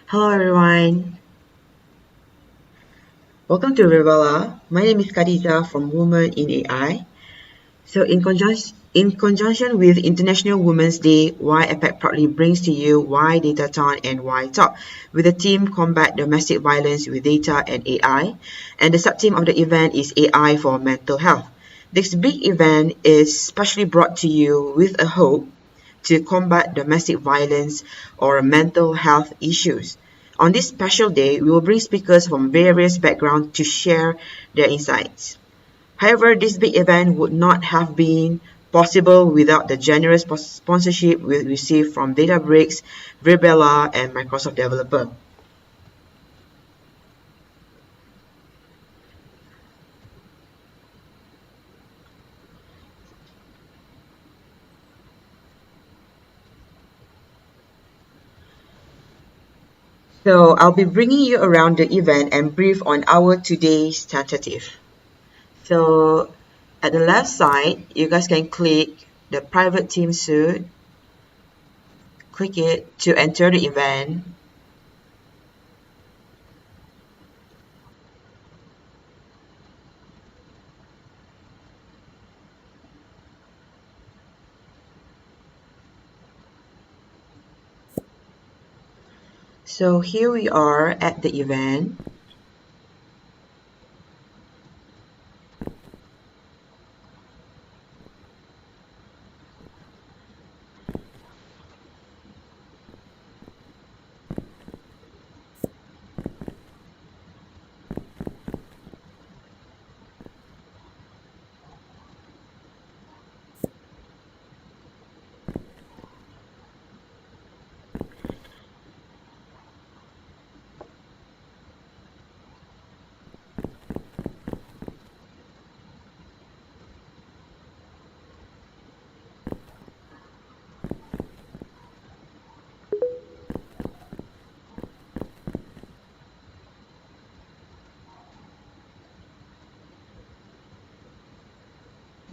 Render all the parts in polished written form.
Hello everyone, welcome to Rivella. My name is Khadija from Women in AI. So in conjunction with International Women's Day, WaiAPAC proudly brings to you WaiDatathon and WaiTalk with the theme Combat Domestic Violence with Data and AI. And the sub-theme of the event is AI for Mental Health. This big event is specially brought to you with a hope to combat domestic violence or mental health issues. On this special day, we will bring speakers from various backgrounds to share their insights. However, this big event would not have been possible without the generous sponsorship we received from Databricks, Virbela, and Microsoft Developer. So I'll be bringing you around the event and brief on our today's tentative. So at the left side, you guys can click the private team suite, click it to enter the event. So here we are at the event.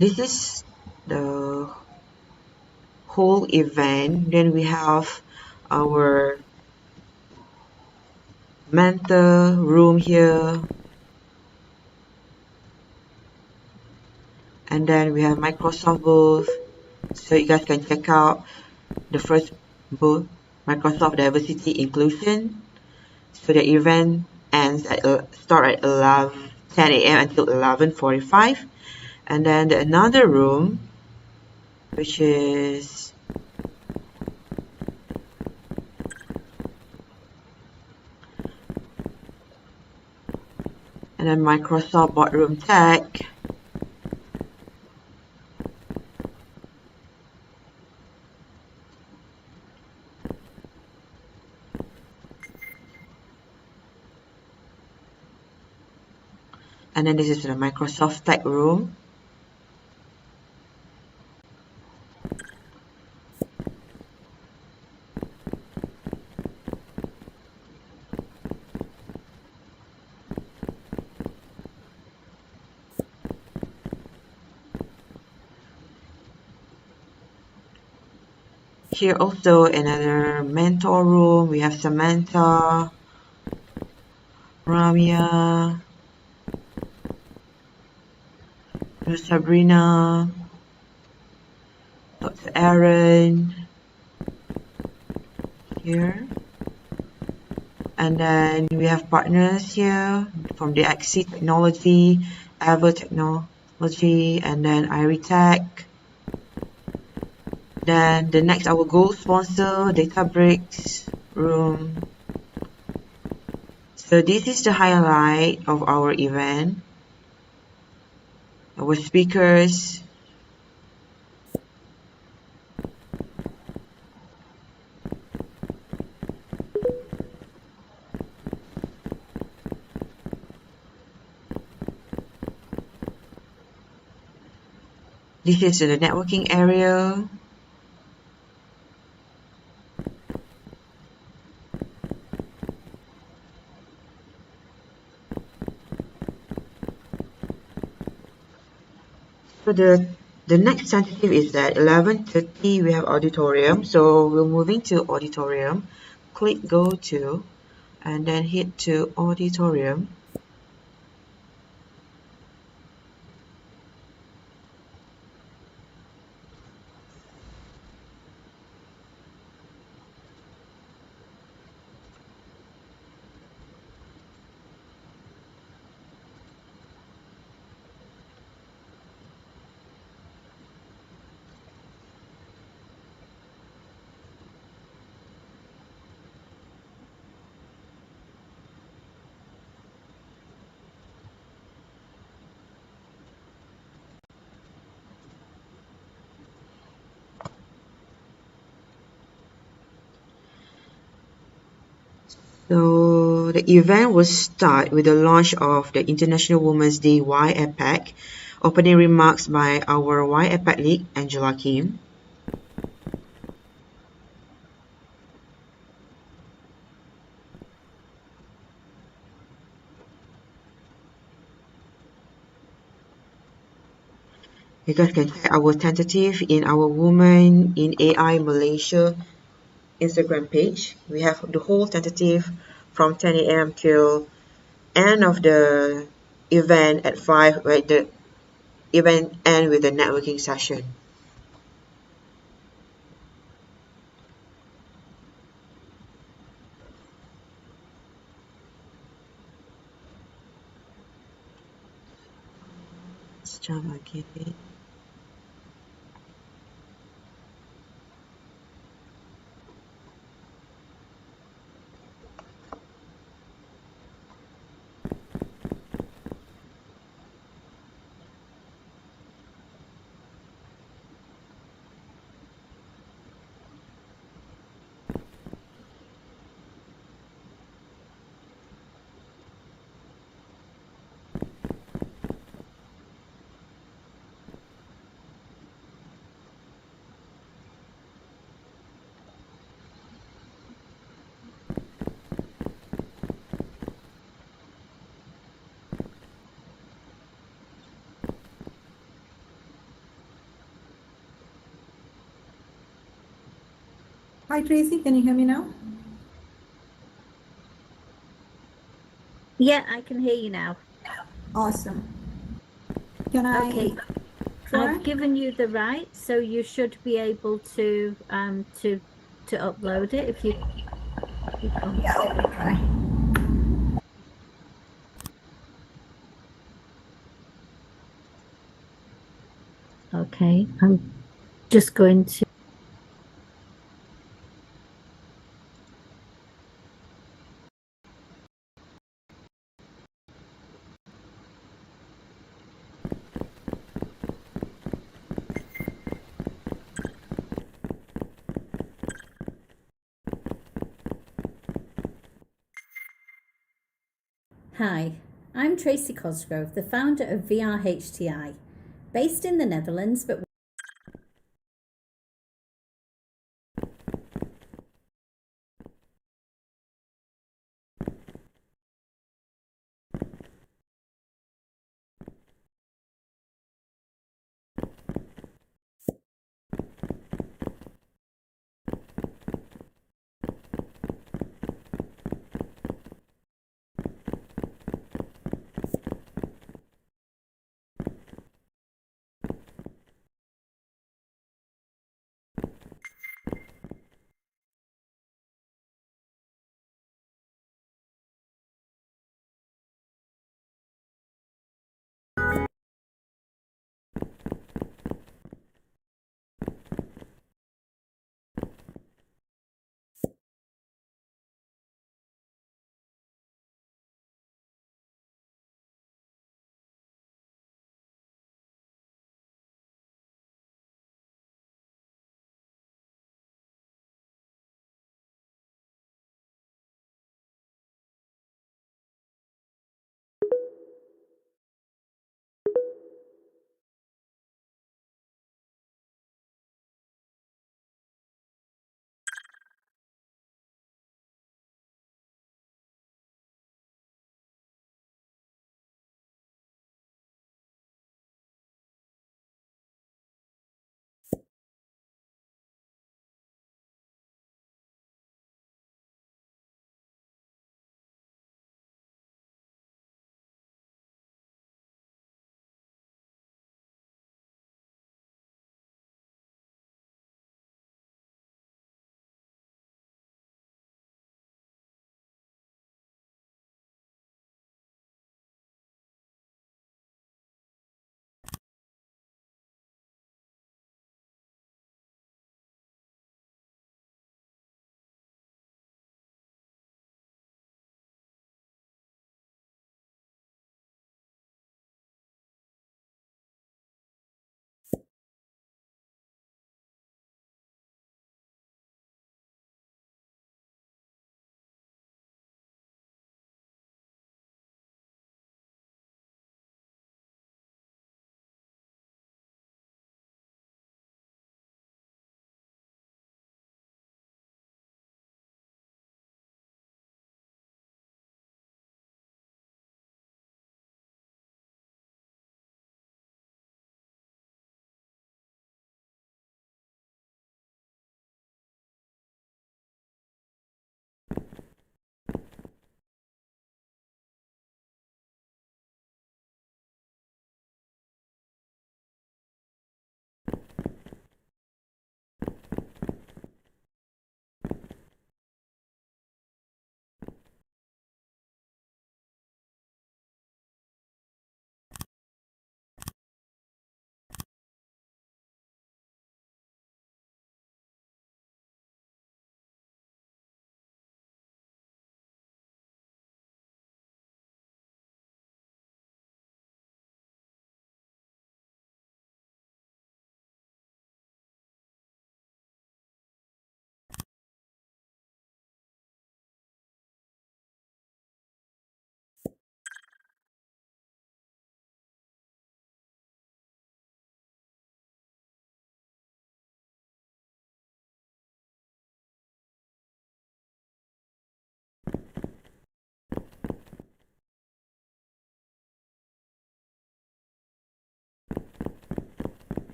This is the whole event. Then we have our mentor room here, and then we have Microsoft booth, so you guys can check out the first booth, Microsoft Diversity Inclusion. So the event ends at start at 10 a.m. until 11:45, and then another room, which is and then Microsoft Boardroom Tech. And then this is the Microsoft Tech room. Here also another mentor room. We have Samantha, Ramya, Sabrina, Dr. Aaron here. And then we have partners here from the DXC Technology, Ever Technology, and then Iritech. Then the next, our gold sponsor, Databricks room. So this is the highlight of our event. Our speakers. This is the networking area. So the next tentative is that 11:30 we have auditorium. So we're moving to auditorium. Click go to and then hit to auditorium. So the event will start with the launch of the International Women's Day WaiAPAC, opening remarks by our WaiAPAC lead, Angela Kim. You guys can check our tentative in our Women in AI Malaysia Instagram page. We have the whole tentative from 10 a.m. till end of the event at 5, where the event end with a networking session. Let's jump again. Hi, Tracy. Can you hear me now? Yeah, I can hear you now. Awesome. Can I Okay, try? I've given you the right, so you should be able to upload it if you click on. Yeah, let me try. Okay, I'm just going to. Hi, I'm Tracy Cosgrove, the founder of VRHTI, based in the Netherlands, but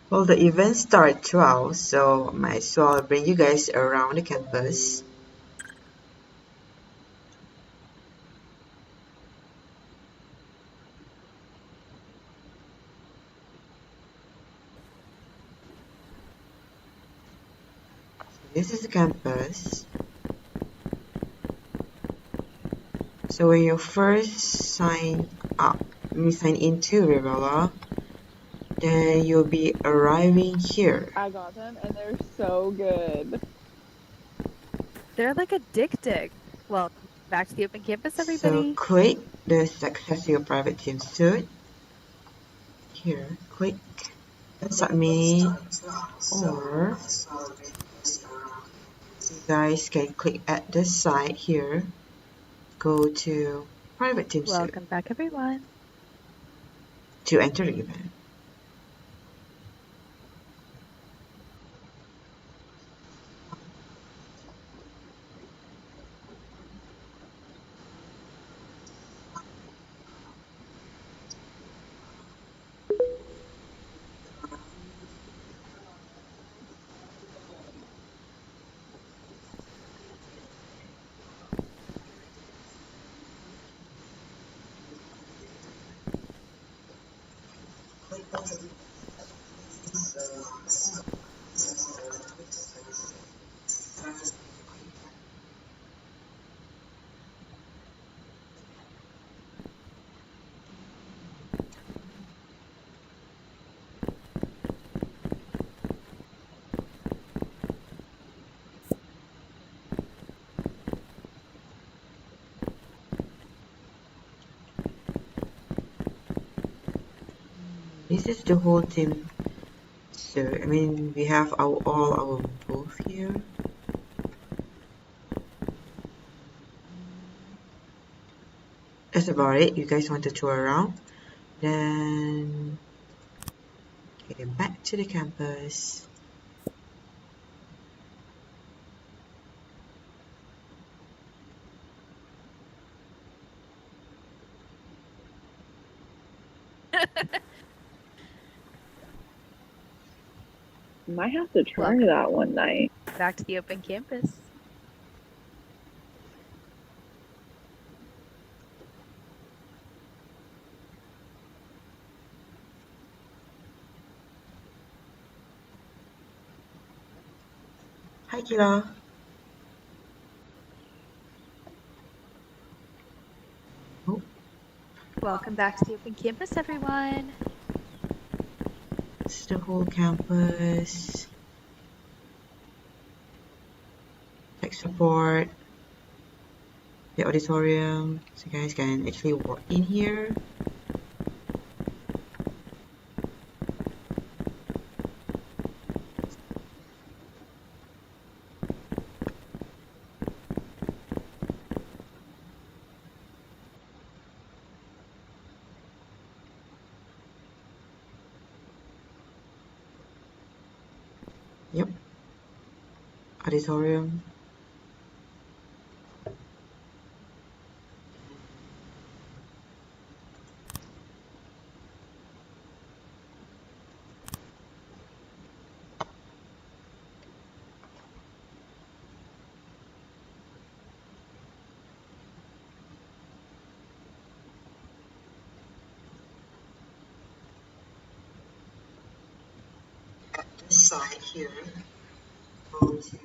Well, the event starts at 12, so might as well bring you guys around the campus. This is the campus. So when you first sign up, sign into Rivella, then you'll be arriving here. I got them and they're so good. They're like addicting. Welcome back to the open campus, So everybody. click the Success Your Private Team suit. Here, click Submit, or you guys can click at this side here. Go to Private Team suit Welcome back, everyone. to enter the event. This is the whole team. So I mean, we have all our booth here. That's about it. You guys want to tour around? Then get back to the campus. Might have to try Welcome. that one night. Back to the open campus. Hi, Kila. Oh, Welcome back to the open campus, everyone. it's the whole campus. Tech support, the auditorium. So you guys can actually walk in here. Yep, auditorium. This side here. Go to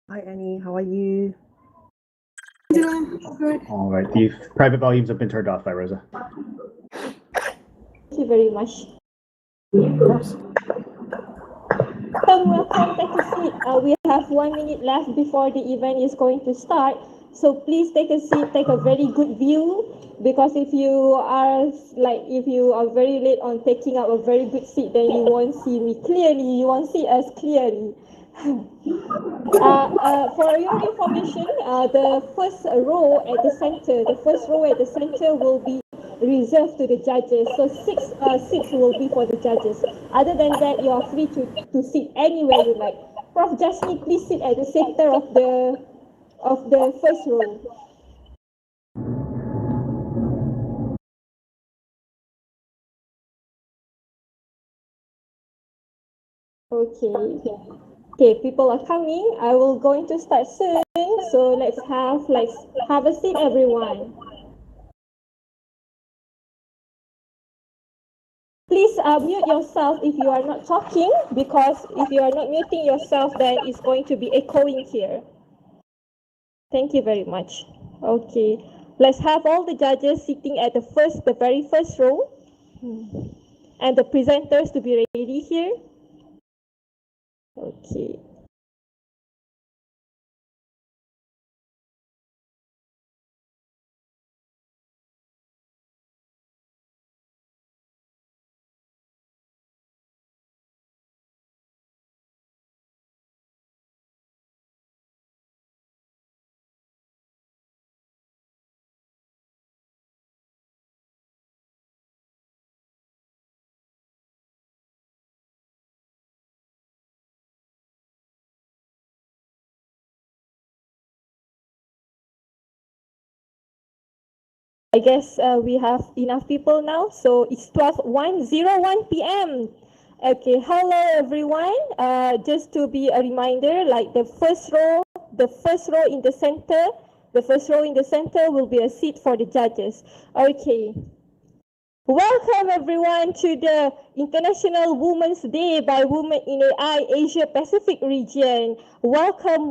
Hi Annie, how are you? Angela, good. All right, the private volumes have been turned off by Rosa. Thank you very much. Welcome, take a seat. We have 1 minute left before the event is going to start. So please take a seat, take a very good view, because if you are very late on taking up a very good seat, then you won't see me clearly, you won't see us clearly. For your information, the first row at the center will be reserved to the judges. So six seats will be for the judges. Other than that, you are free to sit anywhere you like. Prof. Jasmine, please sit at the center of the first row. Okay, people are coming. I will going to start soon. So let's have a seat, everyone. Please mute yourself if you are not talking, because if you are not muting yourself, then it's going to be echoing here. Thank you very much. Okay, let's have all the judges sitting at the very first row, and the presenters to be ready here. Okay. I guess we have enough people now, so it's 12:01 p.m. Okay, hello everyone. Just to be a reminder, like the first row in the center will be a seat for the judges. Okay. Welcome everyone to the International Women's Day by Women in AI Asia Pacific region. Welcome.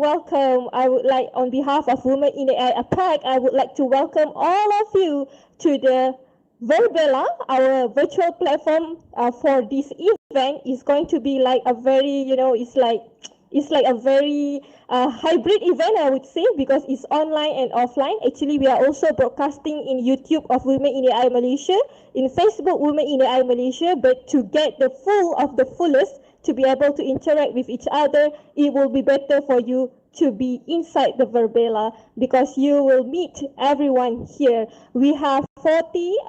I would like, on behalf of Women in AI APAC, I would like to welcome all of you to the Verbella, our virtual platform for this event. Is going to be like a very, it's like a very hybrid event, I would say, because it's online and offline. Actually, we are also broadcasting in YouTube of Women in AI Malaysia, in Facebook Women in AI Malaysia, but to get the fullest, to be able to interact with each other, it will be better for you to be inside the Verbella, because you will meet everyone here. We have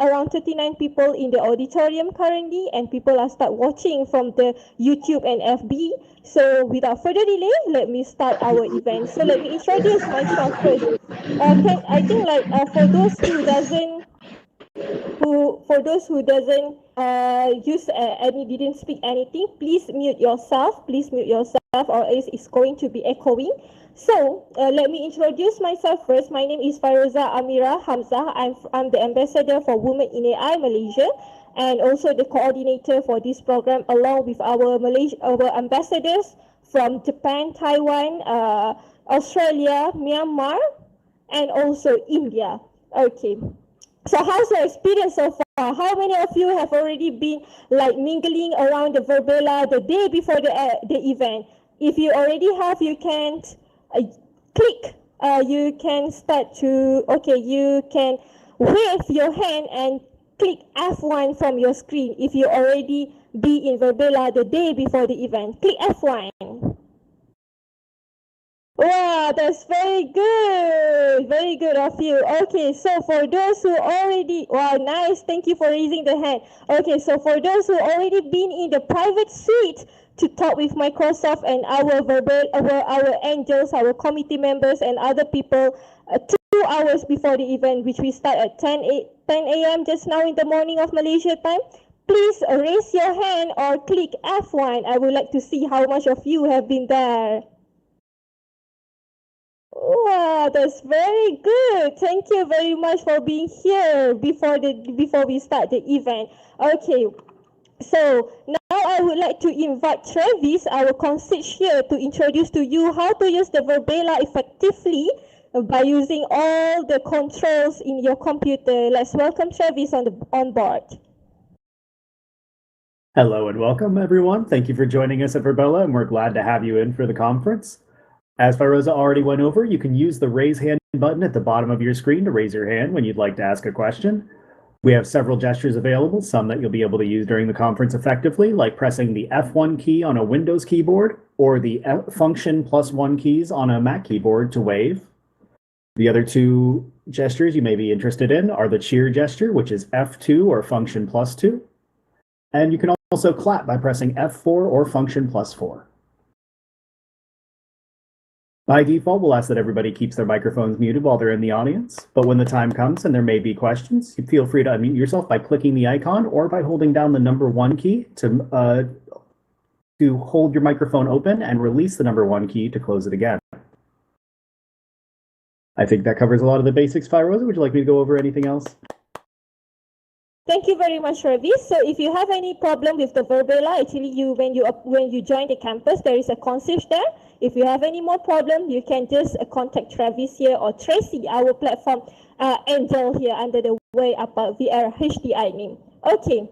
around 39 people in the auditorium currently, and people are start watching from the YouTube and FB. So without further delay, let me start our event. So let me introduce myself first. For those who doesn't didn't speak anything, please mute yourself, or else it's going to be echoing. So let me introduce myself first. My name is Fairoza Amira Hamzah. I'm the ambassador for Women in AI Malaysia, and also the coordinator for this program, along with our ambassadors from Japan, Taiwan, Australia, Myanmar, and also India. Okay. So how's your experience so far? How many of you have already been like mingling around the Verbella the day before the event? If you already have, you can click. You can start to, you can wave your hand and click F1 from your screen if you already be in Verbella the day before the event. Click F1. Wow, that's very good of you. Okay, so for those who already, wow, nice, thank you for raising the hand. Okay, so for those who already been in the private suite to talk with Microsoft and our angels, our committee members and other people 2 hours before the event, which we start at 10 a.m. just now in the morning of Malaysia time, please raise your hand or click F1. I would like to see how much of you have been there. Wow, that's very good. Thank you very much for being here before we start the event. Okay, so now I would like to invite Travis, our concierge here, to introduce to you how to use the Verbela effectively by using all the controls in your computer. Let's welcome Travis on board. Hello and welcome, everyone. Thank you for joining us at Verbella, and we're glad to have you in for the conference. As Firoza already went over, you can use the raise hand button at the bottom of your screen to raise your hand when you'd like to ask a question. We have several gestures available, some that you'll be able to use during the conference effectively, like pressing the F1 key on a Windows keyboard or the function +1 keys on a Mac keyboard to wave. The other two gestures you may be interested in are the cheer gesture, which is F2 or function +2. And you can also clap by pressing F4 or function +4. By default, we'll ask that everybody keeps their microphones muted while they're in the audience, but when the time comes and there may be questions, you feel free to unmute yourself by clicking the icon or by holding down the number 1 key to hold your microphone open and release the number 1 key to close it again. I think that covers a lot of the basics. Firoza, would you like me to go over anything else? Thank you very much, Travis. So if you have any problem with the Verbela, actually when you join the campus, there is a concierge there. If you have any more problem, you can just contact Travis here or Tracy, our platform angel here under the VR HDI name. Okay.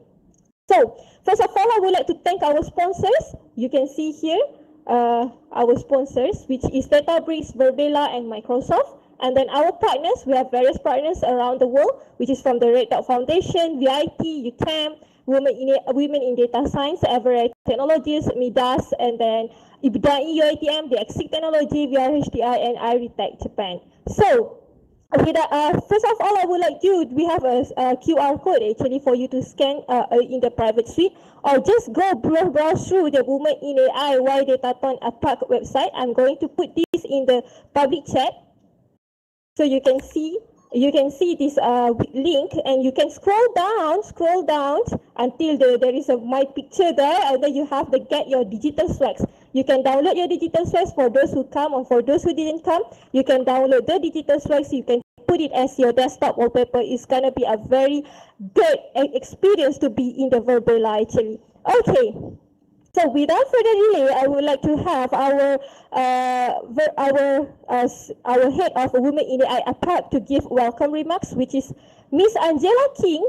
So first of all, I would like to thank our sponsors. You can see here our sponsors, which is Databricks, Verbela, and Microsoft. And then our partners, we have various partners around the world, which is from the Red Dot Foundation, VIT, UTAM, Women in Data Science, Everett Technologies, Midas, and then IBDAI, UITM, the Exit Technology, VRHDI, and IRITech Japan. So, first of all, I would like we have a QR code actually for you to scan in the private suite, or just go browse through the Women in AI WaiDatathon APAC website. I'm going to put this in the public chat. So you can see this link, and you can scroll down until there is my picture there, and then you have the get your digital swags. You can download your digital swags for those who come, or for those who didn't come. You can download the digital swags. You can put it as your desktop wallpaper. It's gonna be a very good experience to be in the Verbela actually. Okay. So without further delay, I would like to have our head of Women in AI APAC to give welcome remarks, which is Miss Angela Kim.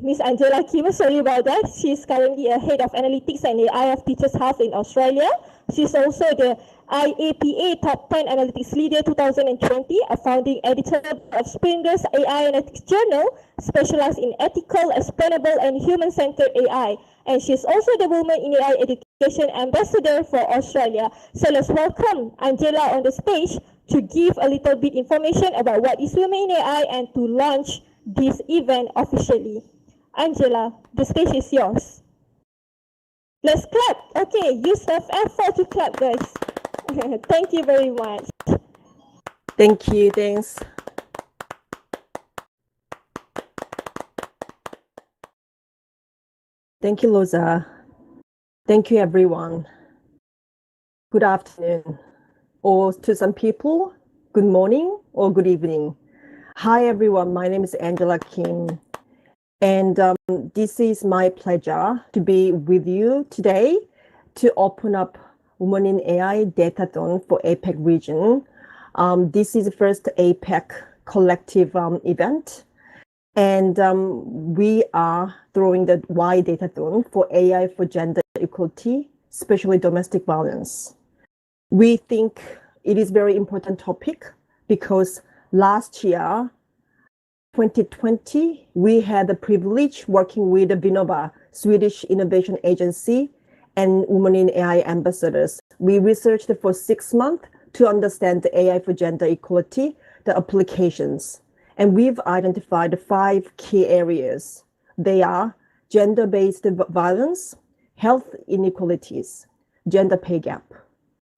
Miss Angela Kim, sorry about that. She's currently a head of analytics and AI of Teachers Health in Australia. She's also the IAPA Top 10 Analytics Leader 2020, a founding editor of Springer's AI Analytics Journal, specialized in ethical, explainable, and human-centered AI. And she's also the Women in AI Education Ambassador for Australia. So let's welcome Angela on the stage to give a little bit information about what is Women in AI and to launch this event officially. Angela, the stage is yours. Let's clap. Okay, use the F4 to clap, guys. Thank you very much. Thank you, thanks. Thank you, Loza. Thank you, everyone. Good afternoon, or to some people, good morning or good evening. Hi, everyone. My name is Angela Kim, and this is my pleasure to be with you today to open up Women in AI Datathon for APAC region. This is the first APAC collective event. And we are throwing the WaiDatathon for AI for gender equality, especially domestic violence. We think it is a very important topic because last year, 2020, we had the privilege working with the Vinnova, Swedish innovation agency, and Women in AI ambassadors. We researched for 6 months to understand the AI for gender equality, the applications. And we've identified 5 key areas. They are gender-based violence, health inequalities, gender pay gap,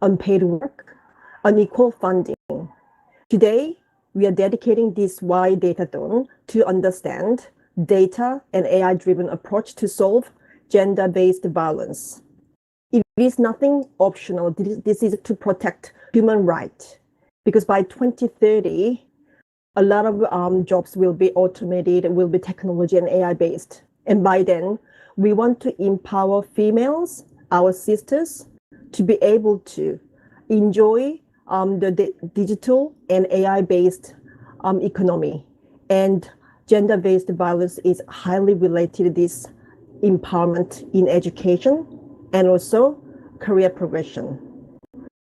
unpaid work, unequal funding. Today, we are dedicating this WaiDatathon to understand data and AI-driven approach to solve gender-based violence. It is nothing optional. This is to protect human rights, because by 2030, a lot of jobs will be automated, will be technology and AI based. And by then, We want to empower females, our sisters, to be able to enjoy the digital and AI-based economy. And gender-based violence is highly related to this empowerment in education and also career progression.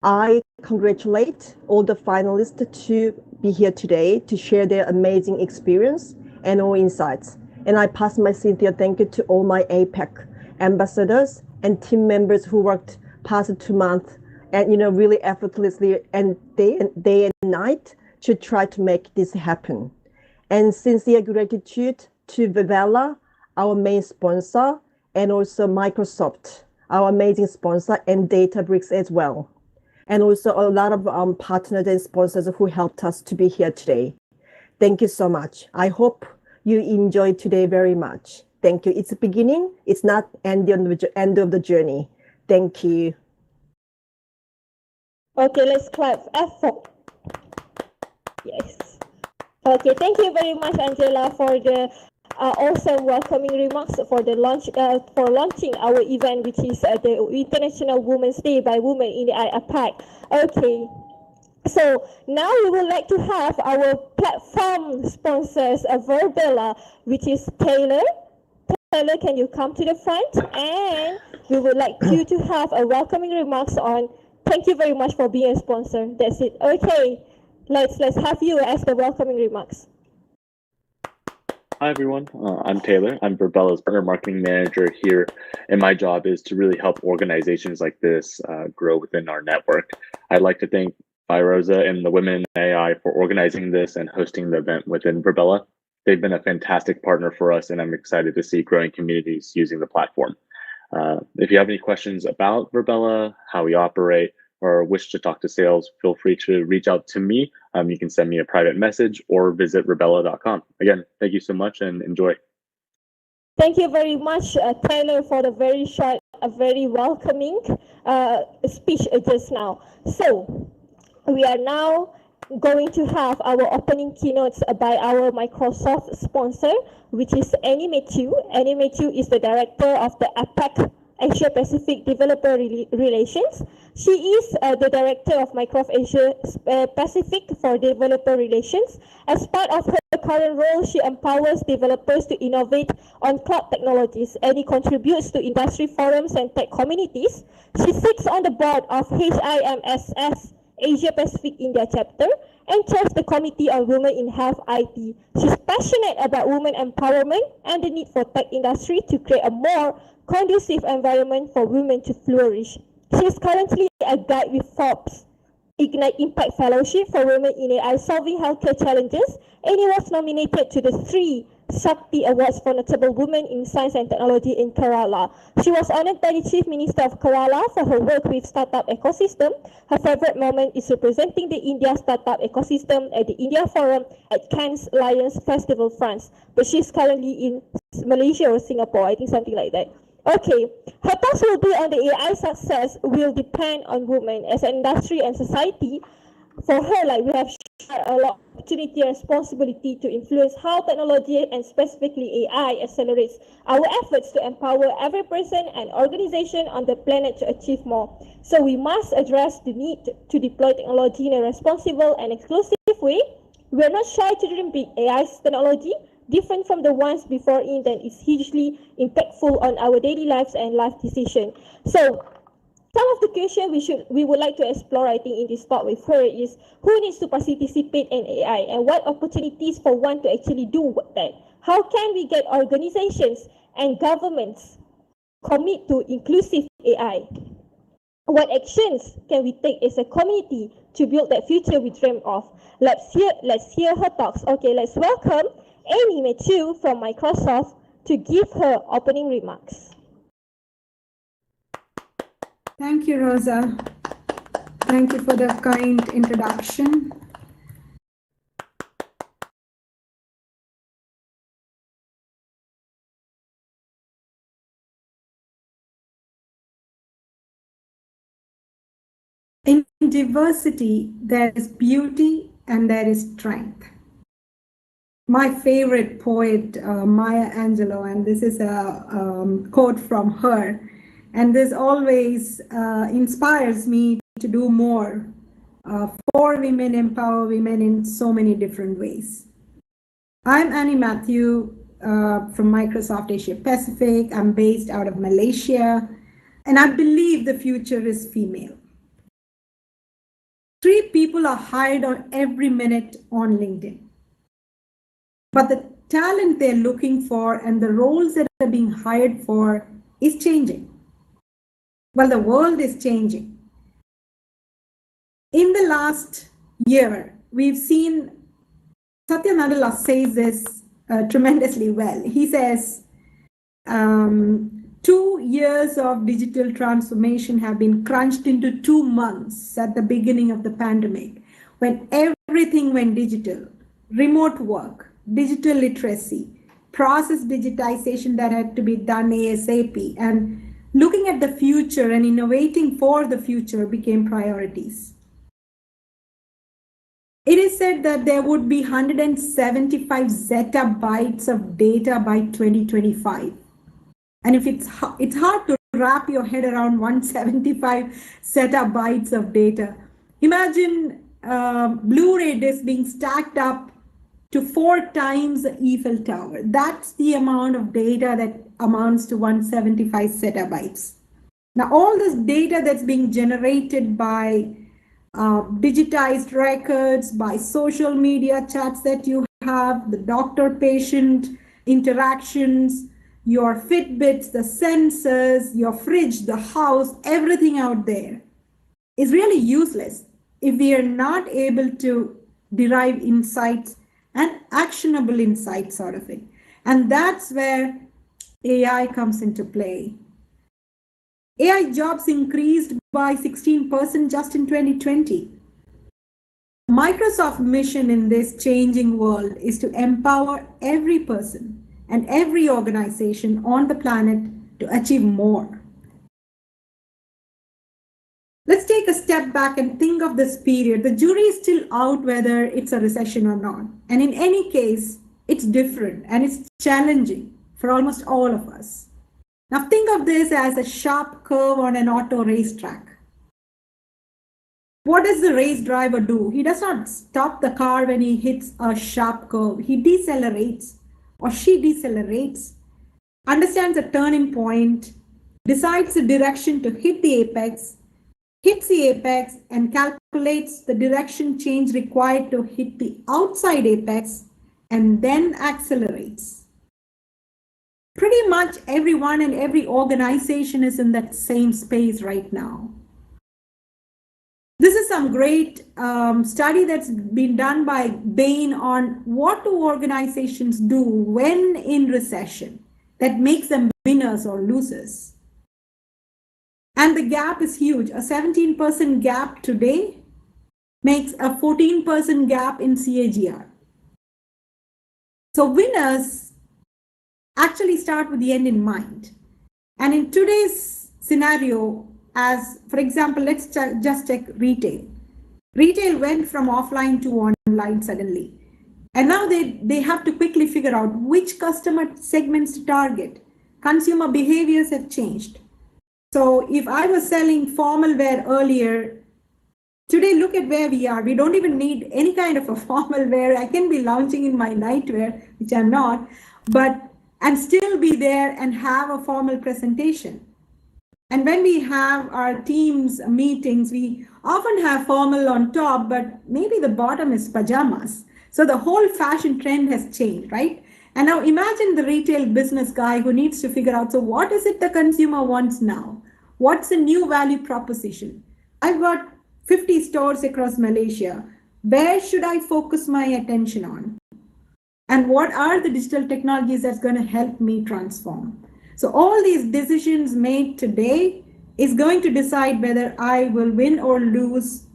I congratulate all the finalists to be here today to share their amazing experience and all insights. And I pass my sincere thank you to all my APEC ambassadors and team members who worked past 2 months and really effortlessly and day and night to try to make this happen. And sincere gratitude to Vivella, our main sponsor, and also Microsoft, our amazing sponsor, and Databricks as well. And also a lot of partners and sponsors who helped us to be here today. Thank you so much. I hope you enjoyed today very much. Thank you. It's the beginning. It's not end of the journey. Thank you. Okay, let's clap. F4. Yes. Okay, thank you very much, Angela, for the awesome welcoming remarks for the launching our event, which is the International Women's Day by Women in the AI APAC. Okay, so now we would like to have our platform sponsors, Verbella, which is Taylor. Taylor, can you come to the front? And we would like you to have a welcoming remarks on. Thank you very much for being a sponsor. That's it. Okay, let's have you as the welcoming remarks. Hi, everyone. I'm Taylor. I'm Verbella's partner marketing manager here, and my job is to really help organizations like this grow within our network. I'd like to thank Rosa and the Women in AI for organizing this and hosting the event within Verbella. They've been a fantastic partner for us, and I'm excited to see growing communities using the platform. If you have any questions about Verbella, how we operate, or wish to talk to sales, feel free to reach out to me. You can send me a private message or visit rebella.com. Again, thank you so much and enjoy. Thank you very much, Taylor, for the very short, very welcoming speech just now. So we are now going to have our opening keynotes by our Microsoft sponsor, which is Annie Matthew. Annie Matthew is the director of the APAC Asia Pacific Developer Relations. She is the director of Microsoft Asia Pacific for Developer Relations. As part of her current role, she empowers developers to innovate on cloud technologies. Annie contributes to industry forums and tech communities. She sits on the board of HIMSS Asia Pacific India chapter and chairs the Committee on Women in Health IT. She's passionate about women empowerment and the need for tech industry to create a more conducive environment for women to flourish. She is currently a guide with Forbes Ignite Impact Fellowship for Women in AI Solving Healthcare Challenges, and he was nominated to the 3 Shakti Awards for Notable Women in Science and Technology in Kerala. She was honored by the Chief Minister of Kerala for her work with startup ecosystem. Her favorite moment is representing the India startup ecosystem at the India Forum at Cannes Lions Festival, France. But she's currently in Malaysia or Singapore, I think something like that. Okay, her talks will be on the AI success will depend on women as an industry and society. For her, like we have shared a lot of opportunity and responsibility to influence how technology and specifically AI accelerates our efforts to empower every person and organization on the planet to achieve more. So we must address the need to deploy technology in a responsible and exclusive way. We are not shy to dream big. AI technology, different from the ones before it, that is hugely impactful on our daily lives and life decision. So some of the questions we would like to explore, I think, in this talk with her is who needs to participate in AI and what opportunities for one to actually do that? How can we get organizations and governments commit to inclusive AI? What actions can we take as a community to build that future we dream of? Let's hear her talks. Okay, let's welcome Annie Matthew from Microsoft to give her opening remarks. Thank you, Rosa. Thank you for the kind introduction. In diversity, there is beauty and there is strength. my favorite poet, Maya Angelou, and this is a quote from her. And this always inspires me to do more for women, empower women in so many different ways. I'm Annie Matthew from Microsoft Asia Pacific. I'm based out of Malaysia, and I believe the future is female. 3 people are hired on every minute on LinkedIn. But the talent they're looking for and the roles that are being hired for is changing. Well, the world is changing. In the last year, we've seen Satya Nadella says this tremendously well. He says, 2 years of digital transformation have been crunched into 2 months at the beginning of the pandemic, when everything went digital, remote work, digital literacy, process digitization that had to be done ASAP, and looking at the future and innovating for the future became priorities. It is said that there would be 175 zettabytes of data by 2025. And if it's hard to wrap your head around 175 zettabytes of data. Imagine Blu-ray discs being stacked up to 4 times the Eiffel Tower. That's the amount of data that amounts to 175 zettabytes. Now, all this data that's being generated by digitized records, by social media chats that you have, the doctor-patient interactions, your Fitbits, the sensors, your fridge, the house, everything out there is really useless if we are not able to derive insights and actionable insights out of it. And that's where AI comes into play. AI jobs increased by 16% just in 2020. Microsoft's mission in this changing world is to empower every person and every organization on the planet to achieve more. Let's take a step back and think of this period. The jury is still out whether it's a recession or not. And in any case, it's different and it's challenging for almost all of us. Now think of this as a sharp curve on an auto racetrack. What does the race driver do? He does not stop the car when he hits a sharp curve. He decelerates, or she decelerates, understands a turning point, decides the direction to hit the apex, hits the apex, and calculates the direction change required to hit the outside apex, and then accelerates. Pretty much everyone and every organization is in that same space right now. This is some great study that's been done by Bain on what do organizations do when in recession that makes them winners or losers. And the gap is huge. A 17% gap today makes a 14% gap in CAGR. So winners actually start with the end in mind. And in today's scenario, as for example, let's just check retail. Retail went from offline to online suddenly. And now they have to quickly figure out which customer segments to target. Consumer behaviors have changed. So if I was selling formal wear earlier, today look at where we are. We don't even need any kind of a formal wear. I can be lounging in my nightwear, which I'm not, and still be there and have a formal presentation. And when we have our teams meetings, we often have formal on top, but maybe the bottom is pajamas. So the whole fashion trend has changed, right? And now imagine the retail business guy who needs to figure out, so what is it the consumer wants now? What's the new value proposition? I've got 50 stores across Malaysia. Where should I focus my attention on? And what are the digital technologies that's going to help me transform? So all these decisions made today is going to decide whether I will win or lose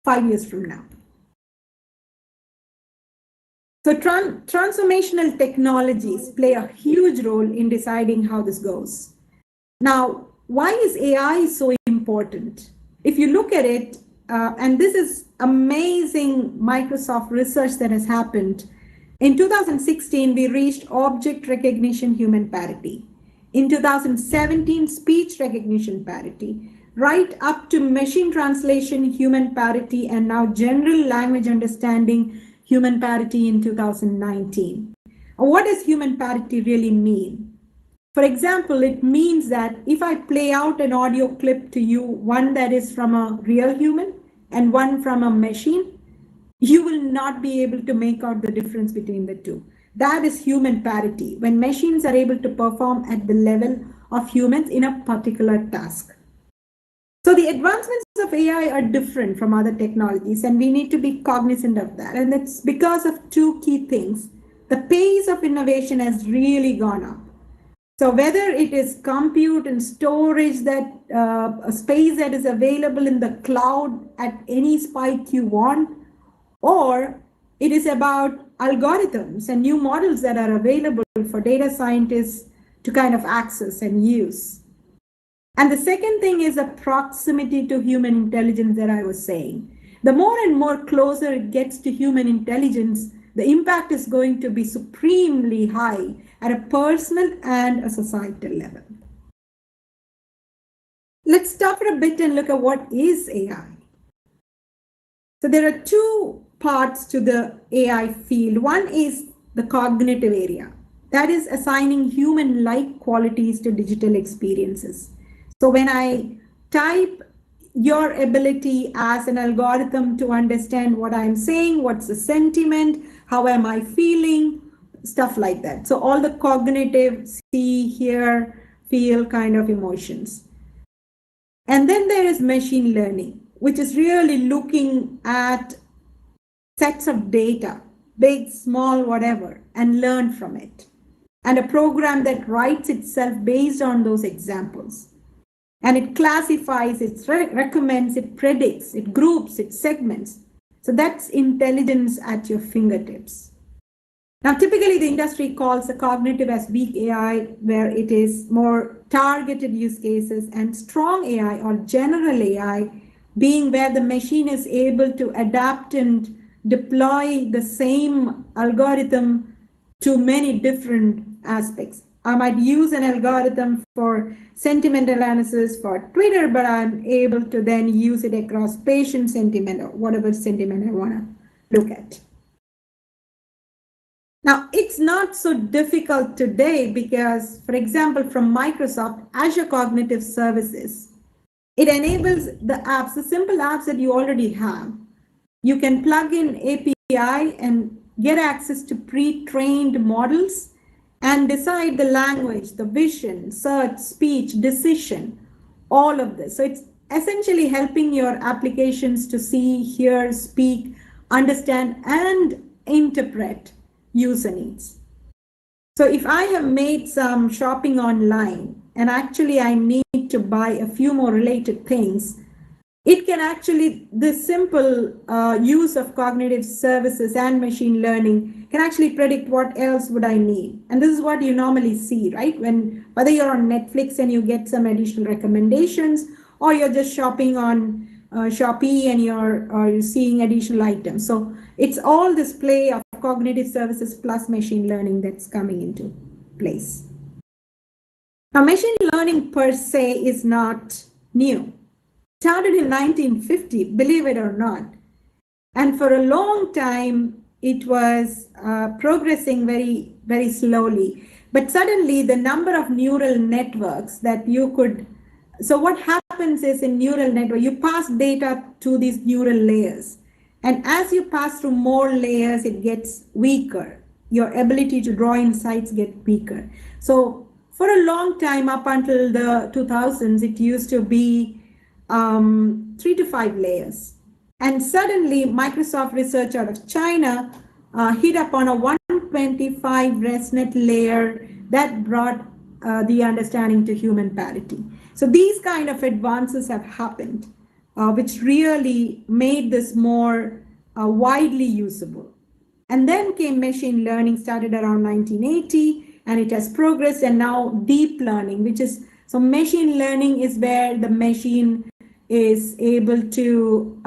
5 years from now. So transformational technologies play a huge role in deciding how this goes. Now, why is AI so important? If you look at it, and this is amazing Microsoft research that has happened, In 2016, we reached object recognition human parity. In 2017, speech recognition parity, right up to machine translation human parity, and now general language understanding human parity in 2019. What does human parity really mean? For example, it means that if I play out an audio clip to you, one that is from a real human and one from a machine, you will not be able to make out the difference between the two. That is human parity, when machines are able to perform at the level of humans in a particular task. So the advancements of AI are different from other technologies, and we need to be cognizant of that. And it's because of two key things. The pace of innovation has really gone up. So whether it is compute and storage, that a space that is available in the cloud at any spike you want, or it is about algorithms and new models that are available for data scientists to kind of access and use. And the second thing is the proximity to human intelligence that I was saying. The more and more closer it gets to human intelligence, the impact is going to be supremely high at a personal and a societal level. Let's stop for a bit and look at what is AI. So there are two parts to the AI field. One is the cognitive area. That is assigning human-like qualities to digital experiences. So when I type your ability as an algorithm to understand what I'm saying, what's the sentiment, how am I feeling, stuff like that. So all the cognitive, see, hear, feel kind of emotions. And then there is machine learning, which is really looking at sets of data, big, small, whatever, and learn from it. And a program that writes itself based on those examples. And it classifies, it recommends, it predicts, it groups, it segments. So that's intelligence at your fingertips. Now, typically the industry calls the cognitive as weak AI, where it is more targeted use cases, and strong AI or general AI being where the machine is able to adapt and deploy the same algorithm to many different aspects. I might use an algorithm for sentiment analysis for Twitter, but I'm able to then use it across patient sentiment or whatever sentiment I want to look at. Now, it's not so difficult today because, for example, from Microsoft Azure Cognitive Services, it enables the apps, the simple apps that you already have. You can plug in API and get access to pre-trained models and decide the language, the vision, search, speech, decision, all of this. So it's essentially helping your applications to see, hear, speak, understand, and interpret user needs. So if I have made some shopping online and actually I need to buy a few more related things, it can actually, this simple use of cognitive services and machine learning can actually predict what else would I need. And this is what you normally see, right? Whether you're on Netflix and you get some additional recommendations, or you're just shopping on Shopee and you're seeing additional items. So it's all this play of cognitive services plus machine learning that's coming into place. Now, machine learning per se is not new. Started in 1950, believe it or not. And for a long time, it was progressing very, very slowly. But suddenly the number of neural networks that you could, so what happens is in neural network, you pass data to these neural layers. And as you pass through more layers, it gets weaker. Your ability to draw insights get weaker. So for a long time, up until the 2000s, it used to be 3 to 5 layers. And suddenly Microsoft research out of China hit upon a 125 ResNet layer that brought the understanding to human parity. So these kind of advances have happened, which really made this more widely usable. And then came machine learning, started around 1980, and it has progressed, and now deep learning, which is, so machine learning is where the machine is able to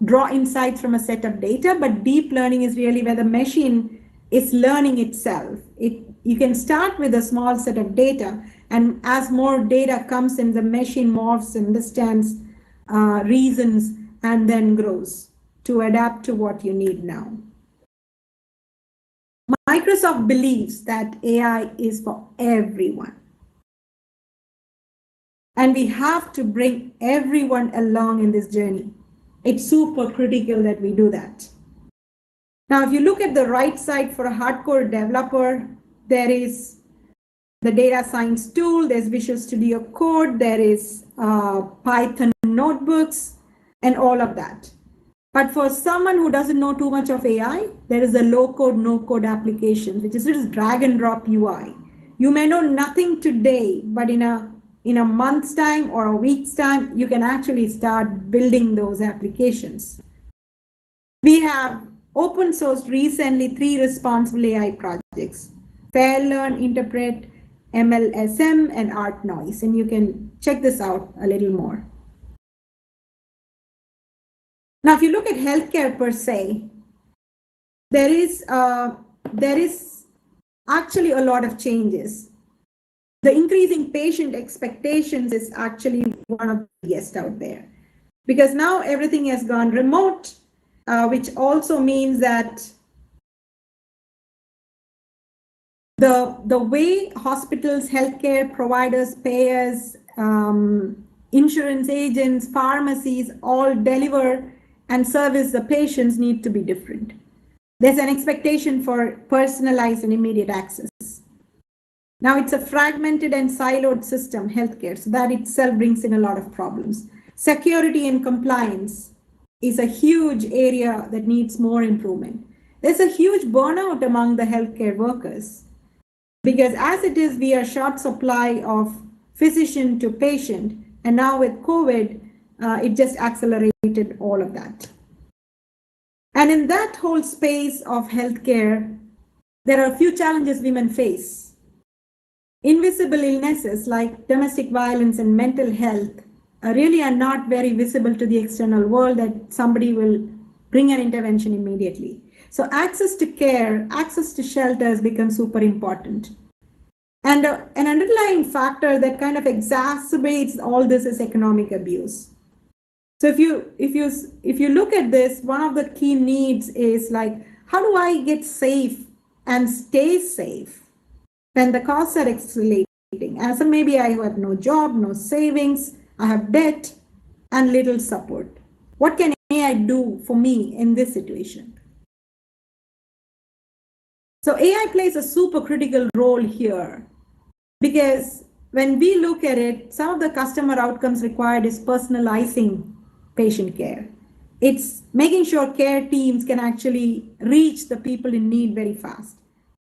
draw insights from a set of data, but deep learning is really where the machine is learning itself. You can start with a small set of data, and as more data comes in, the machine morphs, understands, reasons, and then grows to adapt to what you need now. Microsoft believes that AI is for everyone. And we have to bring everyone along in this journey. It's super critical that we do that. Now, if you look at the right side for a hardcore developer, there is the data science tool, there's Visual Studio Code, there is Python notebooks, and all of that. But for someone who doesn't know too much of AI, there is a low-code, no-code application, which is just drag and drop UI. You may know nothing today, but in a month's time or a week's time, you can actually start building those applications. We have open sourced recently 3 responsible AI projects: Fair Learn, Interpret, MLSM, and Art Noise. And you can check this out a little more. Now, if you look at healthcare per se, there is actually a lot of changes. The increasing patient expectations is actually one of the biggest out there, because now everything has gone remote, which also means that the way hospitals, healthcare providers, payers, insurance agents, pharmacies all deliver and service the patients need to be different. There's an expectation for personalized and immediate access. Now it's a fragmented and siloed system, healthcare, so that itself brings in a lot of problems. Security and compliance is a huge area that needs more improvement. There's a huge burnout among the healthcare workers, because as it is, we are short supply of physician to patient, and now with COVID, it just accelerated all of that. And in that whole space of healthcare, there are a few challenges women face. Invisible illnesses like domestic violence and mental health really are not very visible to the external world, that somebody will bring an intervention immediately. So access to care, access to shelters becomes super important. And an underlying factor that kind of exacerbates all this is economic abuse. So if you look at this, one of the key needs is like, how do I get safe and stay safe when the costs are escalating? As maybe I have no job, no savings, I have debt and little support. What can AI do for me in this situation? So AI plays a super critical role here, because when we look at it, some of the customer outcomes required is personalizing patient care. It's making sure care teams can actually reach the people in need very fast.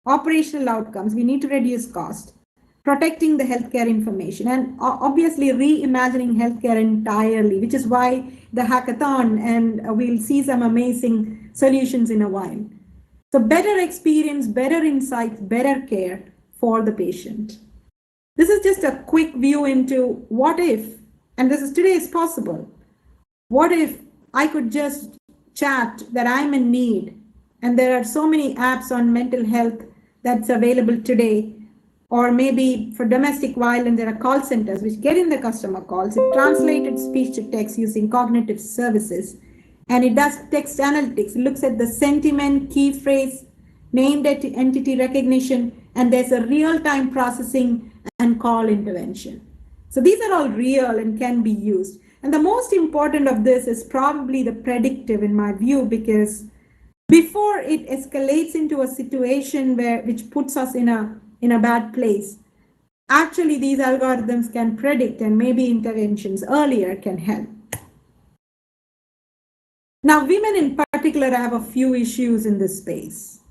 Operational outcomes, we need to reduce cost, protecting the healthcare information, and obviously reimagining healthcare entirely, which is why the hackathon, and we'll see some amazing solutions in a while. So better experience, better insights, better care for the patient. This is just a quick view into what if, and this is today is possible. What if I could just chat that I'm in need, and there are so many apps on mental health that's available today, or maybe for domestic violence, there are call centers which get in the customer calls. It translated speech to text using cognitive services, and it does text analytics. It looks at the sentiment, key phrase, named entity recognition, and there's a real-time processing and call intervention. So these are all real and can be used. And the most important of this is probably the predictive, in my view, because before it escalates into a situation which puts us in a bad place, actually these algorithms can predict, and maybe interventions earlier can help. Now, women in particular have a few issues in this space.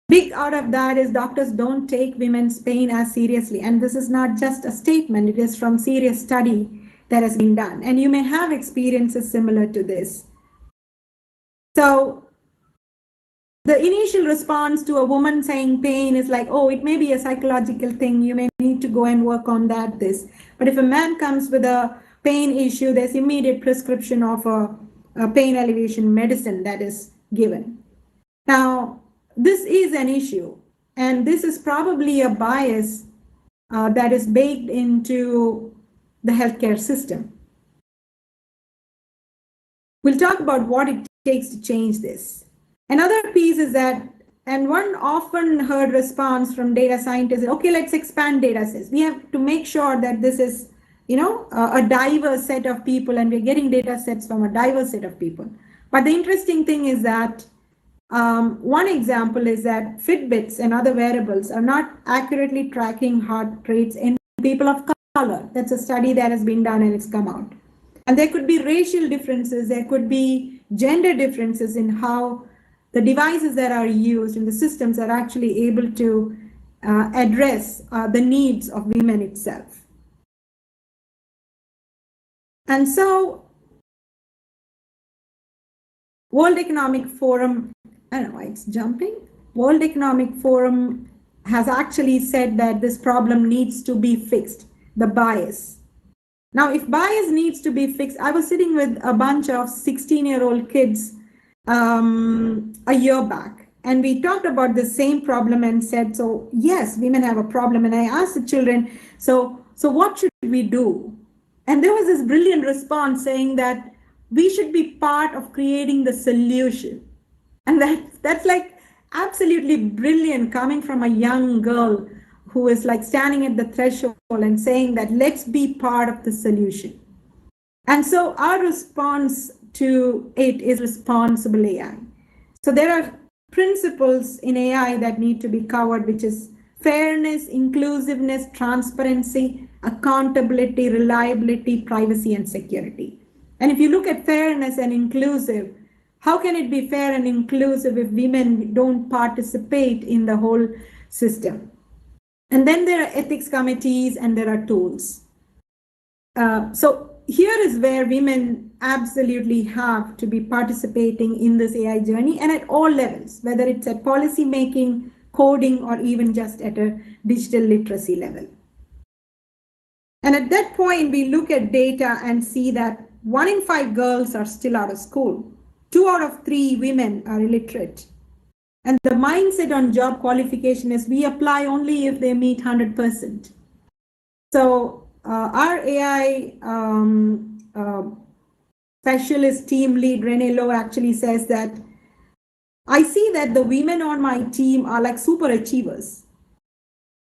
Big out of that is doctors don't take women's pain as seriously. And this is not just a statement, it is from serious study that has been done. And you may have experiences similar to this. So the initial response to a woman saying pain is like, oh, it may be a psychological thing. You may need to go and work on that, this. But if a man comes with a pain issue, there's immediate prescription of a pain alleviation medicine that is given. Now, this is an issue, and this is probably a bias that is baked into the healthcare system. We'll talk about what it takes to change this. Another piece is that, and one often heard response from data scientists, okay, let's expand data sets. We have to make sure that this is, a diverse set of people, and we're getting data sets from a diverse set of people. But the interesting thing is that one example is that Fitbits and other wearables are not accurately tracking heart rates in people of color. That's a study that has been done and it's come out. And there could be racial differences, there could be gender differences in how the devices that are used and the systems are actually able to address the needs of women itself. And so, World Economic Forum, I don't know why it's jumping. World Economic Forum has actually said that this problem needs to be fixed, the bias. Now, if bias needs to be fixed, I was sitting with a bunch of 16-year-old kids a year back, and we talked about the same problem and said, so yes, women have a problem. And I asked the children, so what should we do? And there was this brilliant response saying that we should be part of creating the solution. And that's like absolutely brilliant coming from a young girl who is like standing at the threshold and saying that let's be part of the solution. And so our response to it is responsible AI. So there are principles in AI that need to be covered, which is fairness, inclusiveness, transparency, accountability, reliability, privacy, and security. And if you look at fairness and inclusive, how can it be fair and inclusive if women don't participate in the whole system? And then there are ethics committees and there are tools. So here is where women absolutely have to be participating in this AI journey, and at all levels, whether it's at policy making, coding, or even just at a digital literacy level. And at that point, we look at data and see that 1 in 5 girls are still out of school. 2 out of 3 women are illiterate. And the mindset on job qualification is we apply only if they meet 100%. So our AI specialist team lead, Renee Lowe, actually says that I see that the women on my team are like super achievers.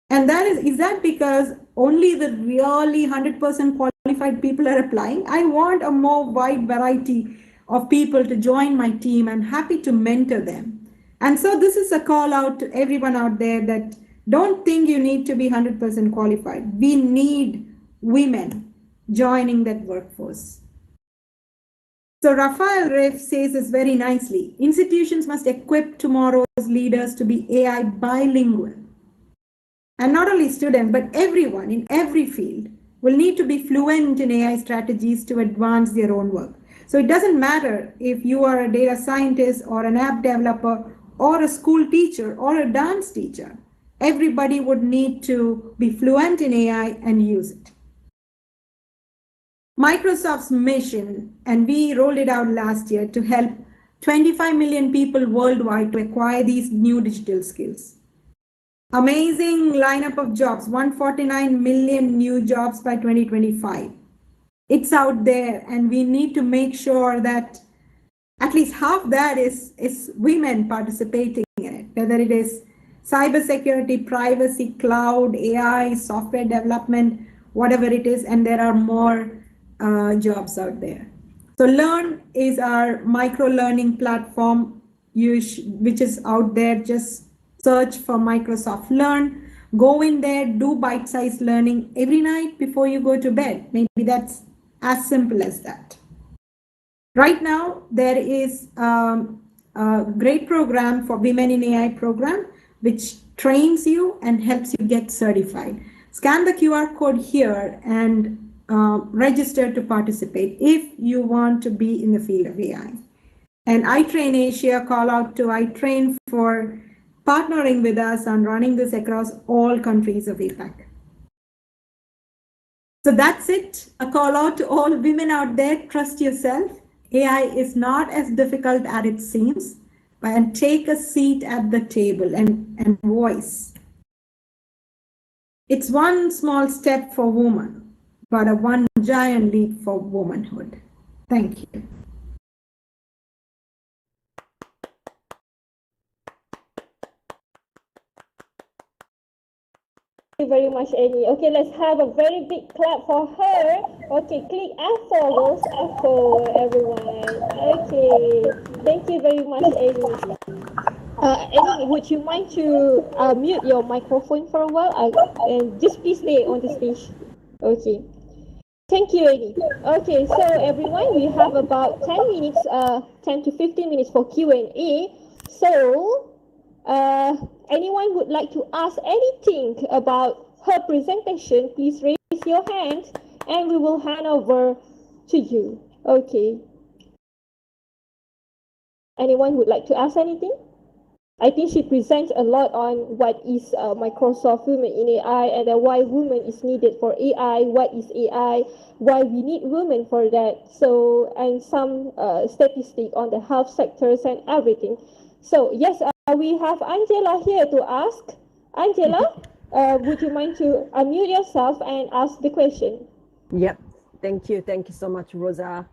And that is that because only the really 100% qualified people are applying? I want a more wide variety of people to join my team. I'm happy to mentor them. And so this is a call out to everyone out there that don't think you need to be 100% qualified. We need women joining that workforce. So Rafael Reif says this very nicely. Institutions must equip tomorrow's leaders to be AI bilingual. And not only students, but everyone in every field will need to be fluent in AI strategies to advance their own work. So it doesn't matter if you are a data scientist or an app developer or a school teacher or a dance teacher. Everybody would need to be fluent in AI and use it. Microsoft's mission, and we rolled it out last year to help 25 million people worldwide to acquire these new digital skills. Amazing lineup of jobs, 149 million new jobs by 2025. It's out there, and we need to make sure that at least half that is women participating in it, whether it is cybersecurity, privacy, cloud, AI, software development, whatever it is, and there are more jobs out there. So Learn is our micro-learning platform, which is out there. Just search for Microsoft Learn. Go in there, do bite-sized learning every night before you go to bed. Maybe that's as simple as that. Right now, there is a great program for Women in AI program, which trains you and helps you get certified. Scan the QR code here and register to participate if you want to be in the field of AI. And iTrain Asia, call out to iTrain for partnering with us on running this across all countries of APAC. So that's it. A call out to all women out there, trust yourself. AI is not as difficult as it seems. and take a seat at the table and voice. It's one small step for woman, but a one giant leap for womanhood. Thank you. Thank you very much, Annie. Okay, let's have a very big clap for her. Okay, click F4, girls. F4, everyone. Okay, thank you very much, Annie. Annie, would you mind to mute your microphone for a while and just please stay on the stage? Okay. Thank you, Annie. Okay, so everyone, we have about 10 minutes, 10 to 15 minutes for Q&A. So, anyone would like to ask anything about her presentation, please raise your hand and we will hand over to you. Okay. Anyone would like to ask anything? I think she presents a lot on what is Microsoft Women in AI and then why women is needed for AI, what is AI, why we need women for that. So, and some statistic on the health sectors and everything. So, yes, we have Angela here to ask. Angela, would you mind to unmute yourself and ask the question? Yep. Thank you. Thank you so much, Rosa.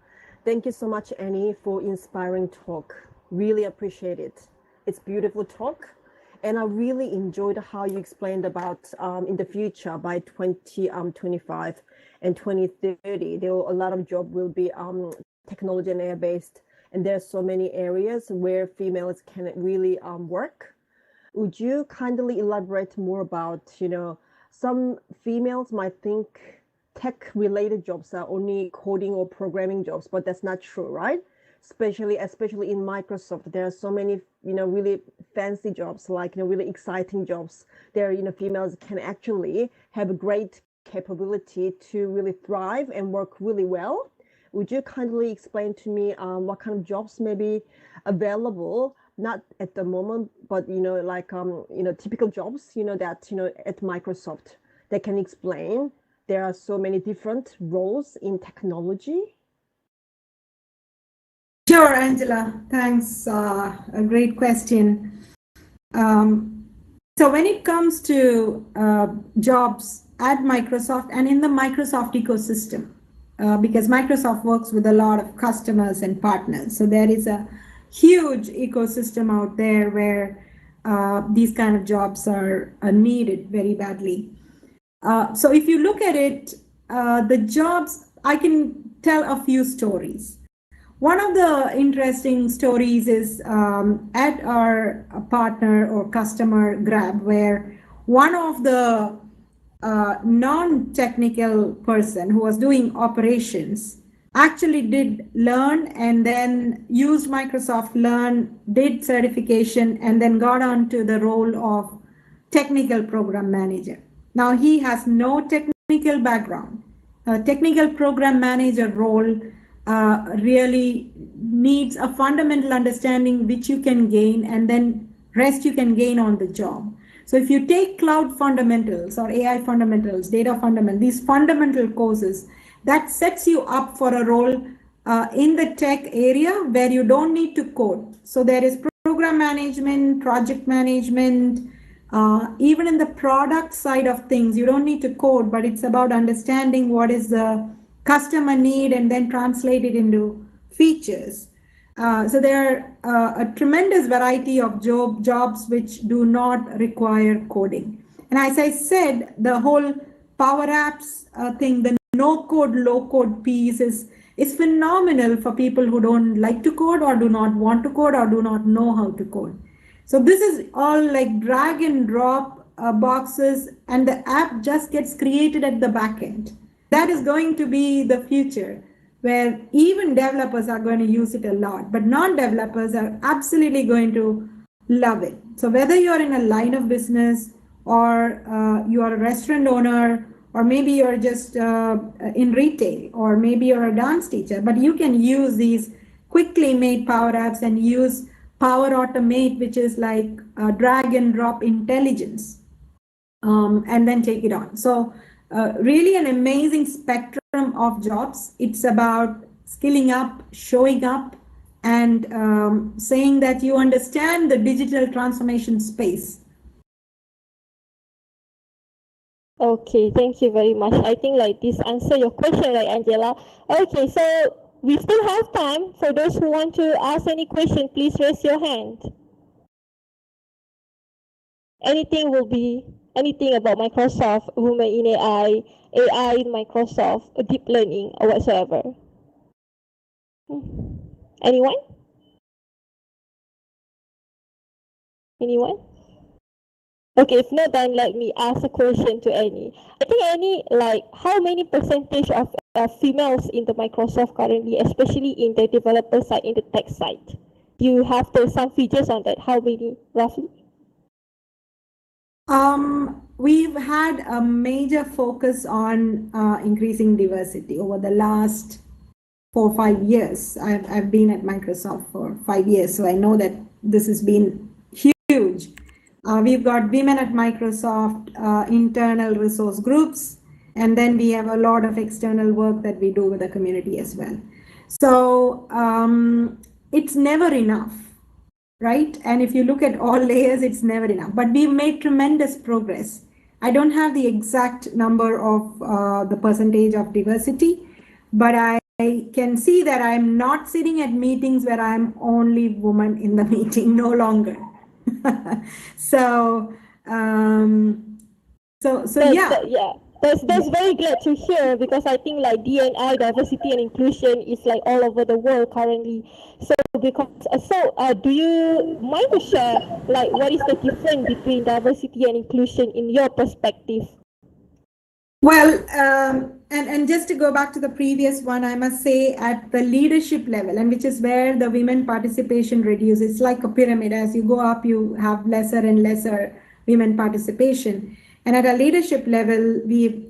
Thank you so much, Annie, for inspiring talk. Really appreciate it. It's beautiful talk. And I really enjoyed how you explained about in the future by 2025 and 2030, there will, a lot of job will be technology and AI based. And there's so many areas where females can really work. Would you kindly elaborate more about, some females might think tech related jobs are only coding or programming jobs, but that's not true, right? Especially in Microsoft, there are so many, really fancy jobs, like, really exciting jobs. There, females can actually have a great capability to really thrive and work really well. Would you kindly explain to me what kind of jobs may be available, not at the moment, but, typical jobs, that, at Microsoft that can explain there are so many different roles in technology? Sure, Angela. Thanks. A great question. So when it comes to jobs at Microsoft and in the Microsoft ecosystem, because Microsoft works with a lot of customers and partners, so there is a huge ecosystem out there where these kind of jobs are needed very badly. So if you look at it, the jobs, I can tell a few stories. One of the interesting stories is at our partner or customer Grab, where one of the non-technical person who was doing operations actually did learn and then used Microsoft Learn, did certification, and then got on to the role of technical program manager. Now he has no technical background. A technical program manager role really needs a fundamental understanding which you can gain, and then rest you can gain on the job. So if you take cloud fundamentals or AI fundamentals, data fundamentals, these fundamental courses, that sets you up for a role in the tech area where you don't need to code. So there is program management, project management, even in the product side of things, you don't need to code, but it's about understanding what is the customer need and then translate it into features. So there are a tremendous variety of jobs which do not require coding. And as I said, the whole Power Apps thing, the no code, low code piece is phenomenal for people who don't like to code or do not want to code or do not know how to code. So this is all like drag and drop boxes, and the app just gets created at the back end. That is going to be the future, where even developers are going to use it a lot, but non-developers are absolutely going to love it. So whether you're in a line of business or you are a restaurant owner, or maybe you're just in retail, or maybe you're a dance teacher, but you can use these quickly made Power Apps and use Power Automate, which is like drag and drop intelligence, and then take it on. So really an amazing spectrum of jobs. It's about skilling up, showing up, and saying that you understand the digital transformation space. Okay, thank you very much. I think like this answer your question, right, Angela? Okay, so we still have time. For those who want to ask any question, please raise your hand. Anything about Microsoft, Women in AI in Microsoft, deep learning or whatsoever. Anyone? Anyone? Okay, if not, then let me ask a question to Annie. I think Annie, like, how many percentage of females in the Microsoft currently, especially in the developer side, in the tech side? You have some figures on that. How many, roughly? We've had a major focus on increasing diversity over the last 4 or 5 years. I've been at Microsoft for 5 years, so I know that this has been huge. We've got women at Microsoft, internal resource groups, and then we have a lot of external work that we do with the community as well. So it's never enough, right? And if you look at all layers, it's never enough. But we've made tremendous progress. I don't have the exact number of the percentage of diversity, but I can see that I'm not sitting at meetings where I'm only woman in the meeting, no longer. So yeah. That's very glad to hear, because I think like D&I, diversity and inclusion, is like all over the world currently. So do you mind to share like what is the difference between diversity and inclusion in your perspective? Well, and just to go back to the previous one, I must say at the leadership level, and which is where the women participation reduces, it's like a pyramid. As you go up, you have lesser and lesser women participation. And at a leadership level,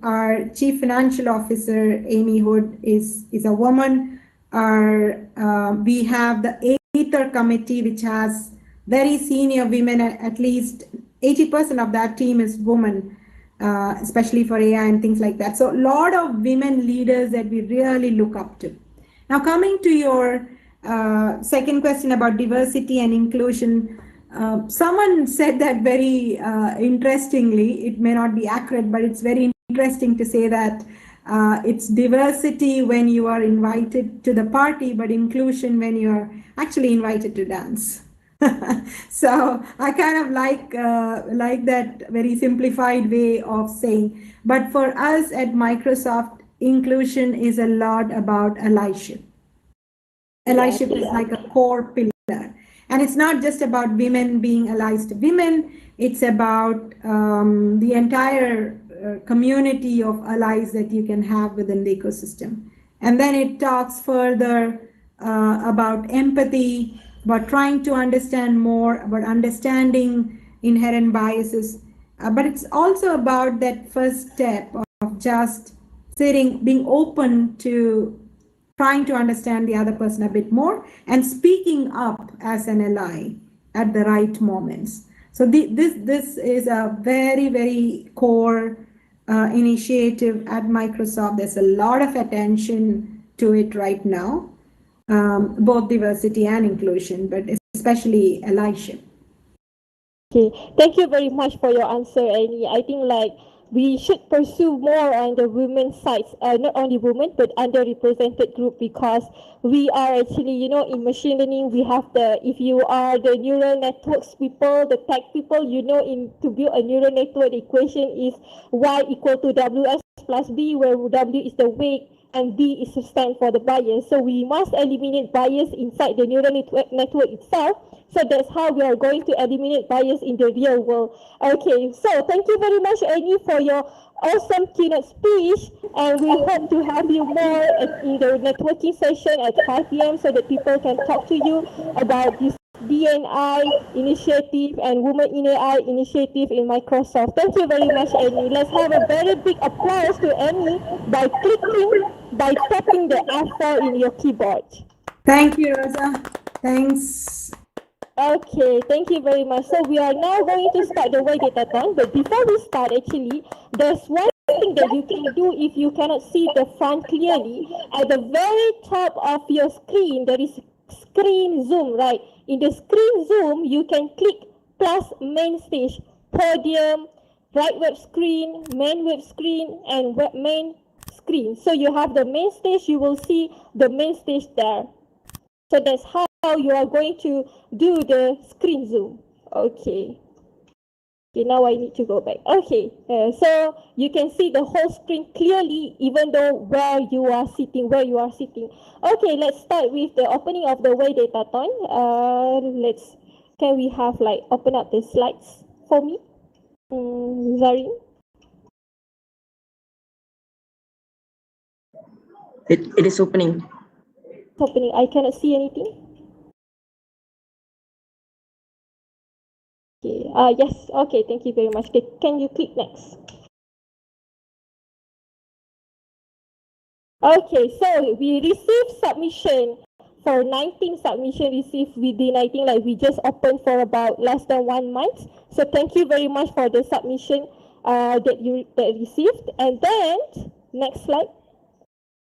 our Chief Financial Officer, Amy Hood, is a woman. We have the Aether Committee, which has very senior women, at least 80% of that team is women. Especially for AI and things like that. So a lot of women leaders that we really look up to. Now, coming to your second question about diversity and inclusion, someone said that very interestingly. It may not be accurate, but it's very interesting to say that it's diversity when you are invited to the party, but inclusion when you are actually invited to dance. So I kind of like that very simplified way of saying. But for us at Microsoft, inclusion is a lot about allyship. Allyship is like a core pillar. And it's not just about women being allies to women. It's about the entire community of allies that you can have within the ecosystem. And then it talks further about empathy, about trying to understand more, about understanding inherent biases. But it's also about that first step of just being open to trying to understand the other person a bit more and speaking up as an ally at the right moments. So this is a very, very core initiative at Microsoft. There's a lot of attention to it right now. Both diversity and inclusion, but especially allyship. Okay, thank you very much for your answer, Annie. I think like we should pursue more on the women's sides, not only women, but underrepresented group, because we are actually, in machine learning, we have if you are the neural networks people, the tech people, to build a neural network, the equation is Y equal to WS plus B, where W is the weight, and B is to stand for the bias. So we must eliminate bias inside the neural network itself. So that's how we are going to eliminate bias in the real world. Okay, so thank you very much, Annie, for your awesome keynote speech. And we hope to have you more in the networking session at 5 p.m. so that people can talk to you about this D&I initiative and Women in AI initiative in Microsoft. Thank you very much, Annie. Let's have a very big applause to Annie by tapping the F4 in your keyboard. Thank you, Rosa. Thanks. Okay, thank you very much. So we are now going to start the WaiDatathon, but before we start, actually, there's one thing that you can do if you cannot see the front clearly. At the very top of your screen, there is screen zoom, right? In the screen zoom, you can click plus main stage, podium, right web screen, main web screen, and web main screen. So you have the main stage, you will see the main stage there. So that's how you are going to do the screen zoom. Okay. Okay, now I need to go back. Okay, so you can see the whole screen clearly, even though where you are sitting. Okay, let's start with the opening of the WaiDatathon. Can we have like open up the slides for me? Zarin? It is opening. Opening, I cannot see anything. Okay, yes, okay, thank you very much. Okay, can you click next? Okay, so we received submission for 19 submission received within, I think like we just opened for about less than 1 month. So thank you very much for the submission that you received. And then next slide.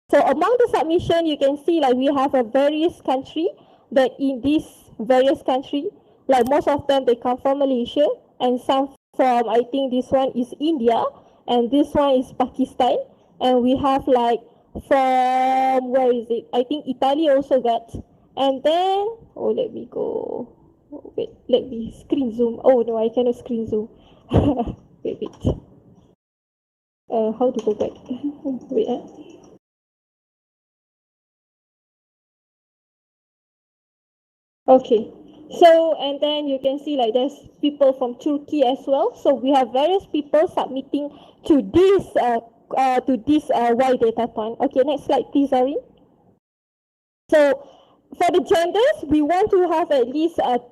So among the submission, you can see like we have a various country that in this various country, like most of them they come from Malaysia and some from, I think this one is India and this one is Pakistan, and we have like from, where is it? I think Italy also got. And then, oh, let me go. Oh, wait, let me screen zoom. Oh no, I cannot screen zoom. wait. How to go back? Wait. Okay, so and then you can see like there's people from Turkey as well. So we have various people submitting to this WaiDatathon. Okay, next slide please, Arin. So for the genders, we want to have at least 70%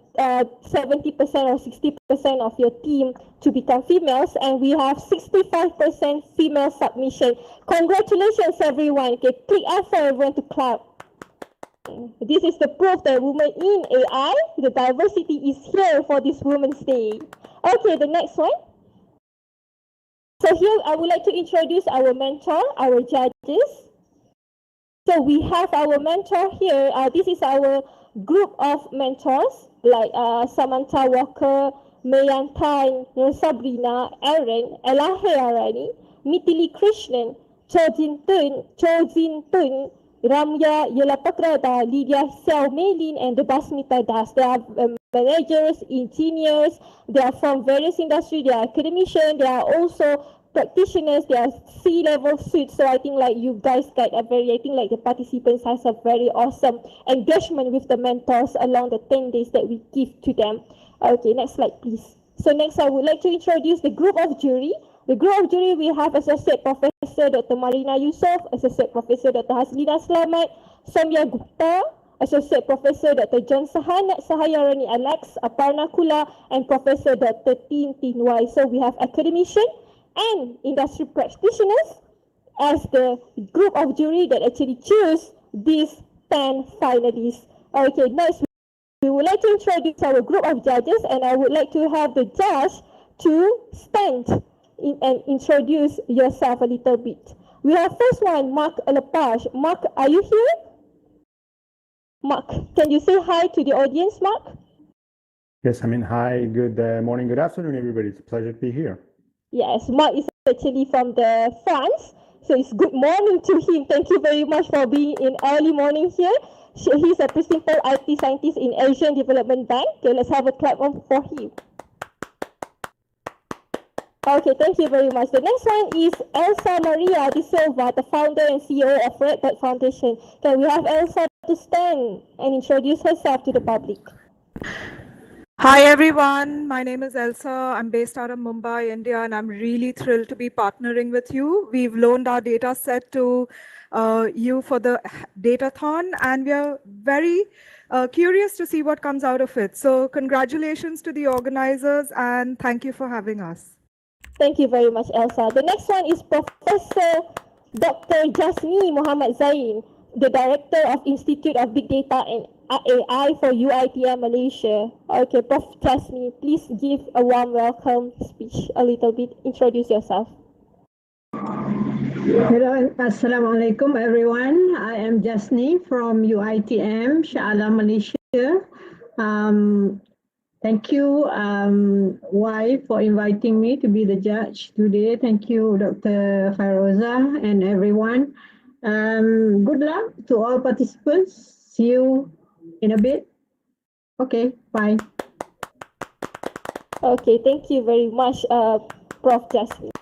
or 60% of your team to become females, and we have 65% female submission. Congratulations everyone. Okay, click F for everyone to clap. This is the proof that women in AI, the diversity is here for this Women's Day. Okay, the next one. So here I would like to introduce our mentor, our judges. So we have our mentor here. This is our group of mentors like Samantha Walker, Mayan Tan, Sabrina, Aaron, Elahe Arani, Mitili Krishnan, Cho Jin Tun, Ramya Yelapakrada, Lydia Xiao Meilin, and the Basmita Das. They are managers, engineers, they are from various industries, they are academicians, they are also practitioners, they are C-level suits. So I think like you guys got a very, I think like the participants has a very awesome engagement with the mentors along the 10 days that we give to them. Okay, next slide please. So next I would like to introduce the group of jury. The group of jury, we have Associate Professor Dr. Marina Yusof, Associate Professor Dr. Haslina Slamat, Soumya Gupta, Associate Professor Dr. John Sahan, Sahayarani Alex, Aparna Kula, and Professor Dr. Tin Wai. So we have academicians and industry practitioners as the group of jury that actually choose these 10 finalists. Okay, next we would like to introduce our group of judges, and I would like to have the judge to stand and introduce yourself a little bit. We have first one, Mark Lepage. Mark, are you here? Mark, can you say hi to the audience, Mark? Yes, I mean, hi, good morning, good afternoon, everybody. It's a pleasure to be here. Yes, Mark is actually from the France, so it's good morning to him. Thank you very much for being in early morning here. He's a principal IT scientist in Asian Development Bank. Okay, let's have a clap for him. Okay, thank you very much. The next one is Elsa Maria De Silva, the founder and CEO of Red Dot Foundation. Can we have Elsa to stand and introduce herself to the public? Hi everyone, my name is Elsa. I'm based out of Mumbai, India, and I'm really thrilled to be partnering with you. We've loaned our data set to you for the Datathon, and we are very curious to see what comes out of it. So congratulations to the organizers, and thank you for having us. Thank you very much, Elsa. The next one is Professor Dr. Jasmi Muhammad Zain, the Director of Institute of Big Data and AI for UiTM Malaysia. Okay, Prof. Jasmi, please give a warm welcome speech a little bit. Introduce yourself. Hello, Assalamualaikum everyone. I am Jasni from UITM, Shah Alam, Malaysia. Thank you, Y, for inviting me to be the judge today. Thank you, Dr. Fairoza and everyone. Good luck to all participants. See you in a bit. Okay, bye. Okay, thank you very much, Prof. Jasmine.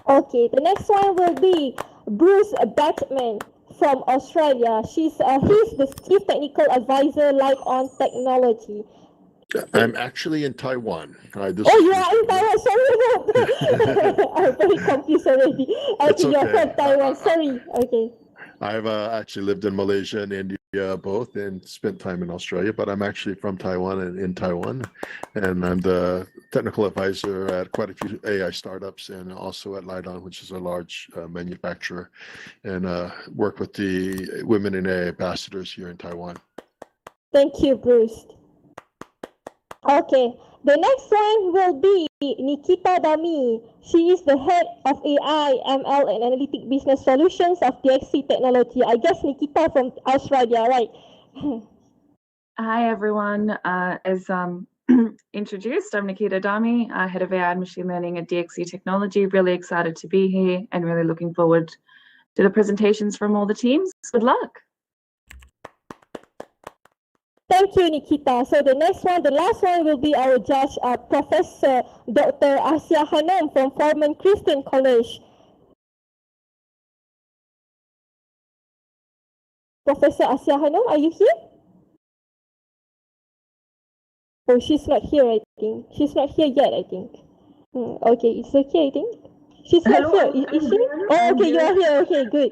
Okay, the next one will be Bruce Batman from Australia. He's the Chief Technical Advisor, Light on Technology. I'm actually in Taiwan. You are in Taiwan. Sorry, I'm very confused already. Okay, you're from Taiwan. Sorry. Okay. I've actually lived in Malaysia and India both and spent time in Australia, but I'm actually from Taiwan and in Taiwan. And I'm the technical advisor at quite a few AI startups and also at Lydon, which is a large manufacturer, and work with the women in AI ambassadors here in Taiwan. Thank you, Bruce. Okay, the next one will be Nikita Dami. She is the head of AI, ML, and Analytic Business Solutions of DXC Technology. I guess Nikita from Australia, right? Hi, everyone. As introduced, I'm Nikita Dami, head of AI and Machine Learning at DXC Technology. Really excited to be here and really looking forward to the presentations from all the teams. Good luck. Thank you, Nikita. So the next one, the last one will be our judge, Professor Dr. Asia Hanum from Foreman Christian College. Professor Asia Hanum, are you here? Oh, she's not here, I think. She's not here yet, I think. Okay, it's okay, I think. She's not here. Is she? Oh, okay, you are here. Okay, good.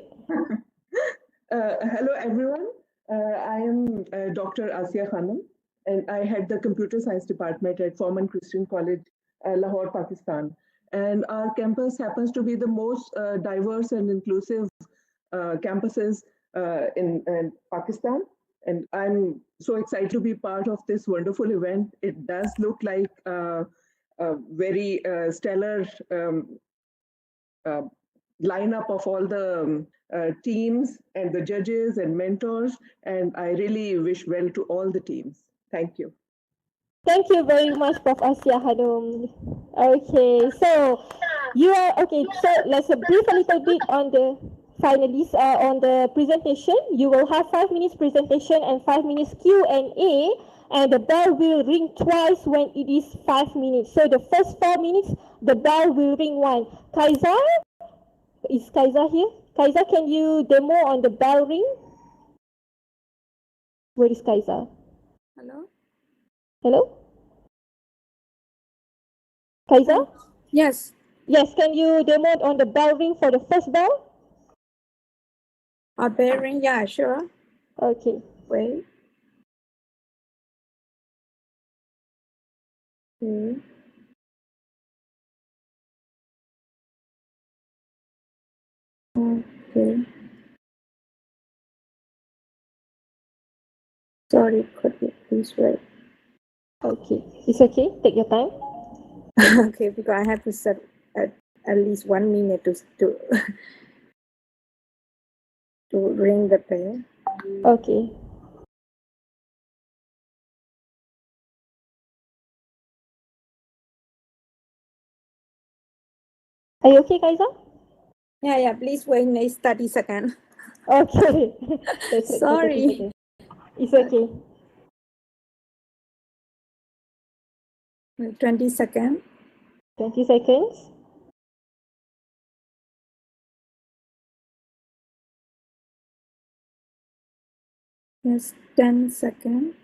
Hello, everyone. I am Dr. Asia Khanum, and I head the Computer Science Department at Foreman Christian College, Lahore, Pakistan. And our campus happens to be the most diverse and inclusive campuses in Pakistan. And I'm so excited to be part of this wonderful event. It does look like a very stellar lineup of all the teams and the judges and mentors, and I really wish well to all the teams. Thank you. Thank you very much, Prof. Asia Hanum. Okay, so you are okay. So let's brief a little bit on the finalists on the presentation. You will have 5 minutes presentation and 5 minutes Q&A, and the bell will ring twice when it is 5 minutes. So the first 4 minutes, the bell will ring once. Kaiser, is Kaiser here? Kaiser, can you demo on the bell ring? Where is Kaiser? Hello? Hello? Kaiser? Yes. Yes, can you demo on the bell ring for the first bell? Bell ring, yeah, sure. Okay. Wait. Okay. Okay. Sorry, could you please wait? Okay, it's okay. Take your time. Okay, because I have to set at least 1 minute to to ring the bell. Okay. Are you okay, Kaiser? Yeah, please wait next 30 seconds. Okay. Sorry. It's okay. 20 seconds. 20 seconds. Yes, 10 seconds.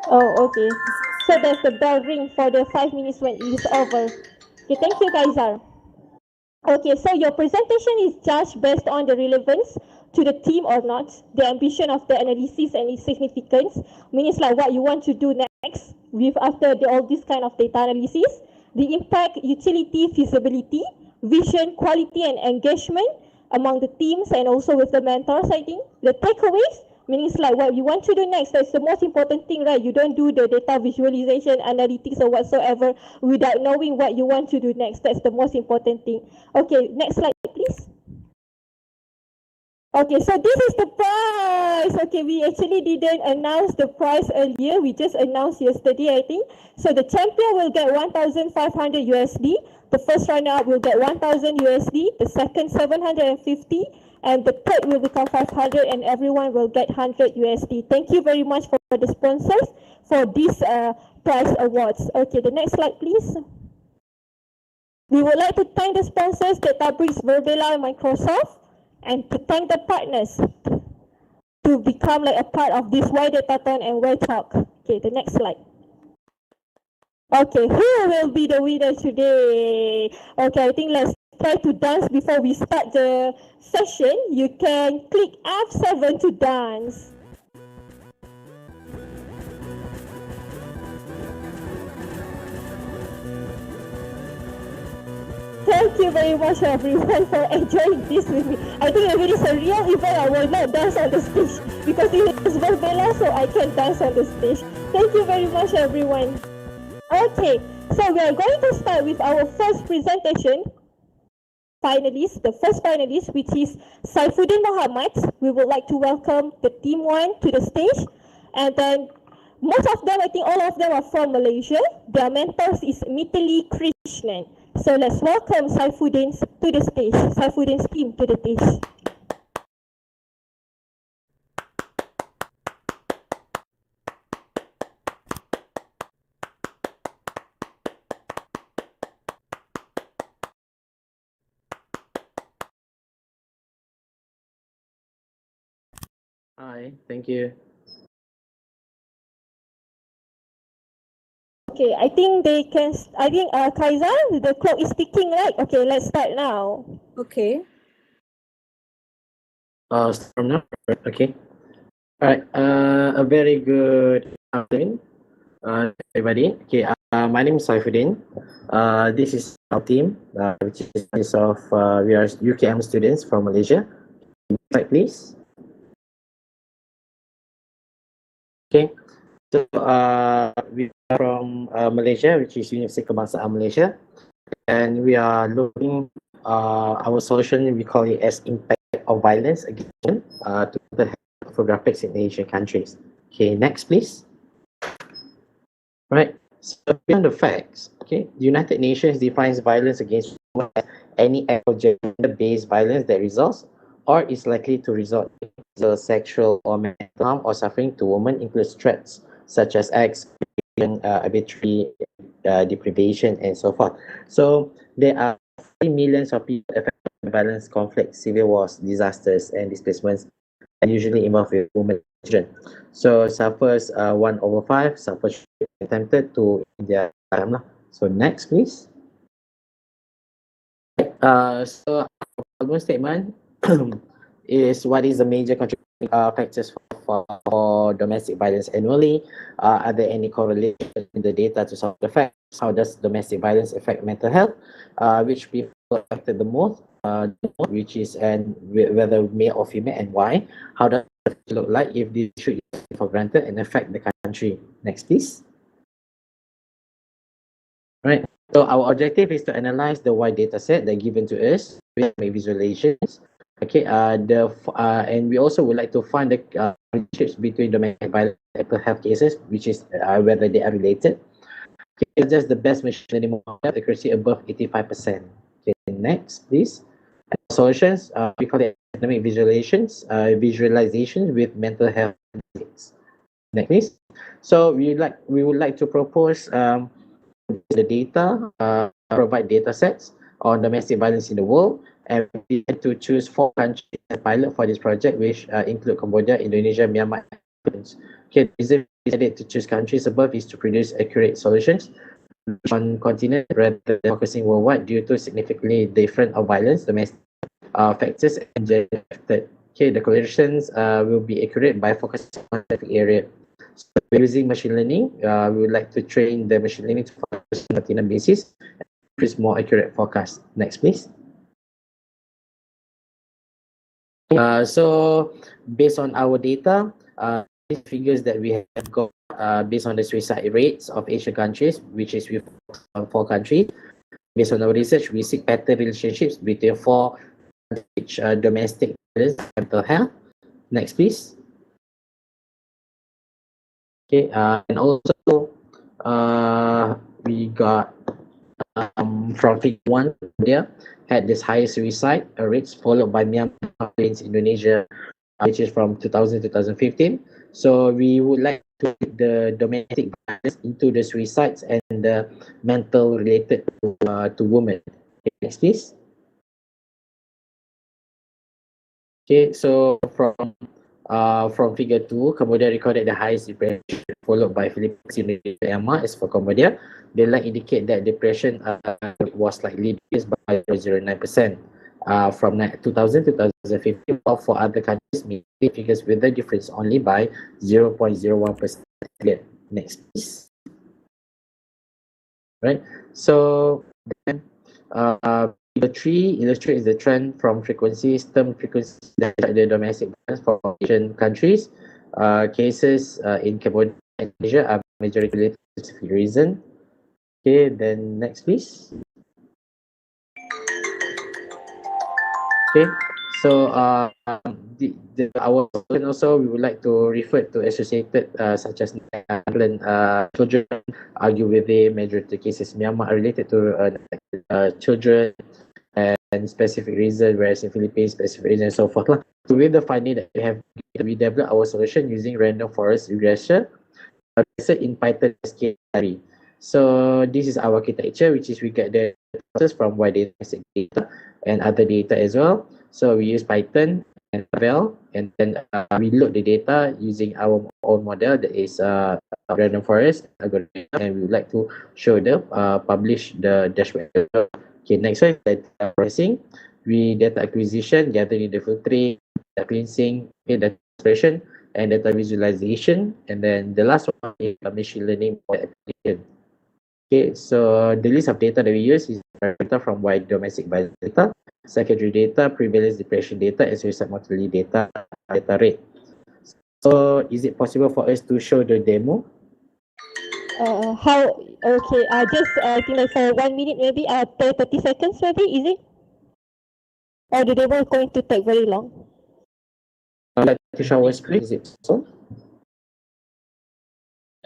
Oh, okay. So there's the bell ring for the 5 minutes when it is over. Okay, thank you, Kaiser. Okay, so your presentation is judged based on the relevance to the team or not, the ambition of the analysis and its significance, means like what you want to do next with after all this kind of data analysis, the impact, utility, feasibility, vision, quality, and engagement among the teams and also with the mentors, I think. The takeaways meaning like what you want to do next. That's the most important thing, right? You don't do the data visualization, analytics, or whatsoever without knowing what you want to do next. That's the most important thing. Okay, next slide, please. Okay, so this is the prize. Okay, we actually didn't announce the prize earlier. We just announced yesterday, I think. So the champion will get 1,500 USD. The first runner-up will get 1,000 USD. The second 750, and the third will become 500, and everyone will get 100 USD. Thank you very much for the sponsors for these prize awards. Okay, the next slide, please. We would like to thank the sponsors, Databricks, Verbella, and Microsoft, and to thank the partners to become like a part of this WaiDatathon and WaiTalk. Okay, the next slide. Okay, who will be the winner today? Okay, I think let's try to dance before we start the session. You can click F7 to dance. Thank you very much everyone for enjoying this with me. I think if it is a real event, I will not dance on the stage because it is Verbella, so I can dance on the stage. Thank you very much everyone. Okay, so we are going to start with our first presentation. Finalist, the first finalist, which is Saifuddin Muhammad. We would like to welcome the team one to the stage. And then most of them, I think all of them are from Malaysia. Their mentors is Mitali Krishnan. So let's welcome Saifuddin to the stage, Saifuddin's team to the stage. Hi, thank you. Okay, I think they can, Kaiza, the clock is ticking, right? Okay, let's start now. Okay. Start from now. Okay. All right. A very good afternoon, everybody. Okay. My name is Saifuddin. This is our team, which is of we are UKM students from Malaysia. Next slide, please. Okay. So we are from Malaysia, which is University Kebangsaan Malaysia, and we are looking our solution. We call it as impact of violence against women to the infographics in Asian countries. Okay, next please. Right. So beyond the facts, okay, the United Nations defines violence against women as any act of gender-based violence that results or is likely to result in physical, sexual, or mental harm or suffering to women, includes threats such as acts, arbitrary deprivation, and so forth. So there are millions of people affected by violence, conflicts, civil wars, disasters, and displacements, and usually involve with women and children. So suffers 1/5 suffers attempted to their time. So next, please. So our problem statement is what is the major contributing factors for domestic violence annually? Are there any correlation in the data to solve the facts? How does domestic violence affect mental health? Which people affected the most? Which is and whether male or female, and why? How does it look like if this should be for granted and affect the country? Next, please. Right. So our objective is to analyze the wide data set that given to us with visualizations. Okay. And we also would like to find the relationships between domestic violence and mental health cases, which is whether they are related. Okay, it's just the best machine learning model, accuracy above 85%. Okay. Next, please. Solutions. We call it economic visualizations with mental health. Next, please. So we would like to propose the data, provide data sets on domestic violence in the world, and we had to choose 4 countries as pilot for this project, which include Cambodia, Indonesia, Myanmar, and Philippines. Okay, the reason we decided to choose countries above is to produce accurate solutions on continent rather than focusing worldwide due to significantly different of violence, domestic factors, and gender affected. Okay, the correlations will be accurate by focusing on specific area. So we're using machine learning. We would like to train the machine learning to focus on a continent basis and produce more accurate forecast. Next, please. So based on our data, these figures that we have got based on the suicide rates of Asian countries, which is with 4 countries. Based on our research, we seek pattern relationships between 4 domestic violence and mental health. Next, please. Okay, and also we got from figure 1, Cambodia had this highest suicide rates, followed by Myanmar, Indonesia, which is from 2000 to 2015. So we would like to put the domestic violence into the suicides and the mental related to women. Okay, next, please. Okay, so from figure 2, Cambodia recorded the highest depression, followed by Philippines, Indonesia, and Myanmar. As for Cambodia, the line indicate that depression was slightly decreased by 0.09% from 2000 to 2015, while for other countries, maintain figures with the difference only by 0.01%. Next, please. Right. So then, figure 3 illustrates the trend from frequencies, term frequencies that the domestic violence for Asian countries. Cases in Cambodia and Asia are majority related to specific reason. Okay, then next, please. Okay, so our solution also, we would like to refer to associated such as children argue with the majority cases Myanmar are related to children and specific reason, whereas in Philippines specific reason and so forth. So with the finding that we develop our solution using random forest regression in Python SKRE. So this is our architecture, which is we get the process from WaiDatathon data and other data as well. So we use Python and Bell, and then we load the data using our own model that is random forest algorithm, and we would like to show the publish the dashboard. Okay, next one, data processing. We data acquisition, gathering the filtering, data cleansing, data expression, and data visualization. And then the last one is machine learning application. Okay, so the list of data that we use is data from wide domestic violence data, secondary data, prevalence depression data, and suicide mortality data rate. So is it possible for us to show the demo? How? Okay. Just I think like for 1 minute maybe. 30 seconds maybe. Is it? Or the demo is going to take very long? Like to show our screen. Is it so?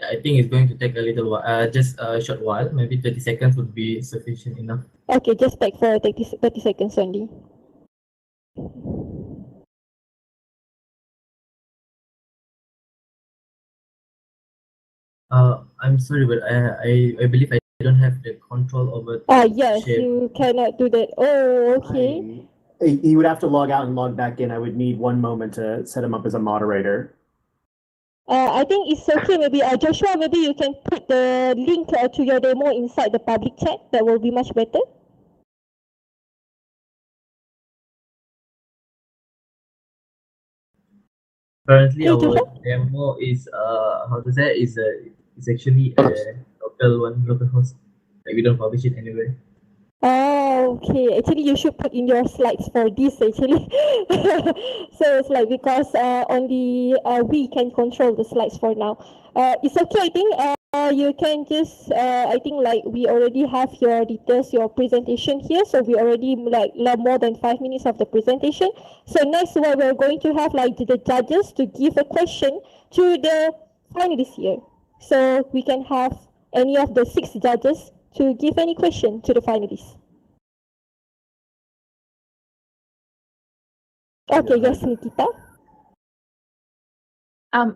I think it's going to take a little while, just a short while. Maybe 30 seconds would be sufficient enough. Okay, just take for 30 seconds only. I'm sorry, but I believe I don't have the control over. Yes, you cannot do that. Oh, okay. He would have to log out and log back in. I would need 1 moment to set him up as a moderator. I think it's okay. Maybe Joshua, maybe you can put the link to your demo inside the public chat. That will be much better. Currently, our demo is how to say is actually a local host. Like we don't publish it anywhere. Oh, okay. Actually, you should put in your slides for this actually. So it's like because only we can control the slides for now. It's okay. I think you can just I think like we already have your details, your presentation here. So we already like more than 5 minutes of the presentation. So next, what we're going to have like the judges to give a question to the finalists here. So we can have any of the 6 judges to give any question to the finalists. Okay, yes, Nikita.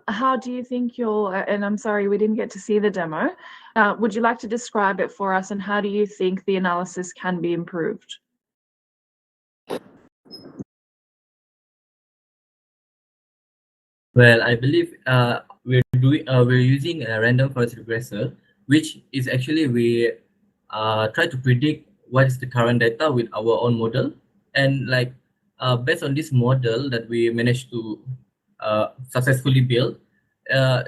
How do you think and I'm sorry, we didn't get to see the demo. Would you like to describe it for us, and how do you think the analysis can be improved? Well, I believe we're using a random forest regressor, which is actually we try to predict what is the current data with our own model, and like based on this model that we managed to successfully build,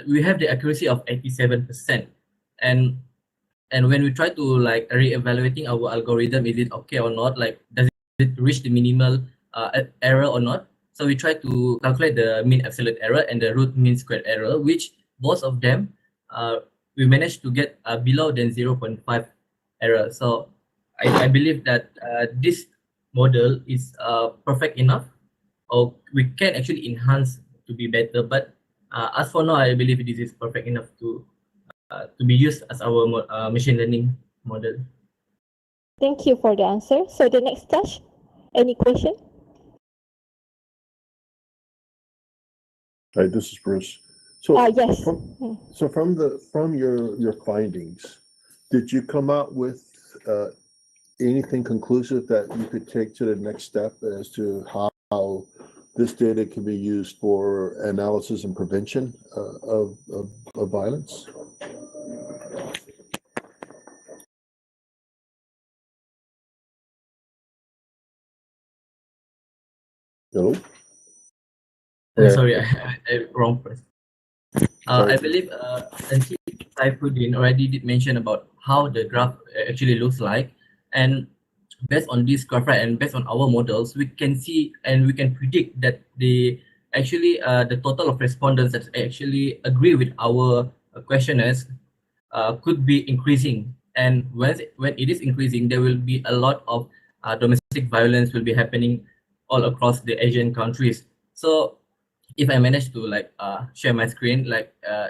we have the accuracy of 87%, and when we try to like re-evaluating our algorithm, is it okay or not, like does it reach the minimal error or not? So we try to calculate the mean absolute error and the root mean squared error, which both of them we managed to get below than 0.5 error. So I believe that this model is perfect enough, or we can actually enhance to be better. But as for now, I believe this is perfect enough to be used as our machine learning model. Thank you for the answer. So the next judge, any question? Hi, this is Bruce. So, yes. from your findings, did you come out with anything conclusive that you could take to the next step as to how this data can be used for analysis and prevention of violence? Hello? Sorry, I wrong person. I believe NC Saifuddin already did mention about how the graph actually looks like, and based on this graph, right, and based on our models, we can see and we can predict that the total of respondents that actually agree with our questionnaires could be increasing. And when it is increasing, there will be a lot of domestic violence will be happening all across the Asian countries. So if I manage to share my screen,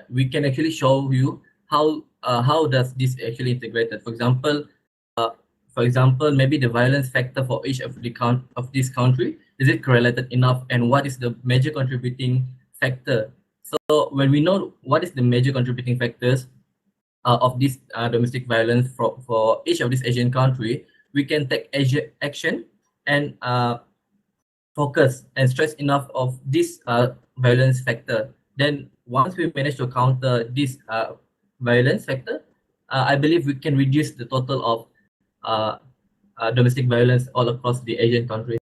we can actually show you how does this actually integrated. For example, maybe the violence factor for each of this country, is it correlated enough, and what is the major contributing factor? So when we know what is the major contributing factors of this domestic violence for each of these Asian country, we can take action and focus and stress enough of this violence factor. Then once we manage to counter this violence factor, I believe we can reduce the total of domestic violence all across the Asian countries.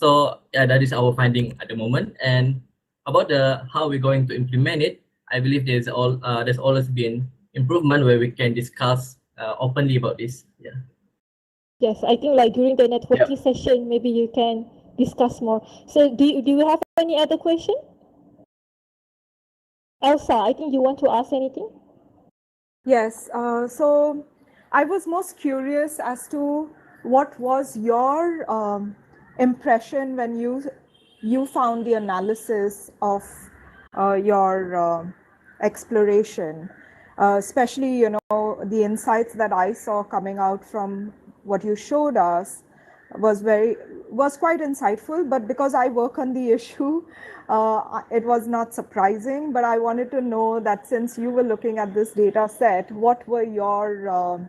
So yeah, that is our finding at the moment. And about the how we're going to implement it, I believe there's always been improvement where we can discuss openly about this. Yeah. Yes, I think like during the networking session, maybe you can discuss more. So do you have any other question? Elsa, I think you want to ask anything? Yes, so I was most curious as to what was your impression when you found the analysis of your exploration, especially the insights that I saw coming out from what you showed us was quite insightful. But because I work on the issue, it was not surprising. But I wanted to know that since you were looking at this data set, what were your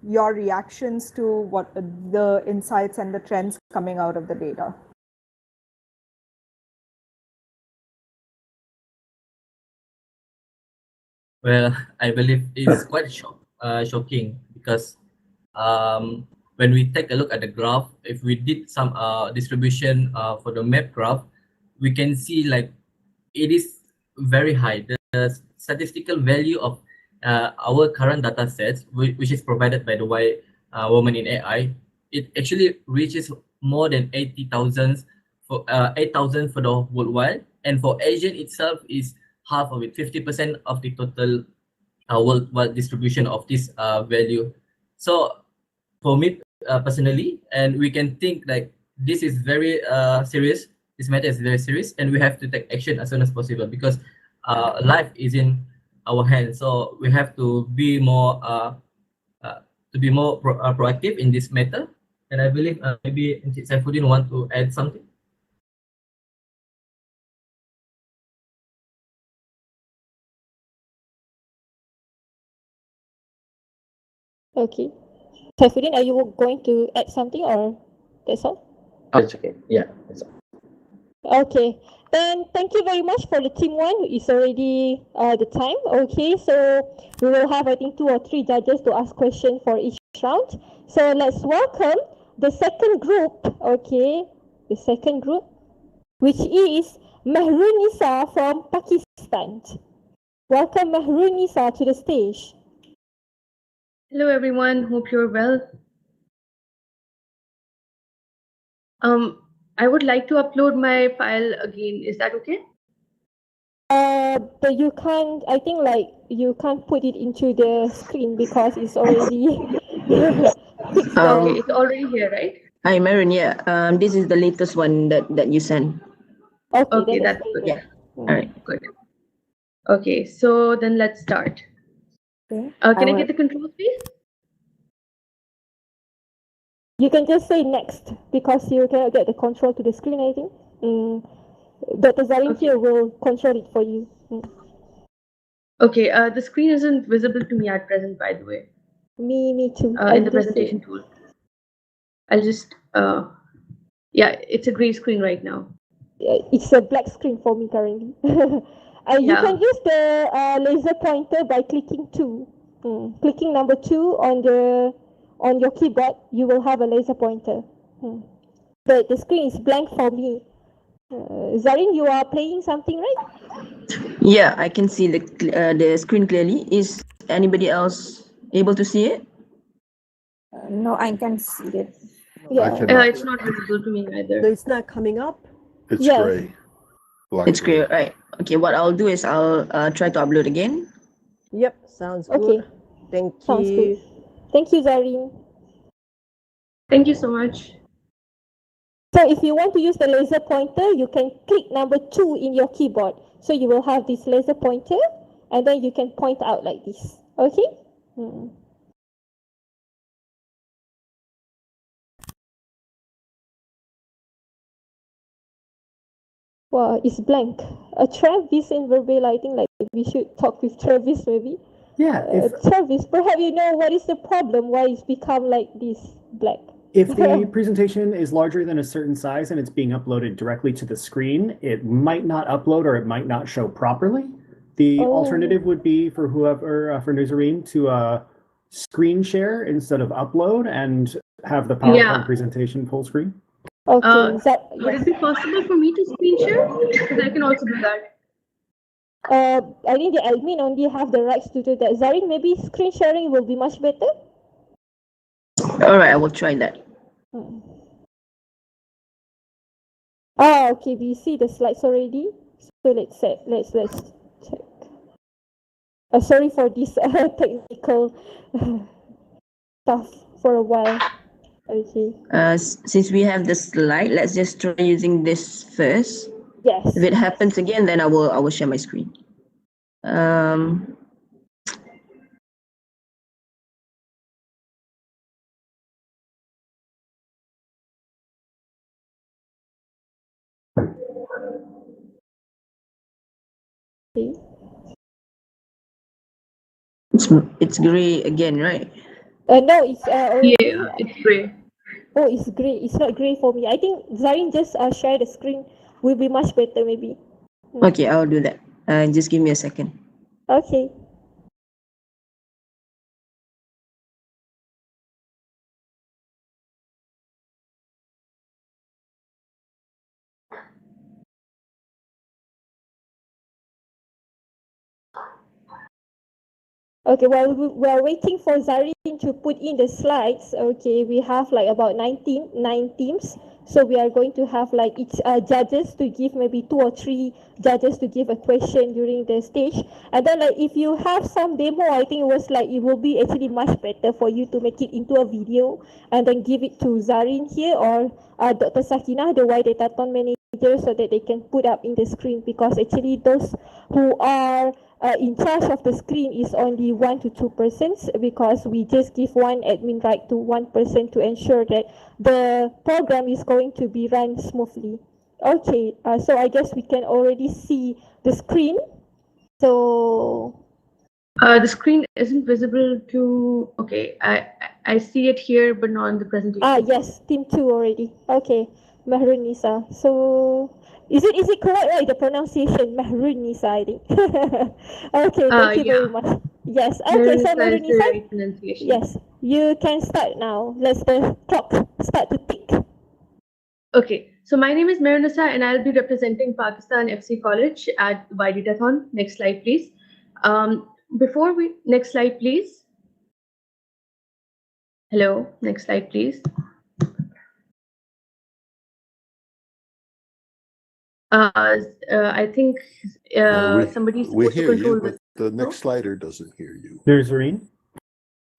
reactions to what the insights and the trends coming out of the data? Well, I believe it's quite shocking because when we take a look at the graph, if we did some distribution for the map graph, we can see like it is very high. The statistical value of our current data sets, which is provided by the Women in AI, it actually reaches more than 80,000 for 8,000 for the worldwide, and for Asian itself is half of it, 50% of the total worldwide distribution of this value. So for me personally, and we can think like this is very serious. This matter is very serious, and we have to take action as soon as possible because life is in our hands. So we have to be more proactive in this matter. And I believe maybe Saifuddin want to add something. Okay. Saifuddin, are you going to add something or that's all? Oh, it's okay. Yeah, that's all. Okay, then thank you very much for the team one. It's already the time. Okay, so we will have I think 2 or 3 judges to ask questions for each round. So let's welcome the second group. Okay, the second group, which is Mehrunisa from Pakistan. Welcome Mehrunisa to the stage. Hello everyone, hope you're well. I would like to upload my file again. Is that okay? But you can't, I think like you can't put it into the screen because it's already fixed. Okay, it's already here, right? Hi, Marin. Yeah, this is the latest one that you sent. Okay, that's good. Yeah. All right. Good. Okay, so then let's start. Okay. Can I get the controls, please? You can just say next because you cannot get the control to the screen, I think. Dr. Zarin here will control it for you. Okay, the screen isn't visible to me at present, by the way. Me too. In the presentation tool. I'll just, yeah, it's a gray screen right now. It's a black screen for me currently. You can use the laser pointer by clicking 2. Clicking number 2 on your keyboard, you will have a laser pointer. But the screen is blank for me. Zarin, you are playing something, right? Yeah, I can see the screen clearly. Is anybody else able to see it? No, I can see it. It's not visible to me either. So it's not coming up? It's gray. Black It's gray, right? Okay, what I'll do is I'll try to upload again. Yep, sounds good. Okay. Thank you. Sounds good. Thank you, Zarin. Thank you so much. So if you want to use the laser pointer, you can click number 2 in your keyboard. So you will have this laser pointer, and then you can point out like this. Okay? Wow, it's blank. Travis and Verbal, I think like we should talk with Travis maybe. Yeah. Travis, perhaps you know what is the problem, why it's become like this black. If the presentation is larger than a certain size and it's being uploaded directly to the screen, it might not upload or it might not show properly. The alternative would be for whoever, for Nuzarine, to screen share instead of upload and have the PowerPoint presentation full screen. Okay, would it be possible for me to screen share? Because I can also do that. I think the admin only have the rights to do that. Zarin, maybe screen sharing will be much better. All right, I will try that. Okay, we see the slides already. So let's check. Sorry for this technical stuff for a while. Okay. Since we have the slide, let's just try using this first. Yes. If it happens again, then I will share my screen. It's gray again, right? No, it's already. Yeah, it's gray. Oh, it's gray. It's not gray for me. I think Zarin just share the screen will be much better maybe. Okay, I'll do that. Just give me a second. Okay. Okay, while we're waiting for Zarin to put in the slides, okay, we have like about 9 teams. So we are going to have like each judges to give maybe 2 or 3 judges to give a question during the stage. And then like if you have some demo, I think it was like it will be actually much better for you to make it into a video and then give it to Zarin here or Dr. Sakina, the WaiDatathon manager, so that they can put up in the screen, because actually those who are in charge of the screen is only 1 to 2%, because we just give one admin right to one person to ensure that the program is going to be run smoothly. Okay, so I guess we can already see the screen. So the screen isn't visible to. Okay, I see it here, but not on the presentation. Yes, team 2 already. Okay, Mahrun Nisa. So is it correct, right? The pronunciation Mahrun Nisa, I think. Okay, thank you very much. Yes. Okay, so Mahrun Nisa. Right pronunciation. Yes, you can start now. Let's the clock start to tick. Okay, so my name is Merunnisa and I'll be representing Pakistan FC College at WaiDatathon. Next slide, please. Next slide, please. Hello, next slide, please. I think somebody's We supposed to hear you, control but this. the next slider doesn't hear you. Nazarene?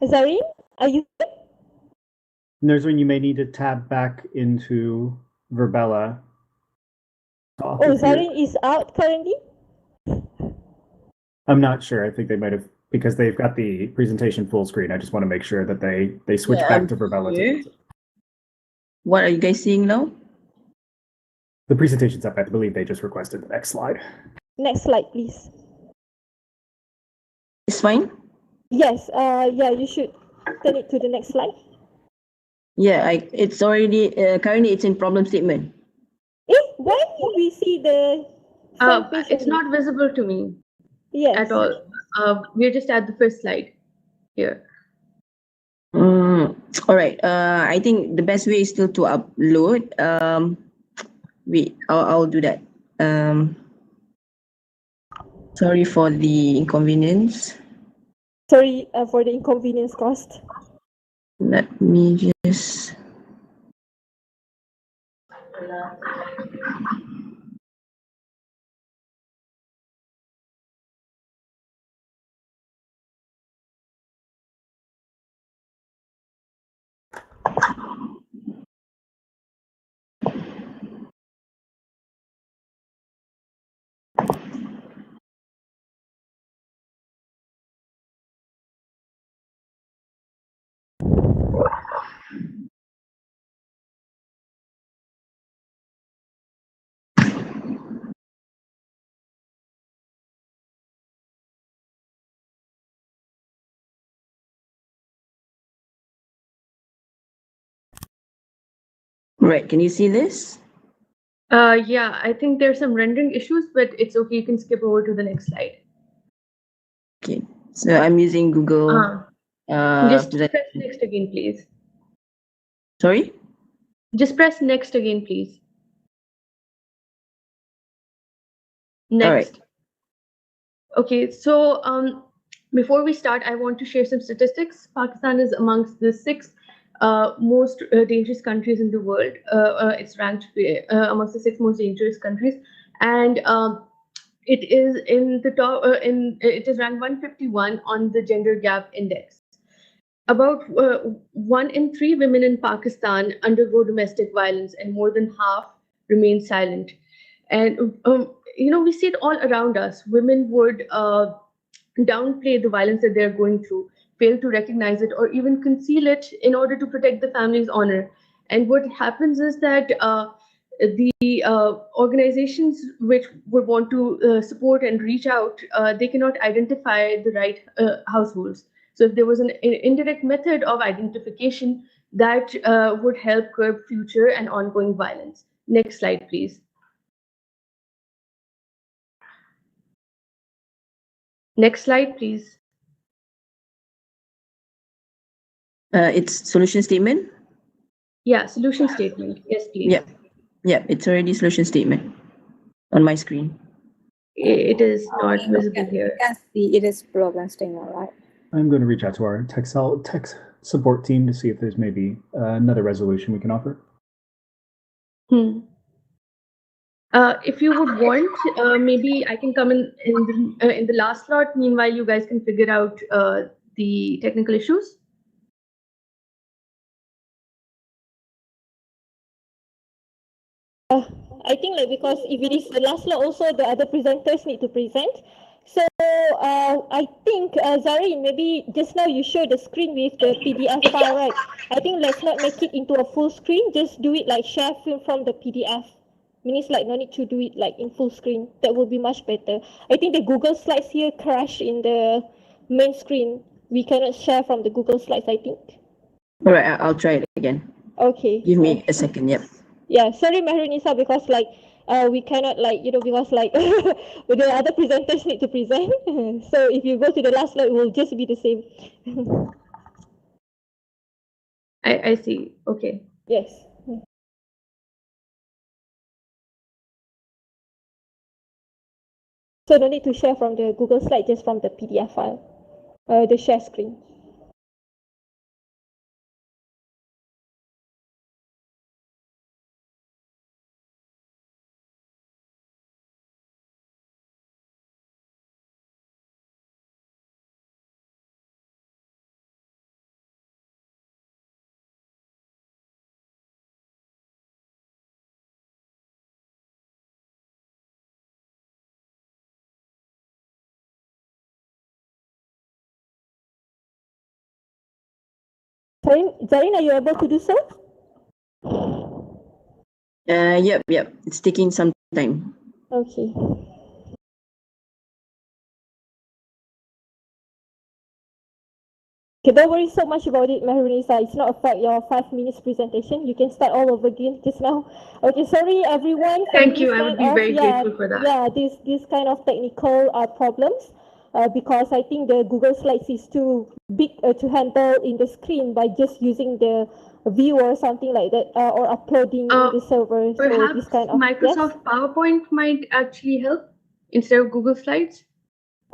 Zareen, are you there? Nazarene, you may need to tab back into Verbella. Oh, Zareen is out currently? I'm not sure. I think they might have, because they've got the presentation full screen. I just want to make sure that they switch Yeah, back I'm to Verbella. here. What are you guys seeing now? The presentation's up. I believe they just requested the next slide. Next slide, please. It's fine? Yes, yeah, you should turn it to the next slide. Yeah, it's already, currently it's in problem statement. Why did we see the front page? It's not visible to me at all. We're just at the first slide here. All right. I think the best way is still to upload. Wait, I'll do that. Sorry for the inconvenience. Sorry for the inconvenience caused. Let me just. Right, can you see this? Yeah, I think there's some rendering issues, but it's okay. You can skip over to the next slide. Okay, so I'm using Google. Just press next again, please. Sorry? Just press next again, please. Next. All right. Okay, so before we start, I want to share some statistics. Pakistan is amongst the six most dangerous countries in the world. It's ranked amongst the six most dangerous countries, and it is in the top. It is ranked 151 on the Gender Gap Index. About 1 in 3 women in Pakistan undergo domestic violence, and more than half remain silent. And we see it all around us. Women would downplay the violence that they're going through, fail to recognize it, or even conceal it in order to protect the family's honor. And what happens is that the organizations which would want to support and reach out, they cannot identify the right households. So if there was an indirect method of identification that would help curb future and ongoing violence. Next slide, please. Next slide, please. It's solution statement? Yeah, solution statement. Yes, please. Yep. Yep, it's already solution statement on my screen. It is not visible here. You can see it is problem statement, right? I'm going to reach out to our tech support team to see if there's maybe another resolution we can offer. If you would want, maybe I can come in the last slot. Meanwhile, you guys can figure out the technical issues. I think because if it is the last slot, also the other presenters need to present. So I think Zareen, maybe just now you showed the screen with the PDF file, right? I think let's not make it into a full screen. Just do it like share film from the PDF. Means no need to do it in full screen. That would be much better. I think the Google Slides here crash in the main screen. We cannot share from the Google Slides, I think. All right, I'll try it again. Okay. Give me a second, yep. Yeah, sorry Mehrunisa, because we cannot because the other presenters need to present. So if you go to the last slide, it will just be the same. I see. Okay. Yes. So no need to share from the Google slide, just from the PDF file, the share screen. Zarin, are you able to do so? Yep. It's taking some time. Okay. Okay, don't worry so much about it, Mehrunisa. It's not affect your 5 minutes presentation. You can start all over again just now. Okay, sorry everyone for Thank this you. I kind would be of very grateful for that. this kind of technical problems. Because I think the Google Slides is too big to handle in the screen by just using the view or something like that, or uploading in the server. So Perhaps this kind of Microsoft PowerPoint might actually help instead of Google Slides,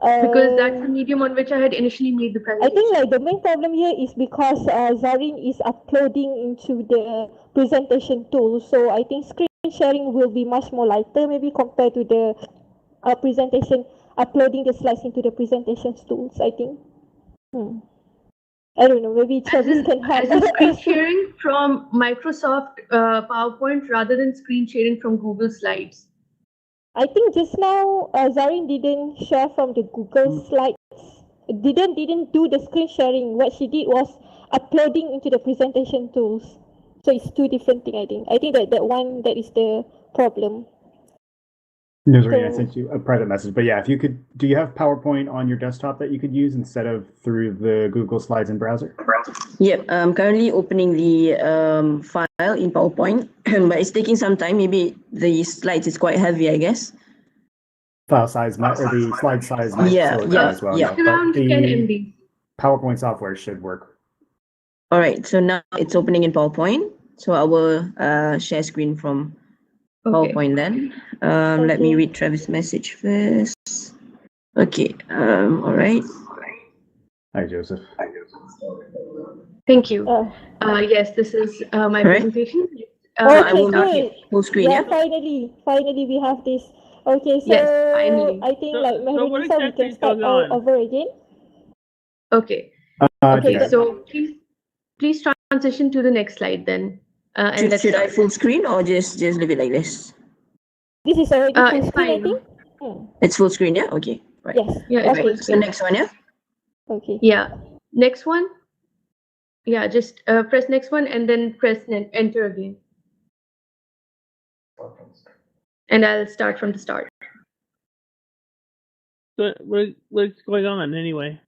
because that's the medium on which I had initially made the I presentation. think like the main problem here is because Zarin is uploading into the presentation tool. So I think screen sharing will be much more lighter maybe compared to the presentation, uploading the slides into the presentation tools, I think. I don't know, maybe Travis can help. As in screen sharing from Microsoft PowerPoint rather than screen sharing from Google Slides. I think just now Zarin didn't share from the Google Slides. Didn't do the screen sharing. What she did was uploading into the presentation tools. So it's two different things, I think. I think that one that is the problem. No, Zarina, I sent you a private message. But yeah, if you could, do you have PowerPoint on your desktop that you could use instead of through the Google Slides in browser? Yep, I'm currently opening the file in PowerPoint, but it's taking some time. Maybe the slides is quite heavy, I guess. File size might, or the slide size might slow it down as well. Yeah. But Around 10 the MB. PowerPoint software should work. All right, so now it's opening in PowerPoint. So I will share screen from PowerPoint then. Let me read Travis' message first. Okay, all right. Hi, Joseph. Thank you. Yes, this is my presentation. Okay, will make good. it full screen, Yeah, yeah? finally we have this. Okay, so Yes, finally. I think like what Mehrunisa, we exactly can is start going all on? over again. Okay. Okay, Okay, so please transition to the next slide then. And let's Should I start. full screen or just leave it like this? This is already full It's screen, I fine. think. It's full screen, yeah? Okay. Right. Yes. Yeah, it's full Right. So screen. next one, yeah? Okay. Yeah. Next one. Yeah, just press next one and then press enter again. And I'll start from the start. So what's going on anyway?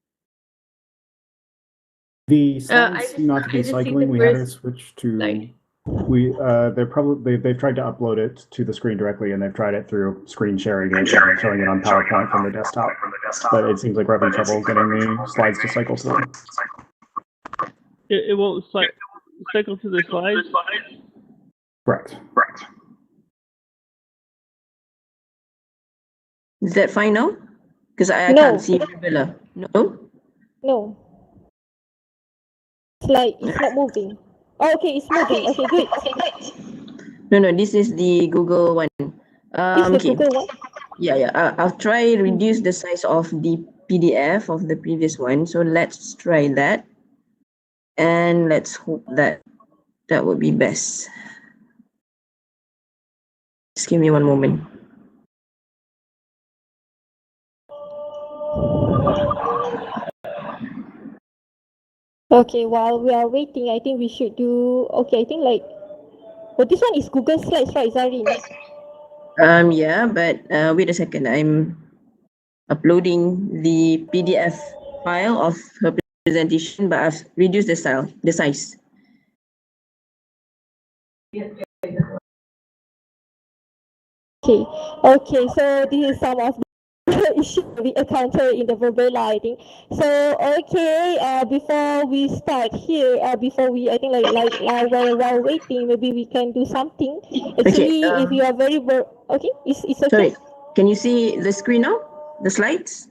The slides seem not to be I just see cycling. the We had to first switch to. They've tried to upload it to the screen directly, and they've tried it through screen sharing it and showing it on PowerPoint from the desktop. But it seems like we're having trouble getting the slides to cycle through. It won't cycle to the slides? Correct. Is that fine now? Because I No. can't see Bella. No? No. It's like it's not moving. Oh, okay, it's moving. Okay, good. No, this is the Google one. This is the Google one? Yeah. I'll try reduce the size of the PDF of the previous one. So let's try that. And let's hope that would be best. Just give me one moment. Okay, while we are waiting, I think we should do. Okay, I think like. But this one is Google Slides, right, Zarin? Yeah, but wait a second. I'm uploading the PDF file of her presentation, but I've reduced the size. Okay, so this is some of the issues we encounter in the Verbella, I think. So, okay, before we start here, I think while waiting, maybe we can do something. Actually, if you are very, okay, it's okay. Sorry, can you see the screen now? The slides?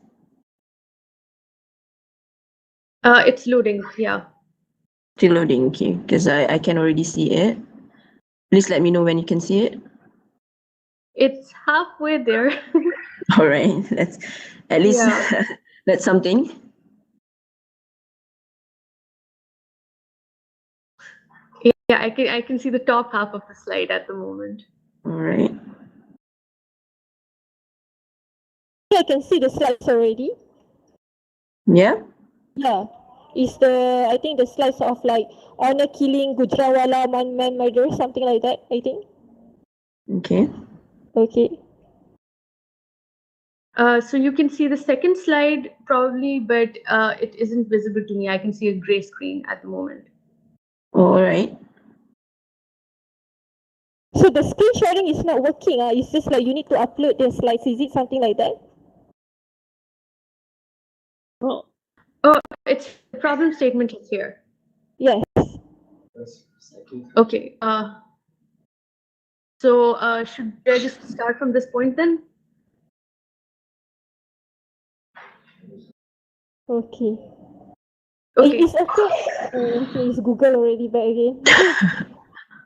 It's loading, yeah. Still loading, okay, because I can already see it. Please let me know when you can see it. It's halfway there. All right, that's at least that's something. Yeah, I can see the top half of the slide at the moment. All right. I can see the slides already. Yeah? Yeah. is the, I think the slides of like honor killing, Gujranwala, man murder, something like that, I think. Okay. Okay. So you can see the second slide probably, but it isn't visible to me. I can see a gray screen at the moment. All right. So the screen sharing is not working. It's just like you need to upload the slides. Is it something like that? Well, oh, it's the problem statement is here. Yes. Okay. So should I just start from this point then? Okay. Okay. It's okay. Okay, it's Google already back again.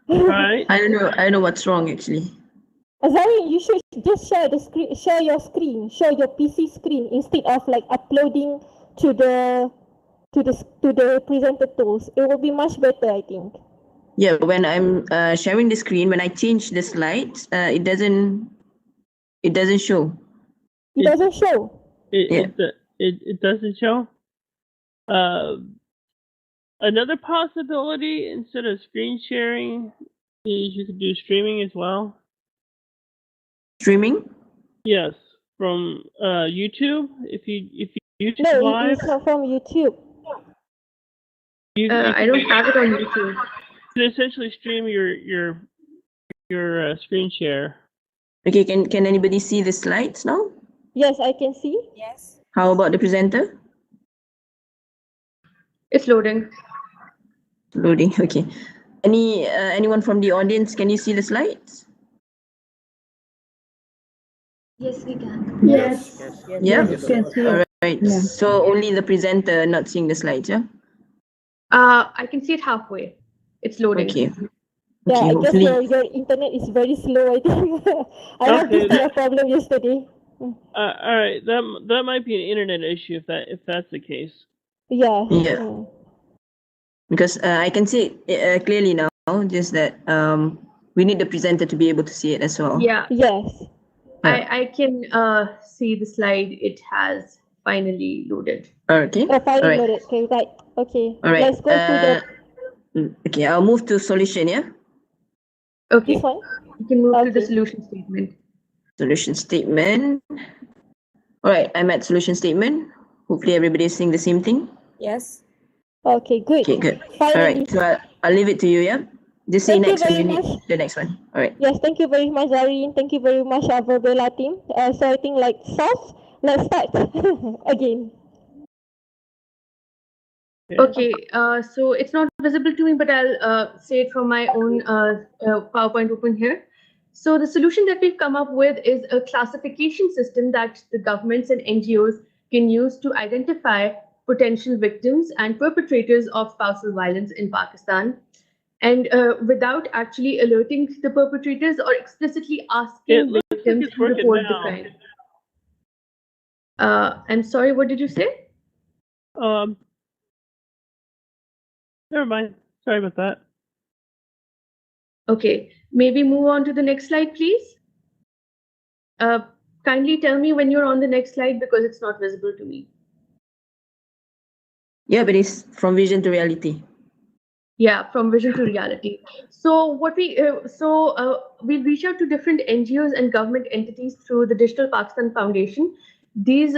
right. I don't know what's wrong actually. Azari, you should just share the screen, share your screen, share your PC screen instead of like uploading to the presenter tools. It will be much better, I think. Yeah, when I'm sharing the screen, when I change the slides, it doesn't show. It doesn't show. It doesn't show. Another possibility instead of screen sharing is you could do streaming as well. Streaming? Yes, from YouTube. If you YouTube No, live. it's not from YouTube. I don't have it on YouTube. You can essentially stream your screen share. Okay, can anybody see the slides now? Yes, I can see. Yes. How about the presenter? It's loading. Loading. Okay. Anyone from the audience? Can you see the slides? Yes, we can. Yes. Yeah. Yes, can see. All right. Yeah. So only the presenter not seeing the slides, yeah? I can see it halfway. It's loading. Okay. Yeah, Okay, I guess hopefully. your internet is very slow, I think. I had this kind of problem yesterday. All right, that might be an internet issue if that's the case. Yeah. Yeah. Because I can see it clearly now, just that we need the presenter to be able to see it as well. Yeah. Yes. I can see the slide. It has finally loaded. Okay. Finally All right. loaded. Okay, right. Okay. All right. Let's go to the Okay, I'll move to solution, yeah? Okay. this one. You can move to the solution statement. Solution statement. All right, I'm at solution statement. Hopefully everybody is seeing the same thing. Yes. Okay, good. Okay, good. Finally. All right, so I'll leave it to you, yeah? Just say Thank you next when very you need much. the next one. All right. Yes, thank you very much, Zareen. Thank you very much, our Verbella team. So I think like soft. Let's start again. Okay, so it's not visible to me, but I'll say it from my own PowerPoint open here. So the solution that we've come up with is a classification system that the governments and NGOs can use to identify potential victims and perpetrators of spousal violence in Pakistan. And without actually alerting the perpetrators or explicitly asking victims to report the crime. I'm sorry, what did you say? Never mind. Sorry about that. Okay, maybe move on to the next slide, please. Kindly tell me when you're on the next slide because it's not visible to me. Yeah, but it's from vision to reality. Yeah, from vision to reality. So what we we reach out to different NGOs and government entities through the Digital Pakistan Foundation. These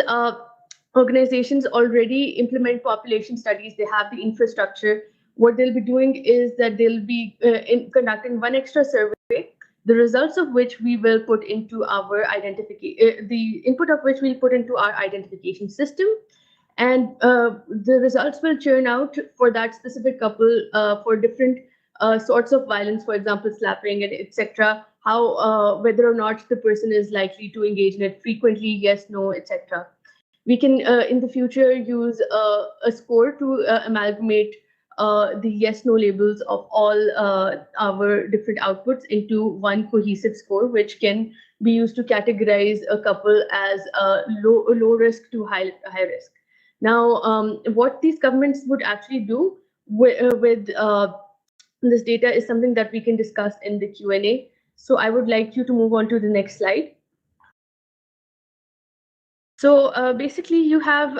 organizations already implement population studies. They have the infrastructure. What they'll be doing is that they'll be conducting one extra survey, the results of which we will put into our identification, the input of which we'll put into our identification system. And the results will churn out for that specific couple for different sorts of violence, for example, slapping and etc. How whether or not the person is likely to engage in it frequently, yes, no, etc. We can in the future use a score to amalgamate the yes no labels of all our different outputs into one cohesive score, which can be used to categorize a couple as low risk to high risk. Now, what these governments would actually do with this data is something that we can discuss in the Q&A. So I would like you to move on to the next slide. So basically, you have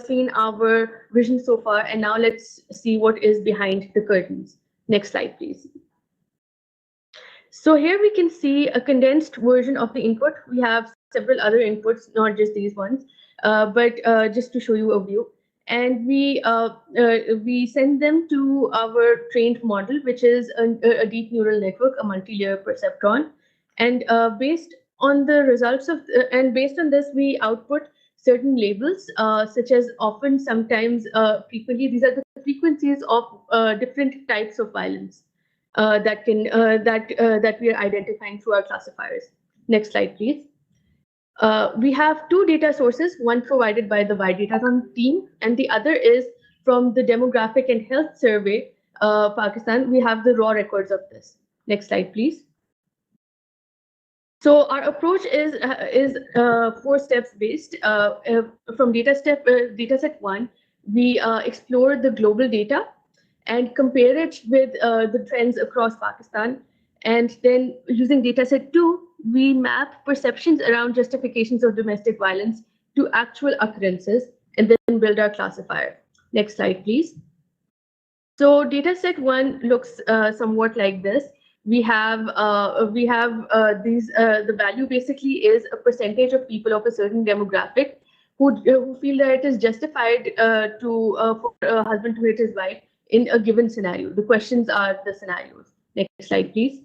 seen our vision so far, and now let's see what is behind the curtains. Next slide, please. So here we can see a condensed version of the input. We have several other inputs, not just these ones, but just to show you a view. And we send them to our trained model, which is a deep neural network, a multi-layer perceptron. And based on the results of, and based on this, we output certain labels, such as often, sometimes, frequently. These are the frequencies of different types of violence that we are identifying through our classifiers. Next slide, please. We have two data sources, one provided by the WaiDatathon team, and the other is from the Demographic and Health Survey, Pakistan. We have the raw records of this. Next slide, please. So our approach is 4 steps based. From dataset 1, we explore the global data and compare it with the trends across Pakistan. And then using dataset 2, we map perceptions around justifications of domestic violence to actual occurrences and then build our classifier. Next slide, please. So dataset 1 looks somewhat like this. We have the value basically is a percentage of people of a certain demographic who feel that it is justified for a husband to hit his wife in a given scenario. The questions are the scenarios. Next slide, please.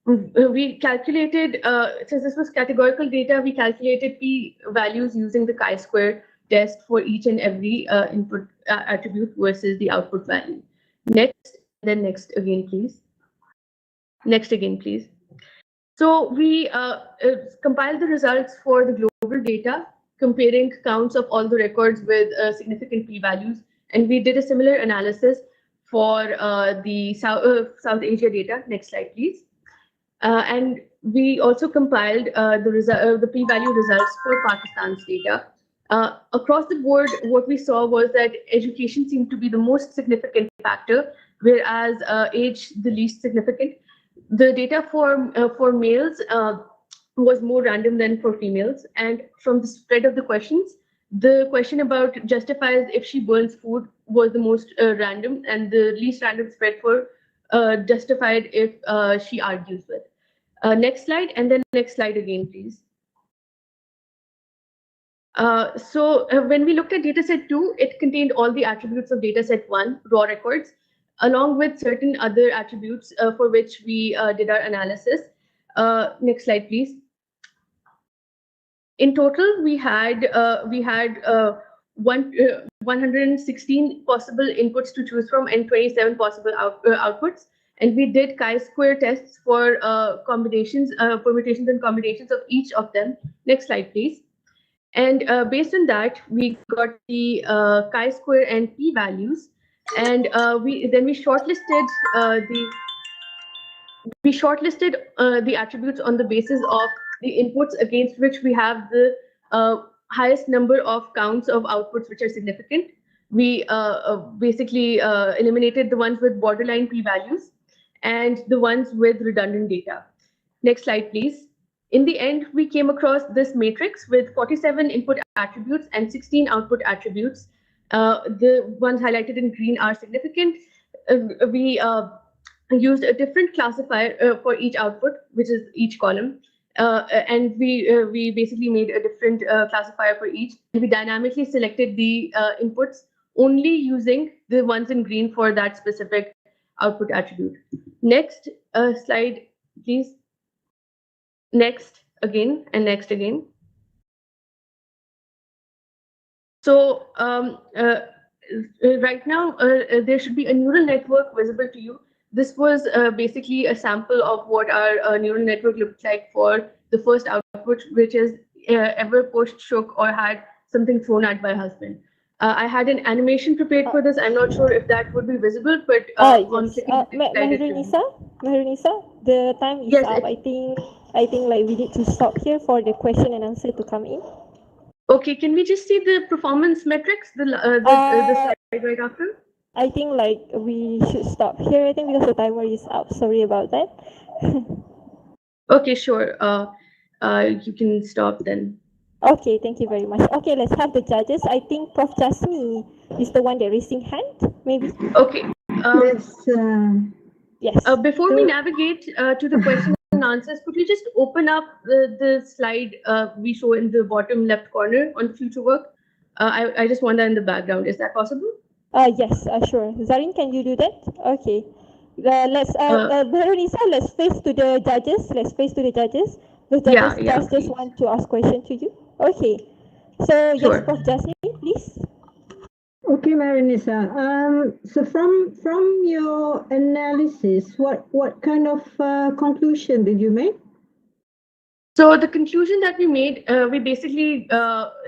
We calculated, since this was categorical data, we calculated P values using the chi-square test for each and every input attribute versus the output value. Next, then next again, please. Next again, please. So we compiled the results for the global data, comparing counts of all the records with significant p-values, and we did a similar analysis for the South Asia data. Next slide, please. And we also compiled the p-value results for Pakistan's data. Across the board, what we saw was that education seemed to be the most significant factor, whereas age the least significant. The data for males was more random than for females, and from the spread of the questions, the question about justifies if she burns food was the most random, and the least random spread for justified if she argues with. Next slide, and then next slide again, please. So when we looked at dataset 2, it contained all the attributes of dataset 1, raw records, along with certain other attributes for which we did our analysis. Next slide, please. In total, we had 116 possible inputs to choose from and 27 possible outputs. And we did chi-square tests for permutations and combinations of each of them. Next slide, please. And based on that, we got the chi-square and p-values, and we shortlisted the attributes on the basis of the inputs against which we have the highest number of counts of outputs which are significant. We basically eliminated the ones with borderline p-values and the ones with redundant data. Next slide, please. In the end, we came across this matrix with 47 input attributes and 16 output attributes. The ones highlighted in green are significant. We used a different classifier for each output, which is each column. And we basically made a different classifier for each. We dynamically selected the inputs only using the ones in green for that specific output attribute. Next slide, please. Next again, and next again. So right now, there should be a neural network visible to you. This was basically a sample of what our neural network looked like for the first output, which is ever pushed, shook, or had something thrown at my husband. I had an animation prepared for this. I'm not sure if that would be visible, but yes. Mehrunisa, the time is up. I think like we need to stop here for the question and answer to come in. Okay, can we just see the performance metrics, the slide right after? I think like we should stop here. I think because the timer is up. Sorry about that. Okay, sure. You can stop then. Okay, thank you very much. Okay, let's have the judges. I think Prof. Jasmine is the one that raising hand, maybe. Okay. Let's, yes. Before we navigate to the question and answers, could you just open up the slide we show in the bottom left corner on future work? I just want that in the background. Is that possible? Yes, sure. Zarin, can you do that? Okay. Veronica, let's face to the judges. Let's face to the judges. The judges just want to ask question to you. Okay. So Sure. yes, Prof. Jasmine, please. Okay, Marinisa. So from your analysis, what kind of conclusion did you make? So the conclusion that we made, we basically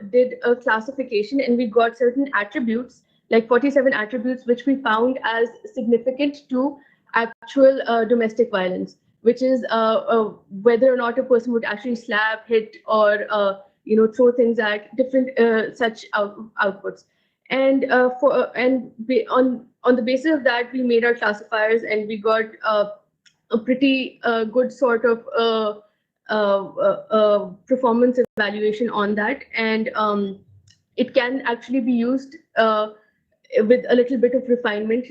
did a classification and we got certain attributes, like 47 attributes, which we found as significant to actual domestic violence, which is whether or not a person would actually slap, hit, or throw things at different such outputs. And on the basis of that, we made our classifiers and we got a pretty good sort of performance evaluation on that, and it can actually be used with a little bit of refinement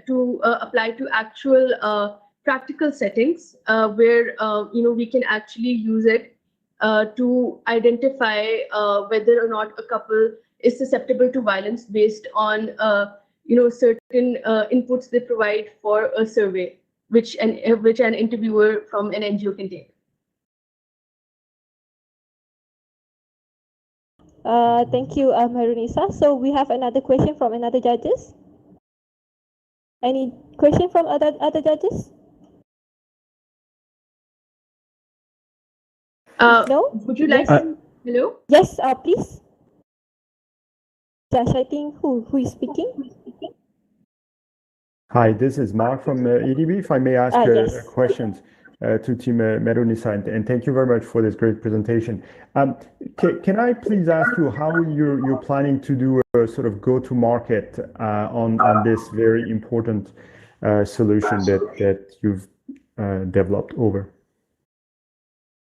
to apply to actual practical settings where we can actually use it to identify whether or not a couple is susceptible to violence based on certain inputs they provide for a survey, which an interviewer from an NGO can take. Thank you, Marunisa. So we have another question from another judges. Any question from other judges? No? Would you like Yes. Hello? Yes, please. Josh, I think who is speaking? Hi, this is Mark from EDB. If I may ask yes. questions to Team Merunisa, and thank you very much for this great presentation. Can I please ask you how you're planning to do a sort of go-to-market on this very important solution that you've developed over?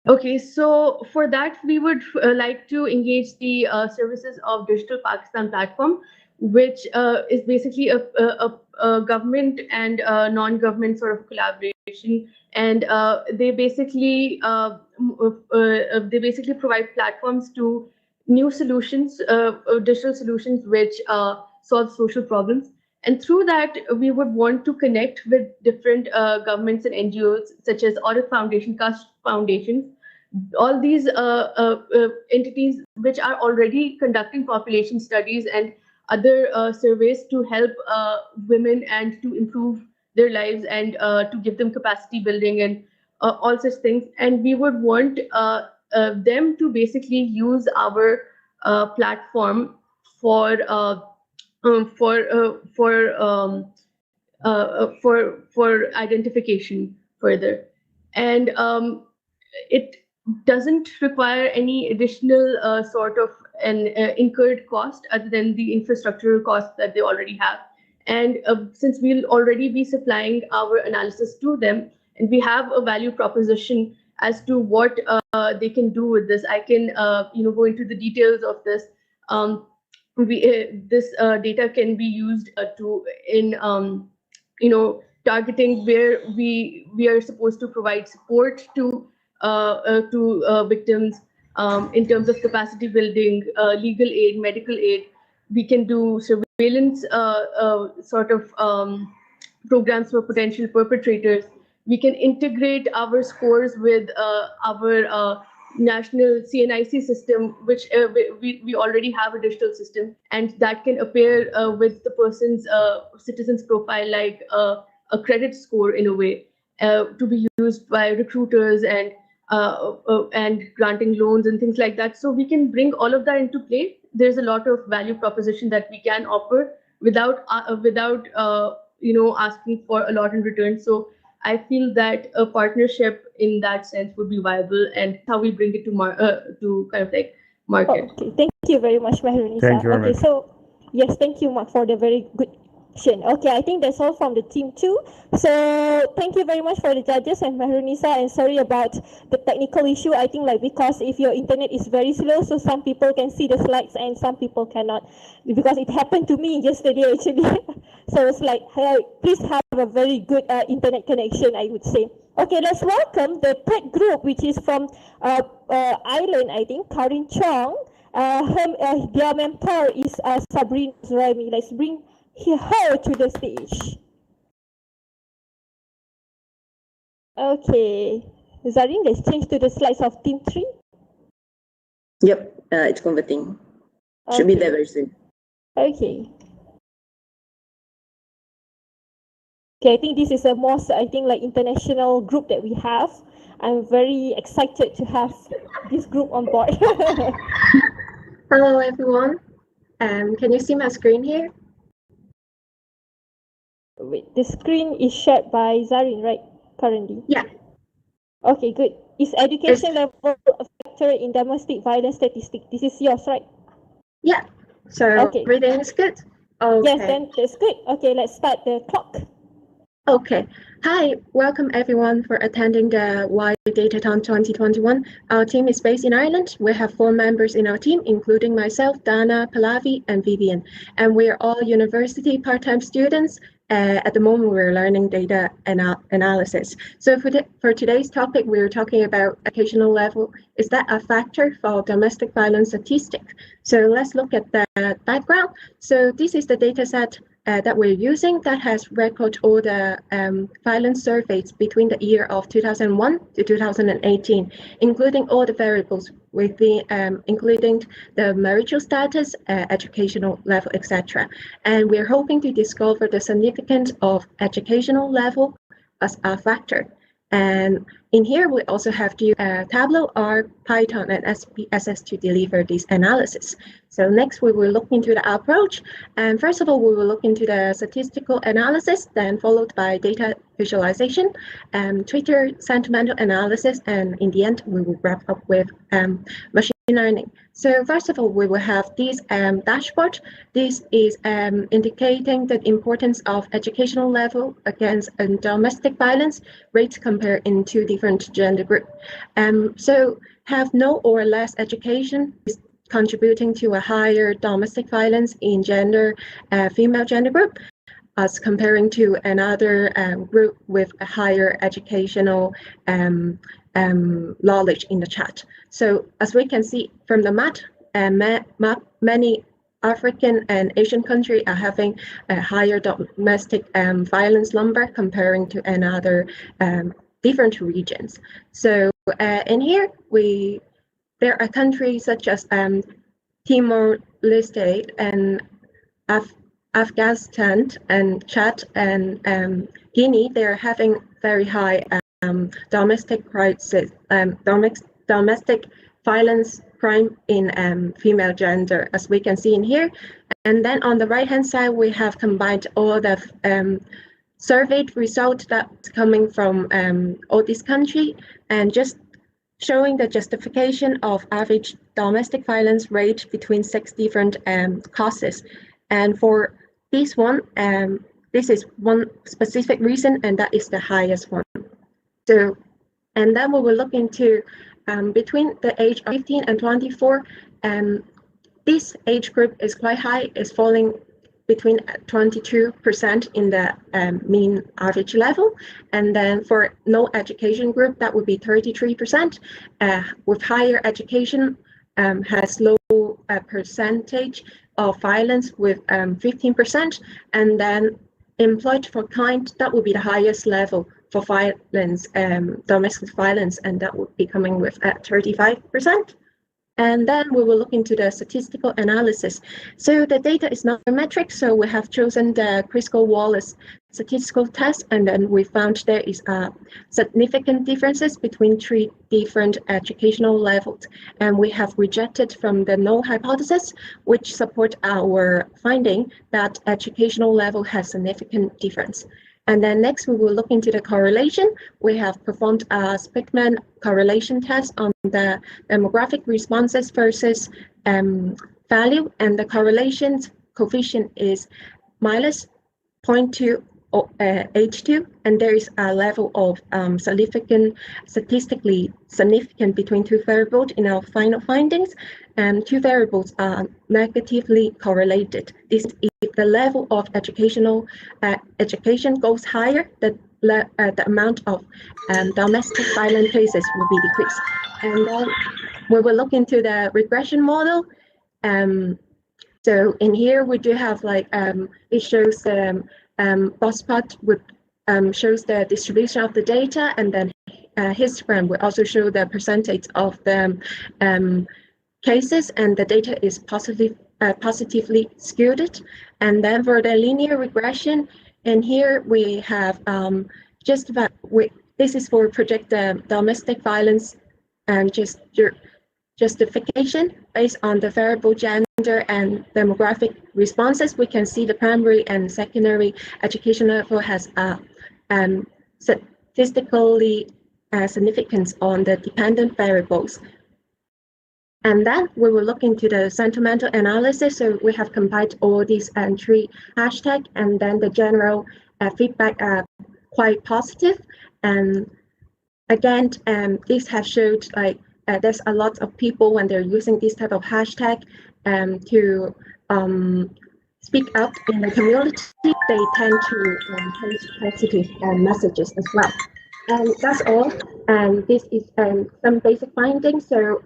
Okay, so for that, we would like to engage the services of Digital Pakistan platform, which is basically a government and non-government sort of collaboration, and they basically provide platforms to new solutions, digital solutions which solve social problems. And through that, we would want to connect with different governments and NGOs such as Audit Foundation, Cust Foundation, all these entities which are already conducting population studies and other surveys to help women and to improve their lives and to give them capacity building and all such things. And we would want them to basically use our platform for identification further, and it doesn't require any additional sort of an incurred cost other than the infrastructural costs that they already have. And since we'll already be supplying our analysis to them, and we have a value proposition as to what they can do with this, I can go into the details of this. This data can be used in targeting where we are supposed to provide support to victims in terms of capacity building, legal aid, medical aid. We can do surveillance sort of programs for potential perpetrators. We can integrate our scores with our national CNIC system, which we already have a digital system, and that can appear with the person's citizen's profile like a credit score in a way to be used by recruiters and granting loans and things like that. So we can bring all of that into play. There's a lot of value proposition that we can offer without asking for a lot in return. So I feel that a partnership in that sense would be viable, and how we bring it to kind of like market. Okay, thank you very much, Mehrunisa. Thank you very much. So yes, thank you, Mark, for the very good Okay, I think that's all from the team too. So thank you very much for the judges and Mehrunisa, and sorry about the technical issue. I think like because if your internet is very slow, so some people can see the slides and some people cannot, because it happened to me yesterday actually. So it's like, hey, please have a very good internet connection, I would say. Okay, let's welcome the third group, which is from Ireland, I think, Karin Chong. Their mentor is Sabrina Zraimi. Let's bring her to the stage. Okay, Zarin, let's change to the slides of team 3. Yep, it's converting. Should be there very soon. Okay. Okay, I think this is a most, I think, like international group that we have. I'm very excited to have this group on board. Hello, everyone. Can you see my screen here? Wait, the screen is shared by Zarin, right? Currently. Yeah. Okay, good. Is education level a factor in domestic violence statistics? This is yours, right? Yeah. So everything is good? Okay. Yes, then that's good. Okay, let's start the clock. Okay. Hi, welcome everyone for attending the WaiDatathon 2021. Our team is based in Ireland. We have 4 members in our team, including myself, Dana, Pallavi, and Vivian. And we are all university part-time students. At the moment, we're learning data analysis. So for today's topic, we're talking about educational level. Is that a factor for domestic violence statistics? So let's look at the background. So this is the data set that we're using that has recorded all the violence surveys between the year of 2001 to 2018, including all the variables including the marital status, educational level, etc. And we're hoping to discover the significance of educational level as a factor. And in here, we also have to use Tableau, R, Python, and SPSS to deliver this analysis. So next, we will look into the approach. And first of all, we will look into the statistical analysis, then followed by data visualization, Twitter sentimental analysis, and in the end, we will wrap up with machine learning. So first of all, we will have this dashboard. This is indicating the importance of educational level against domestic violence rates compared in 2 different gender groups. So have no or less education is contributing to a higher domestic violence in female gender group, as comparing to another group with a higher educational knowledge in the chat. So as we can see from the map, many African and Asian countries are having a higher domestic violence number comparing to another different regions. So in here, there are countries such as Timor-Leste and Afghanistan and Chad and Guinea. They're having very high domestic violence crime in female gender, as we can see in here. And then on the right-hand side, we have combined all the surveyed results that's coming from all these countries, and just showing the justification of average domestic violence rate between 6 different causes. And for this one, this is one specific reason, and that is the highest one. So, and then we will look into between the age of 15 and 24, this age group is quite high, is falling between 22% in the mean average level. And then for no education group, that would be 33%. With higher education, has low percentage of violence with 15%. And then employed for kind, that would be the highest level for violence, domestic violence, and that would be coming with 35%. And then we will look into the statistical analysis. So the data is not a metric, so we have chosen the Crisco-Wallace statistical test, and then we found there is significant differences between 3 different educational levels. And we have rejected from the null hypothesis, which support our finding that educational level has significant difference. And then next, we will look into the correlation. We have performed a Speckman correlation test on the demographic responses versus value, and the correlation coefficient is minus 0.2 H2, and there is a level of statistically significant between two variables in our final findings, and two variables are negatively correlated. This if the level of education goes higher, the amount of domestic violence cases will be decreased. And then we will look into the regression model. So in here we do have like it shows the box plot would shows the distribution of the data, and then histogram will also show the percentage of the cases, and the data is positively skewed. And then for the linear regression, and here we have this is for project domestic violence and justification based on the variable gender and demographic responses. We can see the primary and secondary education level has statistically significance on the dependent variables. And then we will look into the sentimental analysis. So we have compiled all these three hashtags, and then the general feedback are quite positive. And again, this has showed like there's a lot of people when they're using this type of hashtag to speak up in the community, they tend to post positive messages as well. And that's all. And this is some basic findings. So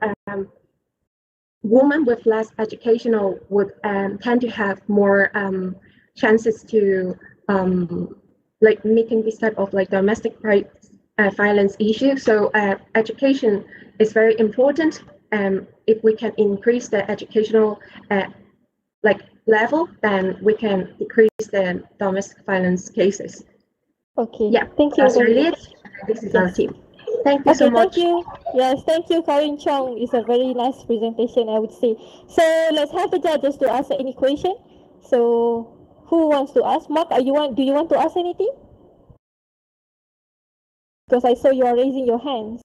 women with less educational would tend to have more chances to like making this type of like domestic violence issue. So education is very important. If we can increase the educational level, then we can decrease the domestic violence cases. Okay. Yeah. Thank you. That's really it. This is our team. Thank you so much. Thank you. Yes, thank you, Karin Chong. It's a very nice presentation, I would say. So let's have the judges to ask any question. So who wants to ask? Mark, do you want to ask anything? Because I saw you are raising your hands.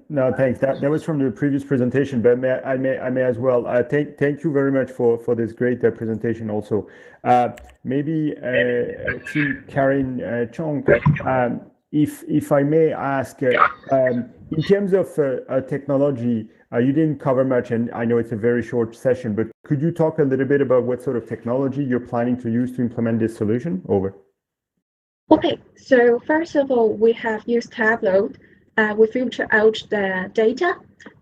No, thanks. That was from the previous presentation, but I may as well. Thank you very much for this great presentation. Also, maybe to Karin Chong, if I may ask, in terms of technology, you didn't cover much, and I know it's a very short session, but could you talk a little bit about what sort of technology you're planning to use to implement this solution? Over. Okay, so first of all, we have used Tableau. We filter out the data,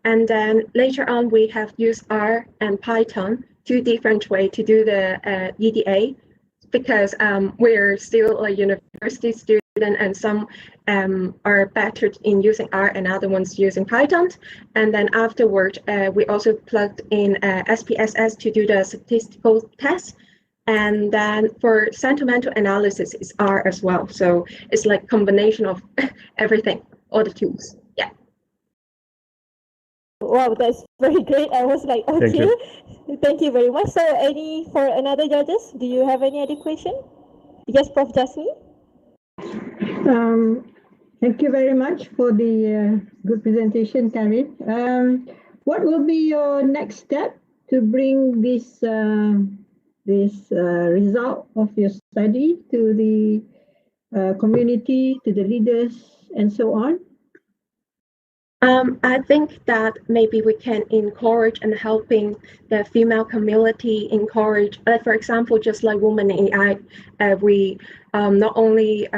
and then later on we have used R and Python, two different ways to do the EDA, because we're still a university student, and some are better in using R and other ones using Python. And then afterward, we also plugged in SPSS to do the statistical test. And then for sentimental analysis, it's R as well. So it's like combination of everything. All the tools. Yeah. Wow, that's very great. I was like, okay, thank you very much. So for another judges, do you have any other question? Yes, Prof. Jasmine. Thank you very much for the good presentation, Karin. What will be your next step to bring this result of your study to the community, to the leaders, and so on? I think that maybe we can encourage and helping the female community encourage, for example, just like Women in AI, we not only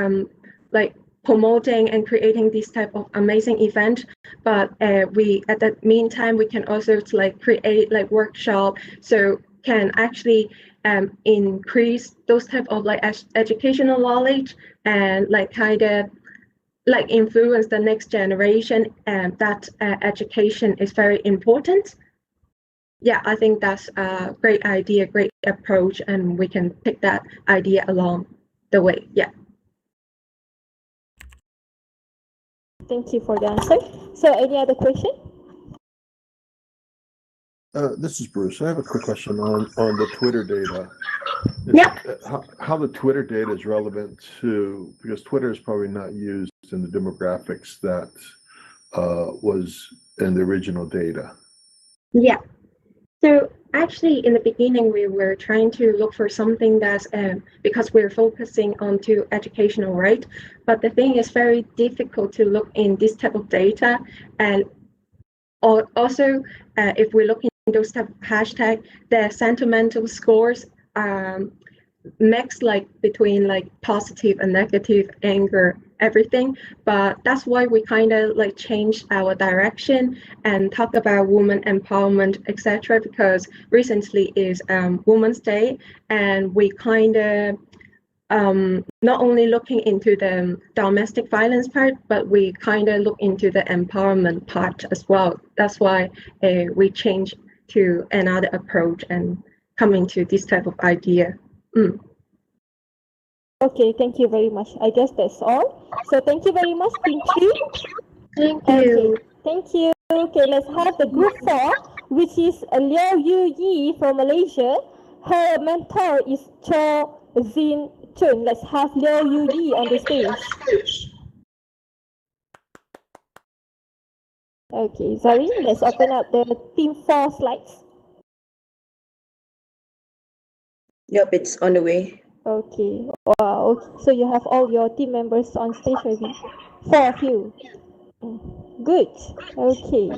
like promoting and creating this type of amazing event, but we at the meantime we can also like create like workshop, so can actually increase those type of like educational knowledge and like kind of like influence the next generation, and that education is very important. Yeah, I think that's a great idea, great approach, and we can take that idea along the way. Yeah. Thank you for the answer. So any other question? This is Bruce. I have a quick question on the Twitter data. Yeah. How the Twitter data is relevant to, because Twitter is probably not used in the demographics that was in the original data. Yeah. So Actually, in the beginning, we were trying to look for something that's because we're focusing on to educational, right? But the thing is very difficult to look in this type of data, and also if we look in those type of hashtag, the sentimental scores mix like between like positive and negative, anger, everything. But that's why we kind of like changed our direction and talk about women empowerment, etc. Because recently is Women's Day, and we kind of not only looking into the domestic violence part, but we kind of look into the empowerment part as well. That's why we change to another approach and coming to this type of idea. Okay, thank you very much. I guess that's all. So thank you very much, Team 3. Thank you. Okay, thank you. Okay, let's have the group 4, which is Liao Yu Yi from Malaysia. Her mentor is Cho Zin Chun. Let's have Liao Yu Yi on the stage. Okay, Zari, let's open up the Team 4 slides. Yep, it's on the way. Okay, wow. Okay. So you have all your team members on stage already? 4 of you. Good. Okay.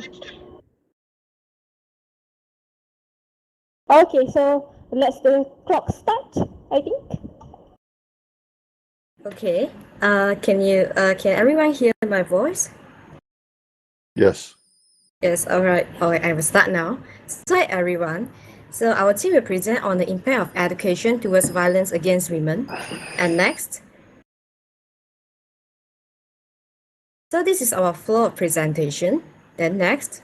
Okay, so let's the clock start, I think. Okay. Can everyone hear my voice? Yes. Yes, all right. I will start now. So hi everyone. So our team will present on the impact of education towards violence against women. And next. So this is our flow of presentation. Then next.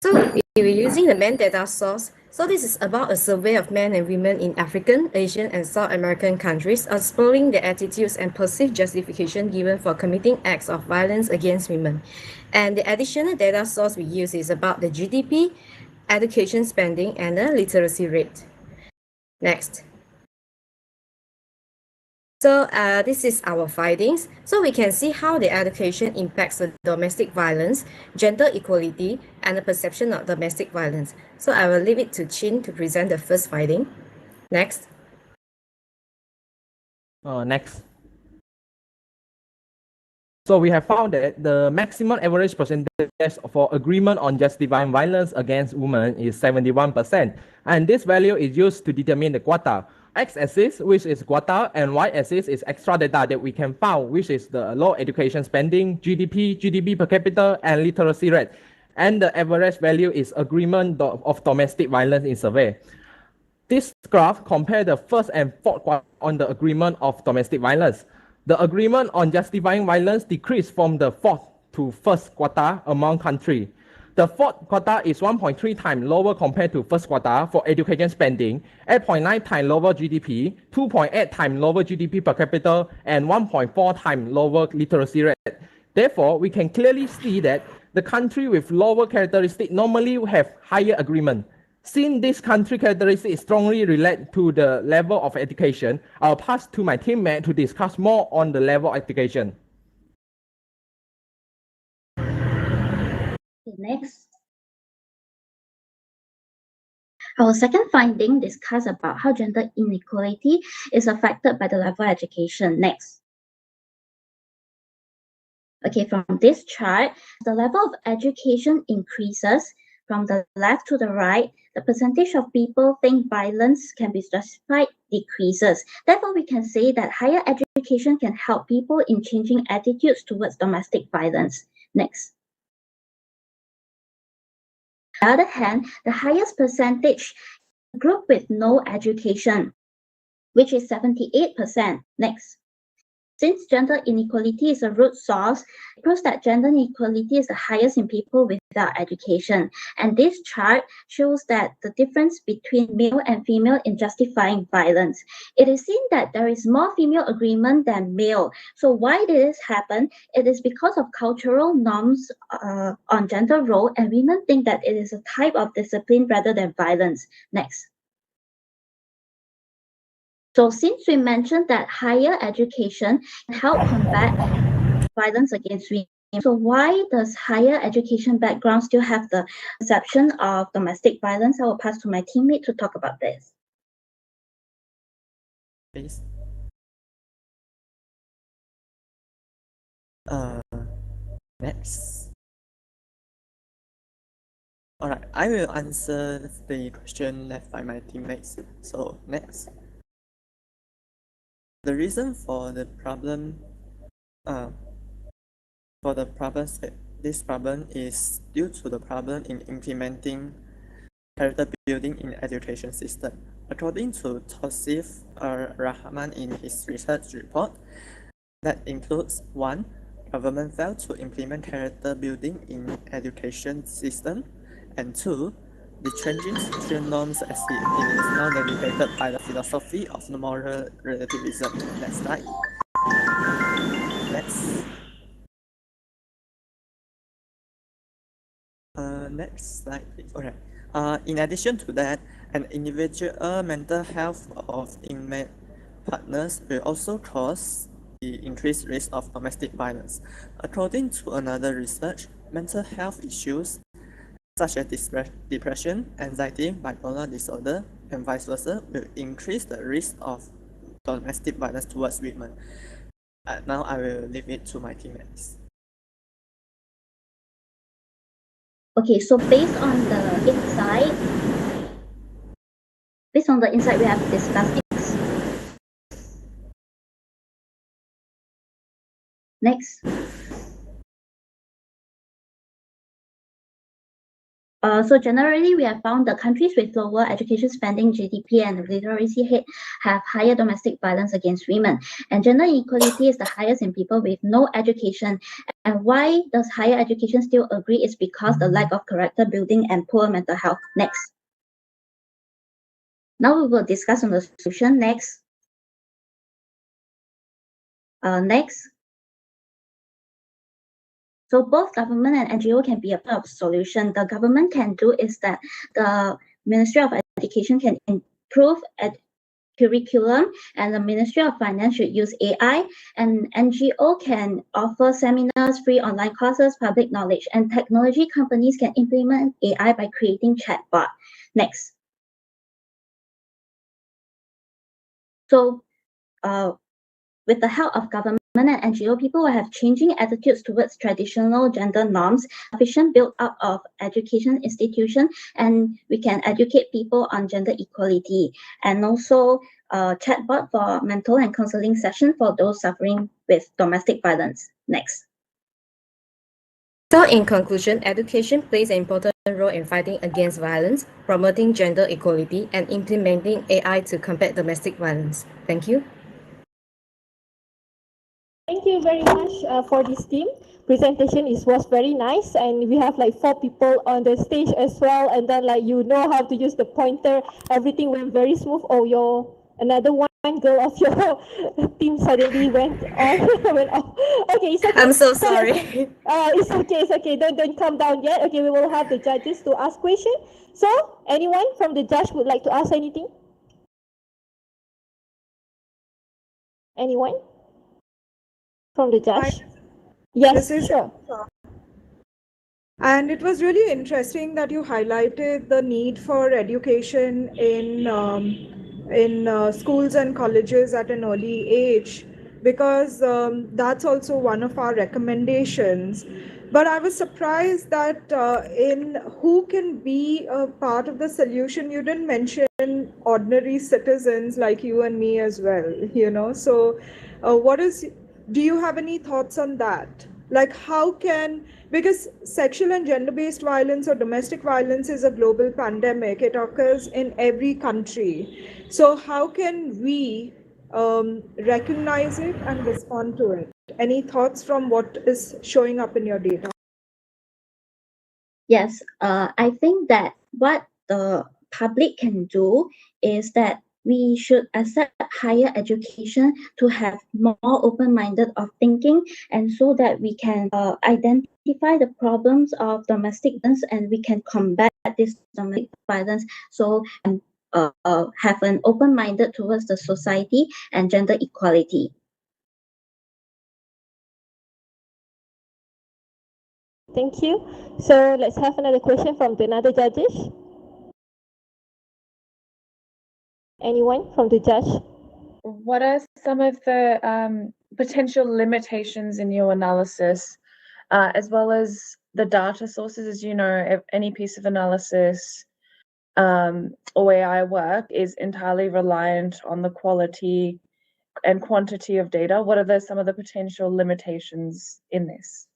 So we were using the main data source. So this is about a survey of men and women in African, Asian, and South American countries, exploring their attitudes and perceived justification given for committing acts of violence against women. And the additional data source we use is about the GDP, education spending, and the literacy rate. Next. So this is our findings. So we can see how the education impacts the domestic violence, gender equality, and the perception of domestic violence. So I will leave it to Chin to present the first finding. Next. Next. So we have found that the maximum average percentage for agreement on justifying violence against women is 71%. And this value is used to determine the quota. X-axis, which is quota, and Y-axis is extra data that we can find, which is the low education spending, GDP, GDP per capita, and literacy rate. And the average value is agreement of domestic violence in survey. This graph compares the first and fourth quarter on the agreement of domestic violence. The agreement on justifying violence decreased from the fourth to first quarter among countries. The fourth quarter is 1.3 times lower compared to first quarter for education spending, 8.9 times lower GDP, 2.8 times lower GDP per capita, and 1.4 times lower literacy rate. Therefore, we can clearly see that the country with lower characteristics normally have higher agreement. Since this country characteristic is strongly related to the level of education, I'll pass to my teammate to discuss more on the level of education. Next. Our second finding discusses about how gender inequality is affected by the level of education. Next. Okay, from this chart, the level of education increases from the left to the right. The percentage of people think violence can be justified decreases. Therefore, we can say that higher education can help people in changing attitudes towards domestic violence. Next. On the other hand, the highest percentage group with no education, which is 78%. Next. Since gender inequality is a root source, it proves that gender inequality is the highest in people without education. And this chart shows that the difference between male and female in justifying violence. It is seen that there is more female agreement than male. So why did this happen? It is because of cultural norms on gender role, and women think that it is a type of discipline rather than violence. Next. So since we mentioned that higher education can help combat violence against women, So why does higher education background still have the perception of domestic violence? I will pass to my teammate to talk about this. Please. Next. All right, I will answer the question left by my teammates. So next. The reason for the problem, this problem is due to the problem in implementing character building in education system. According to Tosif Rahman in his research report, that includes 1. Government failed to implement character building in education system, and 2. The changing social norms as it is now navigated by the philosophy of moral relativism. Next slide. Next. Next slide, please. All right. In addition to that, an individual mental health of inmate partners will also cause the increased risk of domestic violence. According to another research, mental health issues such as depression, anxiety, bipolar disorder, and vice versa will increase the risk of domestic violence towards women. Now I will leave it to my teammates. Okay, so based on the insight we have discussed next. So generally, we have found that countries with lower education spending, GDP, and literacy rate have higher domestic violence against women. And gender inequality is the highest in people with no education. And why does higher education still agree is because the lack of character building and poor mental health. Next. Now we will discuss on the solution. Next. Next. So both government and NGO can be a part of the solution. The government can do is that the Ministry of Education can improve curriculum, and the Ministry of Finance should use AI, and NGO can offer seminars, free online courses, public knowledge, and technology companies can implement AI by creating chatbot. Next. So with the help of government and NGO, people will have changing attitudes towards traditional gender norms, sufficient build-up of education institution, and we can educate people on gender equality, and also chatbot for mental and counseling session for those suffering with domestic violence. Next. So in conclusion, education plays an important role in fighting against violence, promoting gender equality, and implementing AI to combat domestic violence. Thank you. Thank you very much for this team. Presentation was very nice, and we have like 4 people on the stage as well, and then like you know how to use the pointer. Everything went very smooth. Oh, another one girl of your team suddenly went on. Okay, it's okay. I'm so sorry. It's okay. Don't come down yet. Okay, we will have the judges to ask questions. So anyone from the judge would like to ask anything? Anyone from the judge? Yes, sure. And it was really interesting that you highlighted the need for education in schools and colleges at an early age, because that's also one of our recommendations. But I was surprised that in who can be a part of the solution, you didn't mention ordinary citizens like you and me as well, So do you have any thoughts on that? Like because sexual and gender-based violence or domestic violence is a global pandemic. It occurs in every country. So how can we recognize it and respond to it? Any thoughts from what is showing up in your data? Yes, I think that what the public can do is that we should accept higher education to have more open-minded of thinking, and so that we can identify the problems of domestic violence and we can combat this domestic violence. So have an open-minded towards the society and gender equality. thank you. So let's have another question from the another judges. Anyone from the judge? What are some of the potential limitations in your analysis, as well as the data sources? As you know, if any piece of analysis or AI work is entirely reliant on the quality and quantity of data. What are some of the potential limitations in this?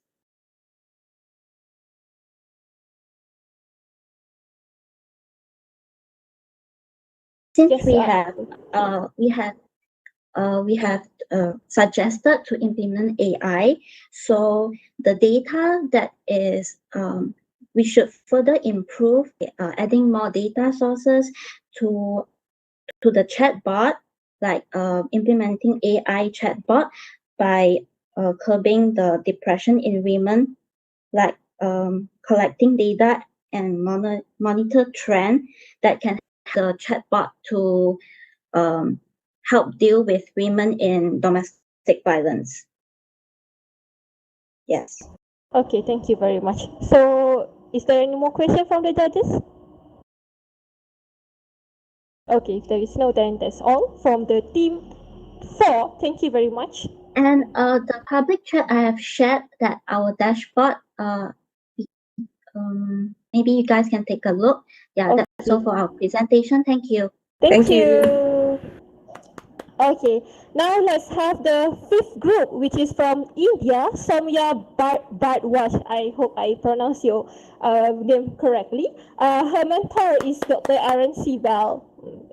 Since Yes, we have suggested to implement AI, so the data that is we should further improve adding more data sources to the chatbot, like implementing AI chatbot by curbing the depression in women, like collecting data and monitor trend that can help the chatbot to help deal with women in domestic violence. Yes. Okay, thank you very much. So is there any more question from the judges? Okay, if there is no, then that's all from the team 4. Thank you very much. And the public chat I have shared that our dashboard, maybe you guys can take a look. Yeah, Okay. that's all for our presentation. Thank you. Thank you. Okay, now let's have the 5th group, which is from India, Soumya Bhardwaj. I hope I pronounce your name correctly. Her mentor is Dr. Aaron Sibel.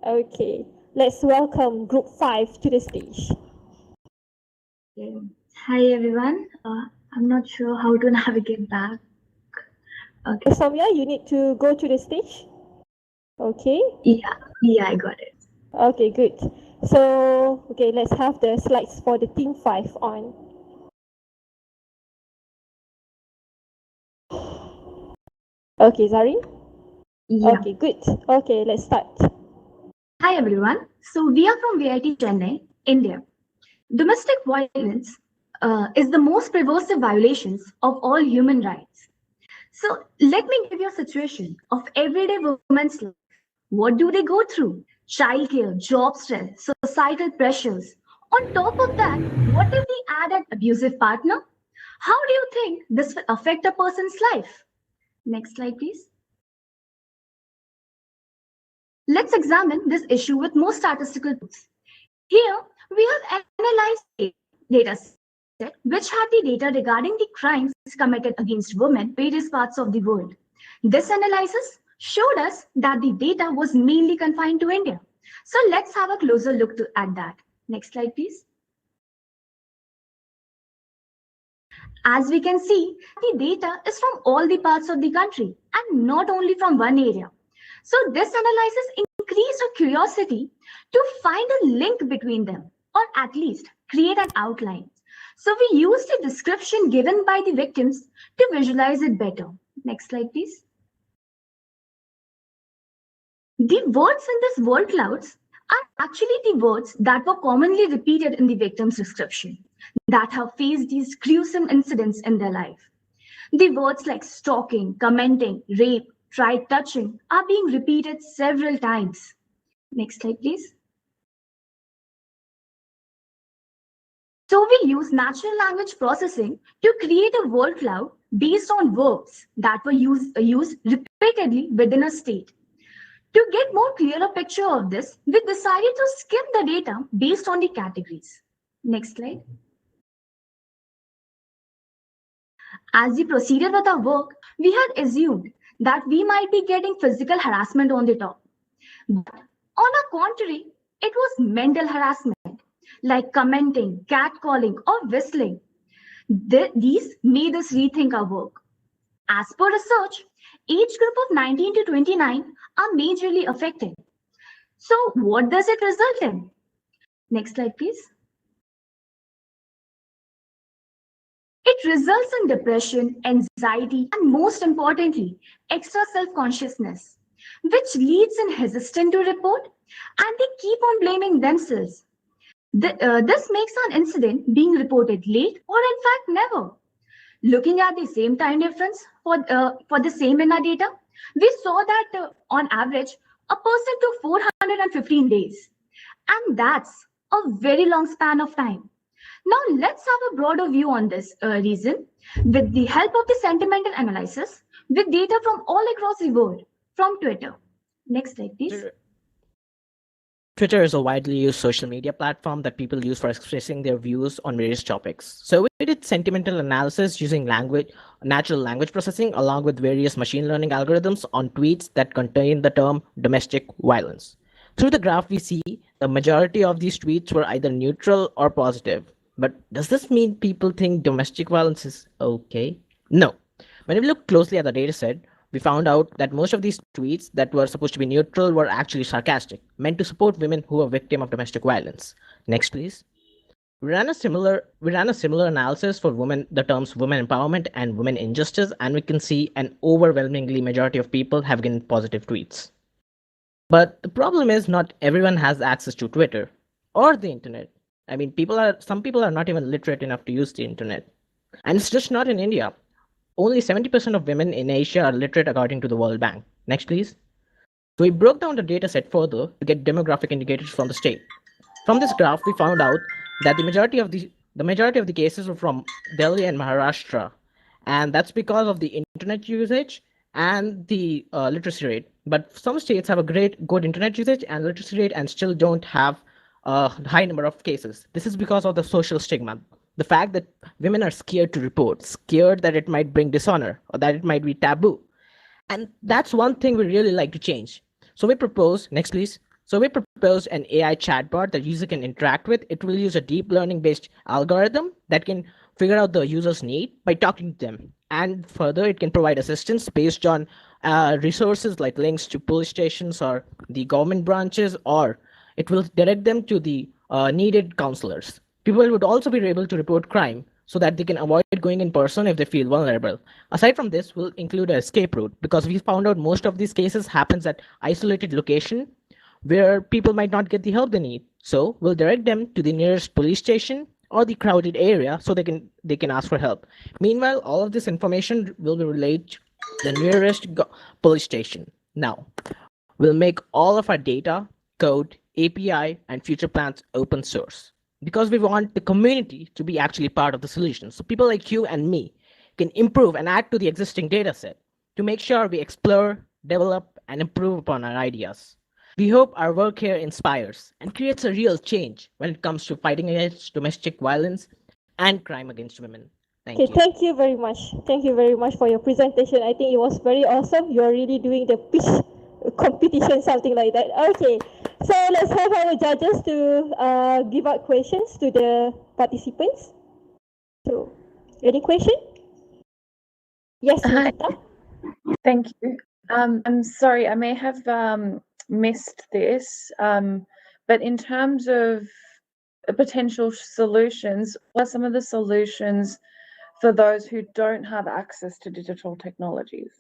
Okay, let's welcome group 5 to the stage. Okay. Hi everyone. I'm not sure how to navigate back. Okay. Soumya, you need to go to the stage. Okay. Yeah, I got it. Okay, good. So, okay, let's have the slides for the team 5 on. Okay, Zarin? Yeah. Okay, good. Okay, let's start. Hi everyone. So we are from VIT Chennai, India. Domestic violence is the most pervasive violations of all human rights. So let me give you a situation of everyday women's life. What do they go through? Childcare, job stress, societal pressures. On top of that, what if they add an abusive partner? How do you think this will affect a person's life? Next slide, please. Let's examine this issue with more statistical tools. Here, we have analyzed data set which had the data regarding the crimes committed against women in various parts of the world. This analysis showed us that the data was mainly confined to India. So let's have a closer look at that. Next slide, please. As we can see, the data is from all the parts of the country and not only from one area. So this analysis increased our curiosity to find a link between them, or at least create an outline. So we used the description given by the victims to visualize it better. Next slide, please. The words in this word clouds are actually the words that were commonly repeated in the victim's description that have faced these gruesome incidents in their life. The words like stalking, commenting, rape, tried touching are being repeated several times. Next slide, please. So we use natural language processing to create a word cloud based on verbs that were used repeatedly within a state. To get more clearer picture of this, we decided to skim the data based on the categories. Next slide. As we proceeded with our work, we had assumed that we might be getting physical harassment on the top. But on the contrary, it was mental harassment, like commenting, catcalling, or whistling. These made us rethink our work. As per research, age group of 19 to 29 are majorly affected. So what does it result in? Next slide, please. It results in depression, anxiety, and most importantly, extra self-consciousness, which leads in hesitant to report, and they keep on blaming themselves. This makes an incident being reported late or in fact never. looking at the same time difference for the same in our data, we saw that on average, a person took 415 days. And that's a very long span of time. Now let's have a broader view on this reason with the help of the sentimental analysis with data from all across the world from Twitter. Next slide, please. Twitter is a widely used social media platform that people use for expressing their views on various topics. So we did sentimental analysis using natural language processing along with various machine learning algorithms on tweets that contain the term domestic violence. Through the graph, we see the majority of these tweets were either neutral or positive. But does this mean people think domestic violence is okay? No. When we look closely at the dataset, we found out that most of these tweets that were supposed to be neutral were actually sarcastic, meant to support women who are victims of domestic violence. Next, please. We ran a similar analysis for the terms women empowerment and women injustice, and we can see an overwhelmingly majority of people have given positive tweets. But the problem is not everyone has access to Twitter or the internet. I mean, some people are not even literate enough to use the internet. And it's just not in India. Only 70% of women in Asia are literate according to the World Bank. Next, please. So we broke down the data set further to get demographic indicators from the state. From this graph, we found out that the majority of the cases were from Delhi and Maharashtra, and that's because of the internet usage and the literacy rate. But some states have a good internet usage and literacy rate and still don't have a high number of cases. This is because of the social stigma. The fact that women are scared to report, scared that it might bring dishonor or that it might be taboo. And that's one thing we really like to change. So we propose, next please. So we proposed an AI chatbot that user can interact with. It will use a deep learning based algorithm that can figure out the user's need by talking to them. And further, it can provide assistance based on resources like links to police stations or the government branches, or it will direct them to the needed counselors. People would also be able to report crime so that they can avoid going in person if they feel vulnerable. Aside from this, we'll include an escape route because we found out most of these cases happens at isolated location where people might not get the help they need. So we'll direct them to the nearest police station or the crowded area so they can ask for help. Meanwhile, all of this information will be relayed to the nearest police station. Now, we'll make all of our data, code, API, and future plans open source, because we want the community to be actually part of the solution. So people like you and me can improve and add to the existing data set to make sure we explore, develop, and improve upon our ideas. We hope our work here inspires and creates a real change when it comes to fighting against domestic violence and crime against women. Thank you. Thank you very much. Thank you very much for your presentation. I think it was very awesome. You're really doing the pitch competition, something like that. Okay, so let's have our judges to give out questions to the participants. So, any question? Yes, Nikita. Thank you. I'm sorry, I may have missed this, but in terms of potential solutions, what are some of the solutions for those who don't have access to digital technologies?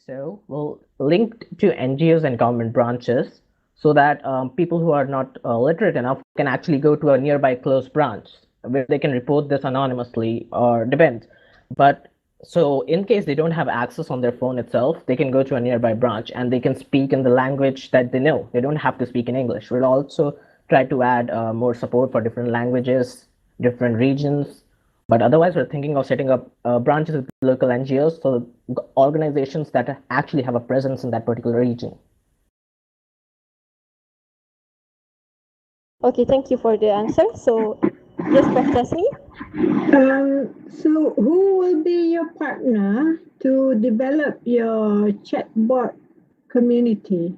So we'll link to NGOs and government branches so that people who are not literate enough can actually go to a nearby close branch where they can report this anonymously or depends. But so in case they don't have access on their phone itself, they can go to a nearby branch and they can speak in the language that they know. They don't have to speak in English. We'll also try to add more support for different languages, different regions. But otherwise, we're thinking of setting up branches with local NGOs, so organizations that actually have a presence in that particular region. Okay, thank you for the answer. So, yes, Jasmine. So who will be your partner to develop your chatbot community?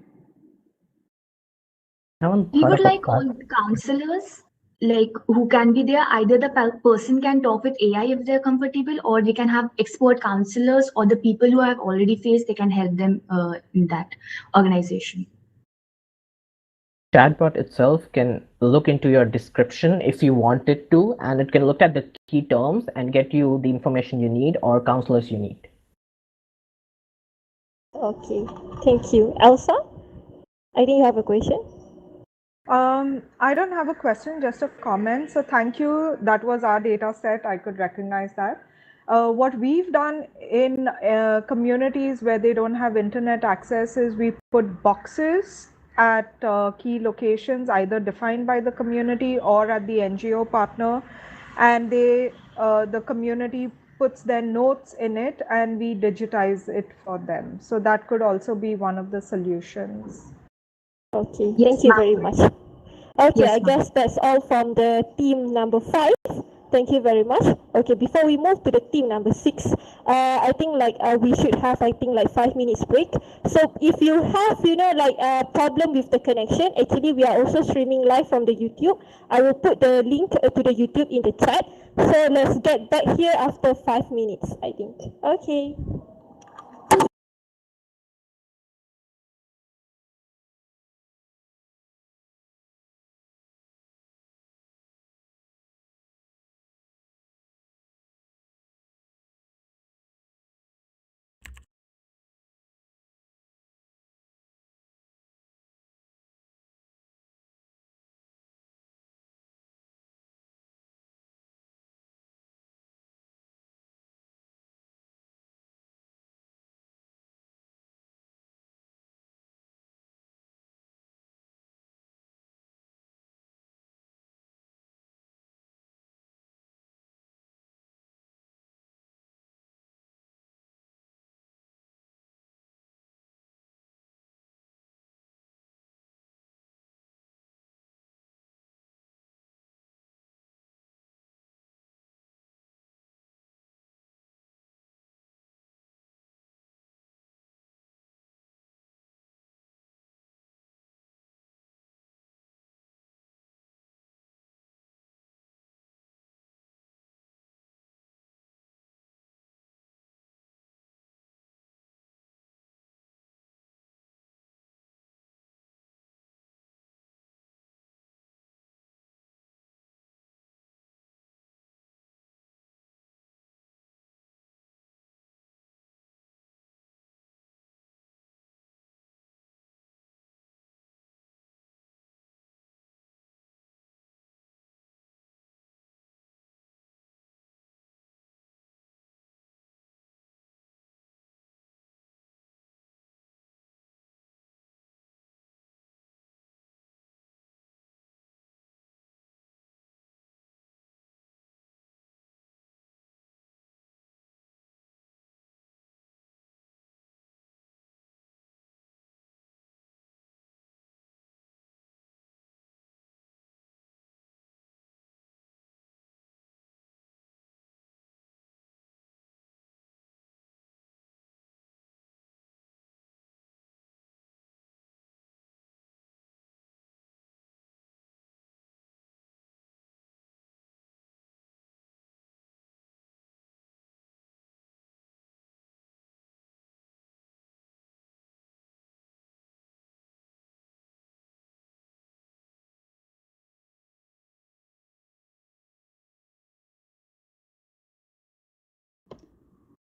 We would like all the counselors, like who can be there. Either the person can talk with AI if they're comfortable, or they can have expert counselors, or the people who have already faced, they can help them in that organization. Chatbot itself can look into your description if you want it to, and it can look at the key terms and get you the information you need or counselors you need. Okay, thank you. Elsa, I think you have a question. I don't have a question, just a comment. So thank you. That was our data set. I could recognize that. What we've done in communities where they don't have internet access is we put boxes at key locations, either defined by the community or at the NGO partner, and the community puts their notes in it and we digitize it for them. So that could also be one of the solutions. Okay, Yes, thank you ma'am. very much. Okay, Yes, I ma'am. guess that's all from the team number 5. Thank you very much. Okay, before we move to the team number 6, I think we should have 5 minutes break. So if you have a problem with the connection, actually we are also streaming live from the YouTube. I will put the link to the YouTube in the chat. So let's get back here after 5 minutes, I think. Okay.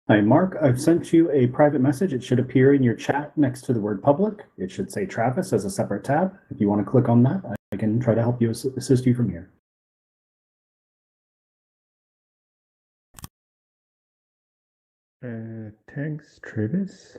Hi, Mark. I've sent you a private message. It should appear in your chat next to the word public. It should say Travis as a separate tab. If you want to click on that, I can try to help you assist you from here. Thanks, Travis.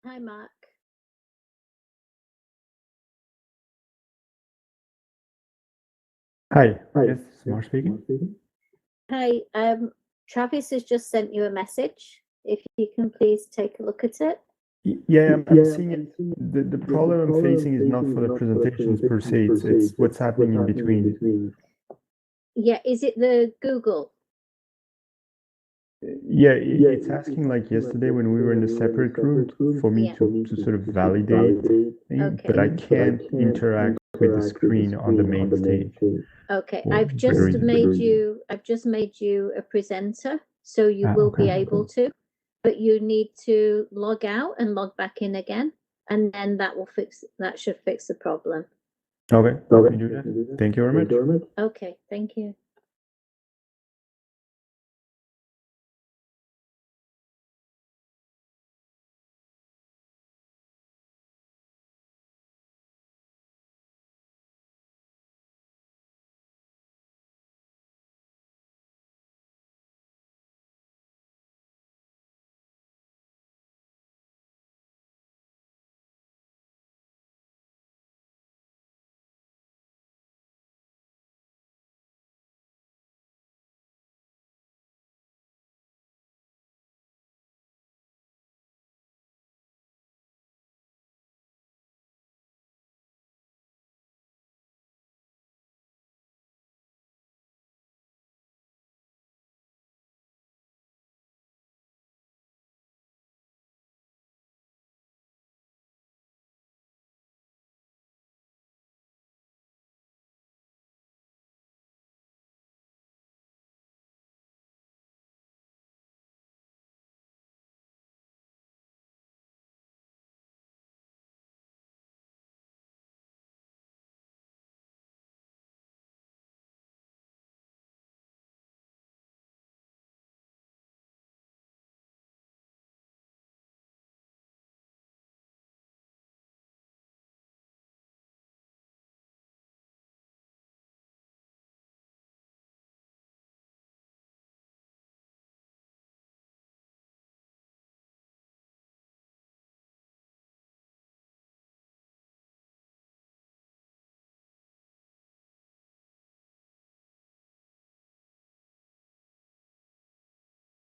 Hi, Mark. Hi, yes, Mark speaking. Hi, Travis has just sent you a message. If you can please take a look at it. Yeah, I'm seeing it. The problem I'm facing is not for the presentations per se, it's what's happening in between. Yeah, is it the Google? Yeah, it's asking like yesterday when we were in a separate room for me to sort of validate things, but I can't interact with the screen on the main stage. Okay, for I've whatever just reason. made you a presenter, so you will be okay. able to, but you need to log out and log back in again, and then that should fix the problem. Okay, let me do that. Thank you very much. Okay, thank you.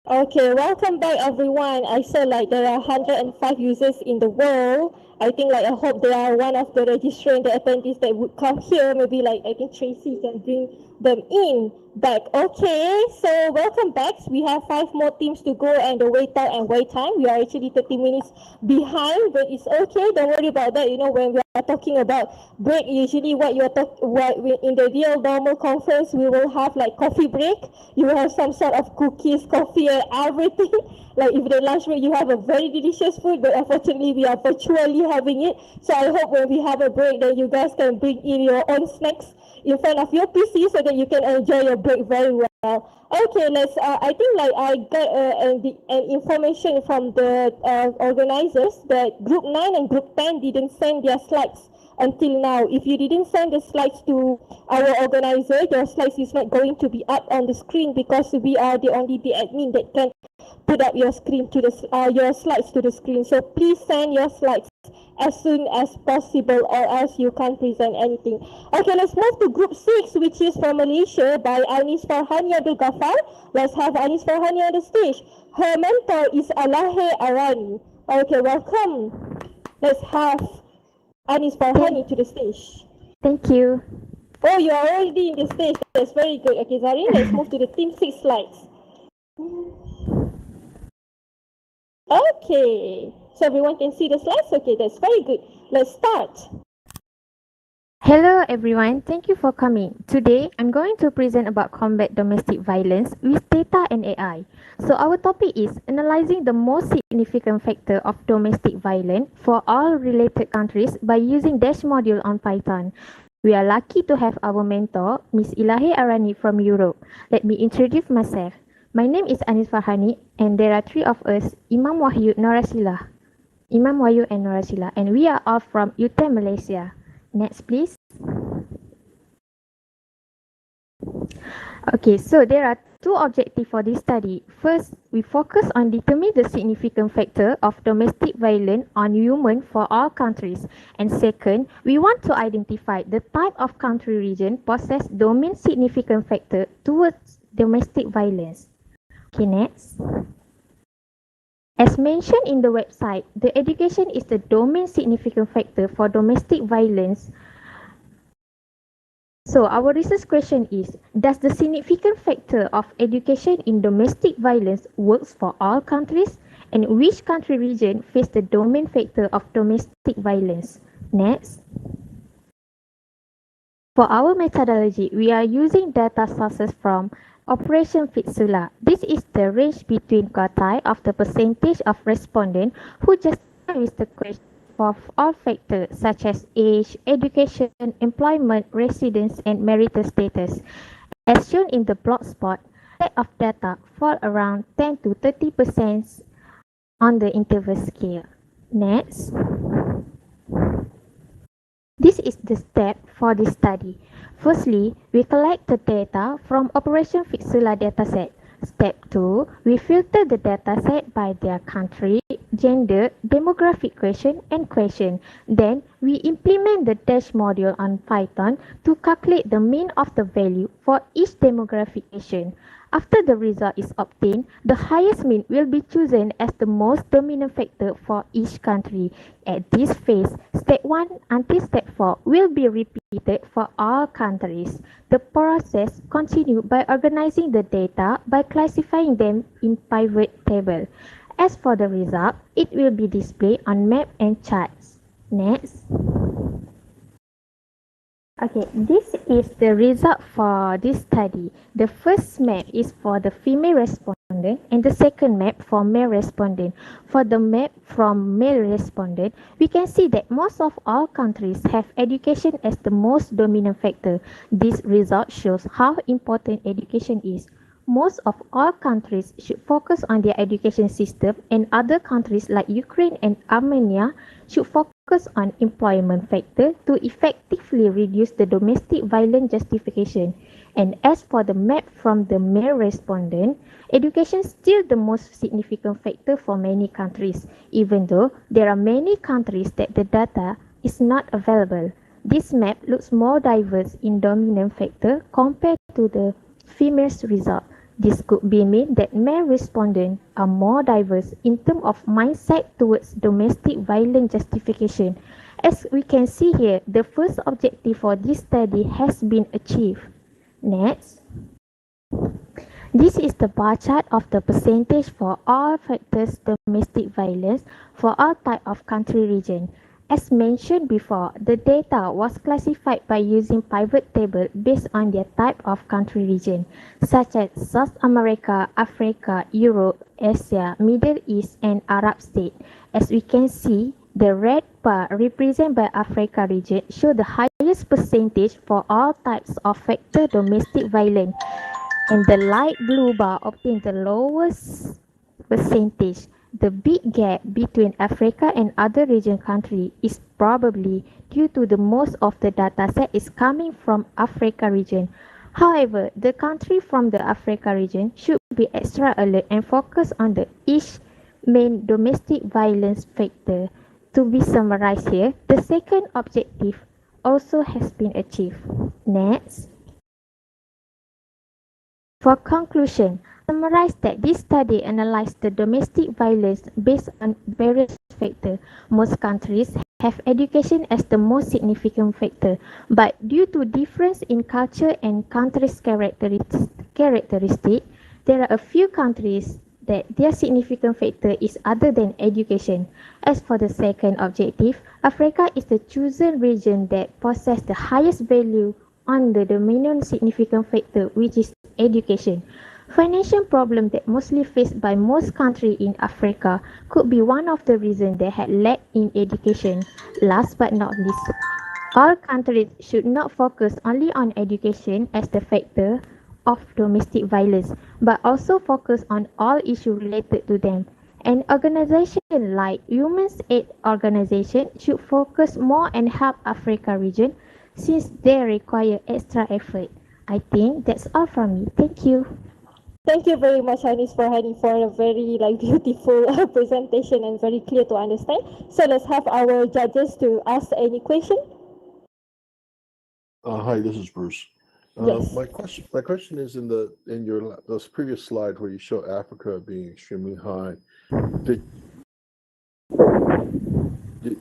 Okay, welcome back everyone. I saw like there are 105 users in the world. I think like I hope they are one of the registrant, the attendees that would come here. Maybe like I think Tracy can bring them in back. Okay, so welcome back. We have 5 more teams to go and the wait out and wait time. We are actually 30 minutes behind, but it's okay. Don't worry about that. You know, when we are talking about break, usually what in the real normal conference, we will have like coffee break. You will have some sort of cookies, coffee, and everything. Like if the lunch break, you have a very delicious food, but unfortunately we are virtually having it. So I hope when we have a break, then you guys can bring in your own snacks in front of your PC so that you can enjoy your break very well. Okay, let's. I think like I got an information from the organizers that Group 9 and Group 10 didn't send their slides until now. If you didn't send the slides to our organizer, your slides is not going to be up on the screen because we are the admin that can put up your screen to the your slides to the screen. So please send your slides as soon as possible or else you can't present anything. Okay, let's move to Group 6, which is from Malaysia by Anis Farhani Abdul Ghaffar. Let's have Anis Farhani on the stage. Her mentor is Alahe Arani. Okay, welcome. Let's have Anis Farhani to the stage. Thank you. Oh, you are already in the stage. That's very good. Okay, Zari, let's move to the Team 6 slides. Okay, so everyone can see the slides? Okay, that's very good. Let's start. Hello everyone, thank you for coming. Today, I'm going to present about combat domestic violence with data and AI. So our topic is analyzing the most significant factor of domestic violence for all related countries by using Dash module on Python. We are lucky to have our mentor, Ms. Ilahi Arani from Europe. Let me introduce myself. My name is Anis Farhani and there are 3 of us, Imam Wahyu Norasila, Imam Wahyu and Norasila, and we are all from UTM Malaysia. Next, please. Okay, so there are two objectives for this study. First, we focus on determining the significant factor of domestic violence on women for all countries. And second, we want to identify the type of country region possess domain significant factor towards domestic violence. Okay, next. As mentioned in the website, the education is the domain significant factor for domestic violence. So our research question is, does the significant factor of education in domestic violence works for all countries? And which country region face the domain factor of domestic violence? Next. For our methodology, we are using data sources from Operation Fitsula. This is the range between quartile of the percentage of respondents who justify with the question for all factors such as age, education, employment, residence, and marital status. As shown in the block spot, set of data fall around 10 to 30% on the interval scale. Next. This is the step for this study. Firstly, we collect the data from Operation Fitsula dataset. Step 2, we filter the dataset by their country, gender, demographic question, and question. Then, we implement the dash module on Python to calculate the mean of the value for each demographic question. After the result is obtained, the highest mean will be chosen as the most dominant factor for each country. At this phase, step 1 until step 4 will be repeated for all countries. The process continues by organizing the data by classifying them in pivot table. As for the result, it will be displayed on map and charts. Next. Okay, this is the result for this study. The first map is for the female respondent and the second map for male respondent. For the map from male respondent, we can see that most of all countries have education as the most dominant factor. This result shows how important education is. Most of all countries should focus on their education system, and other countries like Ukraine and Armenia should focus on employment factor to effectively reduce the domestic violence justification. And as for the map from the male respondent, education is still the most significant factor for many countries, even though there are many countries that the data is not available. This map looks more diverse in dominant factor compared to the female's result. This could be mean that male respondents are more diverse in terms of mindset towards domestic violence justification. As we can see here, the first objective for this study has been achieved. Next. This is the bar chart of the percentage for all factors domestic violence for all type of country region. As mentioned before, the data was classified by using pivot table based on their type of country region, such as South America, Africa, Europe, Asia, Middle East, and Arab states. As we can see, the red bar represented by Africa region show the highest percentage for all types of factor domestic violence, and the light blue bar obtain the lowest percentage. The big gap between Africa and other region countries is probably due to the most of the dataset is coming from Africa region. However, the country from the Africa region should be extra alert and focus on the each main domestic violence factor. To be summarized here, the second objective also has been achieved. Next. For conclusion, summarize that this study analyzed the domestic violence based on various factors. Most countries have education as the most significant factor, but due to difference in culture and countries' characteristic, there are a few countries that their significant factor is other than education. As for the second objective, Africa is the chosen region that possesses the highest value on the dominant significant factor, which is education. Financial problem that mostly faced by most countries in Africa could be one of the reasons they had lack in education. Last but not least, all countries should not focus only on education as the factor of domestic violence, but also focus on all issues related to them. An organization like Women's Aid Organization should focus more and help Africa region since they require extra effort. I think that's all from me. Thank you. Thank you very much, Anis Farhani, for a very beautiful presentation and very clear to understand. So let's have our judges to ask any question. Hi, this is Bruce. Yes. My question is in your those previous slide where you show Africa being extremely high.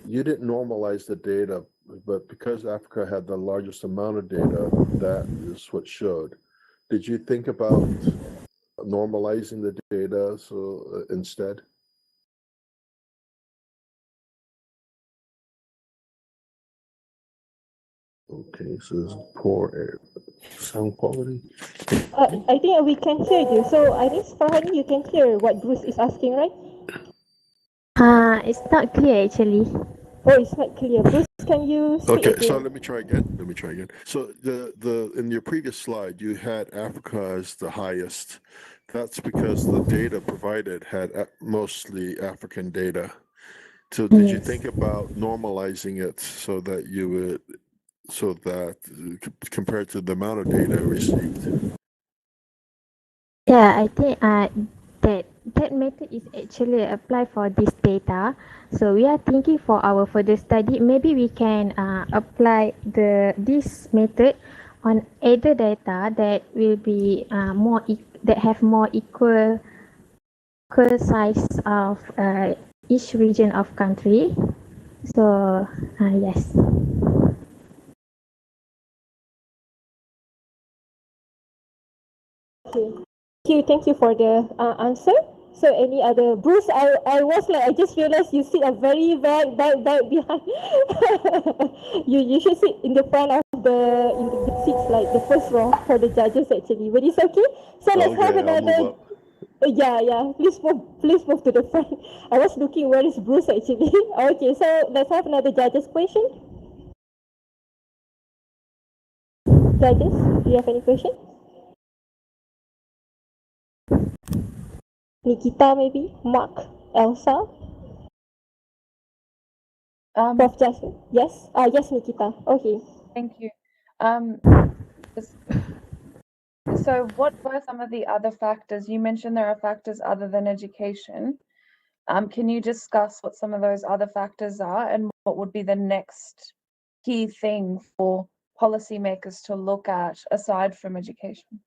You didn't normalize the data, but because Africa had the largest amount of data, that is what showed. Did you think about normalizing the data instead? Okay, so there's poor sound quality. I think we can hear you. So Anis Farhani, you can hear what Bruce is asking, right? It's not clear actually. Oh, it's not clear. Bruce, can you speak Okay, again? so let me try again. So the in your previous slide, you had Africa as the highest. That's because the data provided had mostly African data. So did you think about normalizing it so that compared to the amount of data received? Yeah, I think that method is actually applied for this data. So we are thinking for our further study, maybe we can apply this method on other data that will be that have more equal size of each region of country. So yes. Okay. Thank you for the answer. So any other Bruce? I was like, I just realized you sit a very back behind. you should sit in the front of the seats, like the first row for the judges actually. But it's okay. So let's have Okay, I'll move another. up. Yeah. Please move to the front. I was looking where is Bruce actually. Okay, so let's have another judges question. Judges, do you have any question? Nikita, maybe? Mark? Elsa? Prof. Jasmine? Yes? Yes, Nikita. Okay. Thank you. So what were some of the other factors? You mentioned there are factors other than education. Can you discuss what some of those other factors are and what would be the next key thing for policymakers to look at aside from education?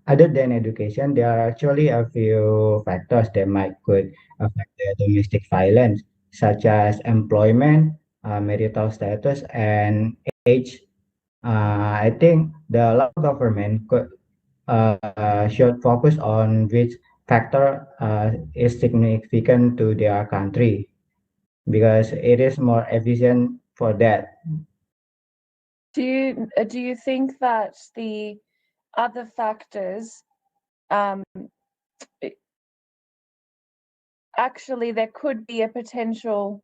Other than education, there are actually a few factors that could affect the domestic violence, such as employment, marital status, and age. I think the local government should focus on which factor is significant to their country because it is more efficient for that. Do you think that the other factors actually there could be a potential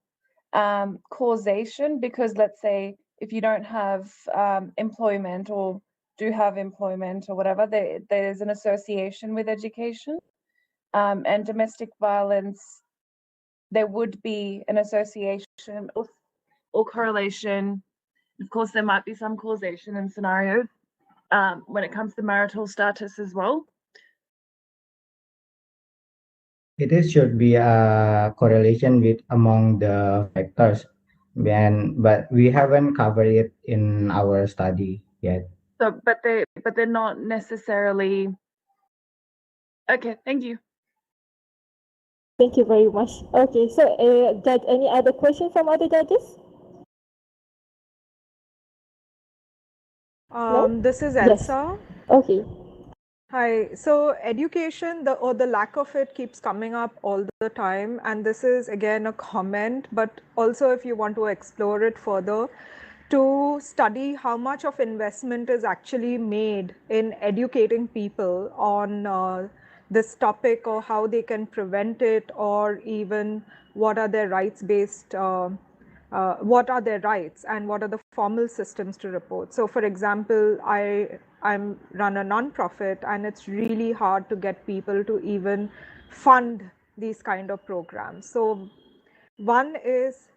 causation, because let's say if you don't have employment or do have employment or whatever, there's an association with education, and domestic violence, there would be an association or correlation. Of course, there might be some causation in scenarios when it comes to marital status as well. It should be a correlation with among the factors, but we haven't covered it in our study yet. So, but they're not necessarily. Okay, thank you. Thank you very much. Okay, so judge, any other question from other judges? This is Yes. Elsa. Okay. Hi. So education, the lack of it keeps coming up all the time, and this is again a comment, but also if you want to explore it further, to study how much of investment is actually made in educating people on this topic, or how they can prevent it, or even what are their rights-based what are their rights and what are the formal systems to report. So for example, I run a non-profit, and it's really hard to get people to even fund these kind of programs. So one is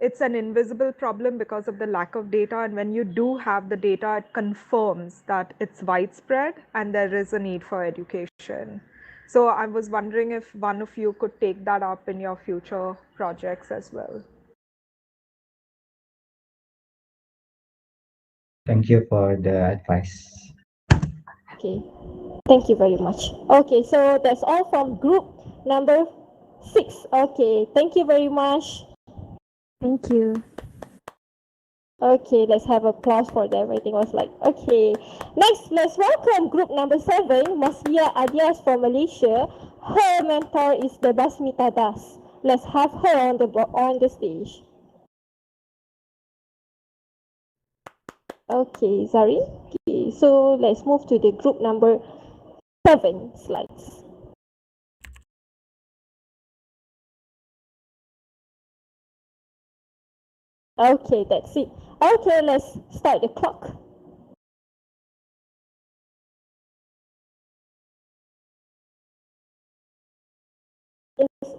it's an invisible problem because of the lack of data. And when you do have the data, it confirms that it's widespread and there is a need for education. So I was wondering if one of you could take that up in your future projects as well. Thank you for the advice. Okay, thank you very much. Okay, so that's all from group number 6. Okay, thank you very much. Thank you. Okay, let's have applause for them. Everything was like, okay. Next, let's welcome group number 7, Maslia Adias from Malaysia. Her mentor is the Basmita Das. Let's have her on the stage. Okay, Zari. Okay, so let's move to the group number 7 slides. Okay, that's it. Okay, let's start the clock.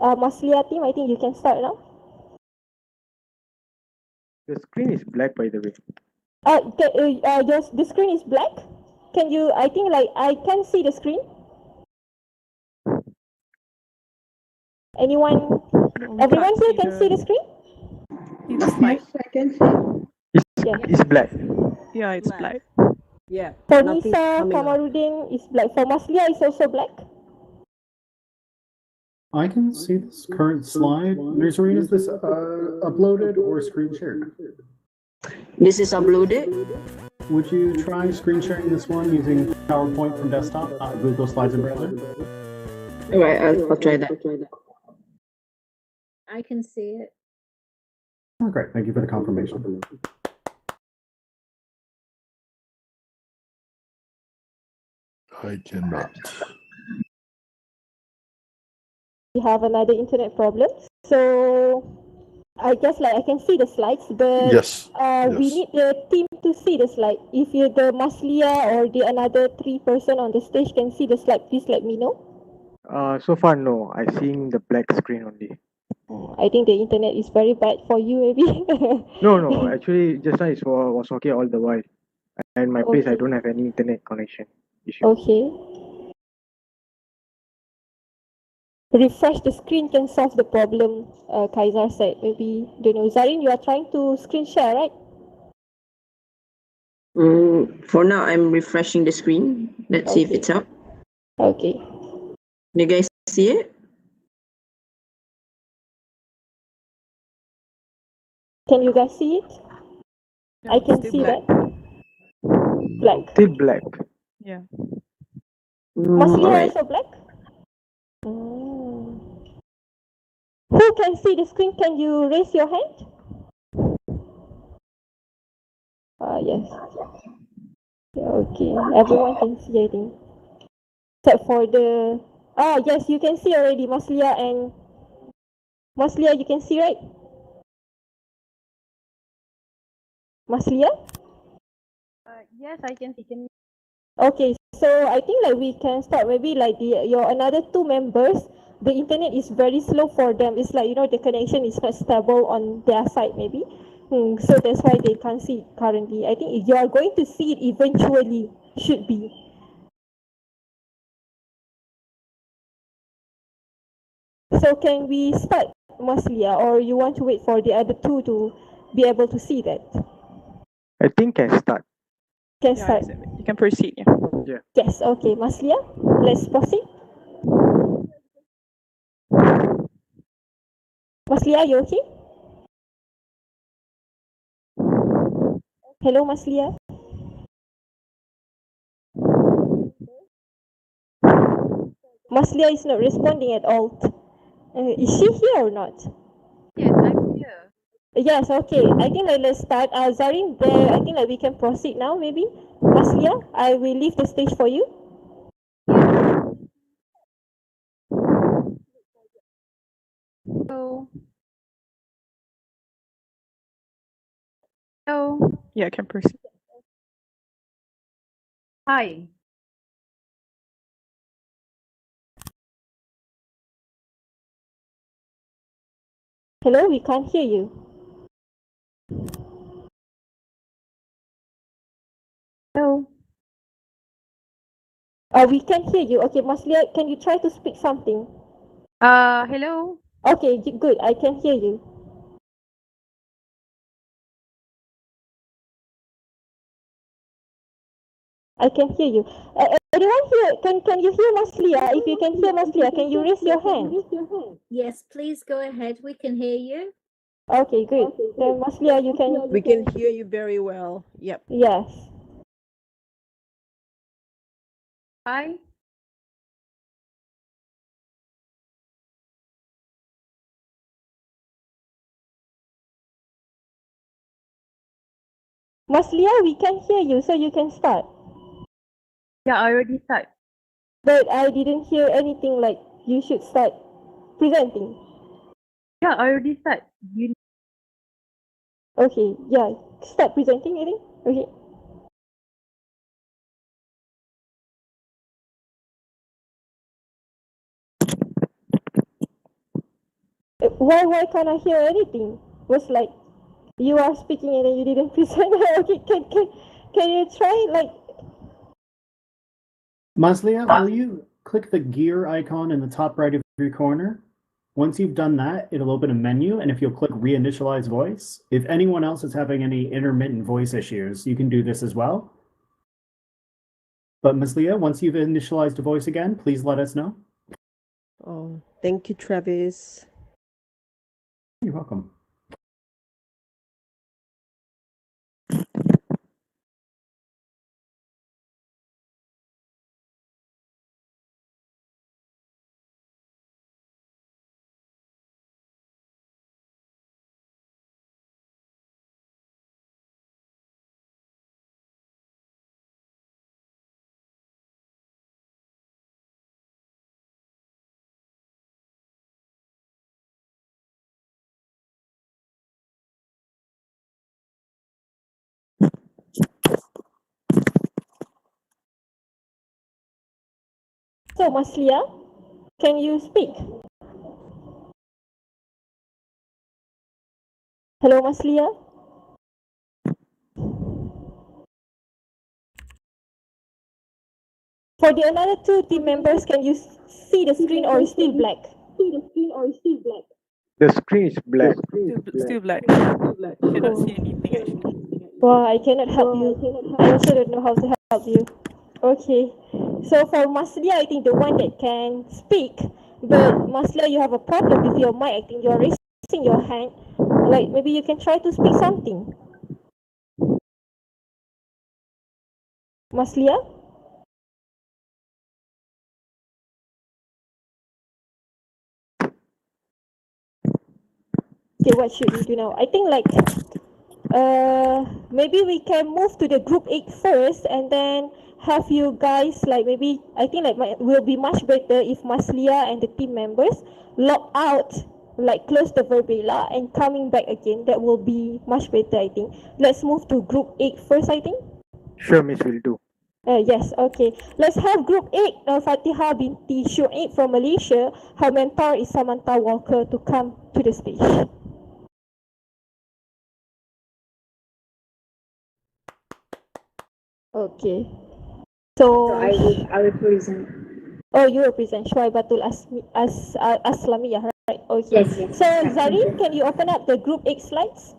Maslia team, I think you can start now. The screen is black, by the way. The screen is black. Can you? I think like I can see the screen. Anyone? Everyone here can see the screen. It's black. I can see. It's black. Yeah, it's black. Yeah. For Nisa, Kamarudin is black. For Maslia, it's also black. I can see this current slide. Nursery, is this uploaded or screen shared? This is uploaded. Would you try screen sharing this one using PowerPoint from desktop, Google Slides and Browser? All right, I'll try that. I can see it. Oh, great. Thank you for the confirmation. I cannot. We have another internet problem. So I guess like I can see the slides, but Yes. We need the team to see the slide. If you the Maslia or the another 3 person on the stage can see the slide, please let me know. So far, no. I'm seeing the black screen only. I think the internet is very bad for you, maybe. No. Actually, just now it was okay all the while. And my place, I don't have any internet connection issue. Okay. Refresh the screen can solve the problem, Kaiser said. Maybe, don't know. Zarin, you are trying to screen share, right? For now, I'm refreshing the screen. Let's see if it's up. Okay. You guys see it? Can you guys see it? I can see that. Black. Still black. Yeah. Maslia also black? Who can see the screen? Can you raise your hand? Yes. Okay, everyone can see, I think. Except for the... yes, you can see already, Maslia and... Maslia, you can see, right? Maslia? Yes, I can see. Okay, so I think like we can start maybe like your another 2 members, the internet is very slow for them. It's like, the connection is not stable on their side maybe. So that's why they can't see it currently. I think if you are going to see it eventually, should be. So can we start, Maslia, or you want to wait for the other 2 to be able to see that? I think can start. Can start. You can proceed. Yeah. Yes, okay, Maslia, let's proceed. Maslia, you okay? Hello, Maslia. Maslia is not responding at all. Is she here or not? Yes, I'm here. Yes, okay. I think let's start. Zarin, I think we can proceed now, maybe. Maslia, I will leave the stage for you. Hello. Hello. Yeah, I can proceed. Hi. Hello, we can't hear you. Hello. We can hear you. Okay, Maslia, can you try to speak something? Hello. Okay, good. I can hear you. I can hear you. Anyone here? Can you hear Maslia? If you can hear Maslia, can you raise your hand? Yes, please go ahead. We can hear you. Okay, good. Then Maslia, you can. We can hear you very well. Yep. Yes. Hi. Maslia, we can hear you, so you can start. Yeah, I already start. But I didn't hear anything like you should start presenting. Yeah, I already start. You. Okay, yeah. Start presenting, I think. Okay. Why can't I hear anything? Was like you are speaking and then you didn't present. Okay, can you try like Maslia, will you click the gear icon in the top right of your corner? Once you've done that, it'll open a menu, and if you'll click reinitialize voice, if anyone else is having any intermittent voice issues, you can do this as well. But Maslia, once you've initialized a voice again, please let us know. Oh, thank you, Travis. You're welcome. so Maslia? Can you speak? Hello, Maslia? For the another two team members, can you see the screen or is still black? The screen is black. Still black. Cannot see anything actually. Wow, I cannot help you. I also don't know how to help you. Okay. So for Maslia, I think the one that can speak, but Maslia, you have a problem with your mic. I think you're raising your hand. Like maybe you can try to speak something. Maslia? Okay, what should we do now? I think like maybe we can move to the group 8 first and then have you guys like maybe I think like will be much better if Maslia and the team members log out, like close the Verbela and coming back again. That will be much better, I think. Let's move to group 8 first, I think. Sure, Miss, will do. Yes, okay. Let's have group 8, Fatiha binti Shu'aib from Malaysia. Her mentor is Samantha Walker to come to the stage. Okay. So I will present. Oh, you represent Shuaibatul Aslamiyah, right? Okay. Yes, yes. So Zarin, can you open up the group 8 slides?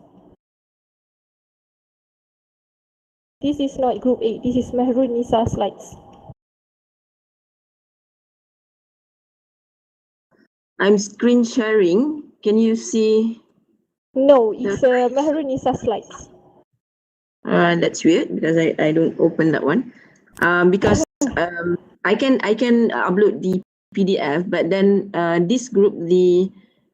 This is not group 8, this is Mehrun Nisa slides. I'm screen sharing. Can you see? No, it's Mehrun Nisa slides. That's weird because I don't open that one. Because I can upload the PDF, but then this group,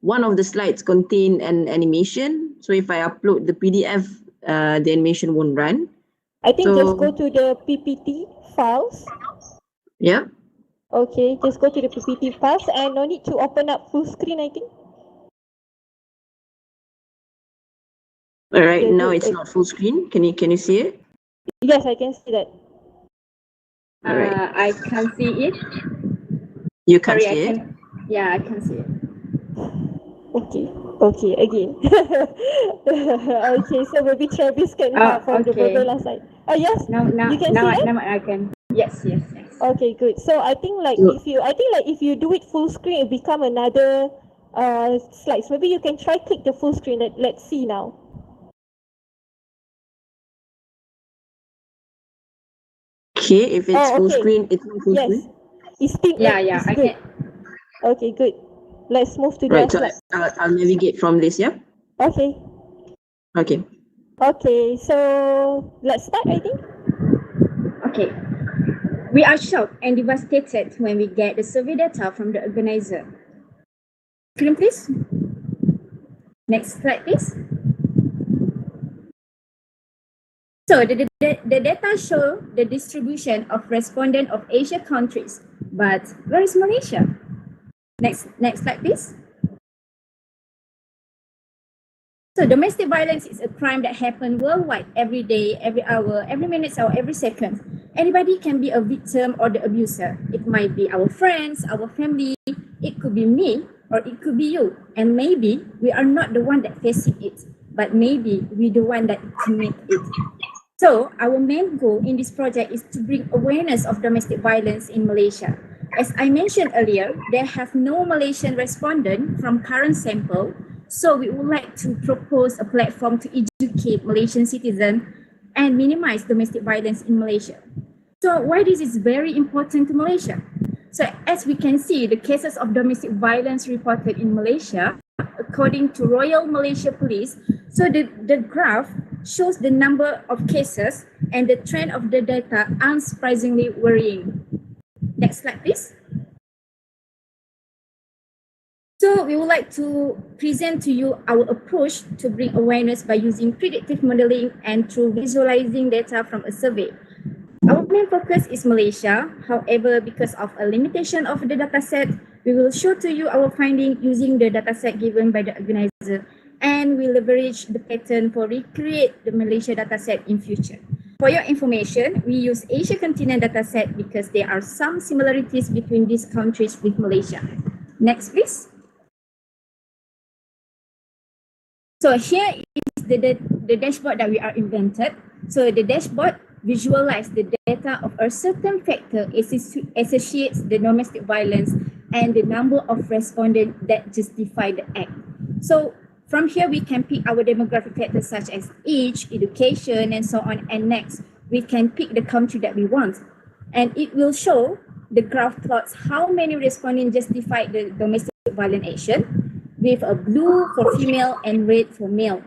one of the slides contain an animation. So if I upload the PDF, the animation won't run. I think just go to the PPT files. Yeah. Okay, just go to the PPT files and no need to open up full screen, I think. All right, now it's not full screen. Can you see it? Yes, I can see that. All right. I can see it. You can't Sorry, see it? Yeah, I can see it. Okay, again. Okay, so maybe Travis can help from the Okay. Motorola side. Oh yes, Now you can see that? now I can. Yes, yes, yes. Okay, good. So I think like if you do it full screen, it become another slides. Maybe you can try click the full screen. Let's see now. Okay, if it's full okay. screen, it's not full Yes, screen. it's still Yeah, it's I good. can. Okay, good. Let's move to Right, the so slide. I'll navigate from this, yeah? Okay. Okay. Okay, so let's start, I think. Okay. We are shocked and devastated when we get the survey data from the organizer. Screen, please. Next slide, please. So the data show the distribution of respondent of Asia countries, but where is Malaysia? Next slide, please. So domestic violence is a crime that happens worldwide every day, every hour, every minute, or every second. Anybody can be a victim or the abuser. It might be our friends, our family, it could be me, or it could be you. And maybe we are not the one that facing it, but maybe we the one that commit it. So our main goal in this project is to bring awareness of domestic violence in Malaysia. As I mentioned earlier, there have no Malaysian respondent from current sample. So we would like to propose a platform to educate Malaysian citizens and minimize domestic violence in Malaysia. So why this is very important to Malaysia? So as we can see, the cases of domestic violence reported in Malaysia, according to Royal Malaysia Police, so the graph shows the number of cases and the trend of the data unsurprisingly worrying. Next slide, please. So we would like to present to you our approach to bring awareness by using predictive modeling and through visualizing data from a survey. Our main focus is Malaysia. However, because of a limitation of the dataset, we will show to you our finding using the dataset given by the organizer, and we leverage the pattern for recreate the Malaysia dataset in future. For your information, we use Asia continent dataset because there are some similarities between these countries with Malaysia. Next, please. So here is the dashboard that we are invented. So the dashboard visualize the data of a certain factor associates the domestic violence and the number of respondents that justify the act. So from here, we can pick our demographic factors such as age, education, and so on. And next, we can pick the country that we want. And it will show the graph plots how many respondents justify the domestic violent action, with a blue for female and red for male.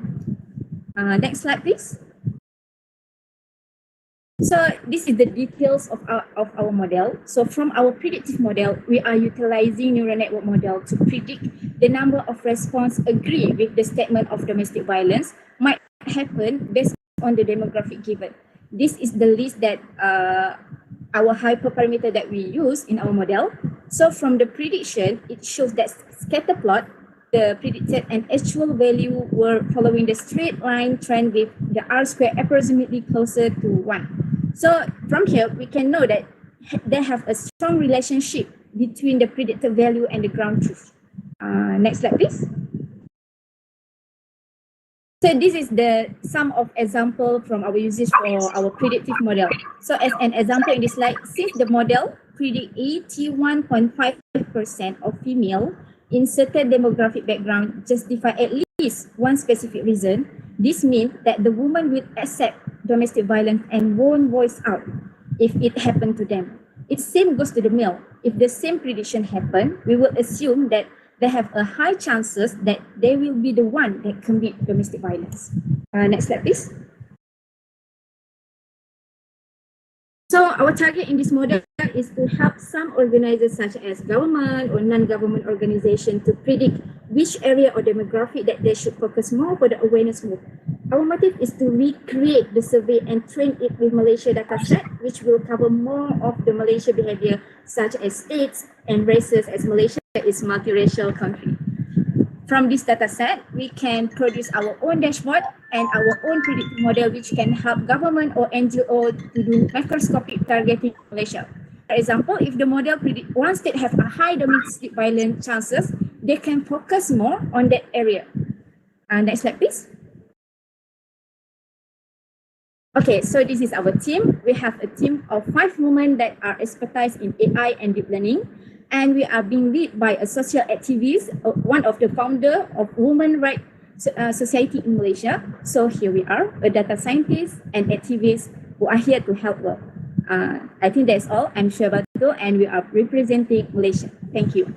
Next slide, please. So this is the details of our model. So from our predictive model, we are utilizing neural network model to predict the number of response agree with the statement of domestic violence might happen based on the demographic given. This is the list that our hyperparameter that we use in our model. So from the prediction, it shows that scatter plot, the predicted and actual value were following the straight line trend with the R square approximately closer to 1. So from here, we can know that they have a strong relationship between the predicted value and the ground truth. Next slide, please. So this is the sum of example from our usage for our predictive model. So as an example in this slide, since the model predict 81.5% of female in certain demographic background justify at least one specific reason, this means that the woman will accept domestic violence and won't voice out if it happened to them. It same goes to the male. If the same prediction happen, we will assume that they have a high chances that they will be the one that commit domestic violence. Next slide, please. So our target in this model is to help some organizers such as government or non-government organization to predict which area or demographic that they should focus more for the awareness move. Our motive is to recreate the survey and train it with Malaysia dataset, which will cover more of the Malaysia behavior such as states and races, as Malaysia is multiracial country. From this dataset, we can produce our own dashboard and our own predictive model, which can help government or NGO to do microscopic targeting in Malaysia. For example, if the model predict one state have a high domestic violence chances, they can focus more on that area. Next slide, please. Okay, so this is our team. We have a team of 5 women that are expertise in AI and deep learning. And we are being led by a social activist, one of the founder of Women Rights Society in Malaysia. So here we are, a data scientist and activist who are here to help her. I think that's all. I'm Syabato and we are representing Malaysia. Thank you.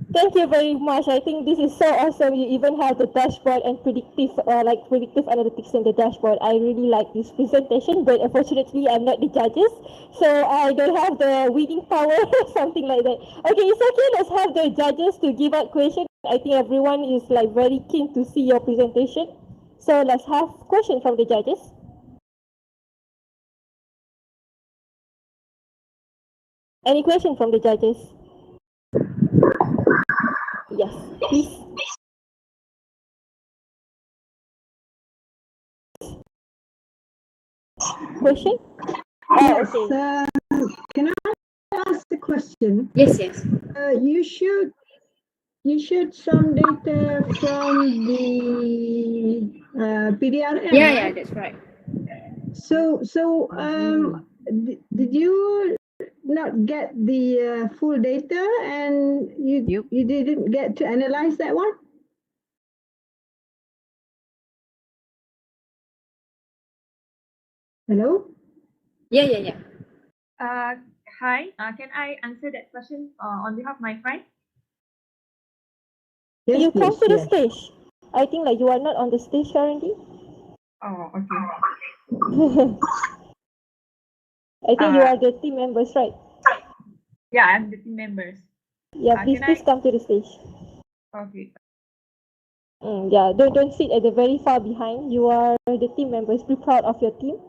Thank you very much. I think this is so awesome. You even have the dashboard and predictive analytics in the dashboard. I really like this presentation, but unfortunately, I'm not the judges, so I don't have the winning power, something like that. Okay, it's okay. Let's have the judges to give out questions. I think everyone is like very keen to see your presentation. So let's have questions from the judges. Any question from the judges? Yes, please. Question? Yes. Okay. Can I ask the question? Yes, yes. You showed some data from the PDRM. Yeah, right? that's right. So did you not get the full data, and you didn't get to analyze that one? Hello? Yeah. Hi. Can I answer that question on behalf of my friend? Yes, you come please, to the yes. stage. I think like you are not on the stage currently. Oh, okay. I think you are the team members, right? Yeah, I'm the team members. Yeah, please come to the stage. Okay. Yeah, don't sit at the very far behind. You are the team members. Be proud of your team.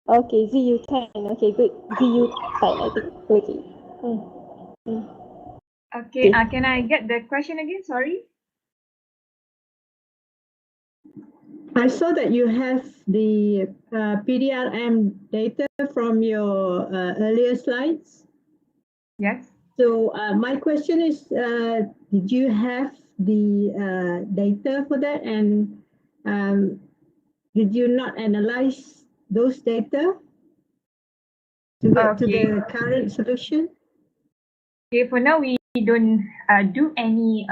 Okay, Z, you can. Okay, good. Z, you fine, I think. Okay. Okay. Can I get the question again? Sorry. I saw that you have the PDRM data from your earlier slides. Yes. So my question is, did you have the data for that, and did you not analyze those data to get to the current solution? Okay, for now we don't do any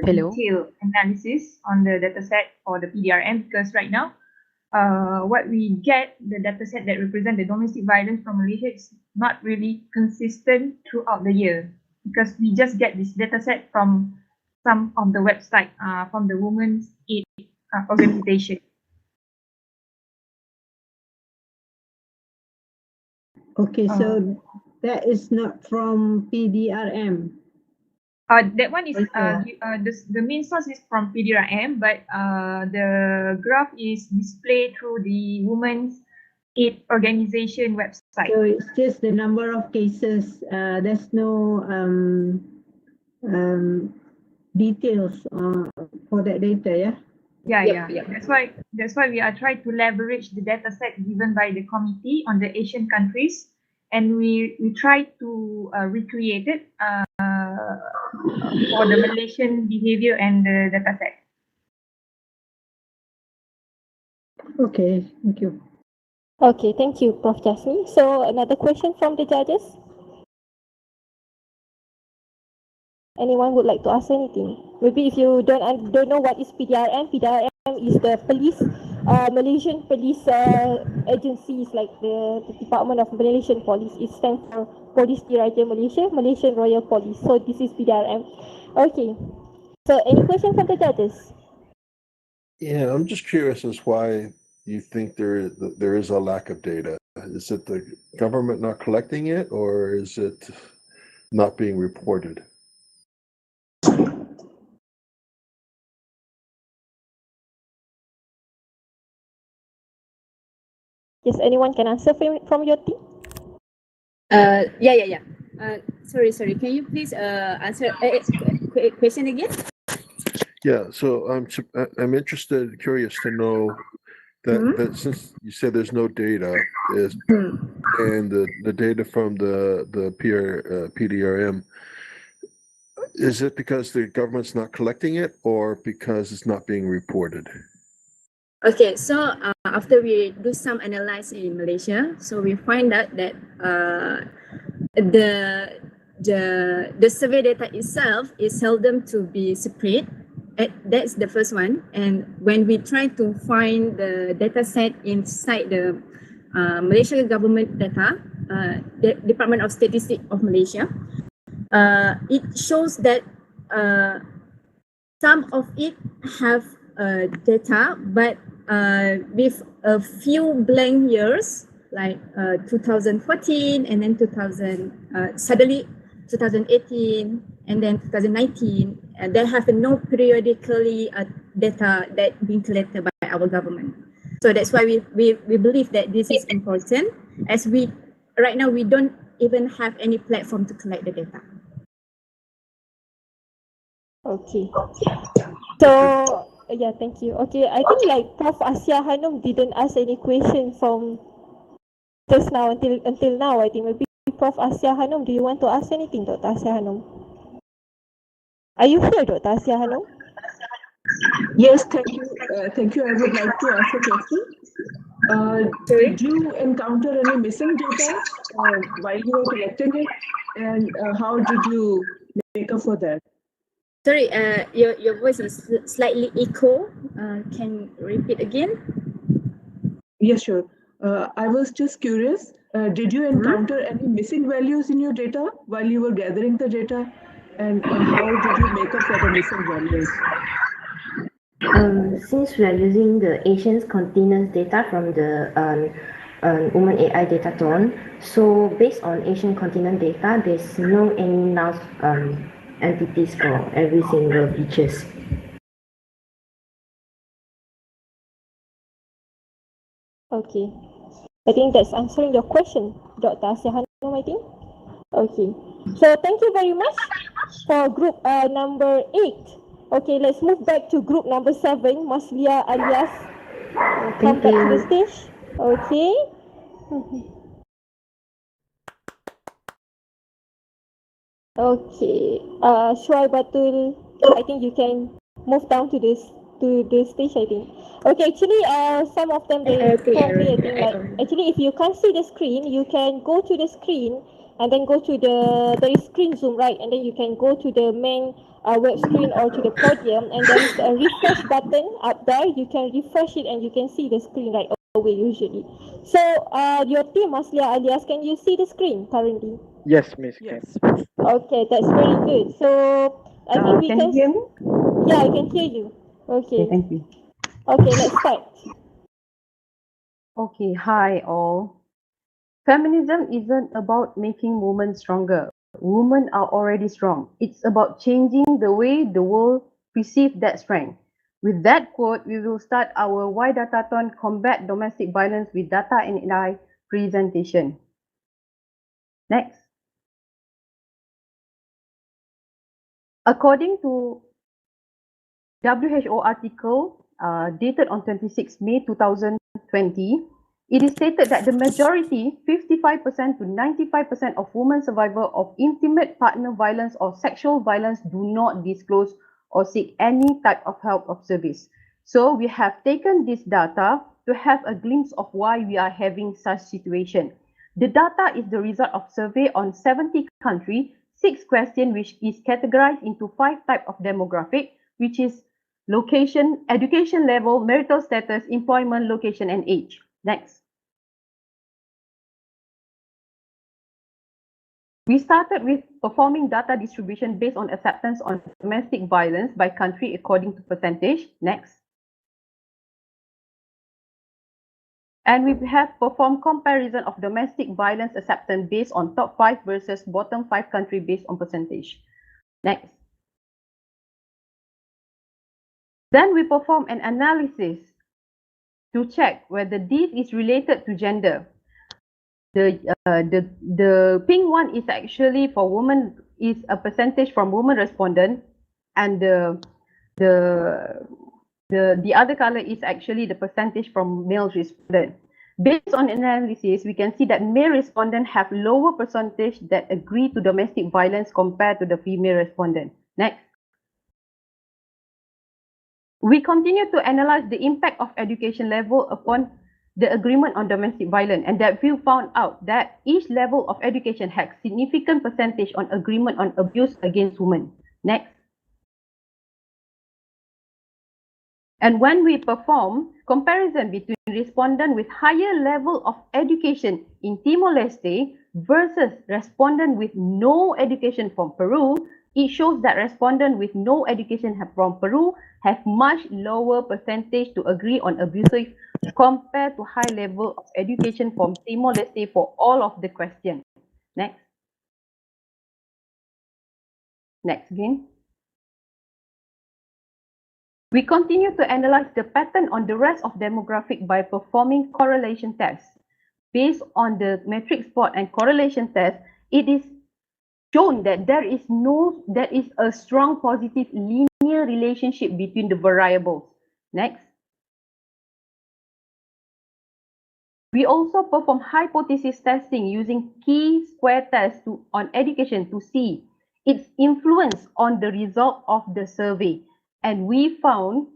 detailed analysis on the dataset for the PDRM because right now, what we get, the dataset that represent the domestic violence from Malaysia is not really consistent throughout the year because we just get this dataset from some of the website from the Women's Aid organization. Okay, so that is not from PDRM. That one is the main source is from PDRM, but the graph is displayed through the Women's Aid organization website. So it's just the number of cases. There's no details for that data, yeah? Yeah. That's why we are trying to leverage the data set given by the committee on the Asian countries, and we try to recreate it for the Malaysian behavior and the data set. Okay, thank you. Okay, thank you, Prof. Jasmine. So another question from the judges? Anyone would like to ask anything? Maybe if you don't know what is PDRM, PDRM is the police, Malaysian police agencies, like the Department of Malaysian Police. It stands for Polis Diraja Malaysia, Malaysian Royal Police. So this is PDRM. Okay. So any question from the judges? Yeah, I'm just curious as why you think there is a lack of data. Is it the government not collecting it, or is it not being reported? Yes, anyone can answer from your team? Yeah. Sorry. Can you please answer question again? Yeah, so I'm interested, curious to know that since you said there's no data, and the data from the PDRM, Is it because the government's not collecting it or because it's not being reported? Okay, so after we do some analysis in Malaysia, so we find out that the survey data itself is seldom to be separate. That's the first one. And when we try to find the data set inside the Malaysian government data, the Department of Statistics of Malaysia, it shows that some of it have data, but with a few blank years, like 2014 and then suddenly 2018 and then 2019, and they have no periodically data that being collected by our government. So that's why we believe that this is important, as right now we don't even have any platform to collect the data. Okay. So yeah, thank you. Okay, I think like Prof. Asia Hanum didn't ask any question from just now until now. I think maybe Prof. Asia Hanum, do you want to ask anything, Dr. Asia Hanum? Are you here, Dr. Asia Hanum? Yes, thank you. Thank you. I would like to ask a question. Did you encounter any missing data while you were collecting it, and how did you make up for that? Sorry, your voice is slightly echo. Can you repeat again? Yes, sure. I was just curious. Did you encounter any missing values in your data while you were gathering the data, and how did you make up for the missing values? Since we are using the Asian continents data from the Women AI Datathon, so based on Asian continent data, there's no any null entities for every single features. Okay. I think that's answering your question, Dr. Asia Hanum, I think. Okay. So thank you very much for group number 8. Okay, let's move back to group number 7, Maslia alias. Come back to the stage. Okay. Okay. Shuaibatul, I think you can move down to the stage, I think. Okay, actually some of them they told me, I think, like actually if you can't see the screen, you can go to the screen and then go to there is screen zoom, right? And then you can go to the main web screen or to the podium, and there is a refresh button up there. You can refresh it and you can see the screen right away usually. So your team, Maslia alias, can you see the screen currently? Yes, Miss. Yes. Okay, that's very good. So I think we can. You hear me? Yeah, I can hear you. Okay. Thank you. Okay, let's start. Okay, hi all. Feminism isn't about making women stronger. Women are already strong. It's about changing the way the world perceives that strength. With that quote, we will start our WaiDatathon Combat Domestic Violence with Data and AI presentation. Next. According to WHO article dated on 26 May 2020, it is stated that the majority, 55% to 95% of women survivors of intimate partner violence or sexual violence do not disclose or seek any type of help or service. So we have taken this data to have a glimpse of why we are having such situation. The data is the result of survey on 70 countries, 6 questions which is categorized into 5 types of demographic, which is location, education level, marital status, employment, location, and age. Next. We started with performing data distribution based on acceptance on domestic violence by country according to percentage. Next. And we have performed comparison of domestic violence acceptance based on top 5 versus bottom 5 country based on percentage. Next. Then we perform an analysis to check whether this is related to gender. The pink one is actually for women, is a percentage from women respondent, and the other color is actually the percentage from male respondent. Based on analysis, we can see that male respondent have lower percentage that agree to domestic violence compared to the female respondent. Next. We continue to analyze the impact of education level upon the agreement on domestic violence, and that we found out that each level of education has significant percentage on agreement on abuse against women. Next. And when we perform comparison between respondent with higher level of education in Timor-Leste versus respondent with no education from Peru, it shows that respondent with no education from Peru have much lower percentage to agree on abusive compared to high level of education from Timor-Leste for all of the questions. Next. Next again. We continue to analyze the pattern on the rest of demographic by performing correlation tests. Based on the matrix spot and correlation test, it is shown that there is a strong positive linear relationship between the variables. Next. We also perform hypothesis testing using chi-square test on education to see its influence on the result of the survey. And we found,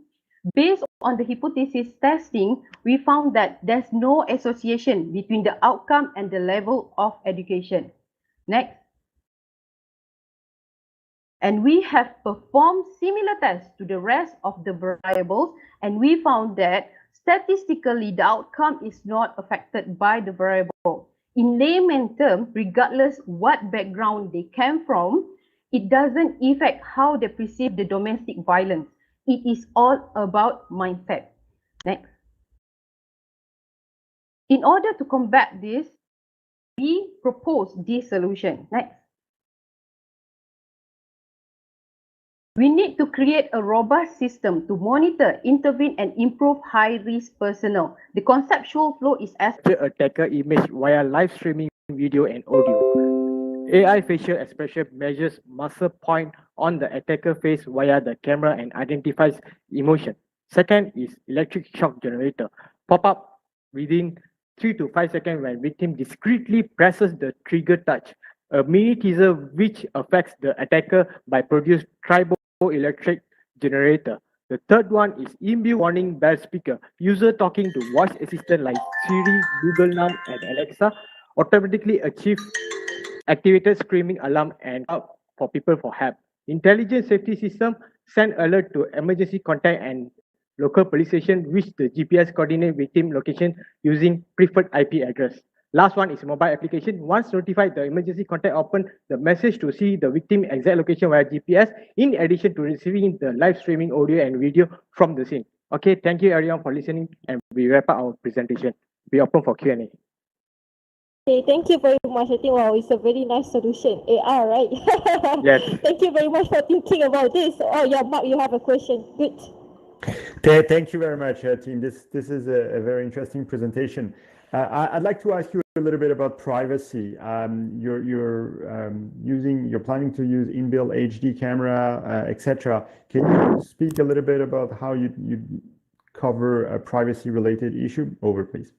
based on the hypothesis testing, we found that there's no association between the outcome and the level of education. Next. And we have performed similar tests to the rest of the variables, and we found that statistically the outcome is not affected by the variable. In layman terms, regardless what background they came from, it doesn't affect how they perceive the domestic violence. It is all about mindset. Next. In order to combat this, we propose this solution. Next. We need to create a robust system to monitor, intervene, and improve high-risk personnel. The conceptual flow is as attacker image via live streaming video and audio. AI facial expression measures muscle point on the attacker face via the camera and identifies emotion. Second is electric shock generator. Pop up within 3 to 5 seconds when victim discreetly presses the trigger touch. A mini teaser which affects the attacker by produce triboelectric generator. The third one is inbuilt warning bell speaker. User talking to voice assistant like Siri, Google Now, and Alexa automatically achieve activated screaming alarm and out for people for help. Intelligent safety system send alert to emergency contact and local police station which the GPS coordinate victim location using preferred IP address. Last one is mobile application. Once notified, the emergency contact open the message to see the victim exact location via GPS in addition to receiving the live streaming audio and video from the scene. Okay, thank you everyone for listening, and we wrap up our presentation. We open for Q&A. Okay, thank you very much. I think, wow, it's a very nice solution. AR, right? Yes. Thank you very much for thinking about this. Oh, yeah, Mark, you have a question. Good. Thank you very much, team. This is a very interesting presentation. I'd like to ask you a little bit about privacy. You're planning to use inbuilt HD camera, etc. Can you speak a little bit about how you cover a privacy-related issue? Over, please.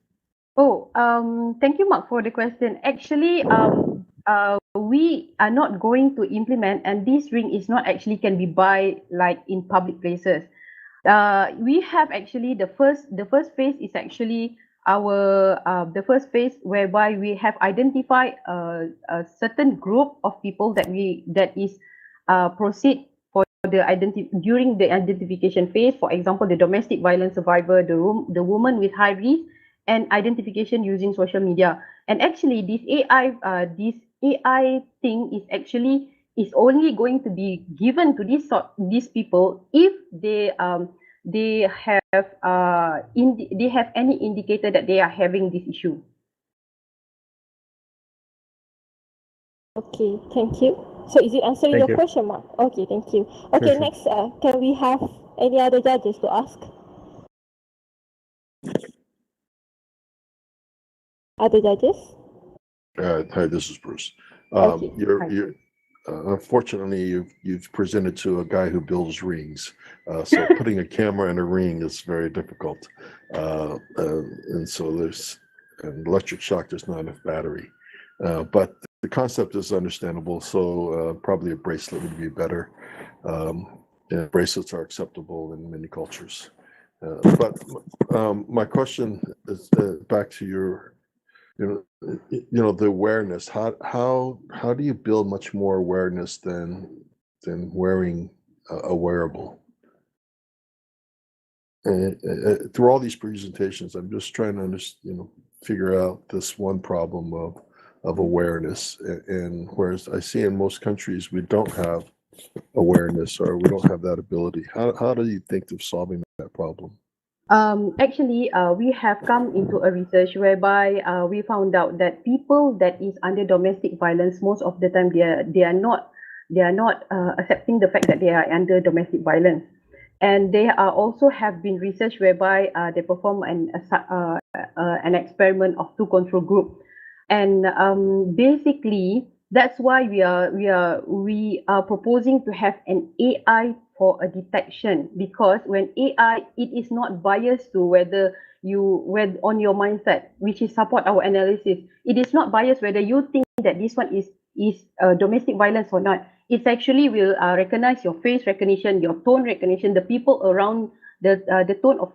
Oh, thank you, Mark, for the question. Actually, we are not going to implement, and this ring is not actually can be buy like in public places. We have actually the first phase is actually our the first phase whereby we have identified a certain group of people that is proceed for the during the identification phase. For example, the domestic violence survivor, the woman with high risk, and identification using social media. And actually this AI thing is only going to be given to these people if they have any indicator that they are having this issue. Okay, thank you. So is it answering your question, Mark? Okay, thank you. Okay, Sure. next, can we have any other judges to ask? Other judges? Hi, this is Bruce. Okay. Unfortunately, you've presented to a guy who builds rings. So putting a camera in a ring is very difficult. And so there's an electric shock, there's not enough battery. But the concept is understandable. So probably a bracelet would be better. bracelets are acceptable in many cultures. But my question is back to your, the awareness. How do you build much more awareness than wearing a wearable? Through all these presentations, I'm just trying to figure out this one problem of awareness. And whereas I see in most countries we don't have awareness, or we don't have that ability. How do you think of solving that problem? Actually, we have come into a research whereby we found out that people that is under domestic violence, most of the time they are not accepting the fact that they are under domestic violence. And they are also have been research whereby they perform an experiment of two control group, and basically that's why we are proposing to have an AI for a detection, because when AI, it is not biased to whether on your mindset, which is support our analysis. It is not biased whether you think that this one is domestic violence or not. It's actually will recognize your face recognition, your tone recognition, the people around the tone of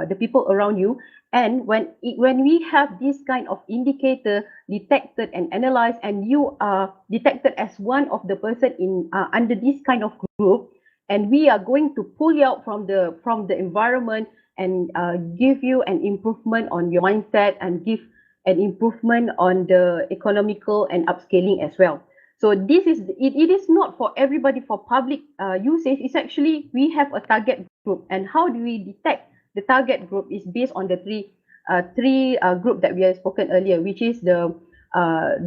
the people around you. And when we have this kind of indicator detected and analyzed, and you are detected as one of the person in under this kind of group, and we are going to pull you out from the environment and give you an improvement on your mindset and give an improvement on the economical and upscaling as well. So this is it is not for everybody for public usage. It's actually we have a target group, and how do we detect the target group is based on the three group that we have spoken earlier, which is the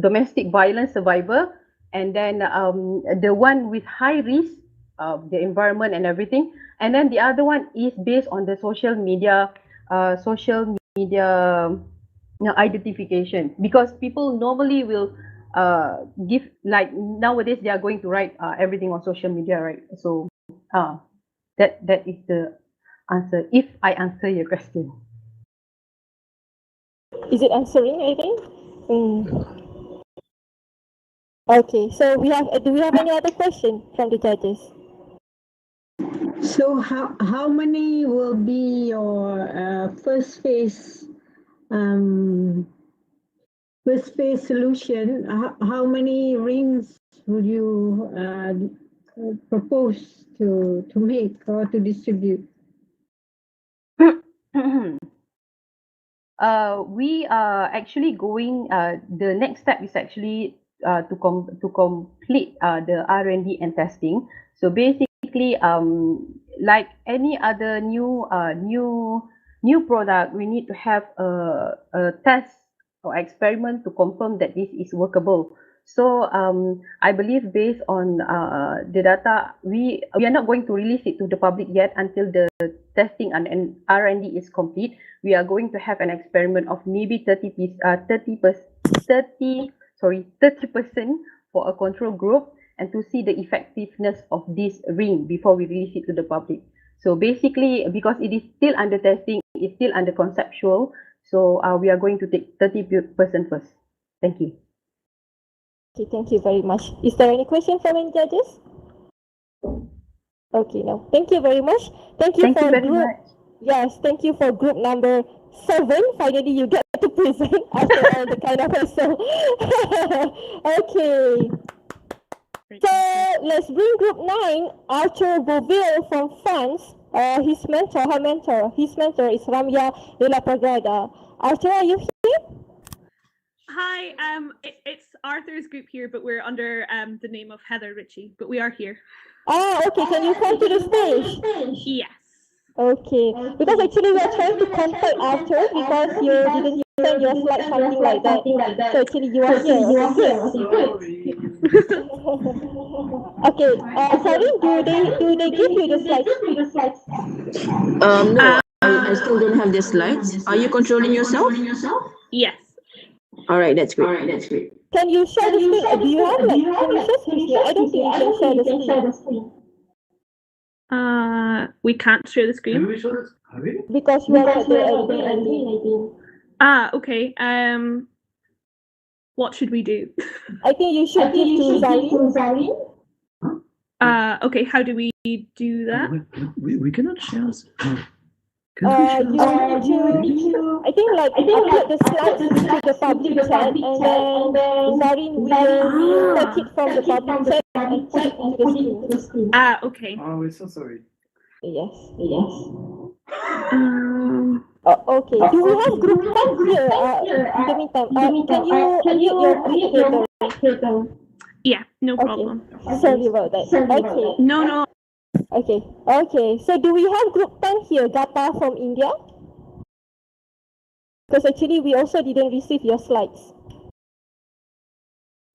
domestic violence survivor, and then the one with high risk of the environment and everything, and then the other one is based on the social media identification, because people normally will give, like nowadays they are going to write everything on social media, right? So that is the answer, if I answer your question. Is it answering anything? Okay, so do we have any other question from the judges? So how many will be your first phase solution? How many rings would you propose to make or to distribute? We are actually going. The next step is actually to complete the R&D and testing. So basically, like any other new product, we need to have a test or experiment to confirm that this is workable. So I believe based on the data, we are not going to release it to the public yet until the testing and R&D is complete. We are going to have an experiment of maybe 30% for a control group, and to see the effectiveness of this ring before we release it to the public. So basically, because it is still under testing, it's still under conceptual, so we are going to take 30% first. Thank you. Okay, thank you very much. Is there any question from any judges? Okay, no. Thank you very much. Thank you for group. Yes, thank you for group number 7. Finally, you get to present after all the kind of hassle. Okay. So let's bring group 9, Arthur Boville from France. His mentor is Ramya de la Pragrada. Arthur, are you here? Hi, it's Arthur's group here, but we're under the name of Heather Ritchie, but we are here. Oh, okay. Can you come to the stage? Yes. Okay. Because actually we are trying to contact Arthur because you didn't send your slide, something like that. So actually you are here. Okay. Sorry, do they give you the slides? No, I still don't have the slides. Are you controlling yourself? Yes. All right, that's great. Can you share the screen? Do you have can you share screen? I don't think you can share the screen. We can't share the screen. Because you are not there editing. Okay. What should we do? I think you should give to Zari. Okay, how do we do that? We cannot share. You need to, I think like upload the slides into the public chat, and then Zarin will take it from the public chat and put it into the screen. Okay. Oh, we're so sorry. Yes. Okay. Do we have group time here? In the meantime, can you unmute your mic, Heather? Yeah, no problem. Sorry about that. Okay. No. Okay. So do we have group time here, Gata from India? Because actually we also didn't receive your slides.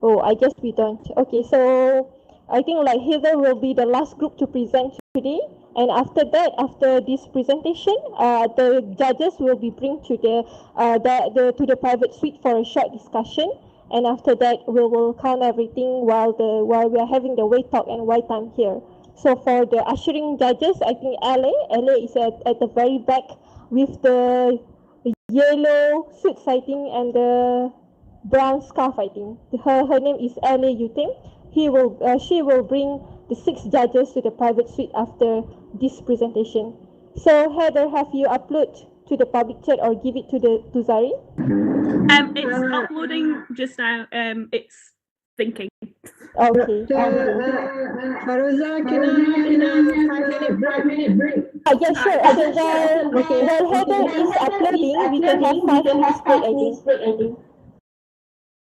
Oh, I guess we don't. Okay, so I think like Heather will be the last group to present today, and after that, after this presentation, the judges will be bring to the private suite for a short discussion, and after that we will count everything while we are having the WaiTalk and WaiTime here. So for the ushering judges, I think LA is at the very back with the yellow suit, I think, and the brown scarf, I think. Her name is LA Yutim. She will bring the 6 judges to the private suite after this presentation. So Heather, have you upload to the public chat or give it to Zari? It's uploading just now. It's thinking. Okay. Faroza, can I have a 5-minute break? Yeah, sure. Okay, while Heather is uploading, we can have 5 minutes break, I think.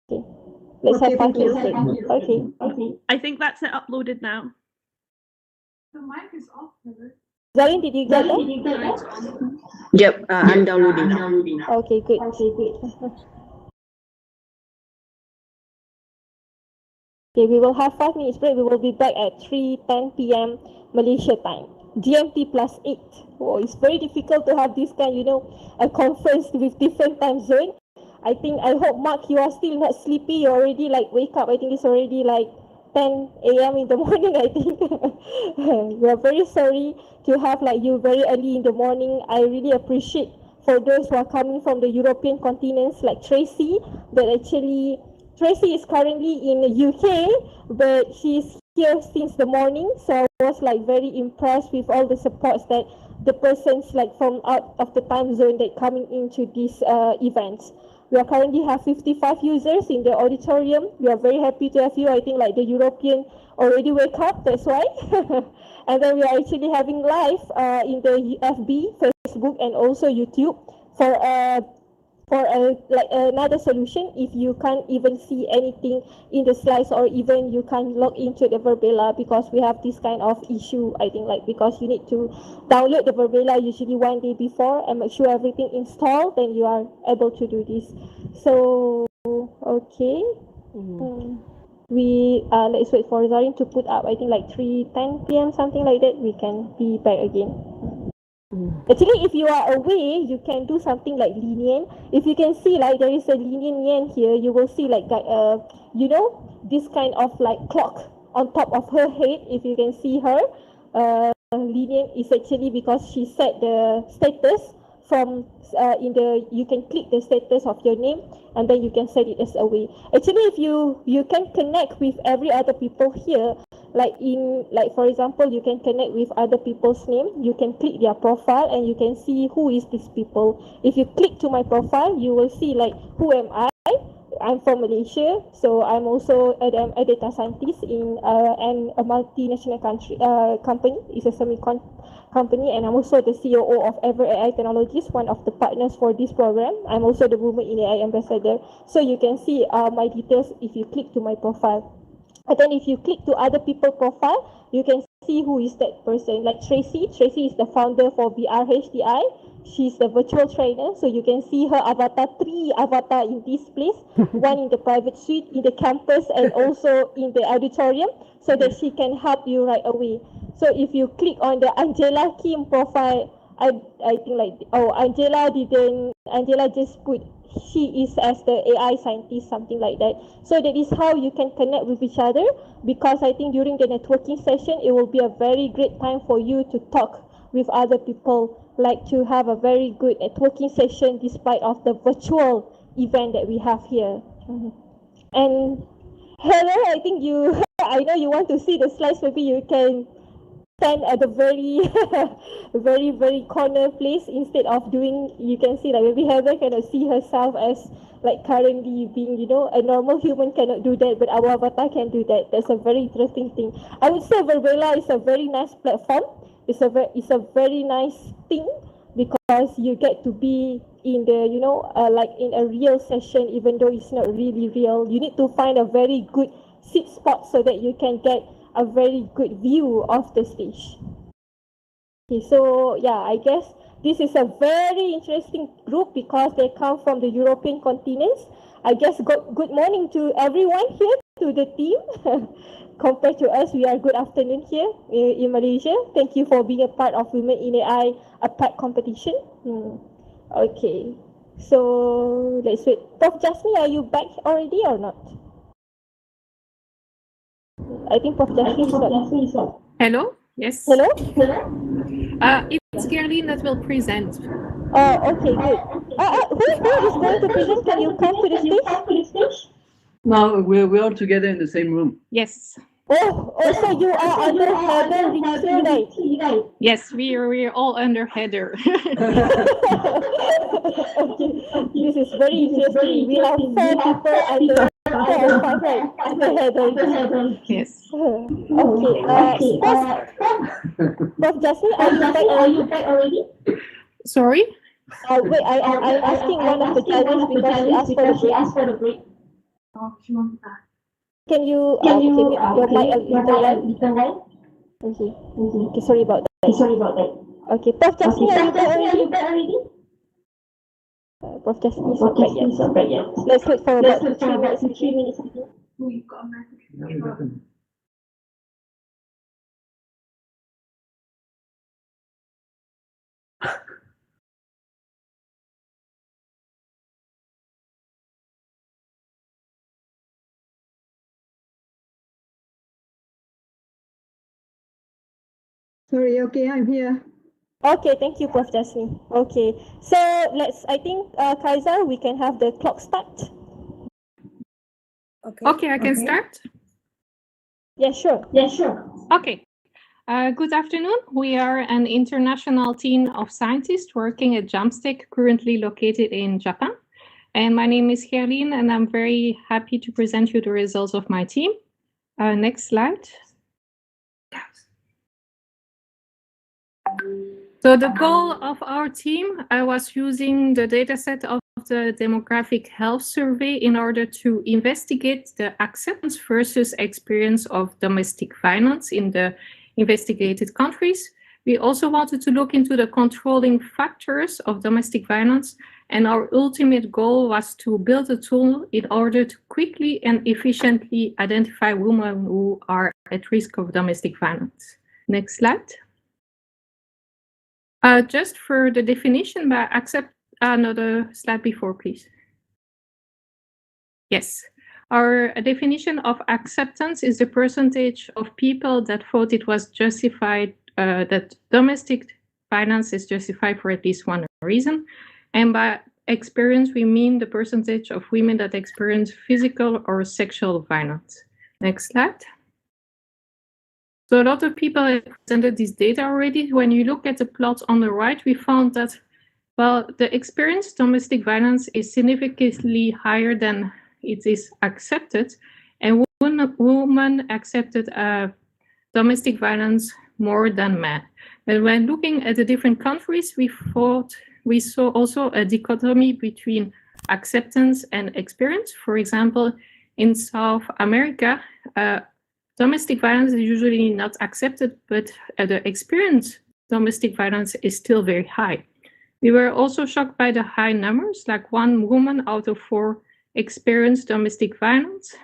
Okay. Let's have 5 minutes break. Okay. I think that's it uploaded now. The mic is off, Heather. Zarin, did you get that? Yep, I'm downloading. Okay, good. Okay, we will have 5 minutes break. We will be back at 3:10 p.m. Malaysia time. GMT plus 8. Oh, it's very difficult to have this kind, a conference with different time zone. I hope, Mark, you are still not sleepy. You already wake up. I think it's already 10 a.m. in the morning, I think. We are very sorry to have you very early in the morning. I really appreciate for those who are coming from the European continents like Tracy, Tracy is currently in the UK, but she's here since the morning. So I was very impressed with all the supports that the persons from out of the time zone that coming into these events. We are currently have 55 users in the auditorium. We are very happy to have you. I think the European already wake up, that's why. And then we are actually having live in the FB, Facebook, and also YouTube for another solution if you can't even see anything in the slides, or even you can't log into the Verbella, because we have this kind of issue, I think, because you need to download the Verbella usually 1 day before and make sure everything installed, then you are able to do this. So okay, we let's wait for Zarin to put up, I think 3:10 p.m. something like that. We can be back again. Actually, if you are away, you can do something like lenient. If you can see there is a lenient yen here, you will see this kind of clock on top of her head. If you can see her, lenient is actually because she set the status from you can click the status of your name, and then you can set it as away. Actually, if you can connect with every other people here, for example, you can connect with other people's name. You can click their profile and you can see who is these people. If you click to my profile, you will see who am I. I'm from Malaysia, so I'm also a data scientist in a multinational company. It's a semicon company, and I'm also the COO of Ever AI Technologies, one of the partners for this program. I'm also the Women in AI ambassador. So you can see my details if you click to my profile. And then if you click to other people's profile, you can see who is that person. Like Tracy. Tracy is the founder for VRHDI. She's the virtual trainer. So you can see her avatar, 3 avatar in this place. One in the private suite, in the campus, and also in the auditorium, so that she can help you right away. So if you click on the Angela Kim profile, I think Angela just put she is as the AI scientist, something like that. So that is how you can connect with each other, because I think during the networking session, it will be a very great time for you to talk with other people, to have a very good networking session despite of the virtual event that we have here. And Heather, I think you I know you want to see the slides. Maybe you can stand at the very, very corner place instead of doing. You can see like maybe Heather cannot see herself as like currently being, a normal human cannot do that, but our avatar can do that. That's a very interesting thing. I would say Verbella is a very nice platform. It's a very nice thing because you get to be in the, like in a real session, even though it's not really real. You need to find a very good seat spot so that you can get a very good view of the stage. Okay, so yeah, I guess this is a very interesting group because they come from the European continents. I guess good morning to everyone here, to the team. Compared to us, we are good afternoon here in Malaysia. Thank you for being a part of Women in AI APAC competition. Okay, so let's wait. Prof. Jasmine, are you back already or not? I think Prof. Jasmine is not. Hello? Yes. Hello? It's Gerlin that will present. Oh, okay, good. Who is going to present? Can you come to the stage? No, we're all together in the same room. Yes. Oh, so you are under Heather Ritchie, right? Yes, we're all under Heather. Okay, this is very interesting. We have 4 people under under Heather. Yes. Okay, Prof. Jasmine, are you back already? Sorry? Wait, I'm asking one of the judges because she asked for the break. Can you your mic a little right? Okay, sorry about that. Okay, Prof. Jasmine, are you back already? Prof. Jasmine is not back yet. Let's wait for about 3 minutes. Sorry, okay, I'm here. Okay, thank you, Prof. Jasmine. Okay, so I think, Kaisar, we can have the clock start. Okay, I can start? Yeah, sure. Okay. Good afternoon. We are an international team of scientists working at Jamstack, currently located in Japan. And my name is Gerlin, and I'm very happy to present you the results of my team. Next slide. So the goal of our team was using the dataset of the demographic health survey in order to investigate the acceptance versus experience of domestic violence in the investigated countries. We also wanted to look into the controlling factors of domestic violence, and our ultimate goal was to build a tool in order to quickly and efficiently identify women who are at risk of domestic violence. Next slide. Just for the definition, but another slide before, please. Yes. Our definition of acceptance is the percentage of people that thought it was justified, that domestic violence is justified for at least one reason. And by experience, we mean the percentage of women that experience physical or sexual violence. Next slide. So a lot of people have presented this data already. When you look at the plot on the right, we found that, well, the experienced domestic violence is significantly higher than it is accepted, and women accepted domestic violence more than men. And when looking at the different countries, we saw also a dichotomy between acceptance and experience. For example, in South America, domestic violence is usually not accepted, but the experience domestic violence is still very high. We were also shocked by the high numbers, like 1 woman out of 4 experienced domestic violence.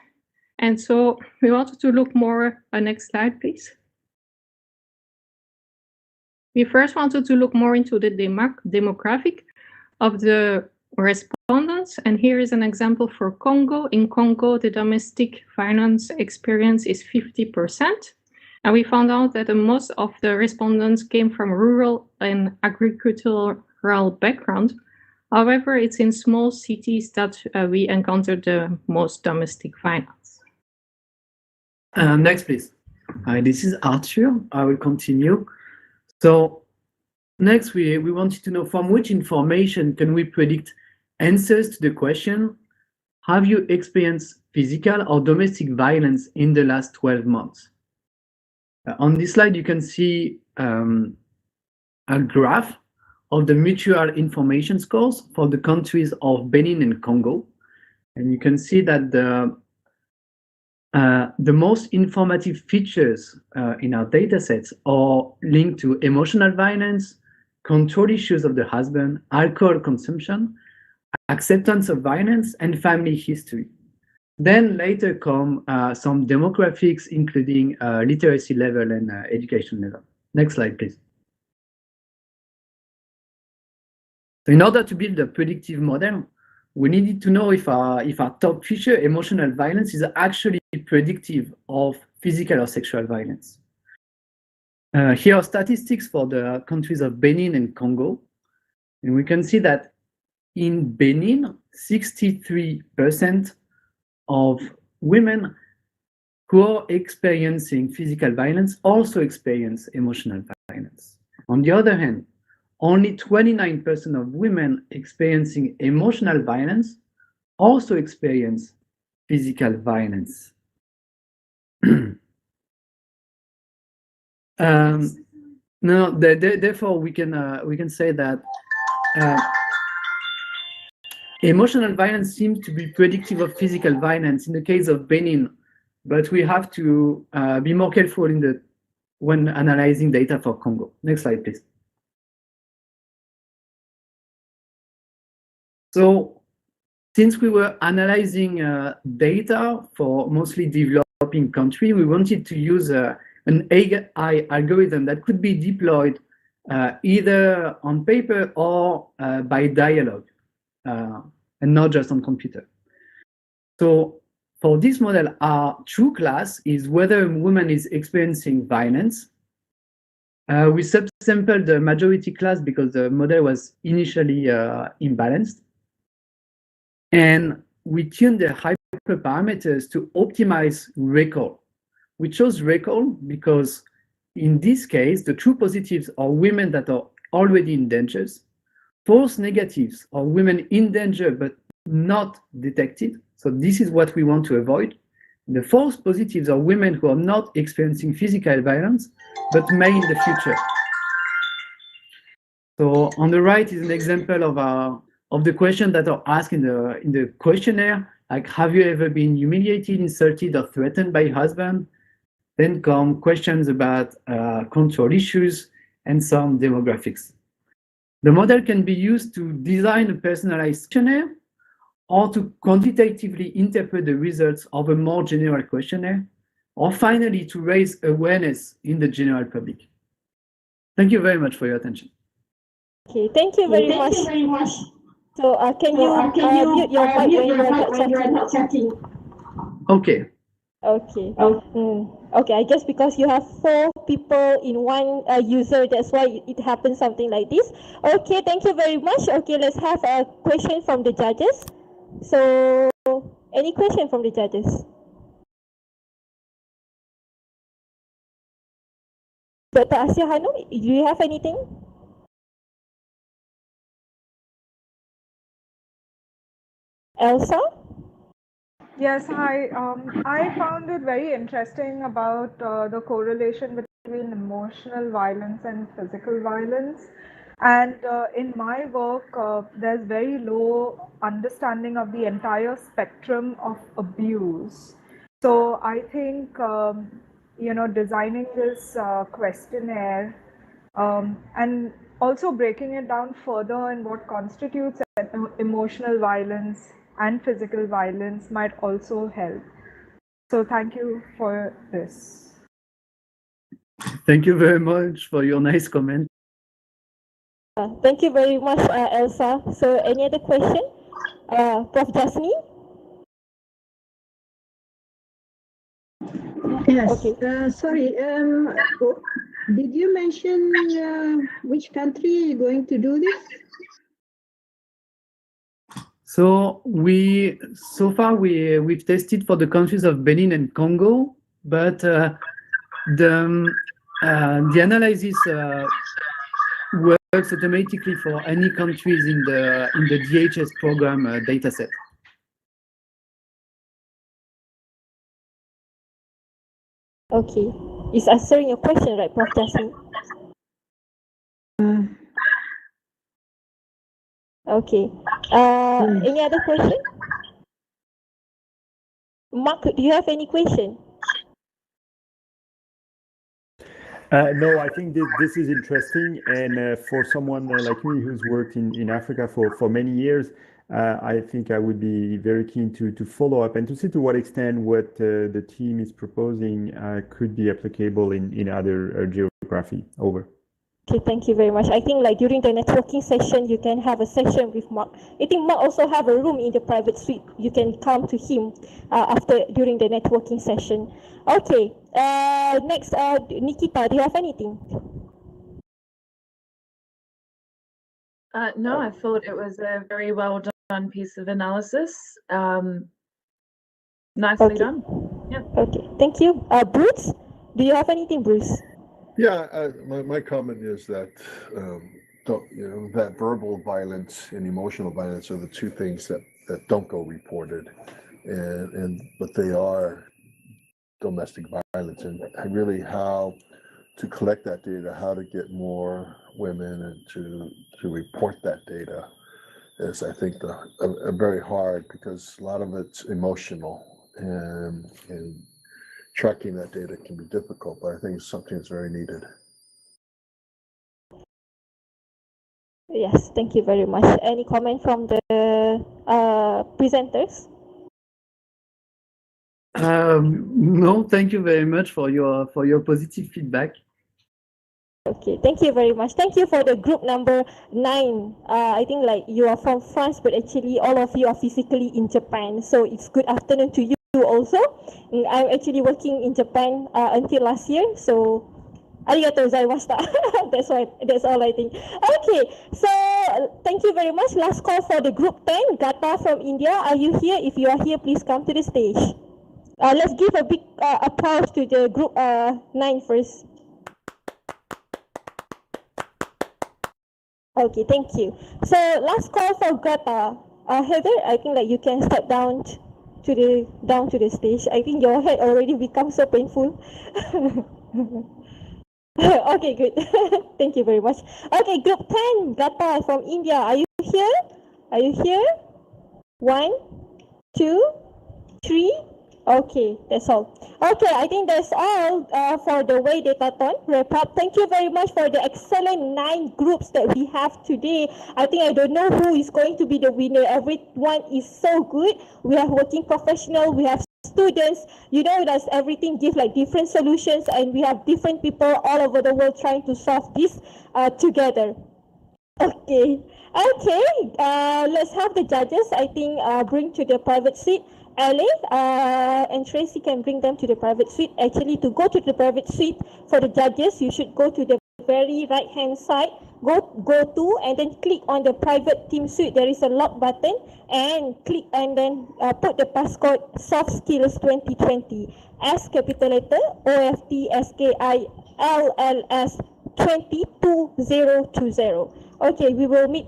And so we wanted to look more, next slide, please. We first wanted to look more into the demographic of the respondents. And here is an example for Congo. In Congo, the domestic violence experience is 50%. And we found out that most of the respondents came from rural and agricultural background. However, it's in small cities that we encountered the most domestic violence. Next, please. This is Arthur. I will continue. So next, we wanted to know from which information can we predict answers to the question, have you experienced physical or domestic violence in the last 12 months? On this slide, you can see a graph of the mutual information scores for the countries of Benin and Congo. And you can see that the most informative features in our data sets are linked to emotional violence, control issues of the husband, alcohol consumption, acceptance of violence, and family history. Then later come some demographics, including literacy level and education level. Next slide, please. So in order to build a predictive model, we needed to know if our top feature, emotional violence, is actually predictive of physical or sexual violence. Here are statistics for the countries of Benin and Congo. And we can see that in Benin, 63% of women who are experiencing physical violence also experience emotional violence. On the other hand, only 29% of women experiencing emotional violence also experience physical violence. Therefore, we can say that emotional violence seems to be predictive of physical violence in the case of Benin, but we have to be more careful when analyzing data for Congo. Next slide, please. So, since we were analyzing data for mostly developing countries, we wanted to use an AI algorithm that could be deployed either on paper or by dialogue, and not just on computer. So for this model, our true class is whether a woman is experiencing violence. We subsampled the majority class because the model was initially imbalanced. And we tuned the hyperparameters to optimize recall. We chose recall because in this case, the true positives are women that are already in danger. False negatives are women in danger but not detected. So this is what we want to avoid. The false positives are women who are not experiencing physical violence but may in the future. So on the right is an example of the question that are asked in the questionnaire, like, have you ever been humiliated, insulted, or threatened by your husband? Then come questions about control issues and some demographics. The model can be used to design a personalized questionnaire or to quantitatively interpret the results of a more general questionnaire, or finally to raise awareness in the general public. Thank you very much for your attention. Okay, thank you very much. So can you mute your mic when you're not chatting? Okay. Okay. Okay, I guess because you have 4 people in one user, that's why it happens something like this. Okay, thank you very much. Okay, let's have a question from the judges. So, any question from the judges? Dr. Asya Hanum, do you have anything? Elsa? Yes, hi. I found it very interesting about the correlation between emotional violence and physical violence. And in my work, there's very low understanding of the entire spectrum of abuse. So I think, designing this questionnaire and also breaking it down further in what constitutes emotional violence and physical violence might also help. So thank you for this. Thank you very much for your nice comment. Thank you very much, Elsa. So any other question? Prof. Jasmine? Yes. Okay. Sorry. Did you mention which country you're going to do this? So we've tested for the countries of Benin and Congo, but the analysis works automatically for any countries in the DHS program dataset. Okay. Is answering your question, right, Prof. Jasmine? Okay. Any other question? Mark, do you have any question? No, I think this is interesting, and for someone like me who's worked in Africa for many years, I think I would be very keen to follow up and to see to what extent what the team is proposing could be applicable in other geography. Over. Okay, thank you very much. I think like during the networking session, you can have a session with Mark. I think Mark also have a room in the private suite. You can come to him during the networking session. Okay, next, Nikita, do you have anything? No, I thought it was a very well done piece of analysis. Nicely done. Yeah. Okay, thank you. Bruce, do you have anything, Bruce? Yeah, my comment is that that verbal violence and emotional violence are the two things that don't go reported, but they are domestic violence, and really how to collect that data, how to get more women and to report that data is, I think, a very hard, because a lot of it's emotional, and tracking that data can be difficult, but I think it's something that's very needed. Yes, thank you very much. Any comment from the presenters? No, thank you very much for your positive feedback. Okay, thank you very much. Thank you for the group number 9. I think like you are from France, but actually all of you are physically in Japan. So it's good afternoon to you also. I'm actually working in Japan until last year. So arigatou gozaimashita. That's all I think. Okay, so thank you very much. Last call for the group 10. Gata from India. Are you here? If you are here, please come to the stage. Let's give a big applause to the group 9 first. Okay, thank you. So last call for Gata. Heather, I think that you can step down to the stage. I think your head already become so painful. Okay, good. Thank you very much. Okay, group 10, Gata from India. Are you here? Are you here? 1, 2, 3. Okay, that's all. Okay, I think that's all for the WaiDatathon wrap up. Thank you very much for the excellent 9 groups that we have today. I think I don't know who is going to be the winner. Everyone is so good. We have working professional, we have students, that's everything give like different solutions, and we have different people all over the world trying to solve this together. Okay, let's have the judges, I think, bring to the private suite. Ellie and Tracy can bring them to the private suite. Actually, to go to the private suite for the judges, you should go to the very right hand side, go to, and then click on the private team suite. There is a lock button, and click, and then put the passcode soft skills 2020 S capital letter OFTSKILLS 202020. Okay, we will meet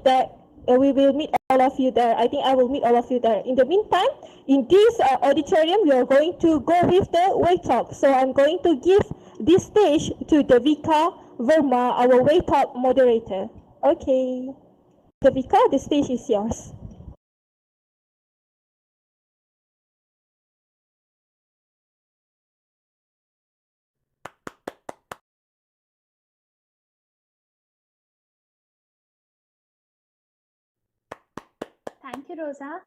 all of you there. I think I will meet all of you there. In the meantime, in this auditorium, we are going to go with the WaiTalk. So I'm going to give this stage to Devika Verma, our WaiTalk moderator. Okay, Devika, the stage is yours. Thank you, Rosa.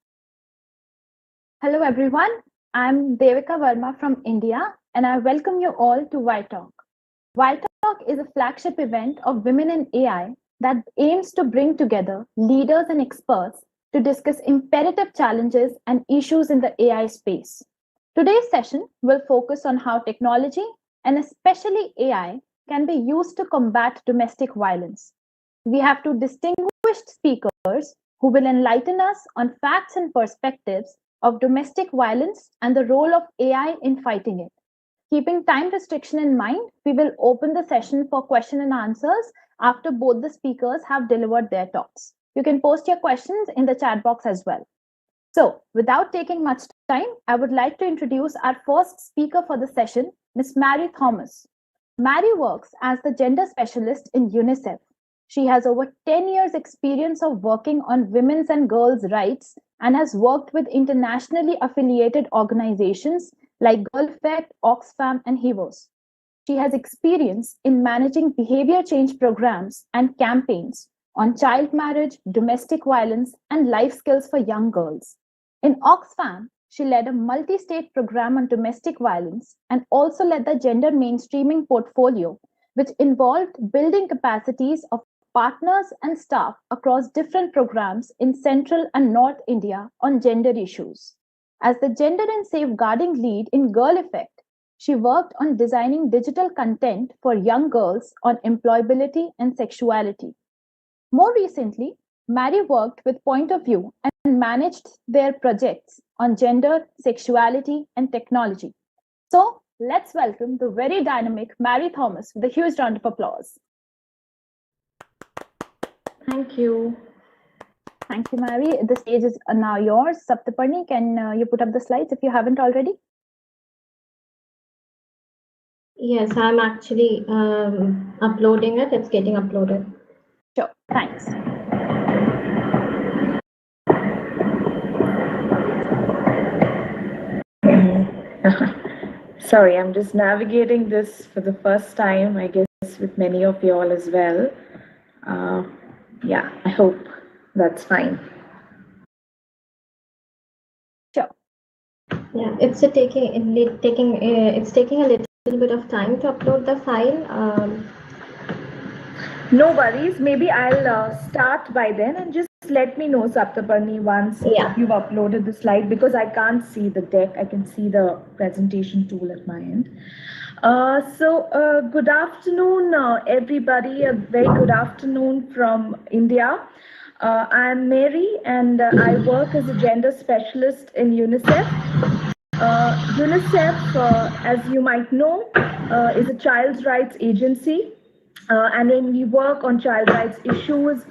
Hello, everyone. I'm Devika Verma from India, and I welcome you all to WaiTalk. WaiTalk is a flagship event of Women in AI that aims to bring together leaders and experts to discuss imperative challenges and issues in the AI space. Today's session will focus on how technology, and especially AI, can be used to combat domestic violence. We have two distinguished speakers who will enlighten us on facts and perspectives of domestic violence and the role of AI in fighting it. Keeping time restriction in mind, we will open the session for question and answers after both the speakers have delivered their talks. You can post your questions in the chat box as well. So, without taking much time, I would like to introduce our first speaker for the session, Ms. Mary Thomas. Mary works as the gender specialist in UNICEF. She has over 10 years experience of working on women's and girls' rights and has worked with internationally affiliated organizations like Girl Effect, Oxfam, and HEVOS. She has experience in managing behavior change programs and campaigns on child marriage, domestic violence, and life skills for young girls. In Oxfam, she led a multi-state program on domestic violence and also led the gender mainstreaming portfolio, which involved building capacities of partners and staff across different programs in Central and North India on gender issues. As the gender and safeguarding lead in Girl Effect, she worked on designing digital content for young girls on employability and sexuality. More recently, Mary worked with Point of View and managed their projects on gender, sexuality, and technology. So let's welcome the very dynamic Mary Thomas with a huge round of applause. Thank you. Thank you, Mary. The stage is now yours. Saptaparni, can you put up the slides if you haven't already? Yes, I'm actually uploading it. It's getting uploaded. Sure, thanks. Sorry, I'm just navigating this for the first time, I guess, with many of you all as well. Yeah, I hope that's fine. Sure. Yeah, it's taking a little bit of time to upload the file. No worries. Maybe I'll start by then and just let me know, Saptaparni, once you've uploaded the slide, because I can't see the deck. I can see the presentation tool at my end. Good afternoon, everybody. A very good afternoon from India. I'm Mary, and I work as a gender specialist in UNICEF. UNICEF, as you might know, is a child's rights agency. And when we work on child rights issues,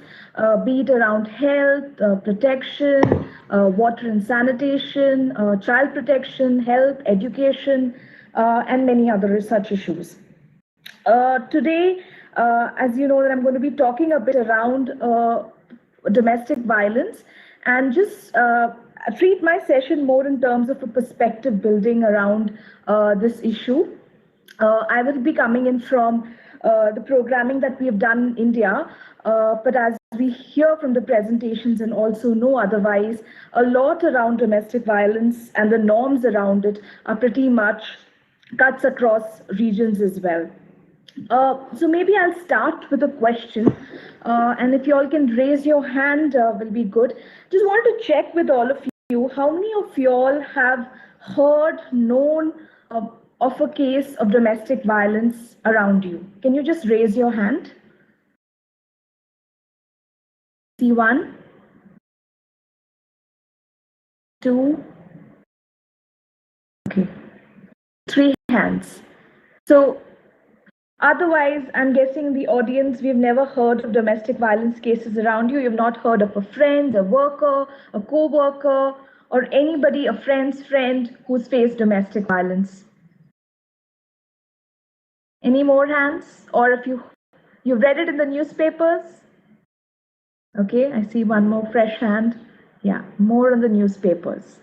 be it around health, protection, water and sanitation, child protection, health, education, and many other such issues. Today, as you know, that I'm going to be talking a bit around domestic violence and just treat my session more in terms of a perspective building around this issue. I will be coming in from the programming that we have done in India, but as we hear from the presentations and also know otherwise, a lot around domestic violence and the norms around it are pretty much cuts across regions as well. So maybe I'll start with a question, and if you all can raise your hand, will be good. Just want to check with all of you, how many of you all have heard, known of a case of domestic violence around you? Can you just raise your hand? See one, two, okay, 3 hands. So otherwise, I'm guessing the audience, we've never heard of domestic violence cases around you. You've not heard of a friend, a worker, a co-worker, or anybody, a friend's friend who's faced domestic violence. Any more hands? Or if you've read it in the newspapers? Okay, I see one more fresh hand. Yeah, more on the newspapers,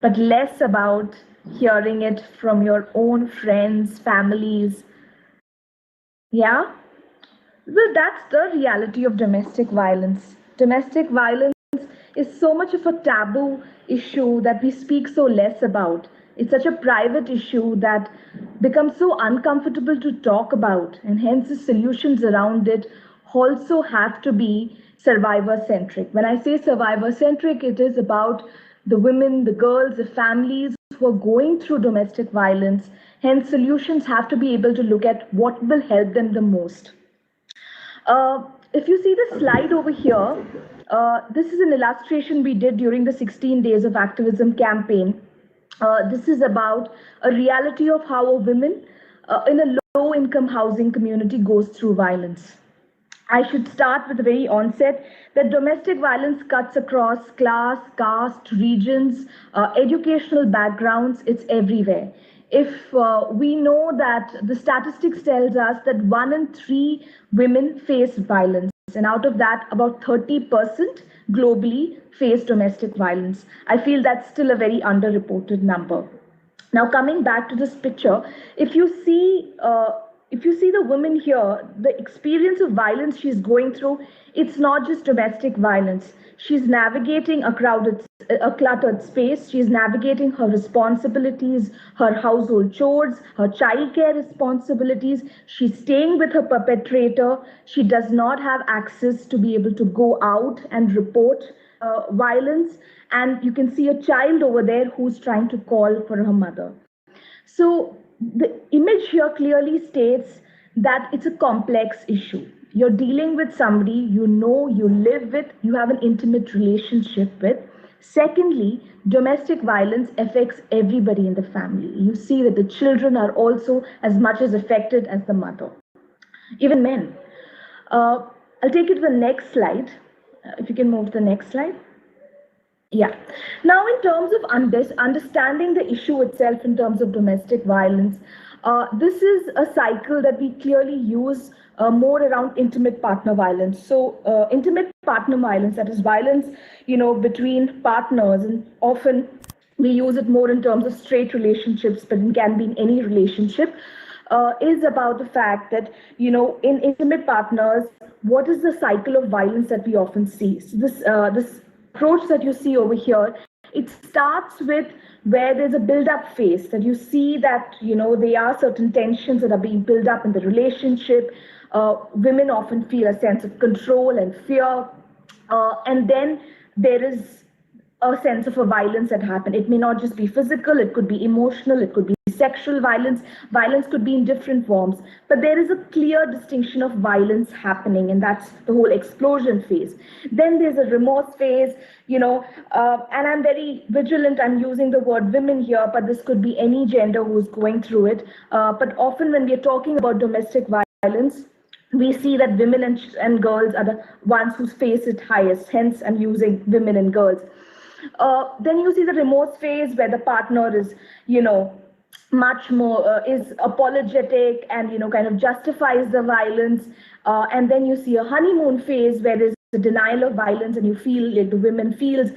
but less about hearing it from your own friends, families. Yeah? Well, that's the reality of domestic violence. Domestic violence is so much of a taboo issue that we speak so less about. It's such a private issue that becomes so uncomfortable to talk about, and hence the solutions around it also have to be survivor-centric. When I say survivor-centric, it is about the women, the girls, the families who are going through domestic violence. Hence, solutions have to be able to look at what will help them the most. If you see the slide over here, this is an illustration we did during the 16 Days of Activism campaign. This is about a reality of how a woman in a low-income housing community goes through violence. I should start with the very onset that domestic violence cuts across class, caste, regions, educational backgrounds. It's everywhere. If we know that the statistics tells us that 1 in 3 women face violence, and out of that, about 30% globally face domestic violence. I feel that's still a very underreported number. Now, coming back to this picture, if you see the woman here, the experience of violence she's going through, it's not just domestic violence. She's navigating a cluttered space. She's navigating her responsibilities, her household chores, her childcare responsibilities. She's staying with her perpetrator. She does not have access to be able to go out and report violence. And you can see a child over there who's trying to call for her mother. So the image here clearly states that it's a complex issue. You're dealing with somebody you know, you live with, you have an intimate relationship with. Secondly, domestic violence affects everybody in the family. You see that the children are also as much as affected as the mother, even men. I'll take it to the next slide. If you can move to the next slide. Yeah. Now, in terms of understanding the issue itself in terms of domestic violence, this is a cycle that we clearly use more around intimate partner violence. So intimate partner violence, that is violence, between partners, and often we use it more in terms of straight relationships, but it can be in any relationship, is about the fact that, in intimate partners, what is the cycle of violence that we often see? So this approach that you see over here, it starts with where there's a build-up phase, that you see that, there are certain tensions that are being built up in the relationship. Women often feel a sense of control and fear. And then there is a sense of a violence that happened. It may not just be physical, it could be emotional, it could be sexual violence. Violence could be in different forms, but there is a clear distinction of violence happening, and that's the whole explosion phase. Then there's a remorse phase, and I'm very vigilant, I'm using the word women here, but this could be any gender who's going through it. But often when we're talking about domestic violence, we see that women and girls are the ones who face it highest, hence I'm using women and girls. Then you see the remorse phase where the partner is, much more is apologetic and, kind of justifies the violence. And then you see a honeymoon phase where there's the denial of violence, and you feel like the women feels,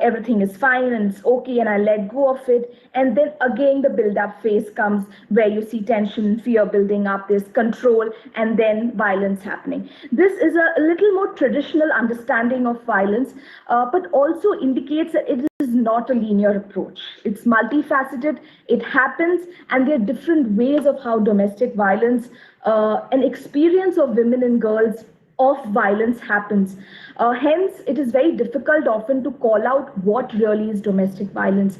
everything is fine and it's okay and I let go of it. And then again, the build-up phase comes where you see tension and fear building up, this control, and then violence happening. This is a little more traditional understanding of violence, but also indicates that it is not a linear approach. It's multifaceted, it happens, and there are different ways of how domestic violence, an experience of women and girls of violence happens. Hence, it is very difficult often to call out what really is domestic violence.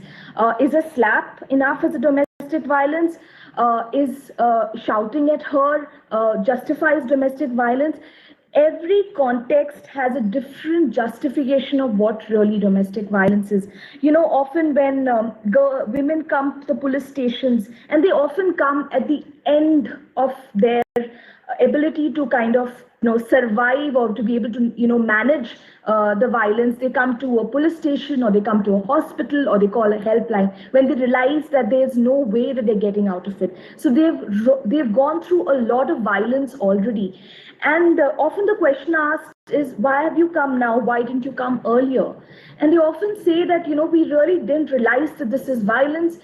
Is a slap enough as a domestic violence? Is shouting at her justifies domestic violence? Every context has a different justification of what really domestic violence is. Often when women come to the police stations, and they often come at the end of their ability to kind of survive or to be able to manage the violence, they come to a police station or they come to a hospital or they call a helpline when they realize that there's no way that they're getting out of it. So they've gone through a lot of violence already. And often the question asked is, why have you come now? Why didn't you come earlier? And they often say that, we really didn't realize that this is violence.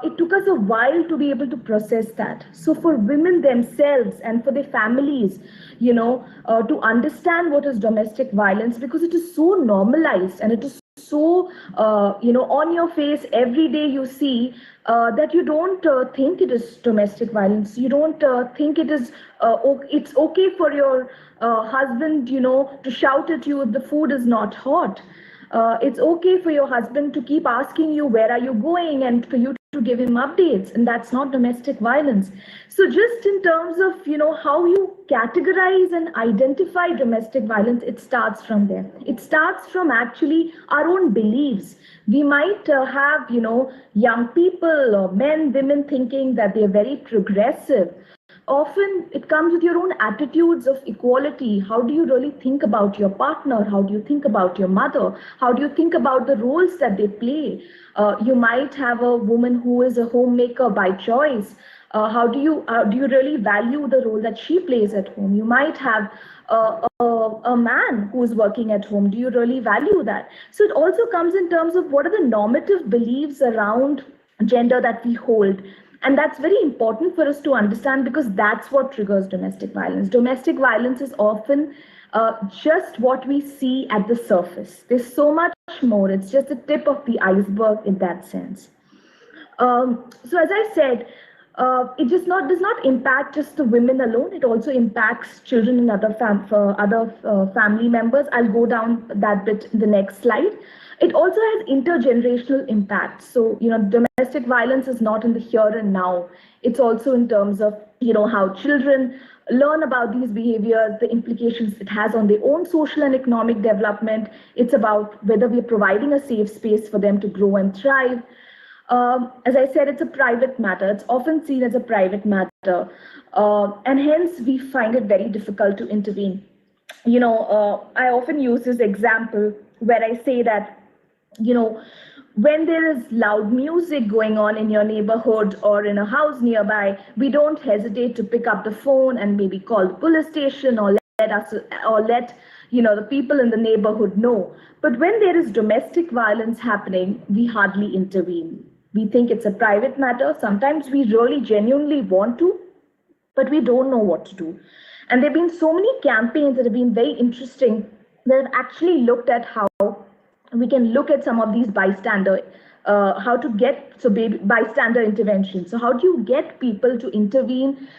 It took us a while to be able to process that. So for women themselves and for their families, to understand what is domestic violence, because it is so normalized and it is so, on your face every day you see that you don't think it is domestic violence. You don't think it is, it's okay for your husband, to shout at you if the food is not hot. It's okay for your husband to keep asking you, where are you going? And for you to give him updates, and that's not domestic violence. So just in terms of how you categorize and identify domestic violence, it starts from there. It starts from actually our own beliefs. We might have young people or men, women thinking that they're very progressive. Often it comes with your own attitudes of equality. How do you really think about your partner? How do you think about your mother? How do you think about the roles that they play? You might have a woman who is a homemaker by choice. How do you really value the role that she plays at home? You might have a man who is working at home. Do you really value that? So it also comes in terms of what are the normative beliefs around gender that we hold. And that's very important for us to understand, because that's what triggers domestic violence. Domestic violence is often just what we see at the surface. There's so much more. It's just the tip of the iceberg in that sense. So as I said, it does not impact just the women alone. It also impacts children and other family members. I'll go down that bit in the next slide. It also has intergenerational impact. So, domestic violence is not in the here and now. It's also in terms of, how children learn about these behaviors, the implications it has on their own social and economic development. It's about whether we're providing a safe space for them to grow and thrive. As I said, it's a private matter. It's often seen as a private matter. And hence, we find it very difficult to intervene. I often use this example where I say that, when there is loud music going on in your neighborhood or in a house nearby, we don't hesitate to pick up the phone and maybe call the police station or let the people in the neighborhood know. But when there is domestic violence happening, we hardly intervene. We think it's a private matter. Sometimes we really genuinely want to, but we don't know what to do. And there have been so many campaigns that have been very interesting that have actually looked at how we can look at some of these bystander intervention. So how do you get people to intervene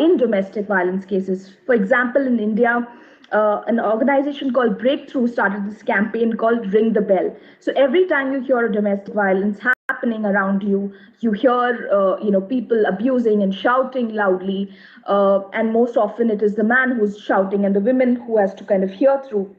in domestic violence cases? For example, in India, an organization called Breakthrough started this campaign called Ring the Bell. So every time you hear a domestic violence happening around you, you hear people abusing and shouting loudly, and most often it is the man who's shouting and the women who has to kind of hear through.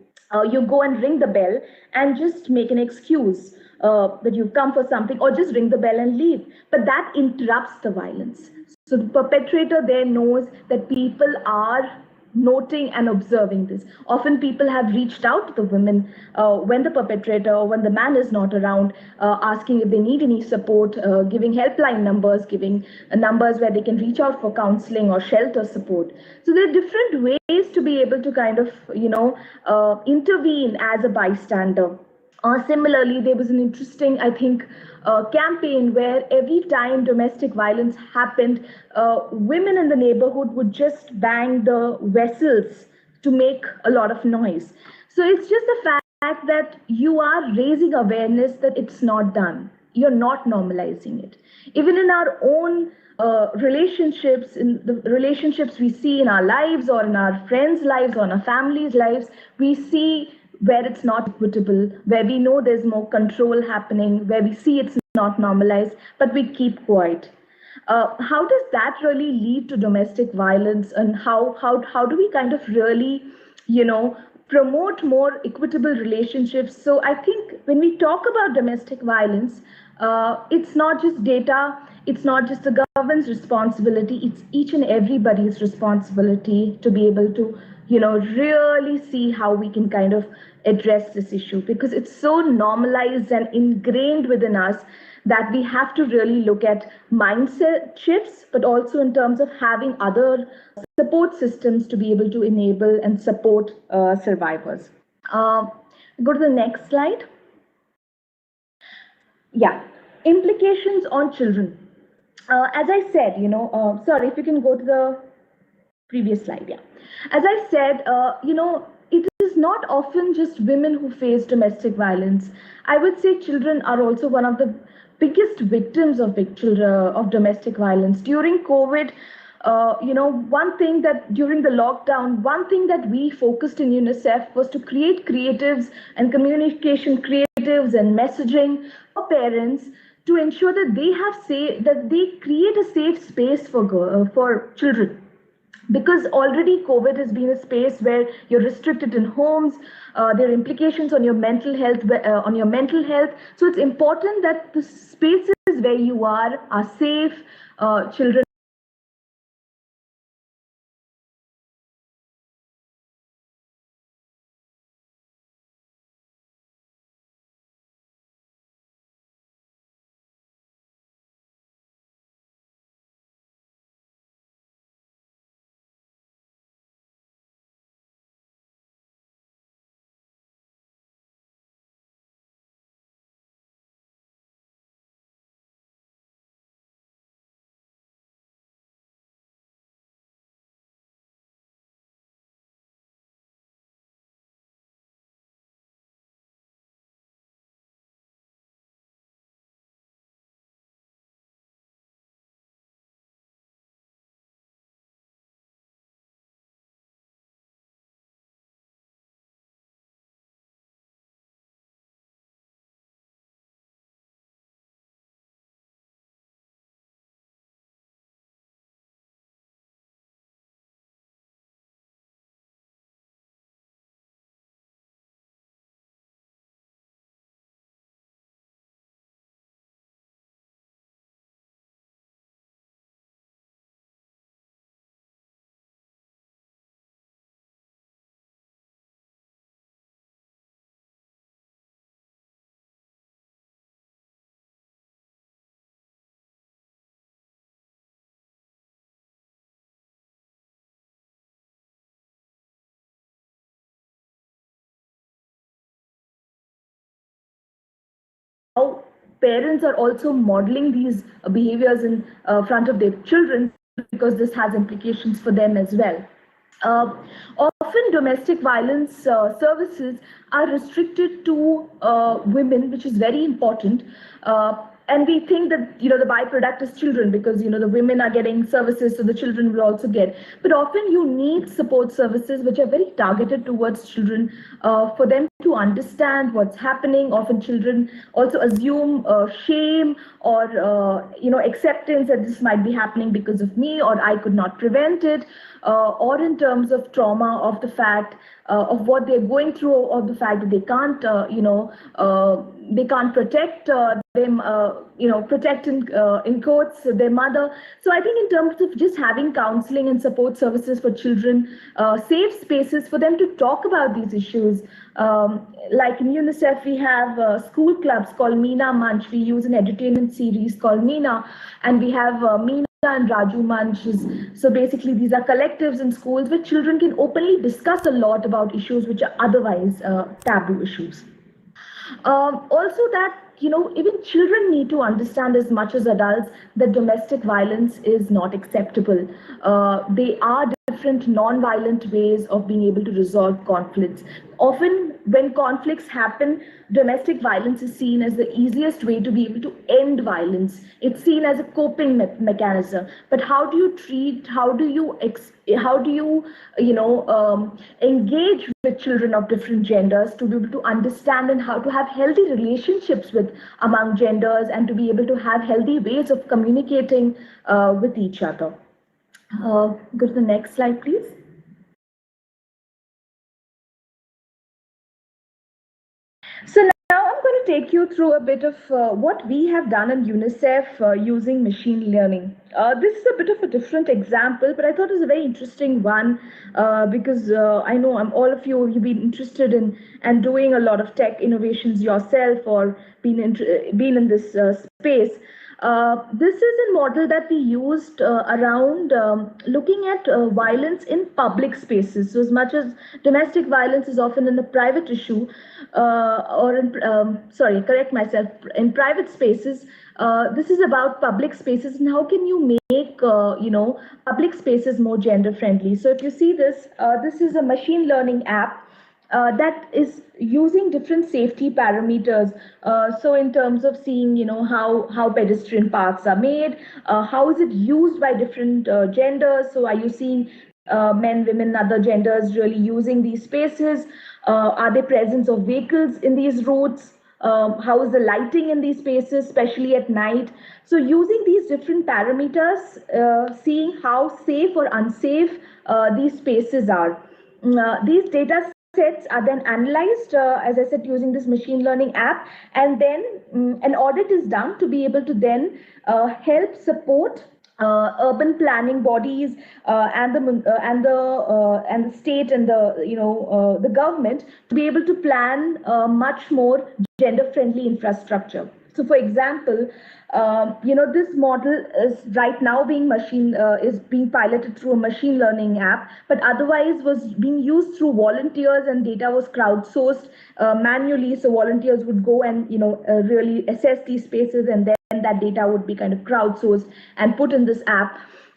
You go and ring the bell and just make an excuse that you've come for something, or just ring the bell and leave. But that interrupts the violence. So the perpetrator there knows that people are noting and observing this. Often people have reached out to the women when the perpetrator or when the man is not around, asking if they need any support, giving helpline numbers, giving numbers where they can reach out for counseling or shelter support. So there are different ways to be able to kind of, intervene as a bystander. Similarly, there was an interesting, I think, campaign where every time domestic violence happened, women in the neighborhood would just bang the vessels to make a lot of noise. So it's just the fact that you are raising awareness that it's not done. You're not normalizing it. Even in our own relationships, in the relationships we see in our lives or in our friends' lives or in our families' lives, we see where it's not equitable, where we know there's more control happening, where we see it's not normalized, but we keep quiet. How does that really lead to domestic violence, and how do we kind of really, promote more equitable relationships? So I think when we talk about domestic violence, it's not just data, it's not just the government's responsibility, it's each and everybody's responsibility to be able to really see how we can kind of address this issue, because it's so normalized and ingrained within us that we have to really look at mindset shifts, but also in terms of having other support systems to be able to enable and support survivors. Go to the next slide. Yeah, implications on children. As I said, sorry, if you can go to the previous slide. Yeah. As I said, it is not often just women who face domestic violence. I would say children are also one of the biggest victims of domestic violence. During COVID, one thing that during the lockdown, one thing that we focused in UNICEF was to create creatives and communication creatives and messaging for parents to ensure that they create a safe space for children, because already COVID has been a space where you're restricted in homes. There are implications on your mental health. So it's important that the spaces where you are safe. Children how parents are also modeling these behaviors in front of their children, because this has implications for them as well. Uh, Often domestic violence services are restricted to women, which is very important. And we think that the byproduct is children, because the women are getting services, so the children will also get. But often you need support services which are very targeted towards children, for them to understand what's happening. Often children also assume shame or acceptance that this might be happening because of me, or I could not prevent it, or in terms of trauma of the fact of what they're going through, or the fact that they can't protect them, protect in quotes their mother. So I think in terms of just having counseling and support services for children, safe spaces for them to talk about these issues. Like in UNICEF, we have school clubs called Meena Munch. We use an entertainment series called Meena, and we have Meena and Raju Munches. So basically, these are collectives in schools where children can openly discuss a lot about issues which are otherwise taboo issues. Also, that even children need to understand as much as adults that domestic violence is not acceptable. They are different non-violent ways of being able to resolve conflicts. Often when conflicts happen, domestic violence is seen as the easiest way to be able to end violence. It's seen as a coping mechanism. But how do you treat, how do you engage with children of different genders to be able to understand and how to have healthy relationships among genders, and to be able to have healthy ways of communicating with each other. Go to the next slide, please. So now I'm going to take you through a bit of what we have done in UNICEF using machine learning. This is a bit of a different example, but I thought it was a very interesting one because I know all of you've been interested in and doing a lot of tech innovations yourself, or been in this space. This is a model that we used around looking at violence in public spaces. So as much as domestic violence is often in a private issue, or in private spaces, this is about public spaces and how can you make public spaces more gender friendly. So if you see this, this is a machine learning app that is using different safety parameters. So in terms of seeing, how pedestrian paths are made, how is it used by different genders? So are you seeing men, women, other genders really using these spaces? Are there presence of vehicles in these routes? how is the lighting in these spaces, especially at night. So using these different parameters, seeing how safe or unsafe these spaces are. These data sets are then analyzed, as I said, using this machine learning app, and then an audit is done to be able to then help support urban planning bodies and the state and the government to be able to plan much more gender friendly infrastructure. So for example, this model is right now is being piloted through a machine learning app, but otherwise was being used through volunteers, and data was crowdsourced manually. So volunteers would go and really assess these spaces, and then that data would be kind of crowdsourced and put in this app.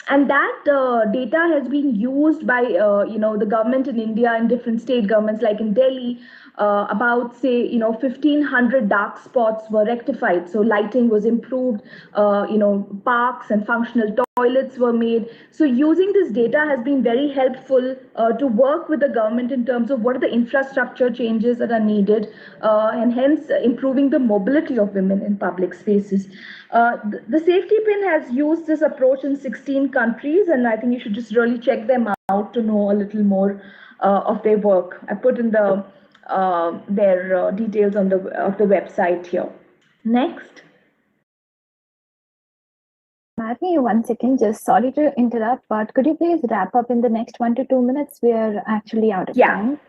And that data has been used by the government in India and different state governments, like in Delhi. About say 1,500 dark spots were rectified, so lighting was improved, parks and functional toilets were made. So using this data has been very helpful to work with the government in terms of what are the infrastructure changes that are needed, and hence improving the mobility of women in public spaces. The safety pin has used this approach in 16 countries, and I think you should just really check them out to know a little more of their work. I put in their details of the website here. Next. Mary, 1 second, just sorry to interrupt, but could you please wrap up in the next 1 to 2 minutes? We are actually out of time.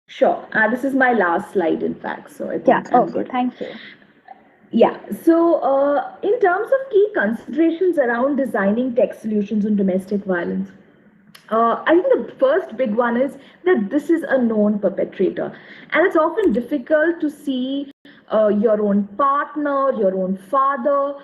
Sure. This is my last slide, in fact. So I think I'm good. Thank you. Yeah. So in terms of key considerations around designing tech solutions on domestic violence, I think the first big one is that this is a known perpetrator, and it's often difficult to see your own partner, your own father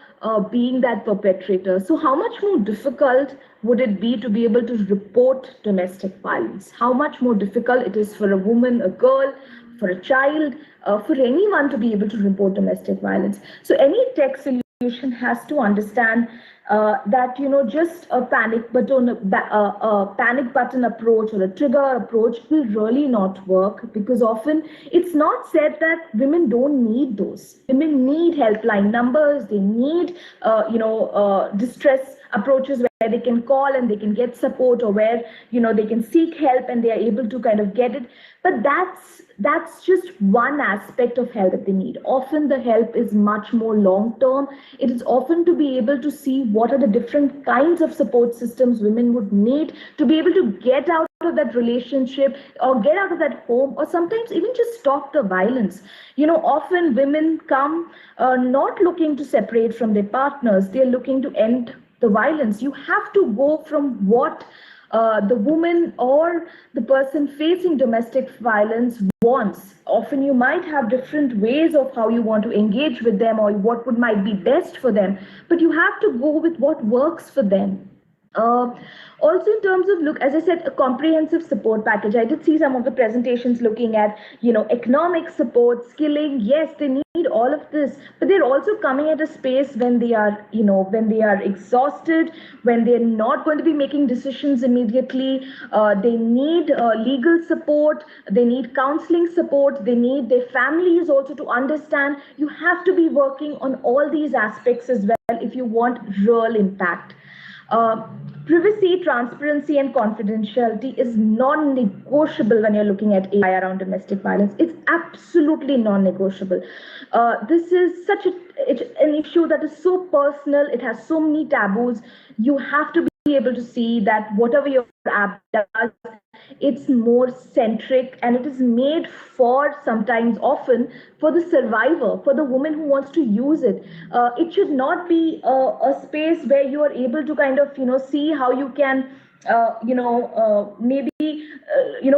being that perpetrator. So how much more difficult would it be to be able to report domestic violence? How much more difficult it is for a woman, a girl, for a child, for anyone to be able to report domestic violence. So any tech solution has to understand that just a panic button approach or a trigger approach will really not work, because often it's not said that women don't need those. Women need helpline numbers. They need distress approaches where they can call and they can get support, or where they can seek help and they are able to kind of get it. But that's just one aspect of help that they need. Often the help is much more long term. It is often to be able to see what are the different kinds of support systems women would need to be able to get out of that relationship or get out of that home, or sometimes even just stop the violence. Often women come not looking to separate from their partners. They're looking to end the violence. You have to go from what the woman or the person facing domestic violence wants. Often you might have different ways of how you want to engage with them or what might be best for them, but you have to go with what works for them. Also, in terms of as I said, a comprehensive support package. I did see some of the presentations looking at, economic support, skilling. Yes, they need all of this, but they're also coming at a space when they are, when they are exhausted, when they're not going to be making decisions immediately. They need legal support. They need counseling support. They need their families also to understand. You have to be working on all these aspects as well if you want real impact. Privacy, transparency, and confidentiality is non-negotiable when you're looking at AI around domestic violence. It's absolutely non-negotiable. This is it's an issue that is so personal. It has so many taboos. You have to be able to see that whatever your app does, it's more centric, and it is made for, sometimes often, for the survivor, for the woman who wants to use it. It should not be a space where you are able to kind of see how you can maybe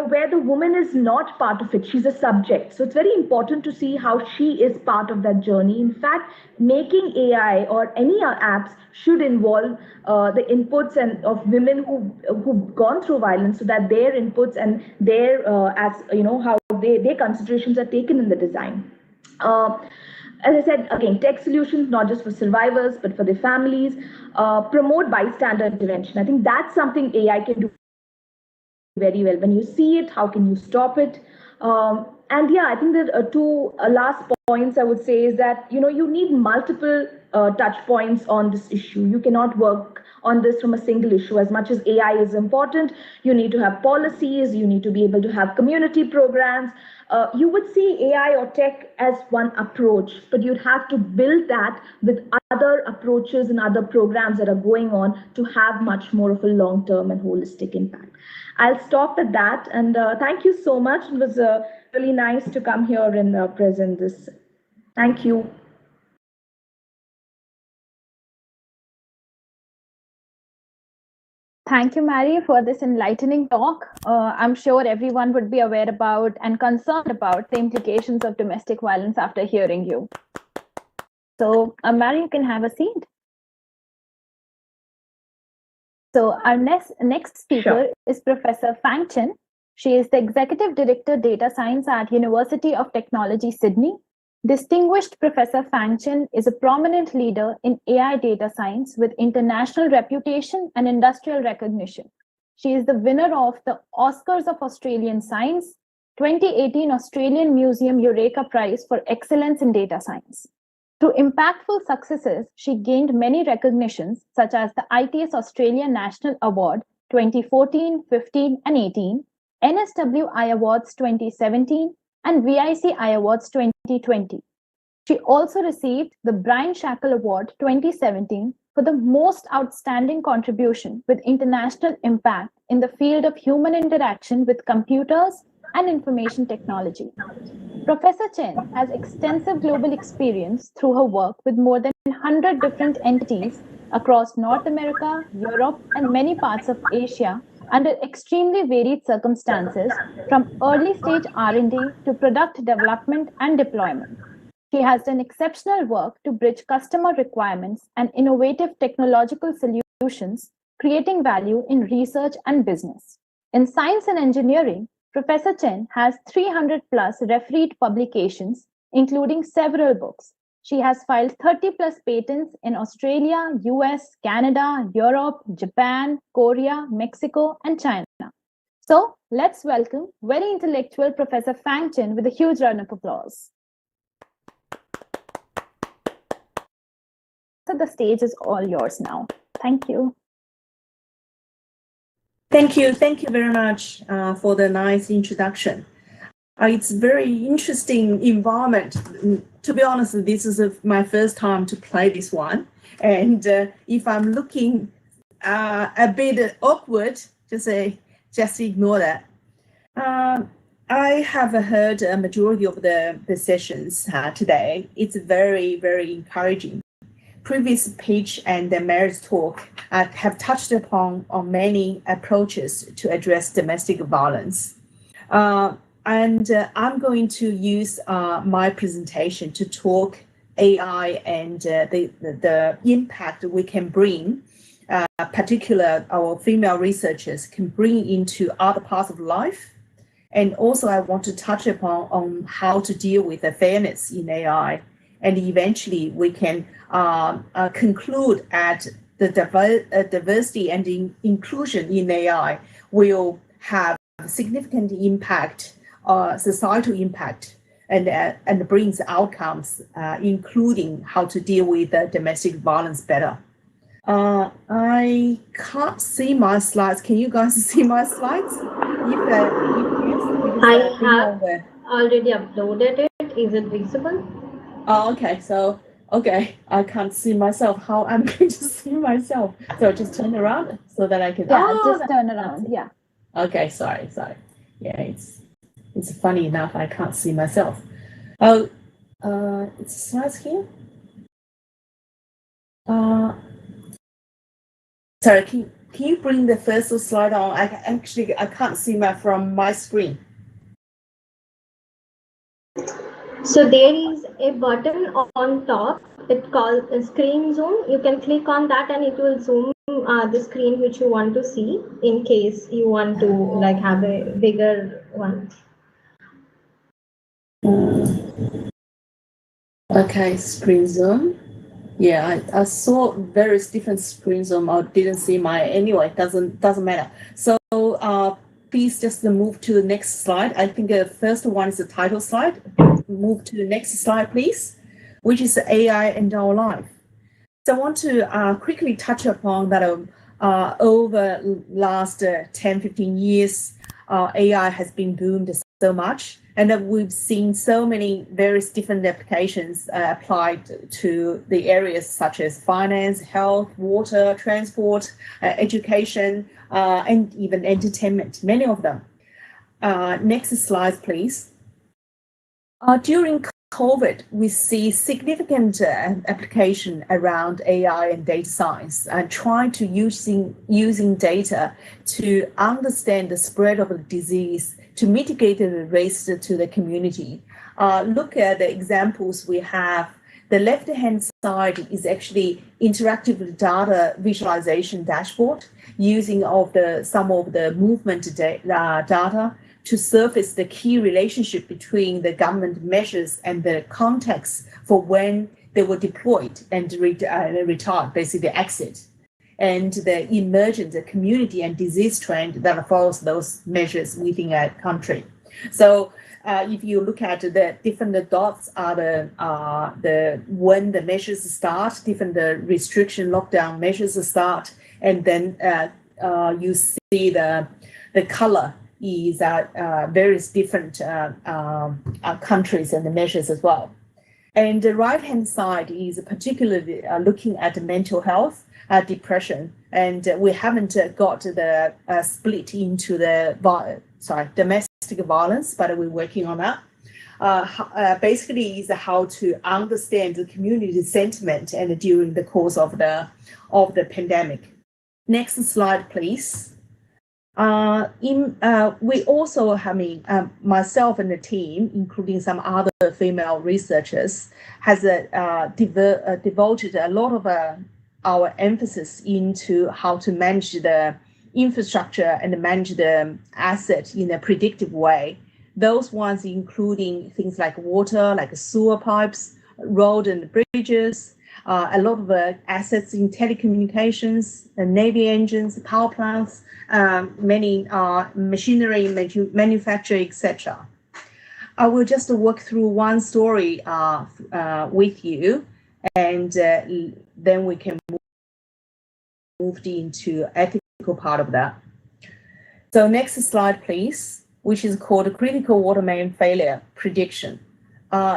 where the woman is not part of it. She's a subject. So it's very important to see how she is part of that journey. In fact, making AI or any apps should involve the inputs and of women who've gone through violence, so that their inputs and their how their considerations are taken in the design. As I said, again, tech solutions, not just for survivors, but for their families. Promote bystander intervention. I think that's something AI can do very well. When you see it, how can you stop it? And yeah, I think that two last points I would say is that, you need multiple touch points on this issue. You cannot work on this from a single issue. As much as AI is important, you need to have policies, you need to be able to have community programs. You would see AI or tech as one approach, but you'd have to build that with other approaches and other programs that are going on to have much more of a long-term and holistic impact. I'll stop at that, and thank you so much. It was really nice to come here and present this. Thank you. Thank you, Mary, for this enlightening talk. I'm sure everyone would be aware about and concerned about the implications of domestic violence after hearing you. So, Mary, you can have a seat. So, our next speaker is Professor Fang Chen. She is the Executive Director, Data Science at University of Technology, Sydney. Distinguished Professor Fang Chen is a prominent leader in AI data science with international reputation and industrial recognition. She is the winner of the Oscars of Australian Science, 2018 Australian Museum Eureka Prize for Excellence in Data Science. Through impactful successes, she gained many recognitions such as the ITS Australia National Award 2014, 15, and 18, NSWI Awards 2017, and VICI Awards 2020. She also received the Brian Shackle Award 2017 for the most outstanding contribution with international impact in the field of human interaction with computers and information technology. Professor Chen has extensive global experience through her work with more than 100 different entities across North America, Europe, and many parts of Asia under extremely varied circumstances, from early stage R&D to product development and deployment. She has done exceptional work to bridge customer requirements and innovative technological solutions, creating value in research and business. In science and engineering, Professor Chen has 300 plus refereed publications, including several books. She has filed 30 plus patents in Australia, US, Canada, Europe, Japan, Korea, Mexico, and China. So let's welcome very intellectual Professor Fang Chen with a huge round of applause. So the stage is all yours now. Thank you. Thank you very much for the nice introduction. It's a very interesting environment. To be honest, this is my first time to play this one. And if I'm looking a bit awkward, just ignore that. I have heard a majority of the sessions today. It's very, very encouraging. Previous pitch and the Mary's talk have touched upon on many approaches to address domestic violence. And I'm going to use my presentation to talk AI and the impact we can bring, particularly our female researchers can bring into other parts of life. And also I want to touch upon on how to deal with the fairness in AI. And eventually we can conclude at the diversity and inclusion in AI will have significant impact, societal impact, and brings outcomes, including how to deal with domestic violence better. I can't see my slides. Can you guys see my slides? I have already uploaded it. Is it visible? Oh, okay. So, okay, I can't see myself. How I'm going to see myself? So just turn around so that I can. Yeah, just turn around. Yeah. Okay. Sorry. Yeah, it's funny enough. I can't see myself. Oh, it's slides here. Sorry. Can you bring the first slide on? I can't see from my screen. So there is a button on top. It's called screen zoom. You can click on that and it will zoom the screen which you want to see in case you want to have a bigger one. Okay, screen zoom. Yeah, I saw various different screen zoom. I didn't see mine anyway. Doesn't matter. So please just move to the next slide. I think the first one is the title slide. move to the next slide, please, which is AI and our life. So I want to quickly touch upon that over last 10, 15 years, AI has been boomed so much, and that we've seen so many various different applications applied to the areas such as finance, health, water, transport, education, and even entertainment, many of them. Next slide, please. During COVID, we see significant application around AI and data science and trying to using data to understand the spread of the disease, to mitigate the risk to the community. Look at the examples we have. The left-hand side is actually interactive data visualization dashboard using some of the movement data to surface the key relationship between the government measures and the context for when they were deployed and retired, basically exit, and the emergent community and disease trend that follows those measures within a country. So if you look at the different dots are the when the measures start, different restriction lockdown measures start, and then you see the color is various different countries and the measures as well. And the right-hand side is particularly looking at mental health, depression, and we haven't got the split into the domestic violence, but we're working on that. Basically, is how to understand the community sentiment and during the course of the pandemic. Next slide, please. We also having myself and the team, including some other female researchers, has devoted a lot of our emphasis into how to manage the infrastructure and manage the asset in a predictive way. Those ones including things like water, like sewer pipes, road and bridges, a lot of assets in telecommunications, navy engines, power plants, many machinery, manufacture, etc. I will just walk through one story with you, and then we can move into ethical part of that. So next slide, please, which is called critical water main failure prediction.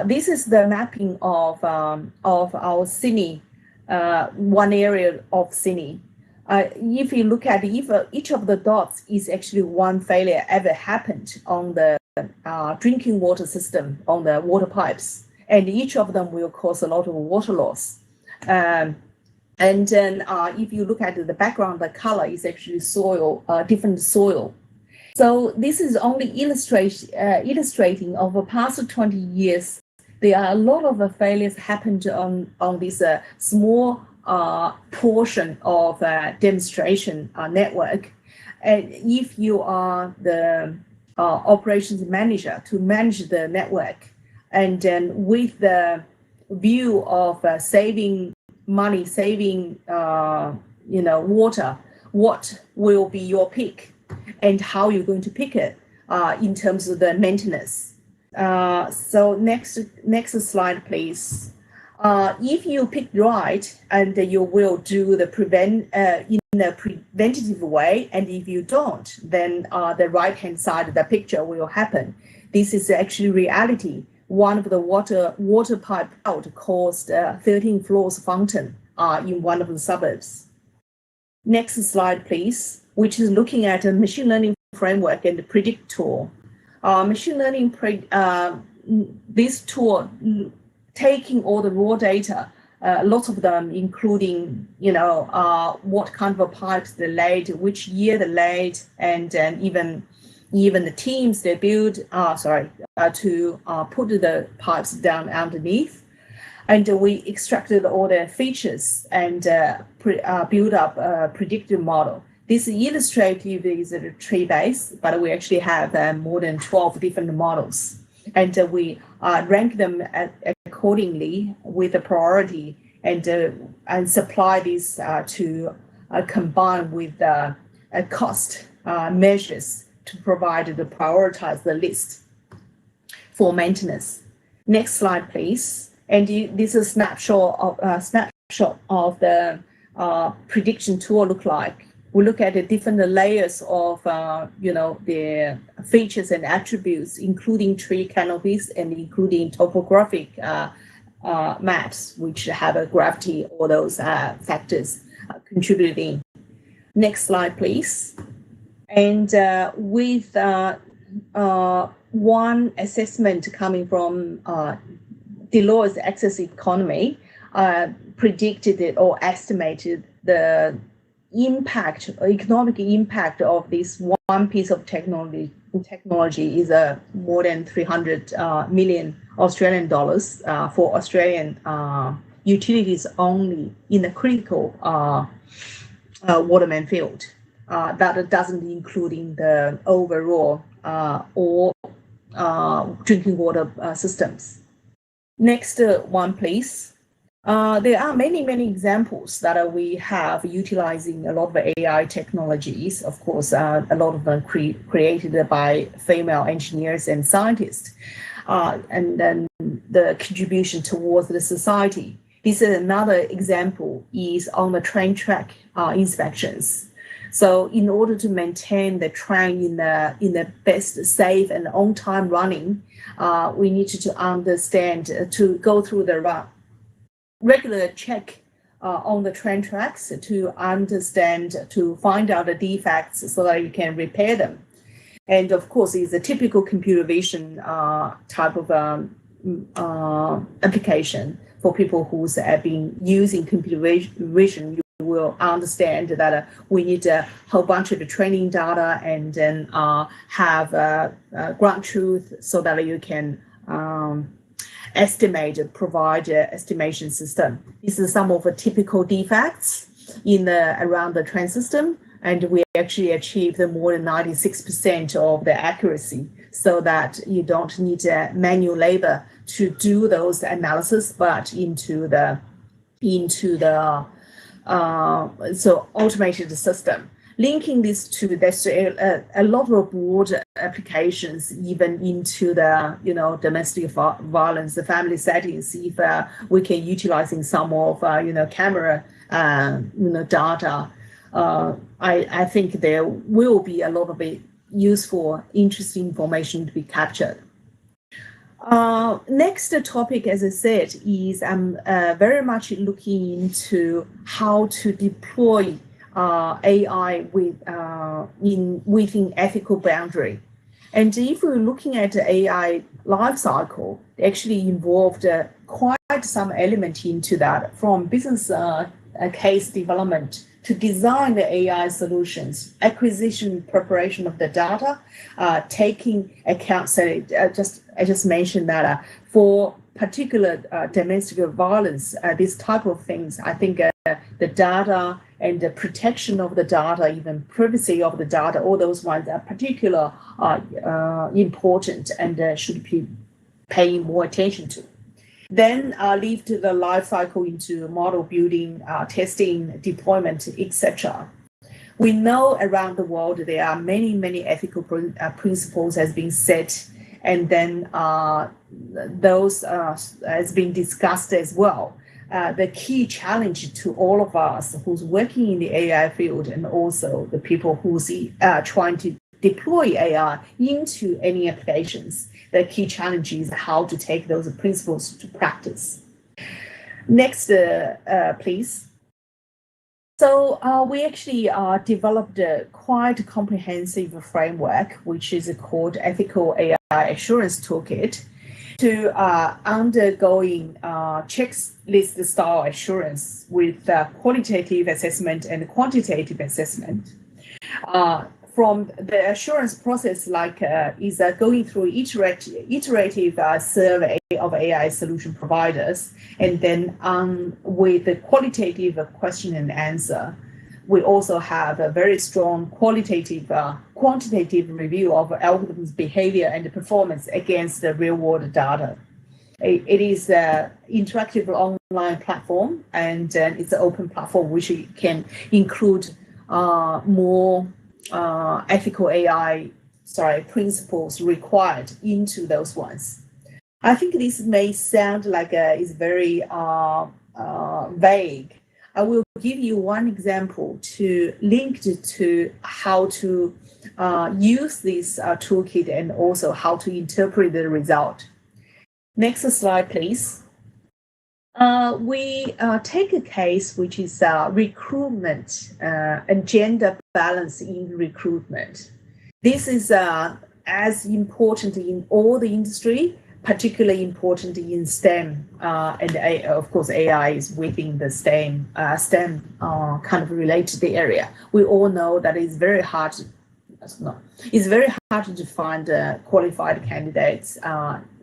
This is the mapping of our Sydney, one area of Sydney. If you look at each of the dots is actually one failure ever happened on the drinking water system, on the water pipes, and each of them will cause a lot of water loss. And then if you look at the background, the color is actually soil, different soil. So this is only illustrating over the past 20 years, there are a lot of failures happened on this small portion of demonstration network. And if you are the operations manager to manage the network, and then with the view of saving money, saving water, what will be your pick and how you're going to pick it in terms of the maintenance. So next slide, please. If you pick right, and you will do the in a preventative way, and if you don't, then the right-hand side of the picture will happen. This is actually reality. One of the water pipe out caused 13 floors fountain in one of the suburbs. Next slide, please, which is looking at a machine learning framework and the predict tool. Machine learning, this tool taking all the raw data, lots of them, including what kind of pipes they laid, which year they laid, and even the teams they build. To put the pipes down underneath, and we extracted all the features and build up a predictive model. This illustrative is a tree base, but we actually have more than 12 different models, and we rank them accordingly with a priority, and supply this to combine with cost measures to provide prioritize the list for maintenance. Next slide, please. And this is a snapshot of the prediction tool look like. We look at the different layers of the features and attributes, including tree canopies and including topographic maps, which have a gravity or those factors contributing. Next slide, please. And with one assessment coming from Deloitte's Access Economy, predicted it or estimated the impact, economic impact of this one piece of technology is more than 300 million Australian dollars for Australian utilities only in the critical waterman field. That doesn't including the overall or drinking water systems. Next one, please. There are many examples that we have utilizing a lot of AI technologies. Of course, a lot of them created by female engineers and scientists, and then the contribution towards the society. This is another example is on the train track inspections. So in order to maintain the train in the best, safe and on-time running, we need to understand, to go through the regular check on the train tracks to understand, to find out the defects so that you can repair them. And of course, it's a typical computer vision type of application for people who have been using computer vision. You will understand that we need a whole bunch of the training data and then have ground truth so that you can provide an estimation system. This is some of the typical defects around the train system, and we actually achieved more than 96% of the accuracy, so that you don't need manual labor to do those analysis, but into the automated system. Linking this to there's a lot of broad applications, even into the domestic violence, the family settings. If we can utilizing some of camera data, I think there will be a lot of useful, interesting information to be captured. Next topic, as I said, is I'm very much looking into how to deploy AI within ethical boundary. And if we're looking at the AI lifecycle, it actually involved quite some element into that, from business case development to design the AI solutions, acquisition, preparation of the data, taking account. So I just mentioned that for particular domestic violence, this type of things, I think the data and the protection of the data, even privacy of the data, all those ones are particularly important and should be paying more attention to. Then leave to the life cycle into model building, testing, deployment, etc. We know around the world there are many ethical principles has been set, and then those has been discussed as well. The key challenge to all of us who's working in the AI field, and also the people who's trying to deploy AI into any applications, the key challenge is how to take those principles to practice. Next, please. So we actually developed a quite comprehensive framework, which is called Ethical AI Assurance Toolkit, to undergoing checklist style assurance with qualitative assessment and quantitative assessment. From the assurance process, is going through iterative survey of AI solution providers, and then with the qualitative question and answer, we also have a very strong quantitative review of algorithms' behavior and performance against the real-world data. It is an interactive online platform, and it's an open platform which can include more ethical AI principles required into those ones. I think this may sound like is very vague. I will give you one example to link to how to use this toolkit and also how to interpret the result. Next slide, please. We take a case which is recruitment and gender balance in recruitment. This is as important in all the industry, particularly important in STEM, and of course AI is within the STEM kind of related area. We all know that it's very hard to find qualified candidates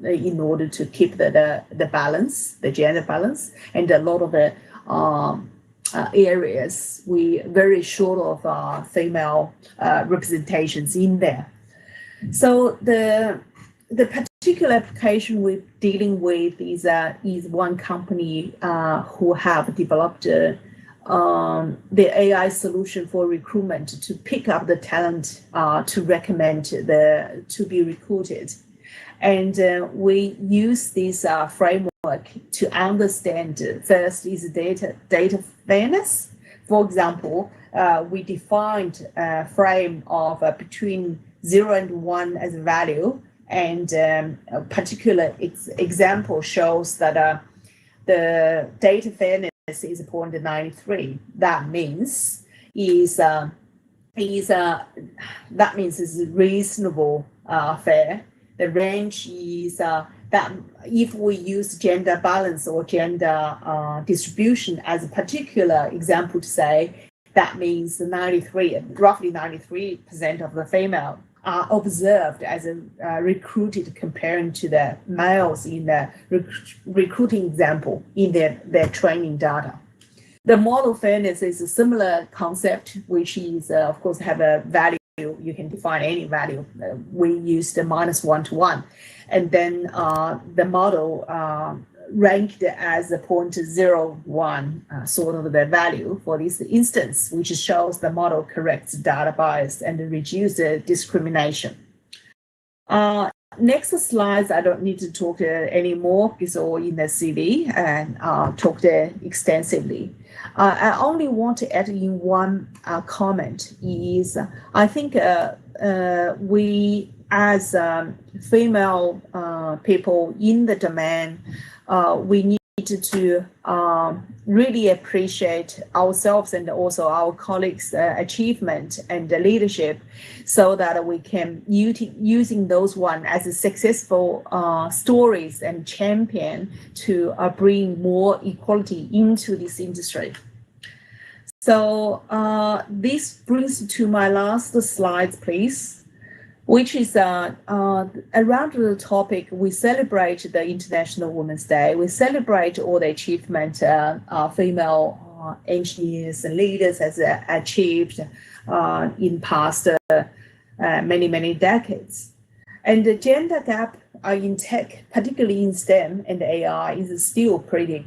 in order to keep the balance, the gender balance, and a lot of the areas we very short of female representations in there. So the particular application we're dealing with is one company who have developed the AI solution for recruitment to pick up the talent to recommend to be recruited. And we use this framework to understand first is data fairness. For example, we defined a frame of between 0 and 1 as a value, and a particular example shows that the data fairness is 0.93. That means is reasonable fair. The range is that if we use gender balance or gender distribution as a particular example to say, that means roughly 93% of the female are observed as recruited comparing to the males in the recruiting example in their training data. The model fairness is a similar concept, which is, of course, have a value. You can define any value. We use the -1 to 1. And then the model ranked as a 0.01 sort of the value for this instance, which shows the model corrects data bias and reduces discrimination. Next slides, I don't need to talk anymore. It's all in the CV and talked extensively. I only want to add in one comment is I think we as female people in the domain, we need to really appreciate ourselves and also our colleagues' achievement and the leadership, so that we can using those one as a successful stories and champion to bring more equality into this industry. So this brings to my last slides, please, which is around the topic. We celebrate the International Women's Day. We celebrate all the achievement female engineers and leaders has achieved in past many decades. And the gender gap in tech, particularly in STEM and AI, is still pretty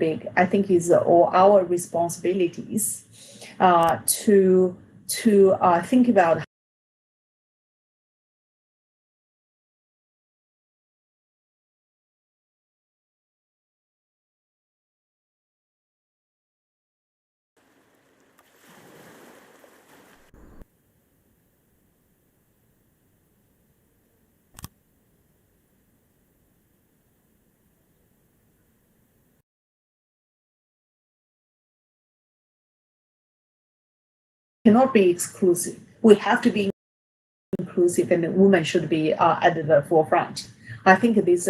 big. I think is all our responsibilities to think about cannot be exclusive. We have to be inclusive, and women should be at the forefront. I think this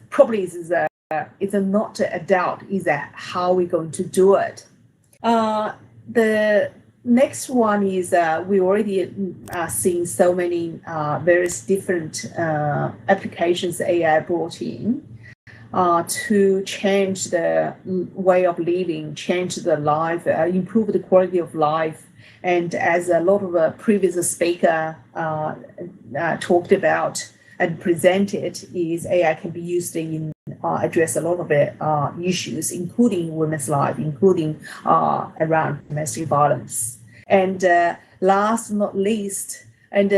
probably is not a doubt. Is how we're going to do it. The next one is we already seen so many various different applications AI brought in to change the way of living, change the life, improve the quality of life. And as a lot of previous speaker talked about and presented, is AI can be used in address a lot of issues, including women's life, including around domestic violence. And last but not least, and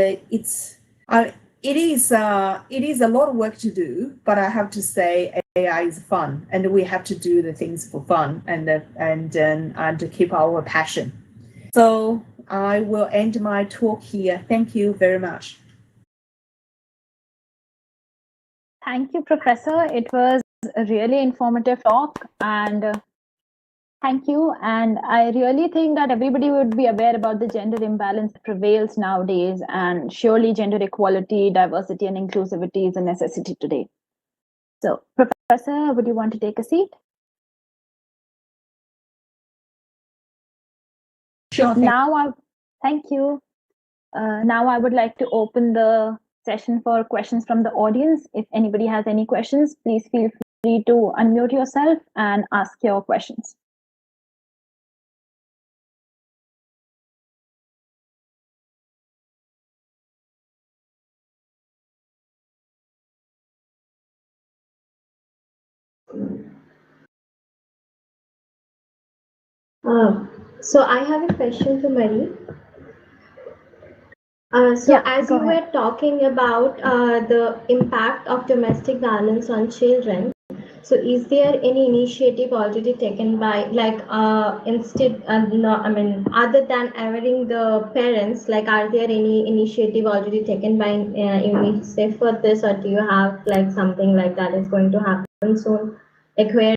it is a lot of work to do, but I have to say AI is fun, and we have to do the things for fun and to keep our passion. So I will end my talk here. Thank you very much. Thank you, Professor. It was a really informative talk, and thank you. And I really think that everybody would be aware about the gender imbalance that prevails nowadays, and surely gender equality, diversity, and inclusivity is a necessity today. So, Professor, would you want to take a seat? Sure. Thank you. Now I would like to open the session for questions from the audience. If anybody has any questions, please feel free to unmute yourself and ask your questions. So I have a question for Marie. As you were talking about the impact of domestic violence on children, so is there any initiative already taken by, like, other than availing the parents, like, are there any initiative already taken by UNICEF for this, or do you have like something like that is going to happen soon, like where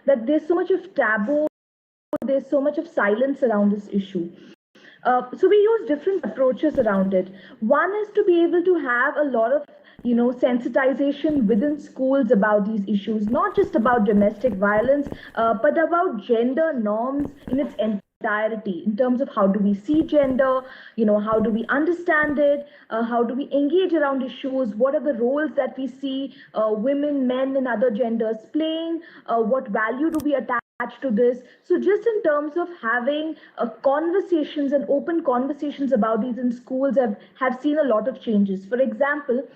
that there's so much of taboo, there's so much of silence around this issue. So we use different approaches around it. One is to be able to have a lot of sensitization within schools about these issues, not just about domestic violence, but about gender norms in its entirety, in terms of how do we see gender, how do we understand it, how do we engage around issues, what are the roles that we see women, men, and other genders playing, what value do we attach to this. So just in terms of having conversations and open conversations about these in schools have seen a lot of changes. For example,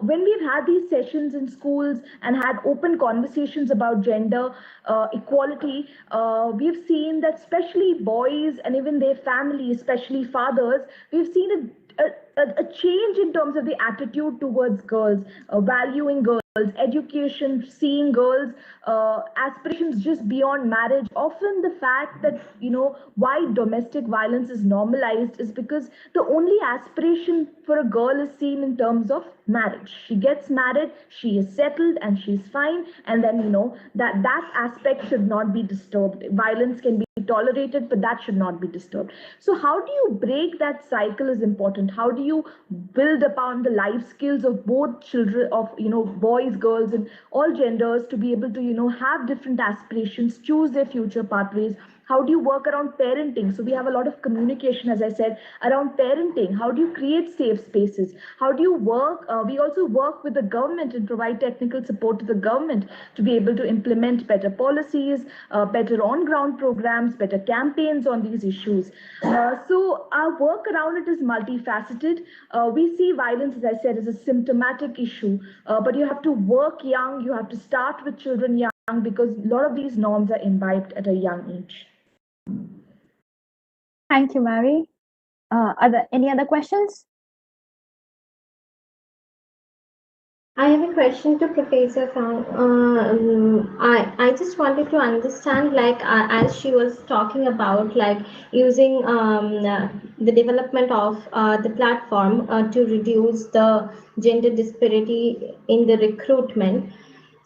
when we've had these sessions in schools and had open conversations about gender equality, we've seen that especially boys and even their families, especially fathers, we've seen a change in terms of the attitude towards girls, valuing girls, education, seeing girls, aspirations just beyond marriage. Often the fact that, why domestic violence is normalized is because the only aspiration for a girl is seen in terms of marriage. She gets married, she is settled, and she's fine. And then, that aspect should not be disturbed. Violence can be tolerated, but that should not be disturbed. So how do you break that cycle is important. How do you build upon the life skills of both children, of boys, girls, and all genders, to be able to have different aspirations, choose their future pathways? How do you work around parenting? So we have a lot of communication, as I said, around parenting. How do you create safe spaces? How do you work? We also work with the government and provide technical support to the government to be able to implement better policies, better on-ground programs, better campaigns on these issues. So our work around it is multifaceted. We see violence, as I said, as a symptomatic issue, but you have to work young. You have to start with children young, because a lot of these norms are imbibed at a young age. Thank you, Mary. Are there any other questions? I have a question to Professor Fang. I just wanted to understand, like, as she was talking about, like, using the development of the platform to reduce the gender disparity in the recruitment.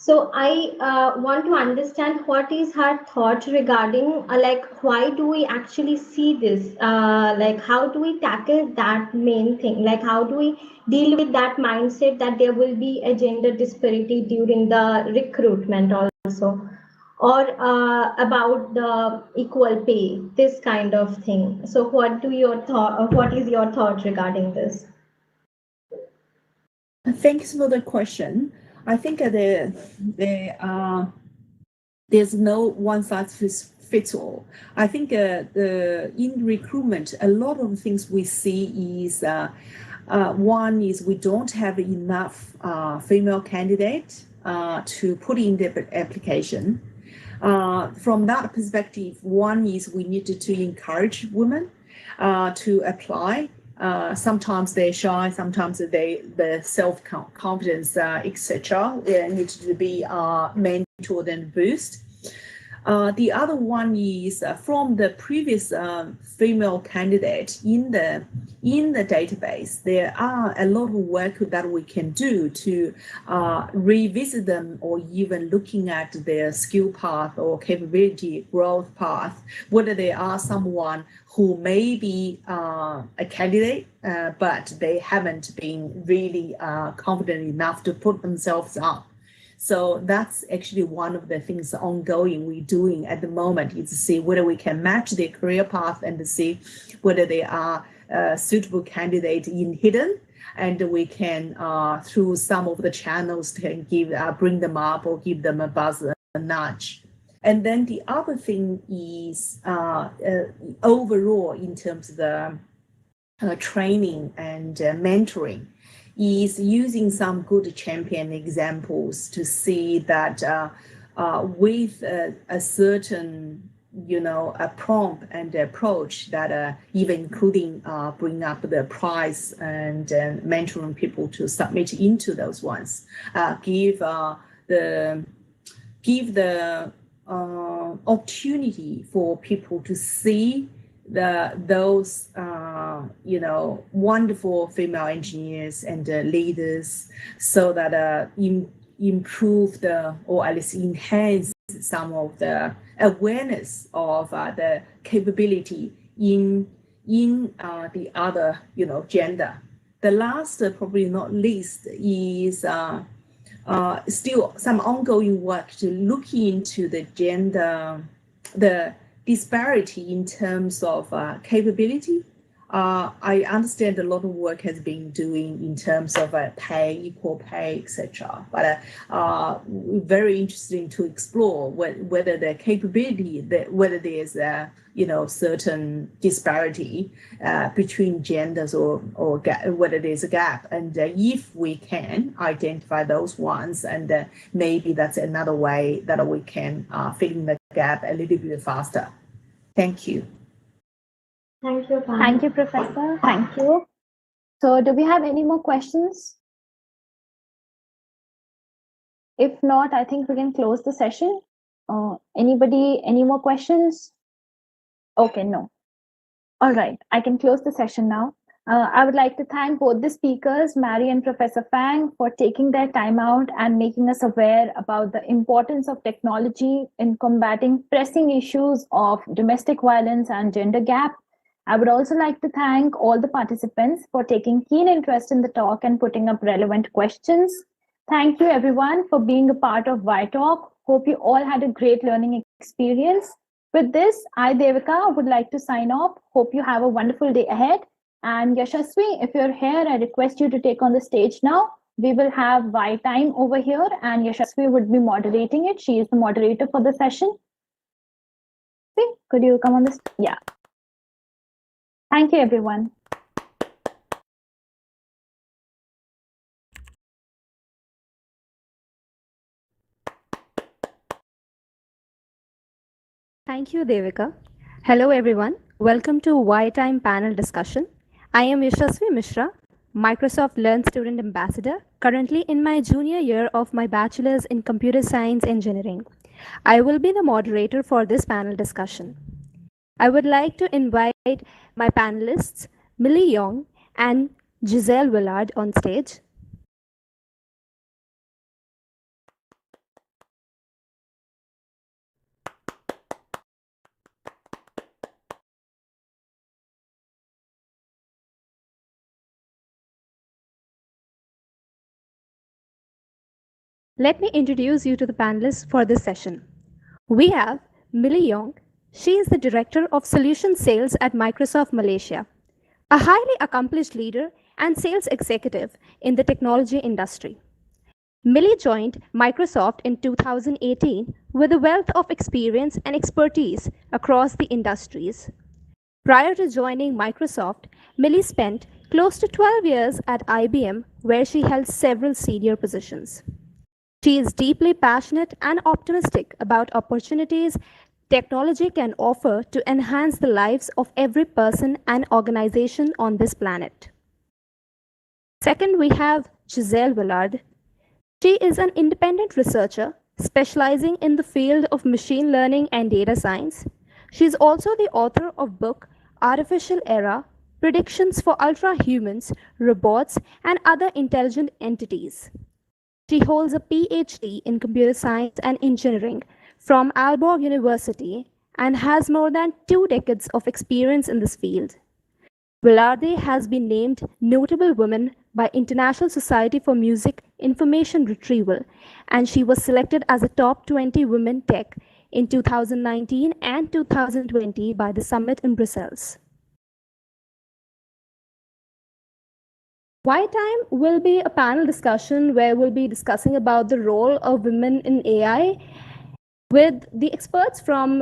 So I want to understand what is her thought regarding like why do we actually see this? Like how do we tackle that main thing? Like how do we deal with that mindset that there will be a gender disparity during the recruitment also, or about the equal pay, this kind of thing. So what do your thought? What is your thought regarding this? Thanks for the question. I think there's no one size fits all. I think in recruitment, a lot of things we see is one is we don't have enough female candidates to put in the application. From that perspective, one is we needed to encourage women to apply. Sometimes they're shy, sometimes the self-confidence, etc. Need to be mentored and boosted. The other one is from the previous female candidate in the database. There are a lot of work that we can do to revisit them, or even looking at their skill path or capability growth path, whether they are someone who may be a candidate, but they haven't been really confident enough to put themselves up. So that's actually one of the things ongoing we're doing at the moment, is to see whether we can match their career path and to see whether they are a suitable candidate in hidden, and we can through some of the channels can bring them up or give them a buzz, a nudge. And then the other thing is overall in terms of the training and mentoring, is using some good champion examples to see that with a certain, a prompt and approach that even including bring up the price and mentoring people to submit into those ones, give the opportunity for people to see those wonderful female engineers and leaders, so that improve or at least enhance some of the awareness of the capability in the other gender. The last, probably not least, is still some ongoing work to look into the gender, the disparity in terms of capability. I understand a lot of work has been doing in terms of pay, equal pay, etc. But very interesting to explore whether the capability, whether there's a certain disparity between genders, or whether there's a gap, and if we can identify those ones, and maybe that's another way that we can fill in the gap a little bit faster. Thank you. Thank you, Pam. Thank you, Professor. Thank you. So do we have any more questions? If not, I think we can close the session. Anybody, any more questions? Okay, no. All right, I can close the session now. I would like to thank both the speakers, Mary and Professor Fang, for taking their time out and making us aware about the importance of technology in combating pressing issues of domestic violence and gender gap. I would also like to thank all the participants for taking keen interest in the talk and putting up relevant questions. Thank you everyone for being a part of WaiTalk. Hope you all had a great learning experience. With this, I, Devika, would like to sign off. Hope you have a wonderful day ahead. And Yashasvi, if you're here, I request you to take on the stage now. We will have Wai time over here, and Yashasvi would be moderating it. She is the moderator for the session. Could you come on this? Yeah. Thank you, everyone. Thank you, Devika. Hello, everyone. Welcome to Wai Time panel discussion. I am Yashasvi Mishra, Microsoft Learn Student Ambassador, currently in my junior year of my bachelor's in computer science engineering. I will be the moderator for this panel discussion. I would like to invite my panelists, Millie Yong and Giselle Willard, on stage. Let me introduce you to the panelists for this session. We have Millie Yong. She is the Director of Solution Sales at Microsoft Malaysia, a highly accomplished leader and sales executive in the technology industry. Millie joined Microsoft in 2018 with a wealth of experience and expertise across the industries. Prior to joining Microsoft, Millie spent close to 12 years at IBM, where she held several senior positions. She is deeply passionate and optimistic about opportunities technology can offer to enhance the lives of every person and organization on this planet. Second, we have Giselle Willard. She is an independent researcher specializing in the field of machine learning and data science. She is also the author of book Artificial Era: Predictions for Ultra-Humans, Robots, and Other Intelligent Entities. She holds a PhD in computer science and engineering from Aalborg University and has more than 2 decades of experience in this field. Velarde has been named Notable Woman by International Society for Music Information Retrieval, and she was selected as a top 20 women tech in 2019 and 2020 by the summit in Brussels. WaiTime will be a panel discussion where we'll be discussing about the role of women in AI with the experts from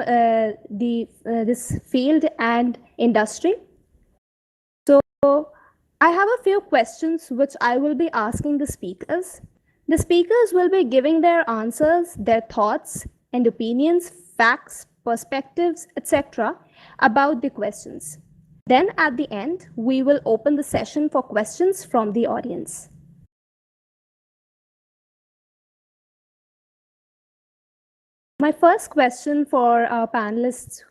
this field and industry. So I have a few questions which I will be asking the speakers. The speakers will be giving their answers, their thoughts and opinions, facts, perspectives, etc. about the questions. Then at the end, we will open the session for questions from the audience. My first question for our panelists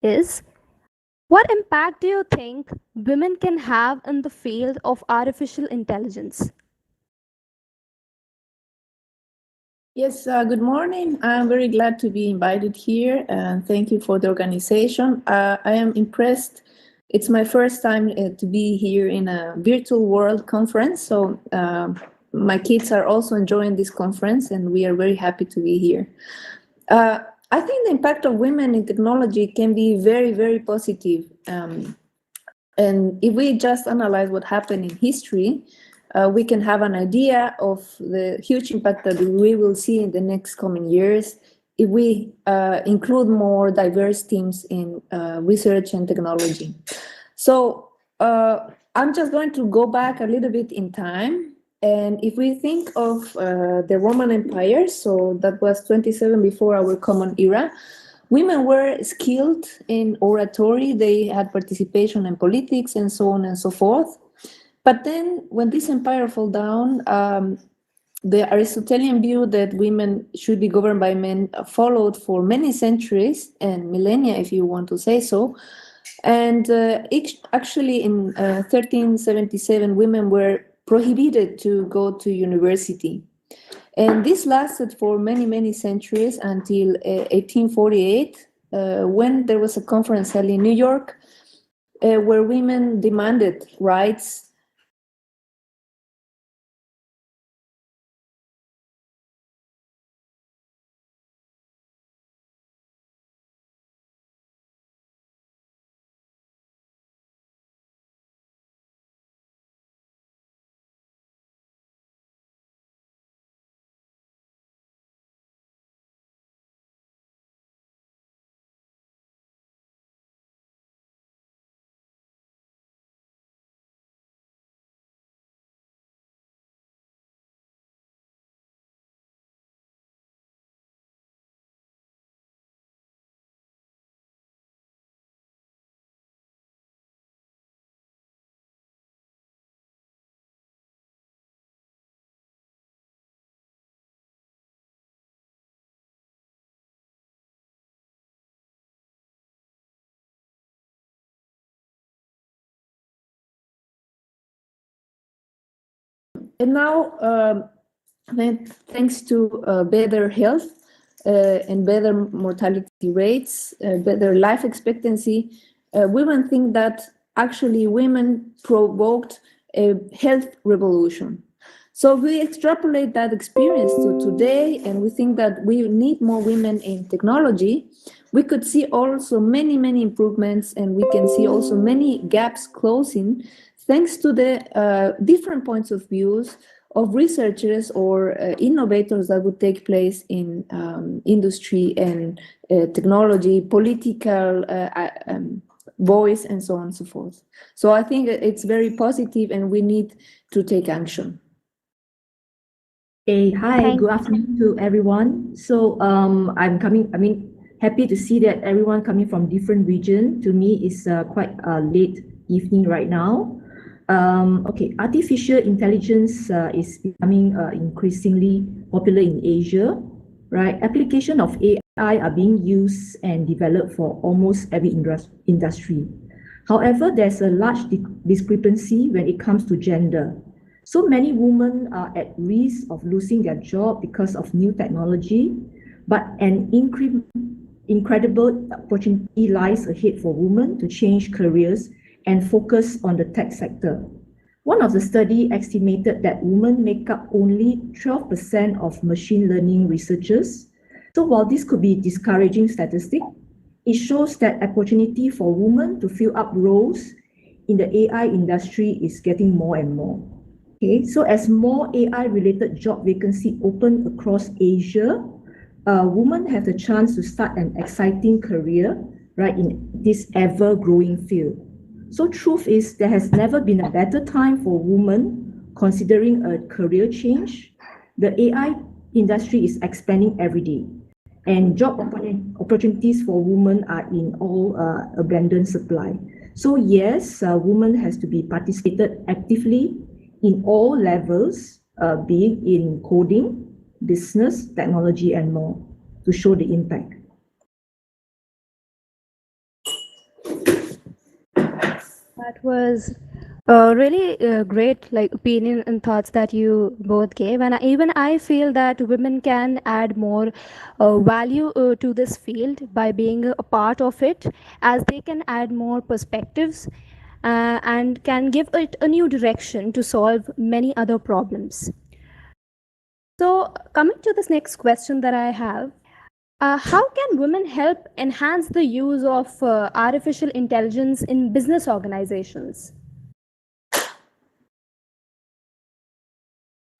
is, what impact do you think women can have in the field of artificial intelligence? Yes, good morning. I'm very glad to be invited here, and thank you for the organization. I am impressed. It's my first time to be here in a virtual world conference, so my kids are also enjoying this conference, and we are very happy to be here. I think the impact of women in technology can be very, very positive. And if we just analyze what happened in history, we can have an idea of the huge impact that we will see in the next coming years if we include more diverse teams in research and technology. So I'm just going to go back a little bit in time. And if we think of the Roman Empire, so that was 27 before our common era, women were skilled in oratory, they had participation in politics and so on and so forth. But then when this empire fell down, the Aristotelian view that women should be governed by men followed for many centuries and millennia, if you want to say so. And actually in 1377, women were prohibited to go to university. And this lasted for many, many centuries until 1848, when there was a conference held in New York, where women demanded rights. And now, thanks to better health and better mortality rates, better life expectancy, women think that actually women provoked a health revolution. So we extrapolate that experience to today, and we think that we need more women in technology. We could see also many, many improvements, and we can see also many gaps closing thanks to the different points of views of researchers or innovators that would take place in industry and technology, political voice, and so on and so forth. So I think it's very positive, and we need to take action. Hey, hi, good afternoon to everyone. So happy to see that everyone coming from different region. To me, it's quite a late evening right now. Okay, artificial intelligence is becoming increasingly popular in Asia, right? Application of AI are being used and developed for almost every industry. However, there's a large discrepancy when it comes to gender. So many women are at risk of losing their job because of new technology, but an incredible opportunity lies ahead for women to change careers and focus on the tech sector. One of the studies estimated that women make up only 12% of machine learning researchers. So while this could be a discouraging statistic, it shows that opportunity for women to fill up roles in the AI industry is getting more and more. Okay, so as more AI-related job vacancy open across Asia, women have the chance to start an exciting career, right, in this ever-growing field. So truth is, there has never been a better time for women considering a career change. The AI industry is expanding every day, and job opportunities for women are in all abundant supply. So yes, women has to be participated actively in all levels, being in coding, business, technology, and more, to show the impact. That was really great, like, opinion and thoughts that you both gave, and even I feel that women can add more value to this field by being a part of it, as they can add more perspectives and can give it a new direction to solve many other problems. So coming to this next question that I have, how can women help enhance the use of artificial intelligence in business organizations?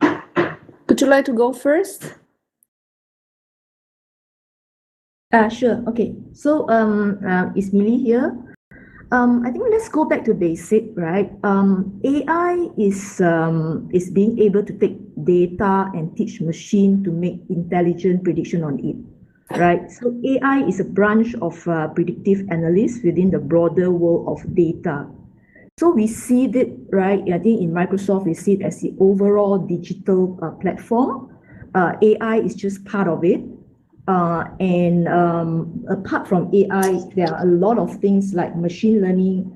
Would you like to go first? Sure. Okay. So it's Millie here. I think let's go back to basic, right? AI is being able to take data and teach machine to make intelligent prediction on it, right? So AI is a branch of predictive analysis within the broader world of data. So we see that, right? I think in Microsoft, we see it as the overall digital platform. AI is just part of it. And apart from AI, there are a lot of things like machine learning,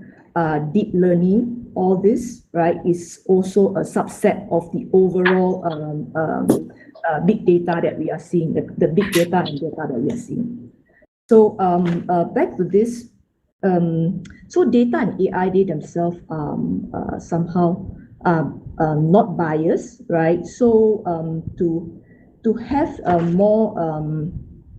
deep learning, all this, right, is also a subset of the overall big data that we are seeing, the big data and data that we are seeing. So back to this, so data and AI, they themselves somehow not biased, right? So to have more,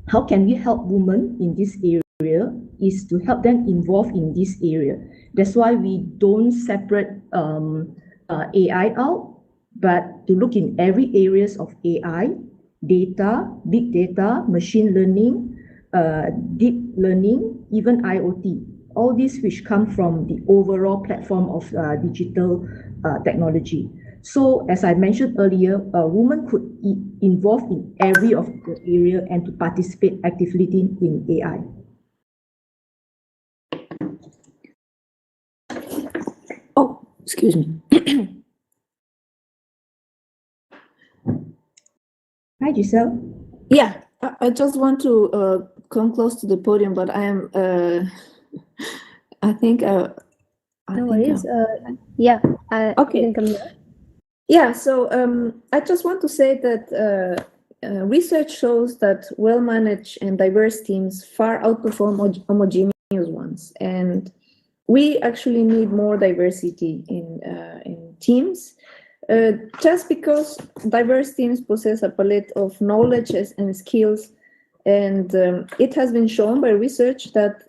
how can we help women in this area is to help them involve in this area. That's why we don't separate AI out, but to look in every areas of AI, data, big data, machine learning, deep learning, even IoT, all these which come from the overall platform of digital technology. So as I mentioned earlier, women could involve in every of the area and to participate actively in AI. Oh, excuse me. Hi, Giselle. Yeah, I just want to come close to the podium, but I am, I think. No worries. Yeah, okay. You can come here. Yeah, so I just want to say that research shows that well-managed and diverse teams far outperform homogeneous ones, and we actually need more diversity in teams. just because diverse teams possess a palette of knowledge and skills, and it has been shown by research that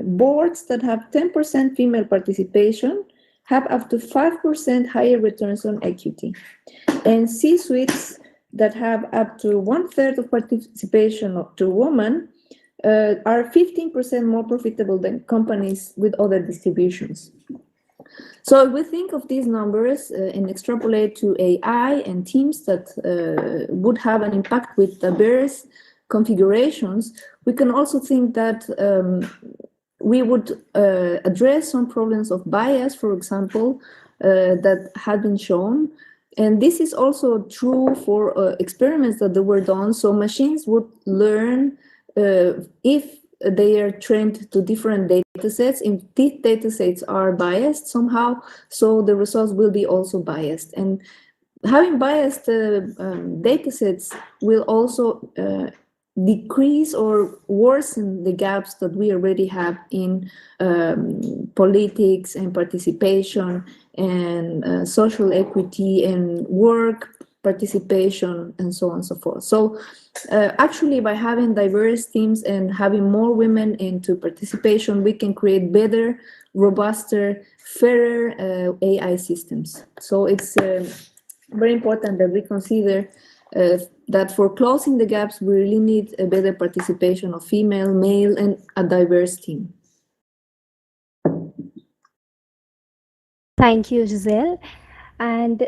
boards that have 10% female participation have up to 5% higher returns on equity, and C-suites that have up to 1/3 of participation to women are 15% more profitable than companies with other distributions. So if we think of these numbers and extrapolate to AI and teams that would have an impact with diverse configurations, we can also think that we would address some problems of bias, for example, that had been shown. And this is also true for experiments that were done. So machines would learn if they are trained to different data sets. If these data sets are biased somehow, so the results will be also biased. And having biased data sets will also decrease or worsen the gaps that we already have in politics and participation and social equity and work participation and so on and so forth. So actually, by having diverse teams and having more women into participation, we can create better, robuster, fairer AI systems. So it's very important that we consider that for closing the gaps, we really need a better participation of female, male, and a diverse team. Thank you, Giselle. And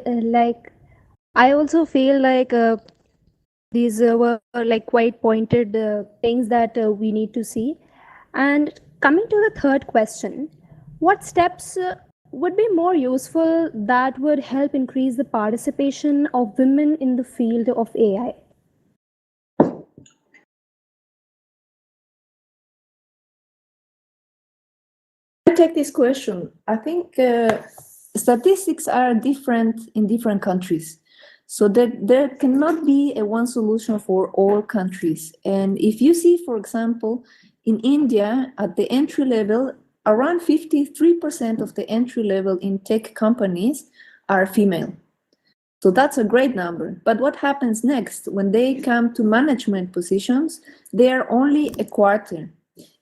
I also feel like these were like quite pointed things that we need to see. And coming to the third question, what steps would be more useful that would help increase the participation of women in the field of AI? I take this question. I think statistics are different in different countries. So that there cannot be a one solution for all countries. And if you see, for example, in India, at the entry level, around 53% of the entry level in tech companies are female. So that's a great number. But what happens next? When they come to management positions, they are only a quarter.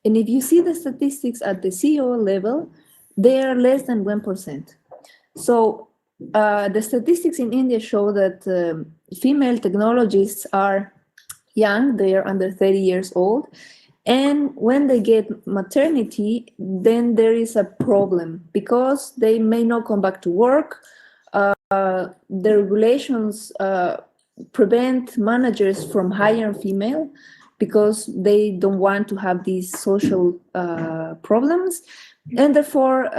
And if you see the statistics at the CEO level, they are less than 1%. So the statistics in India show that female technologists are young, they are under 30 years old. And when they get maternity, then there is a problem because they may not come back to work. The regulations prevent managers from hiring female because they don't want to have these social problems. And therefore,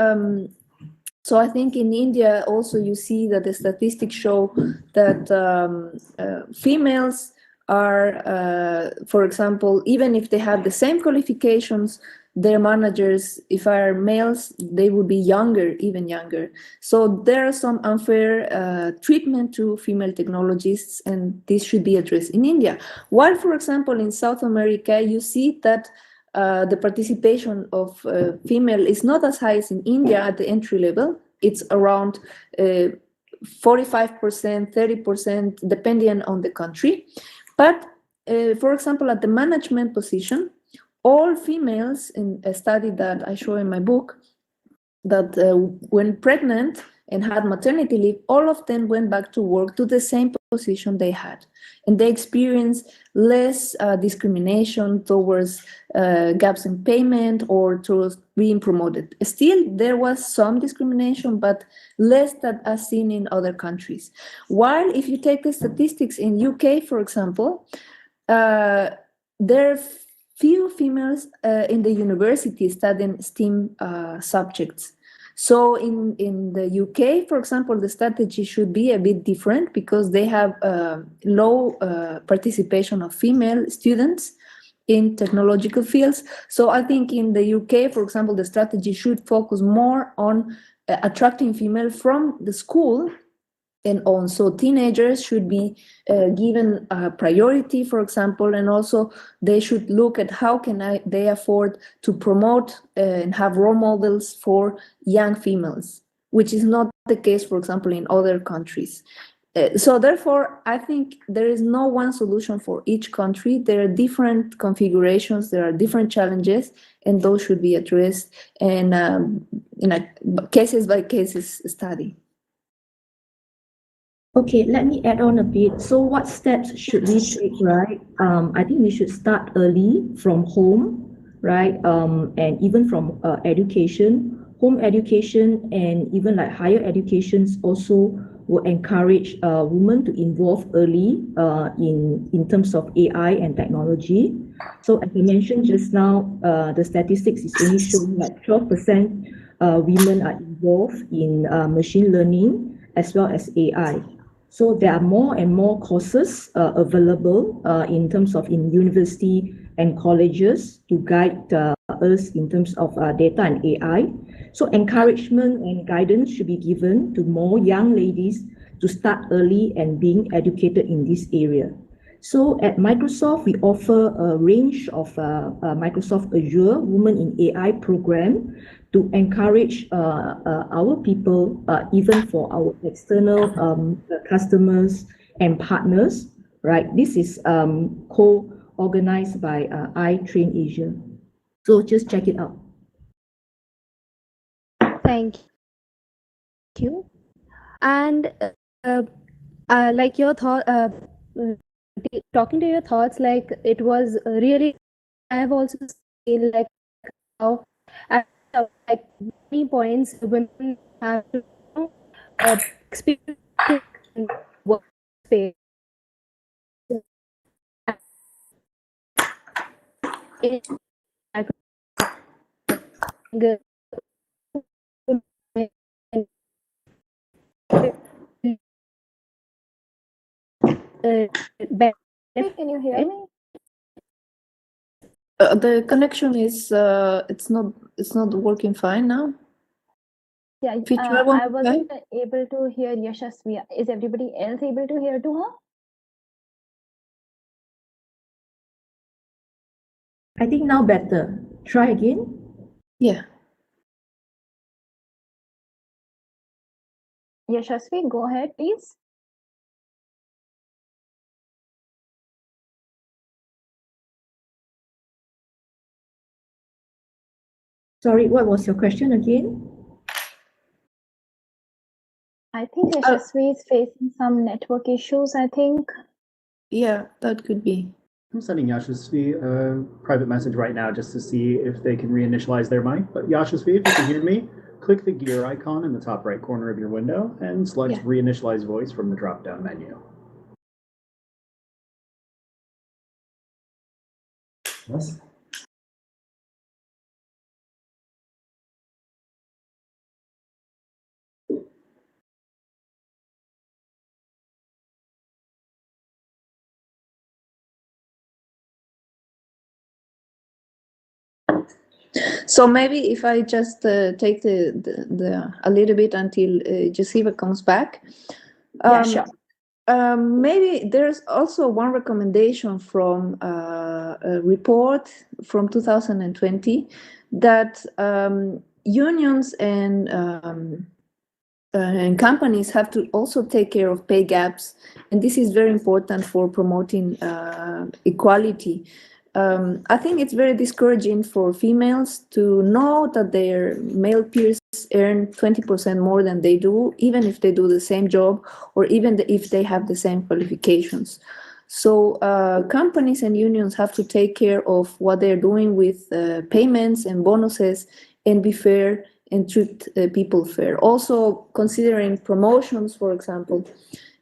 so I think in India also you see that the statistics show that females are, for example, even if they have the same qualifications, their managers, if are males, they would be younger, even younger. So there are some unfair treatment to female technologists, and this should be addressed in India. While, for example, in South America, you see that the participation of female is not as high as in India at the entry level. It's around 45%, 30%, depending on the country. But, for example, at the management position, all females, in a study that I show in my book, that when pregnant and had maternity leave, all of them went back to work to the same position they had. And they experienced less discrimination towards gaps in payment or towards being promoted. Still, there was some discrimination, but less than as seen in other countries. While if you take the statistics in UK, for example, there are few females in the university studying STEAM subjects. So in the UK, for example, the strategy should be a bit different because they have low participation of female students in technological fields. So I think in the UK, for example, the strategy should focus more on attracting female from the school and on. So teenagers should be given priority, for example, and also they should look at how they afford to promote and have role models for young females. which is not the case, for example, in other countries. So therefore, I think there is no one solution for each country. There are different configurations, there are different challenges, and those should be addressed in a cases by cases study. Okay, let me add on a bit. So what steps should we take, right? I think we should start early from home, right? And even from education, home education, and even like higher educations also will encourage women to involve early in terms of AI and technology. So as I mentioned just now, the statistics is only showing that 12% women are involved in machine learning as well as AI. So there are more and more courses available in terms of in university and colleges to guide us in terms of data and AI. So encouragement and guidance should be given to more young ladies to start early and being educated in this area. So at Microsoft, we offer a range of Microsoft Azure Women in AI program to encourage our people, even for our external customers and partners, right? This is co-organized by iTrain Asia. So just check it out. Thank you. And like your thought, talking to your thoughts, like it was really, I have also seen like how at like many points women have to experience in workspace. Can you hear me? The connection is it's not working fine now. Yeah, I wasn't able to hear Yashasvi. Is everybody else able to hear to her? I think now better. Try again. Yeah. Yashasvi, go ahead, please. Sorry, what was your question again? I think Yashasvi is facing some network issues, I think. Yeah, that could be. I'm sending Yashasvi a private message right now just to see if they can reinitialize their mic. But Yashasvi, if you can hear me, click the gear icon in the top right corner of your window and select reinitialize voice from the drop-down menu. Yes. So maybe if I just take the a little bit until Jasiva comes back. Yeah, sure. Maybe there's also one recommendation from a report from 2020 that unions and companies have to also take care of pay gaps, and this is very important for promoting equality. I think it's very discouraging for females to know that their male peers earn 20% more than they do, even if they do the same job or even if they have the same qualifications. So companies and unions have to take care of what they're doing with payments and bonuses and be fair and treat people fair. Also considering promotions, for example.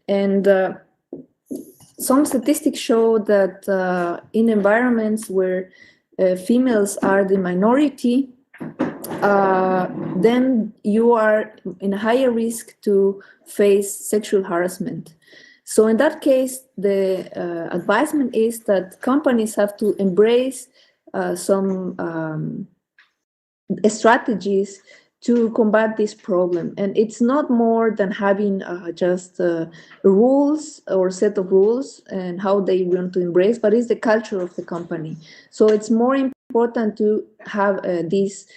And some statistics show that in environments where females are the minority, then you are in a higher risk to face sexual harassment. So in that case, the advisement is that companies have to embrace some strategies to combat this problem. And it's not more than having just rules or set of rules and how they want to embrace, but it's the culture of the company. So it's more important to have these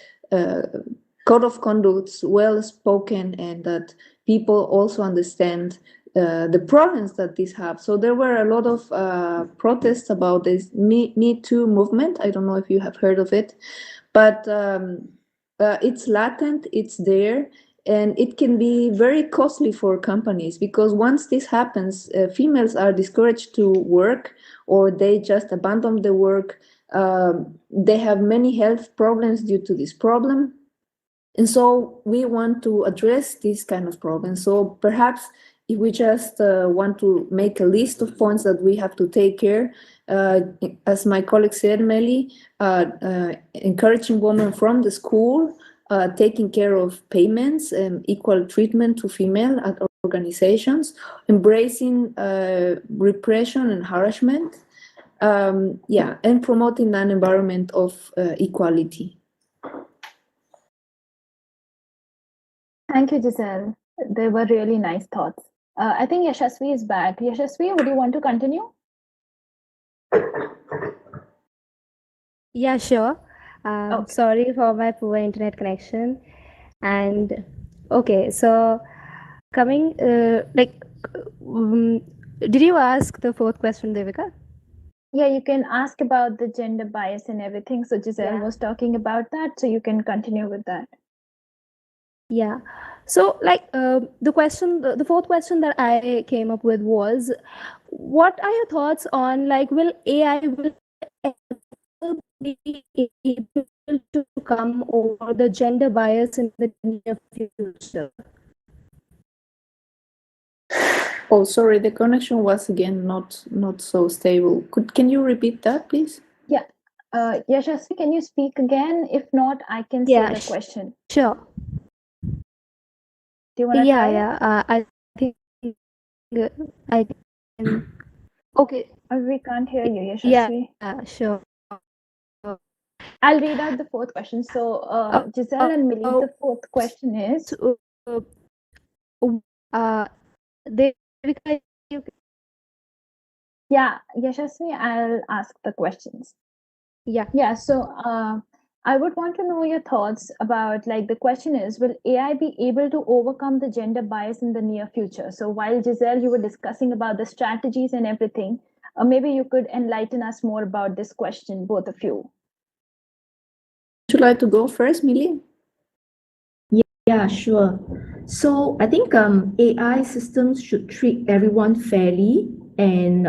code of conducts well spoken, and that people also understand the problems that these have. So there were a lot of protests about this Me Too movement. I don't know if you have heard of it, but it's latent, it's there, and it can be very costly for companies, because once this happens, females are discouraged to work, or they just abandon the work. They have many health problems due to this problem. And so we want to address this kind of problem. So perhaps if we just want to make a list of points that we have to take care, as my colleague said, Melly, encouraging women from the school, taking care of payments and equal treatment to female at organizations, embracing repression and harassment, and promoting an environment of equality. Thank you, Giselle. They were really nice thoughts. I think Yashasvi is back. Yashasvi, would you want to continue? Yeah, sure. Sorry for my poor internet connection. And okay, so coming, did you ask the fourth question, Devika? Yeah, you can ask about the gender bias and everything. So Giselle was talking about that, so you can continue with that. Yeah. So the fourth question that I came up with was, what are your thoughts on will AI ever be able to come over the gender bias in the near future? Oh, sorry, the connection was again not so stable. Can you repeat that, please? Yeah. Yashasvi, can you speak again? If not, I can say the question. Sure. Do you want to try? I think I can. Okay. We can't hear you, Yashasvi. Yeah, sure. I'll read out the fourth question. So, Giselle and Millie, the fourth question is. Yeah, Yashasvi, I'll ask the questions. Yeah. So, I would want to know your thoughts about the question is, will AI be able to overcome the gender bias in the near future? So while Giselle, you were discussing about the strategies and everything, maybe you could enlighten us more about this question, both of you. Would you like to go first, Millie? Yeah, sure. So I think AI systems should treat everyone fairly and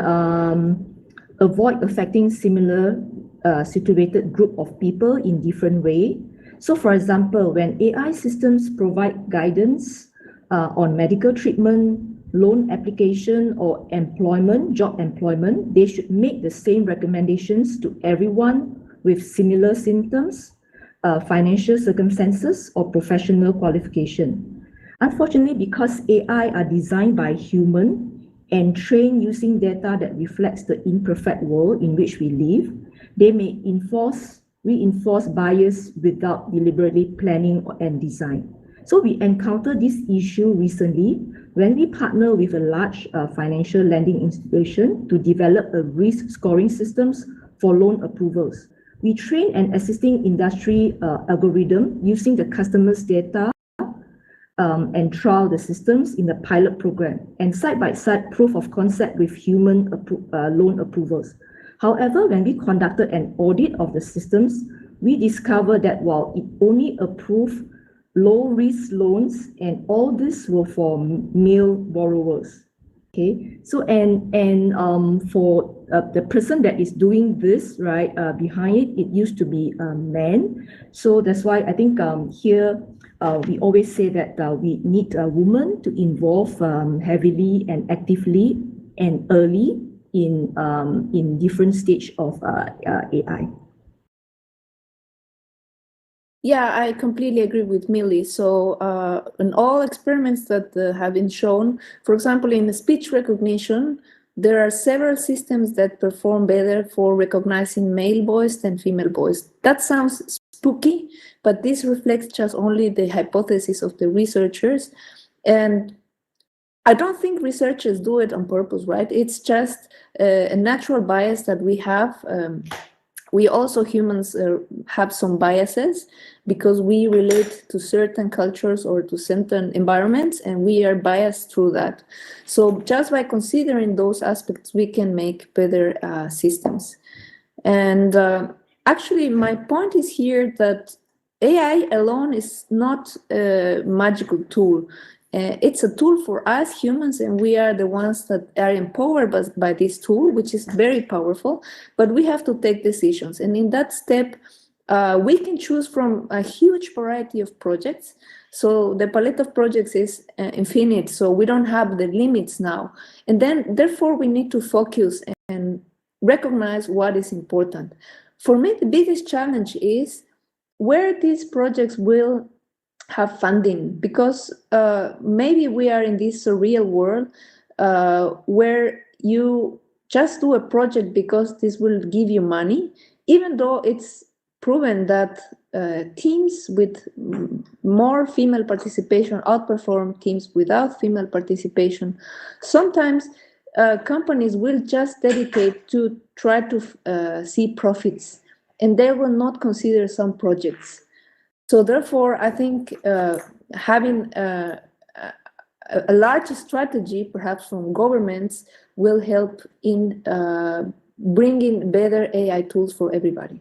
avoid affecting similar situated group of people in different way. So for example, when AI systems provide guidance on medical treatment, loan application, or job employment, they should make the same recommendations to everyone with similar symptoms, financial circumstances, or professional qualification. Unfortunately, because AI are designed by human and trained using data that reflects the imperfect world in which we live, they may reinforce bias without deliberately planning and design. So we encountered this issue recently when we partner with a large financial lending institution to develop a risk scoring systems for loan approvals. We train an existing industry algorithm using the customer's data and trial the systems in the pilot program and side-by-side proof of concept with human loan approvals. However, when we conducted an audit of the systems, we discovered that while it only approved low-risk loans, and all this were for male borrowers. Okay, so for the person that is doing this, right, behind it used to be a man. So that's why I think here we always say that we need a woman to involve heavily and actively and early in different stage of AI. Yeah, I completely agree with Millie. So in all experiments that have been shown, for example, in the speech recognition, there are several systems that perform better for recognizing male voice than female voice. That sounds spooky, but this reflects just only the hypothesis of the researchers. And I don't think researchers do it on purpose, right? It's just a natural bias that we have we also humans have some biases because we relate to certain cultures or to certain environments, and we are biased through that. So just by considering those aspects, we can make better systems. And actually, my point is here that AI alone is not a magical tool. It's a tool for us humans, and we are the ones that are empowered by this tool, which is very powerful, but we have to take decisions. And in that step, we can choose from a huge variety of projects. So the palette of projects is infinite, so we don't have the limits now. And then, therefore, we need to focus and recognize what is important. For me, the biggest challenge is where these projects will have funding, because maybe we are in this surreal world where you just do a project because this will give you money, even though it's proven that teams with more female participation outperform teams without female participation. Sometimes companies will just dedicate to try to see profits, and they will not consider some projects. So therefore, I think having a large strategy, perhaps from governments, will help in bringing better AI tools for everybody.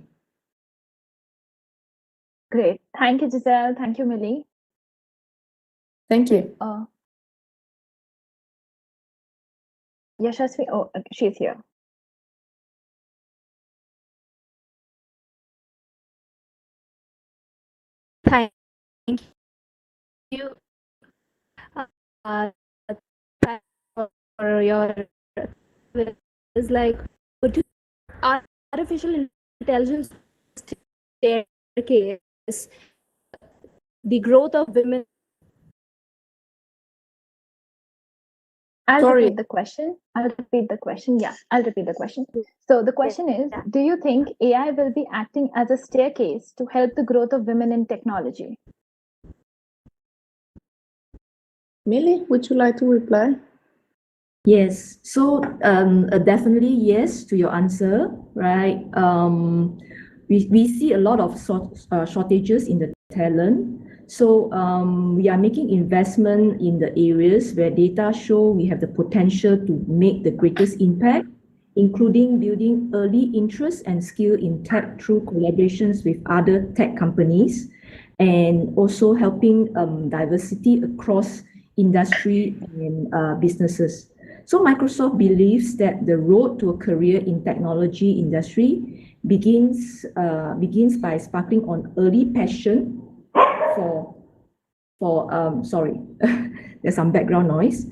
Great. Thank you, Giselle. Thank you, Millie. Thank you. Yashasvi, oh, she's here. Thank you for your is like artificial intelligence staircase, the growth of women. I'll repeat the question. Yeah, I'll repeat the question. So the question is, do you think AI will be acting as a staircase to help the growth of women in technology? Millie, would you like to reply? Yes, so definitely yes to your answer, right? We see a lot of shortages in the talent. So we are making investment in the areas where data show we have the potential to make the greatest impact, including building early interest and skill in tech through collaborations with other tech companies, and also helping diversity across industry and businesses. So Microsoft believes that the road to a career in technology industry begins by sparkling on early passion sorry, there's some background noise,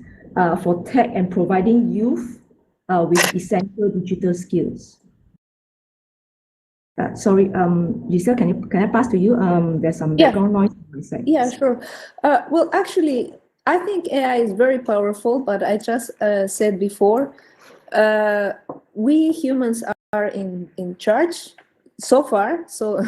for tech and providing youth with essential digital skills. Sorry, Giselle, can I pass to you? There's some background noise on my side. Yeah, sure. Well, actually, I think AI is very powerful, but I just said before, we humans are in charge so far. So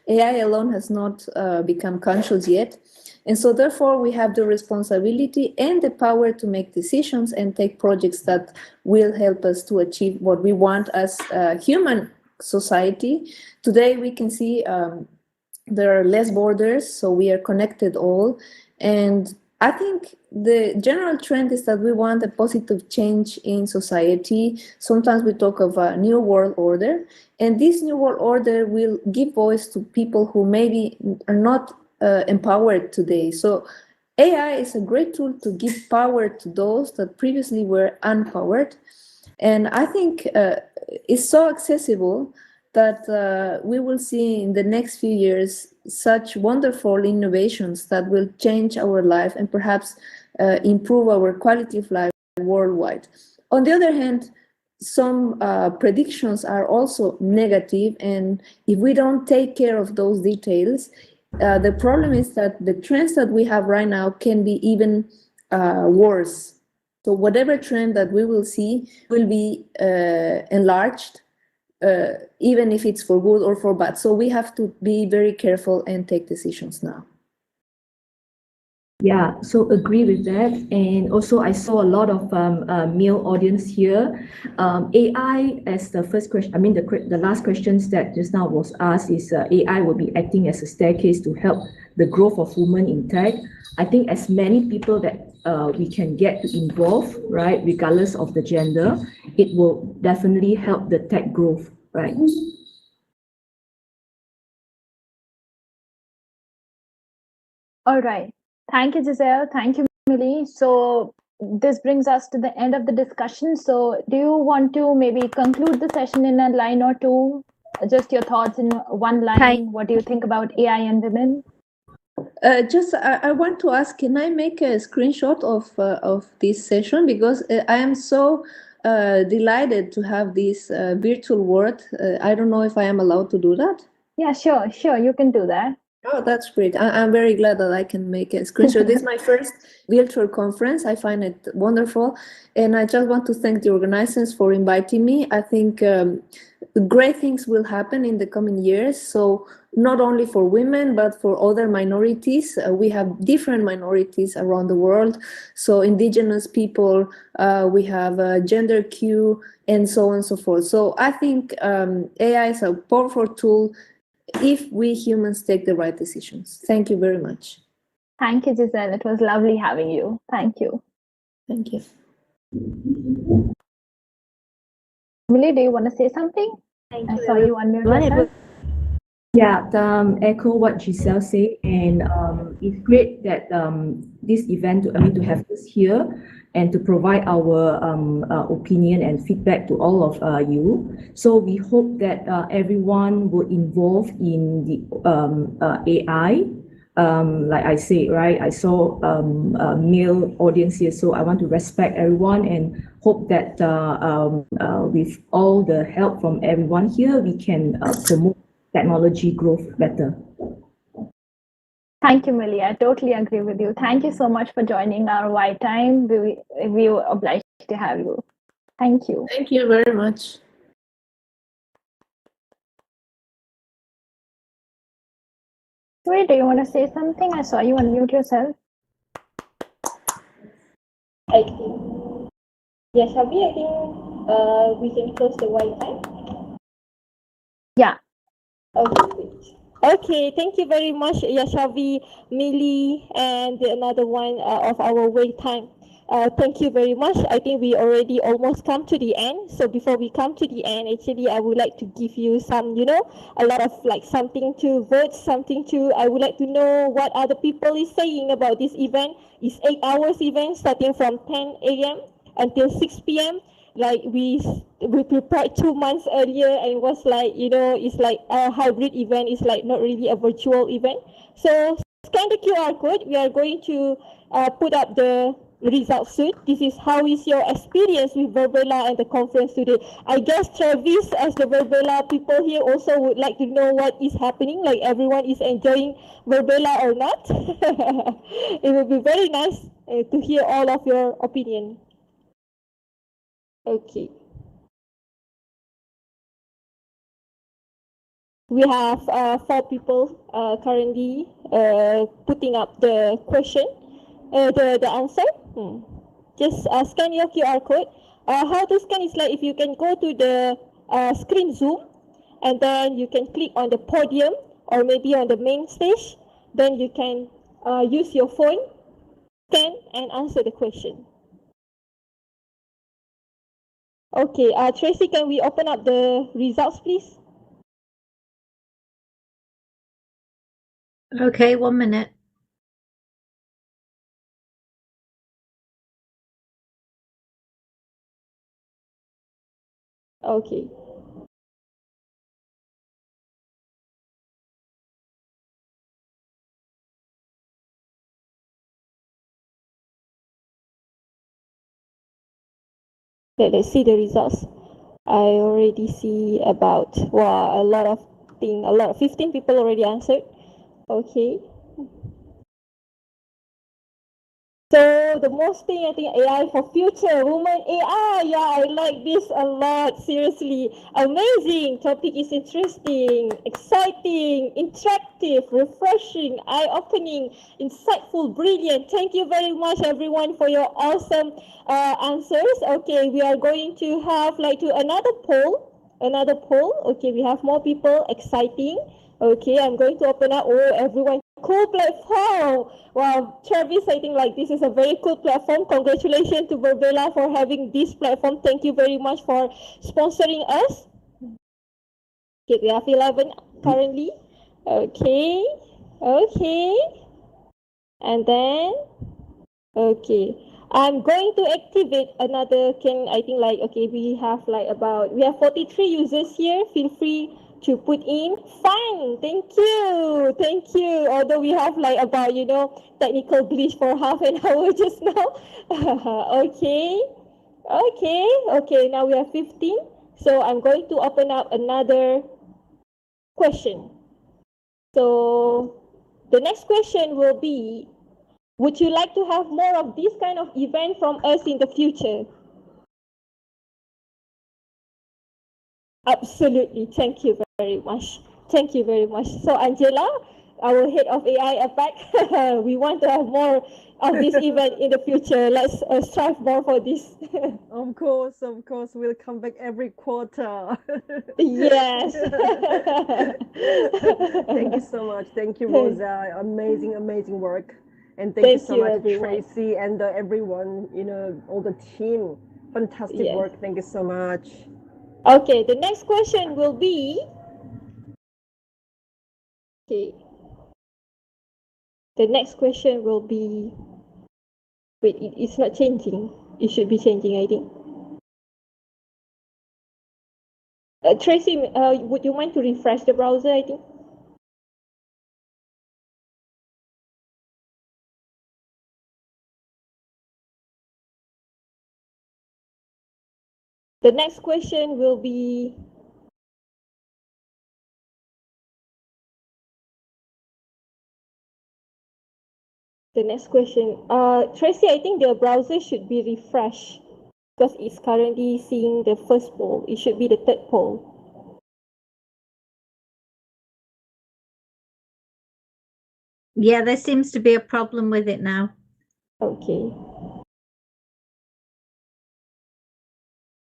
AI alone has not become conscious yet. And so therefore, we have the responsibility and the power to make decisions and take projects that will help us to achieve what we want as a human society. Today, we can see there are less borders, so we are connected all. And I think the general trend is that we want a positive change in society. Sometimes we talk of a new world order, and this new world order will give voice to people who maybe are not empowered today. So AI is a great tool to give power to those that previously were empowered. And I think it's so accessible that we will see in the next few years such wonderful innovations that will change our life and perhaps improve our quality of life worldwide. On the other hand, some predictions are also negative, and if we don't take care of those details, the problem is that the trends that we have right now can be even worse. So whatever trend that we will see will be enlarged, even if it's for good or for bad. So we have to be very careful and take decisions now. Yeah, so agree with that. And also, I saw a lot of male audience here. AI as the first question, I mean, the last questions that just now was asked is AI will be acting as a staircase to help the growth of women in tech. I think as many people that we can get to involve, right, regardless of the gender, it will definitely help the tech growth, right? All right. Thank you, Giselle. Thank you, Millie. So this brings us to the end of the discussion. So do you want to maybe conclude the session in a line or two? Just your thoughts in one line. What do you think about AI and women? I want to ask, can I make a screenshot of this session? Because I am so delighted to have this virtual world. I don't know if I am allowed to do that. Yeah, sure. You can do that. Oh, that's great. I'm very glad that I can make a screenshot. This is my first virtual conference. I find it wonderful. And I just want to thank the organizers for inviting me. I think great things will happen in the coming years. So not only for women, but for other minorities. We have different minorities around the world. So indigenous people, we have gender Q, and so on and so forth. So I think AI is a powerful tool if we humans take the right decisions. Thank you very much. Thank you, Giselle. It was lovely having you. Thank you. Thank you. Millie, do you want to say something? I saw you unmute yourself. Yeah, echo what Giselle said, and it's great that this event, to have this here and to provide our opinion and feedback to all of you. So we hope that everyone will involve in the AI. Like I said, right, I saw a male audience here, so I want to respect everyone and hope that with all the help from everyone here, we can promote technology growth better. Thank you, Millie. I totally agree with you. Thank you so much for joining our Y Time. We were obliged to have you. Thank you. Thank you very much. Wait, do you want to say something? I saw you unmute yourself. I think. Yes, Abhi, I think we can close the Y Time. Yeah. Okay. Okay, thank you very much, Yashavi, Millie, and another one of our wait time. Thank you very much. I think we already almost come to the end. So before we come to the end, actually, I would like to give you some, a lot of like something to vote, I would like to know what other people is saying about this event. It's 8 hours event starting from 10 a.m. until 6 p.m. Like we prepared 2 months earlier, and it was like, it's like a hybrid event. It's like not really a virtual event. So scan the QR code. We are going to put up the results soon. This is how is your experience with Verbella and the conference today. I guess Travis, as the Verbella people here, also would like to know what is happening, like everyone is enjoying Verbella or not. It would be very nice to hear all of your opinion. Okay. We have 4 people currently putting up the question, the answer. Just scan your QR code. How to scan is like if you can go to the screen zoom, and then you can click on the podium or maybe on the main stage. Then you can use your phone, scan and answer the question. Okay, Tracy, can we open up the results, please? Okay, 1 minute. Okay. Let's see the results. I already see about, wow, a lot of 15 people already answered. Okay. So the most thing I think AI for future, woman AI, yeah, I like this a lot, seriously. Amazing, topic is interesting, exciting, interactive, refreshing, eye-opening, insightful, brilliant. Thank you very much everyone for your awesome answers. Okay, we are going to have another poll. Okay, we have more people, exciting. Okay, I'm going to open up. Oh, everyone, cool platform. Wow, Travis, I think this is a very cool platform. Congratulations to Verbella for having this platform. Thank you very much for sponsoring us. Okay, we have 11 currently. Okay, and then okay, I'm going to activate another. Okay, we have we have 43 users here. Feel free to put in. Fine, thank you. Although we have about technical glitch for half an hour just now. Okay. Now we have 15. So I'm going to open up another question. So the next question will be, would you like to have more of this kind of event from us in the future? Absolutely. Thank you very much. So Angela, our head of AI APAC, we want to have more of this event in the future. Let's strive more for this. Of course, we'll come back every quarter. Yes. Thank you so much. Thank you, Rosa. Amazing work. And thank you so much, everyone. Tracy, and everyone, all the team. Fantastic work. Thank you so much. Okay, the next question will be, wait, it's not changing. It should be changing, I think. Tracy, would you mind to refresh the browser, I think? The next question will be, Tracy, I think the browser should be refreshed because it's currently seeing the first poll. It should be the third poll. Yeah, there seems to be a problem with it now. Okay.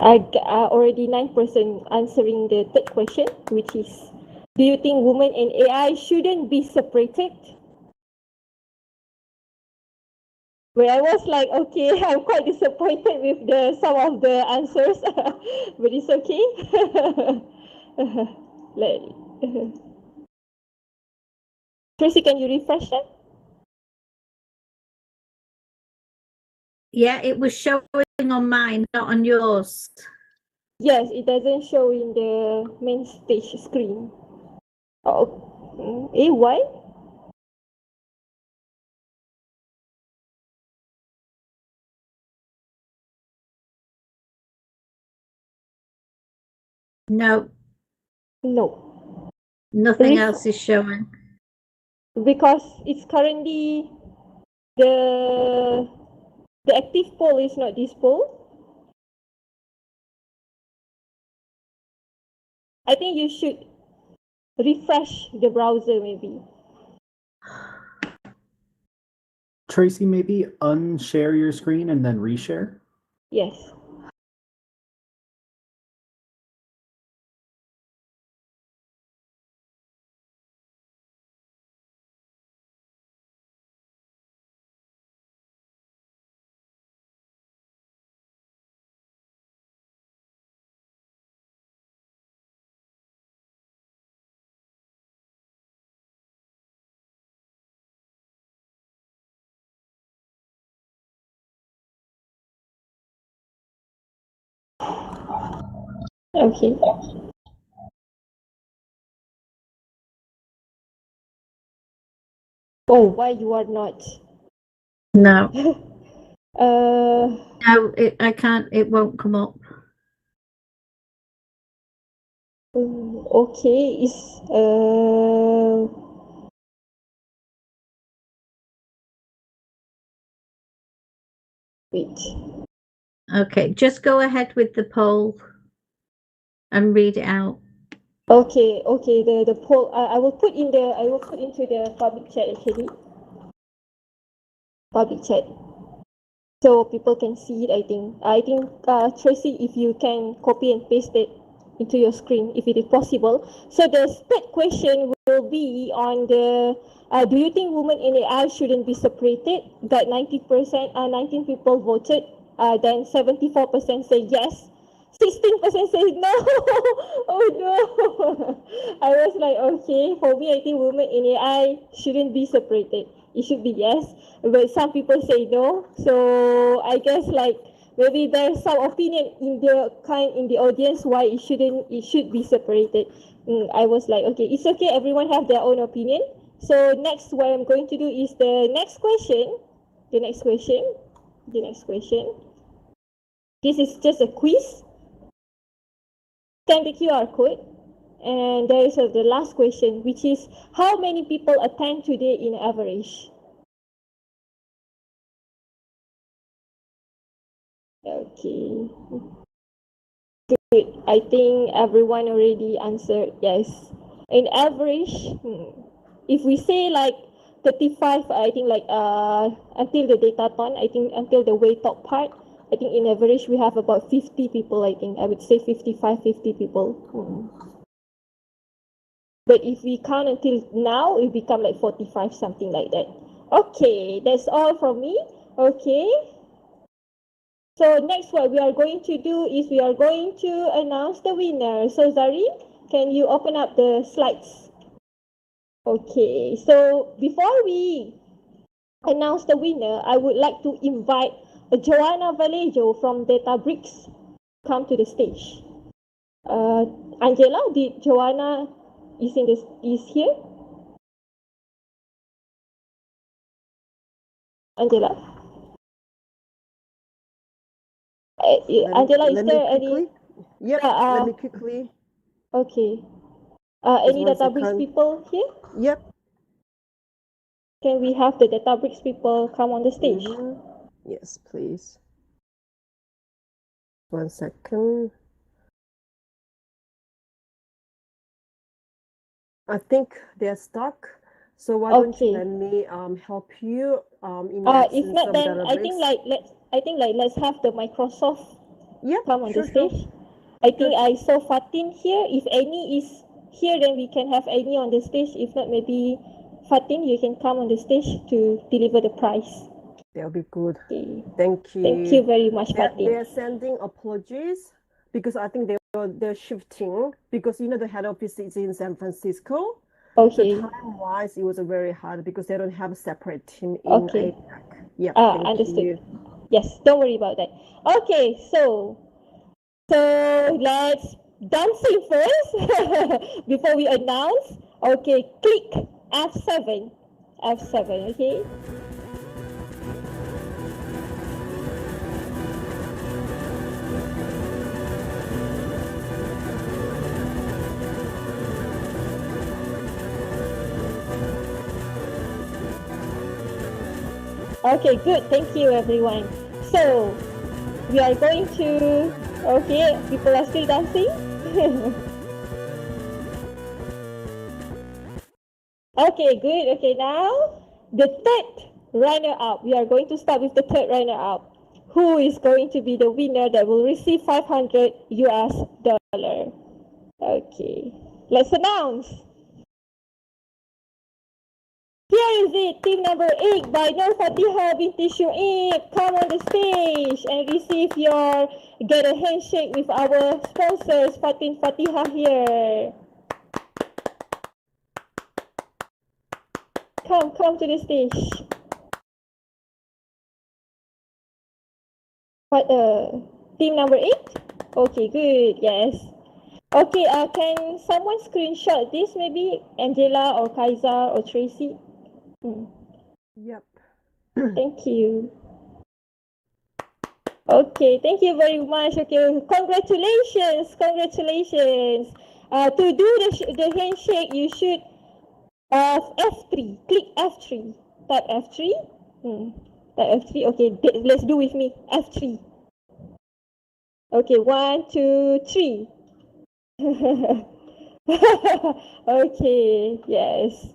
I already 9% answering the third question, which is, do you think women and AI shouldn't be separated? Where I was like, okay, I'm quite disappointed with some of the answers, but it's okay. Tracy, can you refresh that? Yeah, it was showing on mine, not on yours. Yes, it doesn't show in the main stage screen. Oh, why? No. Nothing else is showing. Because it's currently the active poll is not this poll. I think you should refresh the browser maybe. Tracy, maybe unshare your screen and then reshare? Yes. Okay. Oh, why you are not? No. No, I can't. It won't come up. Okay, it's Wait. Okay, just go ahead with the poll and read it out. Okay, okay. The poll I will put into the public chat actually. Public chat. So people can see it, I think. Tracy, if you can copy and paste it into your screen, if it is possible. So the third question will be on the, do you think women in AI shouldn't be separated? That 90%, 19 people voted, then 74% say yes, 16% say no. Oh no. I was like, okay, for me, I think women in AI shouldn't be separated. It should be yes, but some people say no. So I guess like maybe there's some opinion in the audience why it should be separated. I was like, okay, it's okay. Everyone have their own opinion. So next, what I'm going to do is the next question. The next question. This is just a quiz. Scan the QR code. And there is the last question, which is how many people attend today in average? Okay. Good. I think everyone already answered yes. In average, if we say like 35, I think like until the datathon, I think until the WaiTalk part, I think in average we have about 50 people, I think. I would say 55, 50 people. But if we count until now, it become like 45, something like that. Okay, that's all from me. Okay. So next, what we are going to do is we are going to announce the winner. So Zari, can you open up the slides? Okay, so before we announce the winner, I would like to invite Joanna Vallejo from Databricks to come to the stage. Angela, did Joanna is here? Angela? Angela, is there any? Yep, let me quickly. Okay. Any Databricks people here? Yep. Can we have the Databricks people come on the stage? Yes, please. 1 second. I think they're stuck. So why don't you let me help you in the absence if not, of then Databricks? I think let's have the Microsoft come on sure, the stage. I think I saw Fatin here. If any is here, then we can have any on the stage. If not, maybe Fatin, you can come on the stage to deliver the prize. That'll be good. Okay. Thank you. Thank you very much, Fatin. They're sending apologies because I think they're shifting because the head office is in San Francisco. Okay. So time-wise, it was very hard because they don't have a separate team in Okay. APAC. Yeah. Understood. You. Yes, don't worry about that. Okay, so let's dancing first before we announce. Okay, click F7. F7, okay? Okay, good. Thank you, everyone. So, we are going to... Okay, people are still dancing? Okay, good. Okay, now, the third runner-up. We are going to start with the third runner-up. Who is going to be the winner that will receive $500 US? Okay, let's announce. Here is it, team number 8 by Nur Fatiha binti Shu'ib. Come on the stage and receive get a handshake with our sponsors, Fatin Fatiha here. Come to the stage. Team number 8? Okay, good, yes. Okay, can someone screenshot this, maybe Angela or Kaiser or Tracy? Yep. Thank you. Okay, thank you very much. Okay, congratulations. To do the handshake, you should F3. Click F3. Tap F3. F3. Okay, let's do with me. F3. Okay, 1, 2, 3. Okay, yes.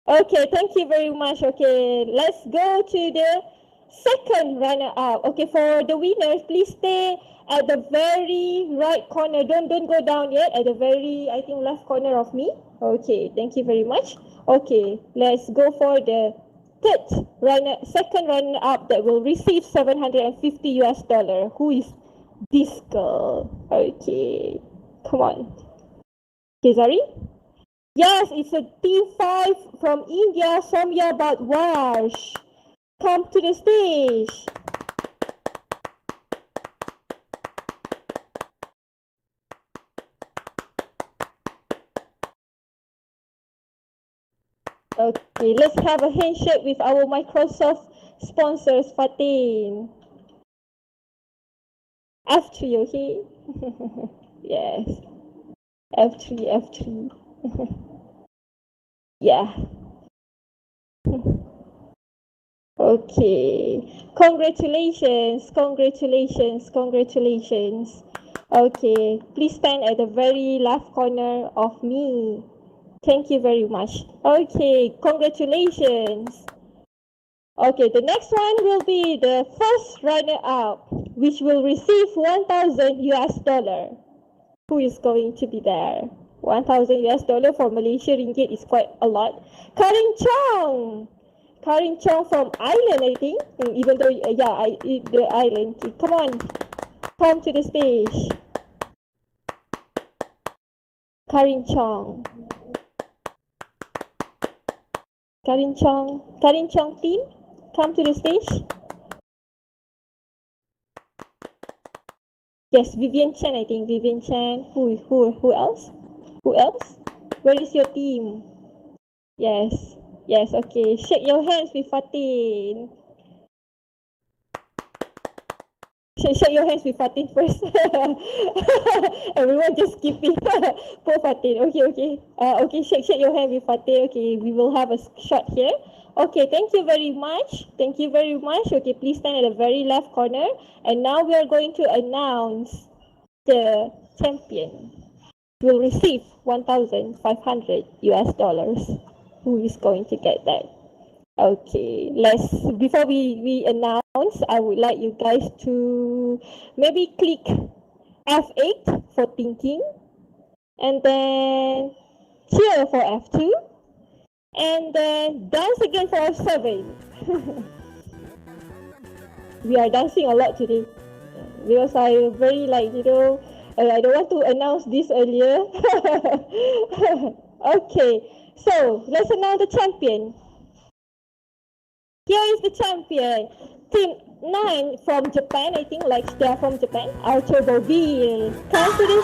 Okay, thank you very much. Okay, let's go to the second runner-up. Okay, for the winners, please stay at the very right corner. Don't go down yet. At the very, I think, left corner of me. Okay, thank you very much. Okay, let's go for the second runner-up that will receive $750. Who is this girl? Okay, come on. Kezari? Yes, it's a team 5 from India, Soumya Bhardwaj. Come to the stage. Okay, let's have a handshake with our Microsoft sponsors, Fatin. F3, okay? Yes. F3. Yeah. Okay. Congratulations. Okay. Please stand at the very left corner of me. Thank you very much. Okay. Congratulations. Okay. The next one will be the first runner-up, which will receive $1,000. Who is going to be there? $1,000 for Malaysia ringgit is quite a lot. Karin Chong from Ireland, I think. Even though, the island. Come on, come to the stage. Karin Chong team, come to the stage. Yes, Vivian Chen, I think. Vivian Chen. Who else? Where is your team? Yes, okay. Shake your hands with Fatin. Shake your hands with Fatin first. Everyone just skipping. Poor Fatin. Okay. Okay, shake your hand with Fatin. Okay, we will have a shot here. Okay, thank you very much. Okay, please stand at the very left corner. And now we are going to announce the champion. Will receive $1,500. Who is going to get that? Okay, before we announce, I would like you guys to maybe click F8 for thinking, and then cheer for F2, and then dance again for F7. We are dancing a lot today because I very I don't want to announce this earlier. Okay, so let's announce the champion. Here is the champion. Team 9 from Japan, I think, they are from Japan. Archer Boville. Come to the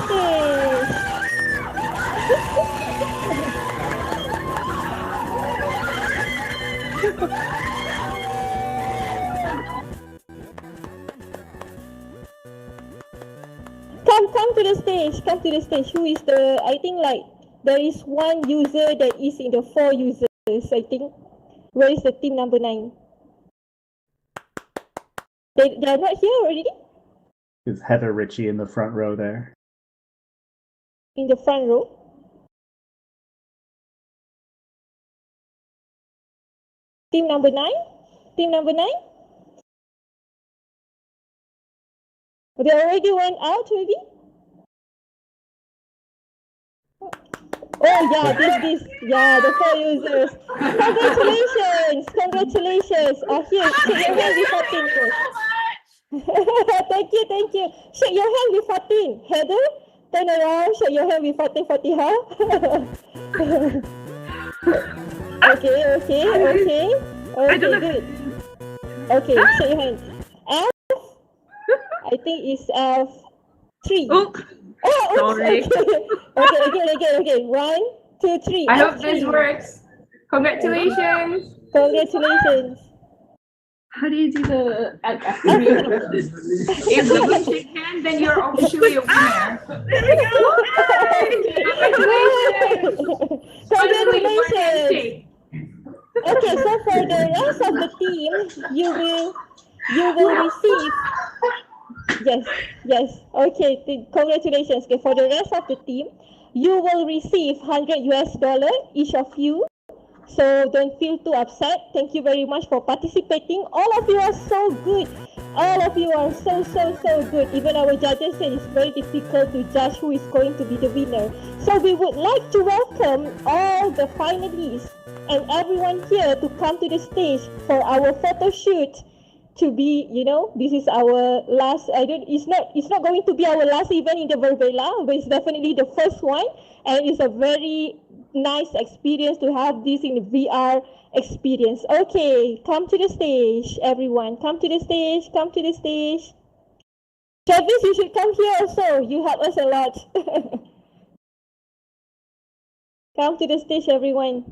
stage. Come to the stage. Who is I think there is one user that is in the 4 users, I think. Where is the team number 9? They are not here already? Is Heather Ritchie in the front row there? In the front row? Team number 9? They already went out, maybe? Oh yeah, this the 4 users. Congratulations. Here, shake your hand with Fatin first. Thank you. Shake your hand with Fatin. Heather, turn around, shake your hand with Fatin Fatiha. Okay, good. Okay, shake your hand. F, I think it's F3. Oh, sorry. Okay. 1, 2, 3. I hope this works. Congratulations. How do you do the if the blue shake hand, then you're officially a winner. There we go. Congratulations. Okay, so for the rest of the team, you will receive. Yes. Okay, congratulations. Okay, for the rest of the team, you will receive $100 each of you. So don't feel too upset. Thank you very much for participating. All of you are so good. All of you are so good. Even our judges say it's very difficult to judge who is going to be the winner. So we would like to welcome all the finalists and everyone here to come to the stage for our photo shoot. To be, this is our last. It's not going to be our last event in the Verbela, but it's definitely the first one, and it's a very nice experience to have this in the VR experience. Okay, come to the stage, everyone. Come to the stage. Come to the stage. Travis, you should come here also. You help us a lot. Come to the stage, everyone.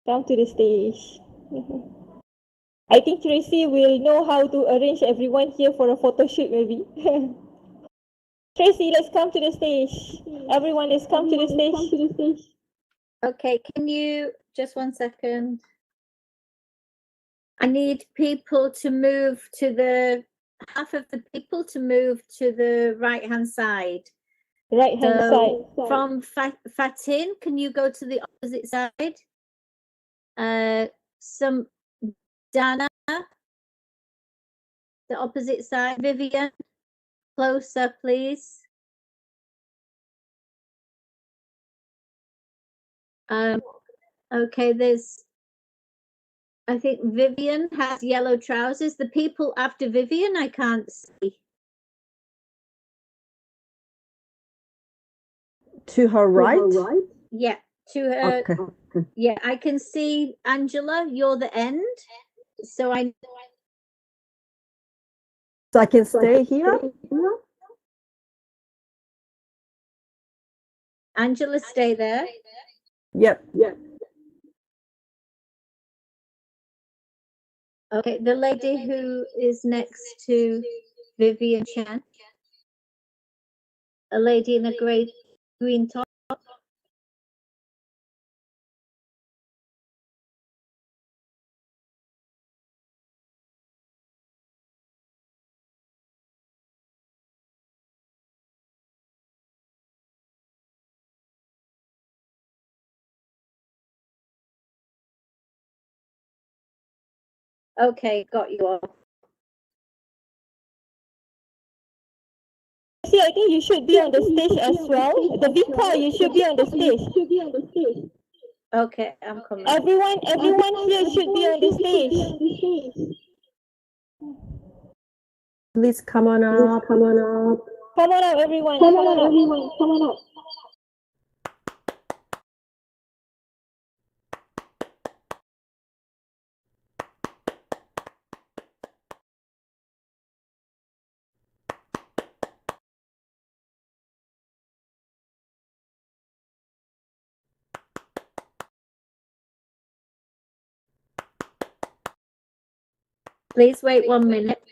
Come to the stage. I think Tracy will know how to arrange everyone here for a photo shoot, maybe. Tracy, let's come to the stage. Everyone, let's come to the stage. Okay, can you just 1 second? I need people to move to the half of the people to move to the right-hand side. Right-hand side. From Fatin, can you go to the opposite side? Some Dana, the opposite side. Vivian, closer, please. Okay, I think Vivian has yellow trousers. The people after Vivian, I can't see. To her right? Yeah, to her. Okay. Yeah, I can see Angela. You're the end. So I can stay here? Angela, stay there. Yep. Okay, the lady who is next to Vivian Chan. A lady in a green top. Okay, got you all. See, I think you should be on the stage as well. The Vika, you should be on the stage. Okay, I'm coming. Everyone here should be on the stage. Please come on up. Come on up, everyone. Come on up. Please wait 1 minute.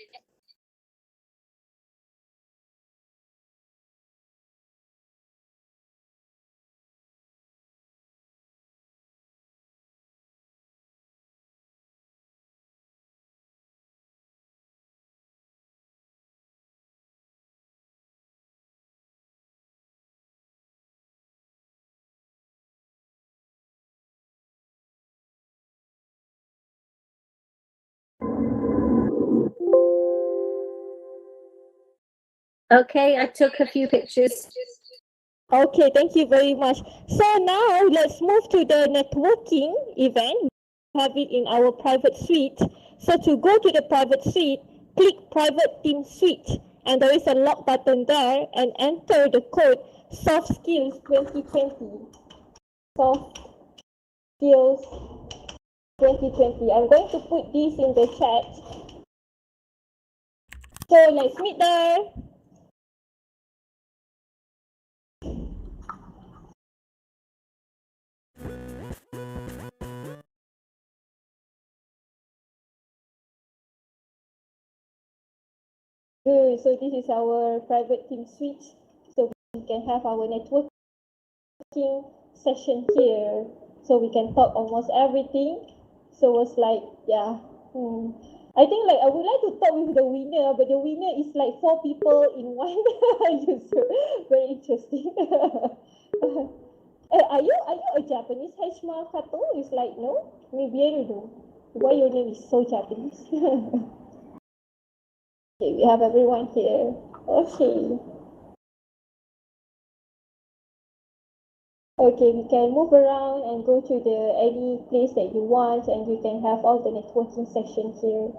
Okay, I took a few pictures. Okay, thank you very much. So now let's move to the networking event. We have it in our private suite. So to go to the private suite, click private team suite, and there is a lock button there, and enter the code soft skills 2020. Soft skills 2020. I'm going to put this in the chat. So let's meet there. Good. So this is our private team suite. So we can have our networking session here. so we can talk almost everything. So it was like, yeah. I think like I would like to talk with the winner, but the winner is like 4 people in one. So very interesting. Are you a Japanese Heshima Kato? It's like no, maybe I don't know. Why your name is so Japanese? Okay, we have everyone here. Okay. Okay, we can move around and go to any place that you want, and you can have all the networking section here.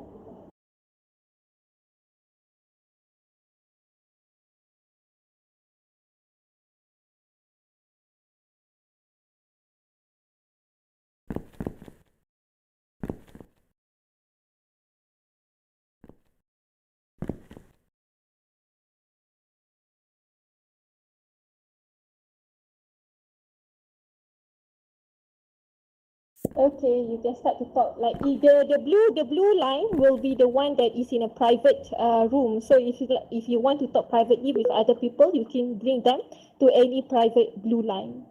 Okay, you can start to talk. Like the blue line will be the one that is in a private room. So if you want to talk privately with other people, you can bring them to any private blue line.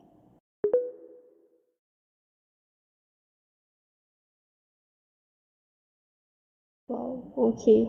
Wow. Okay.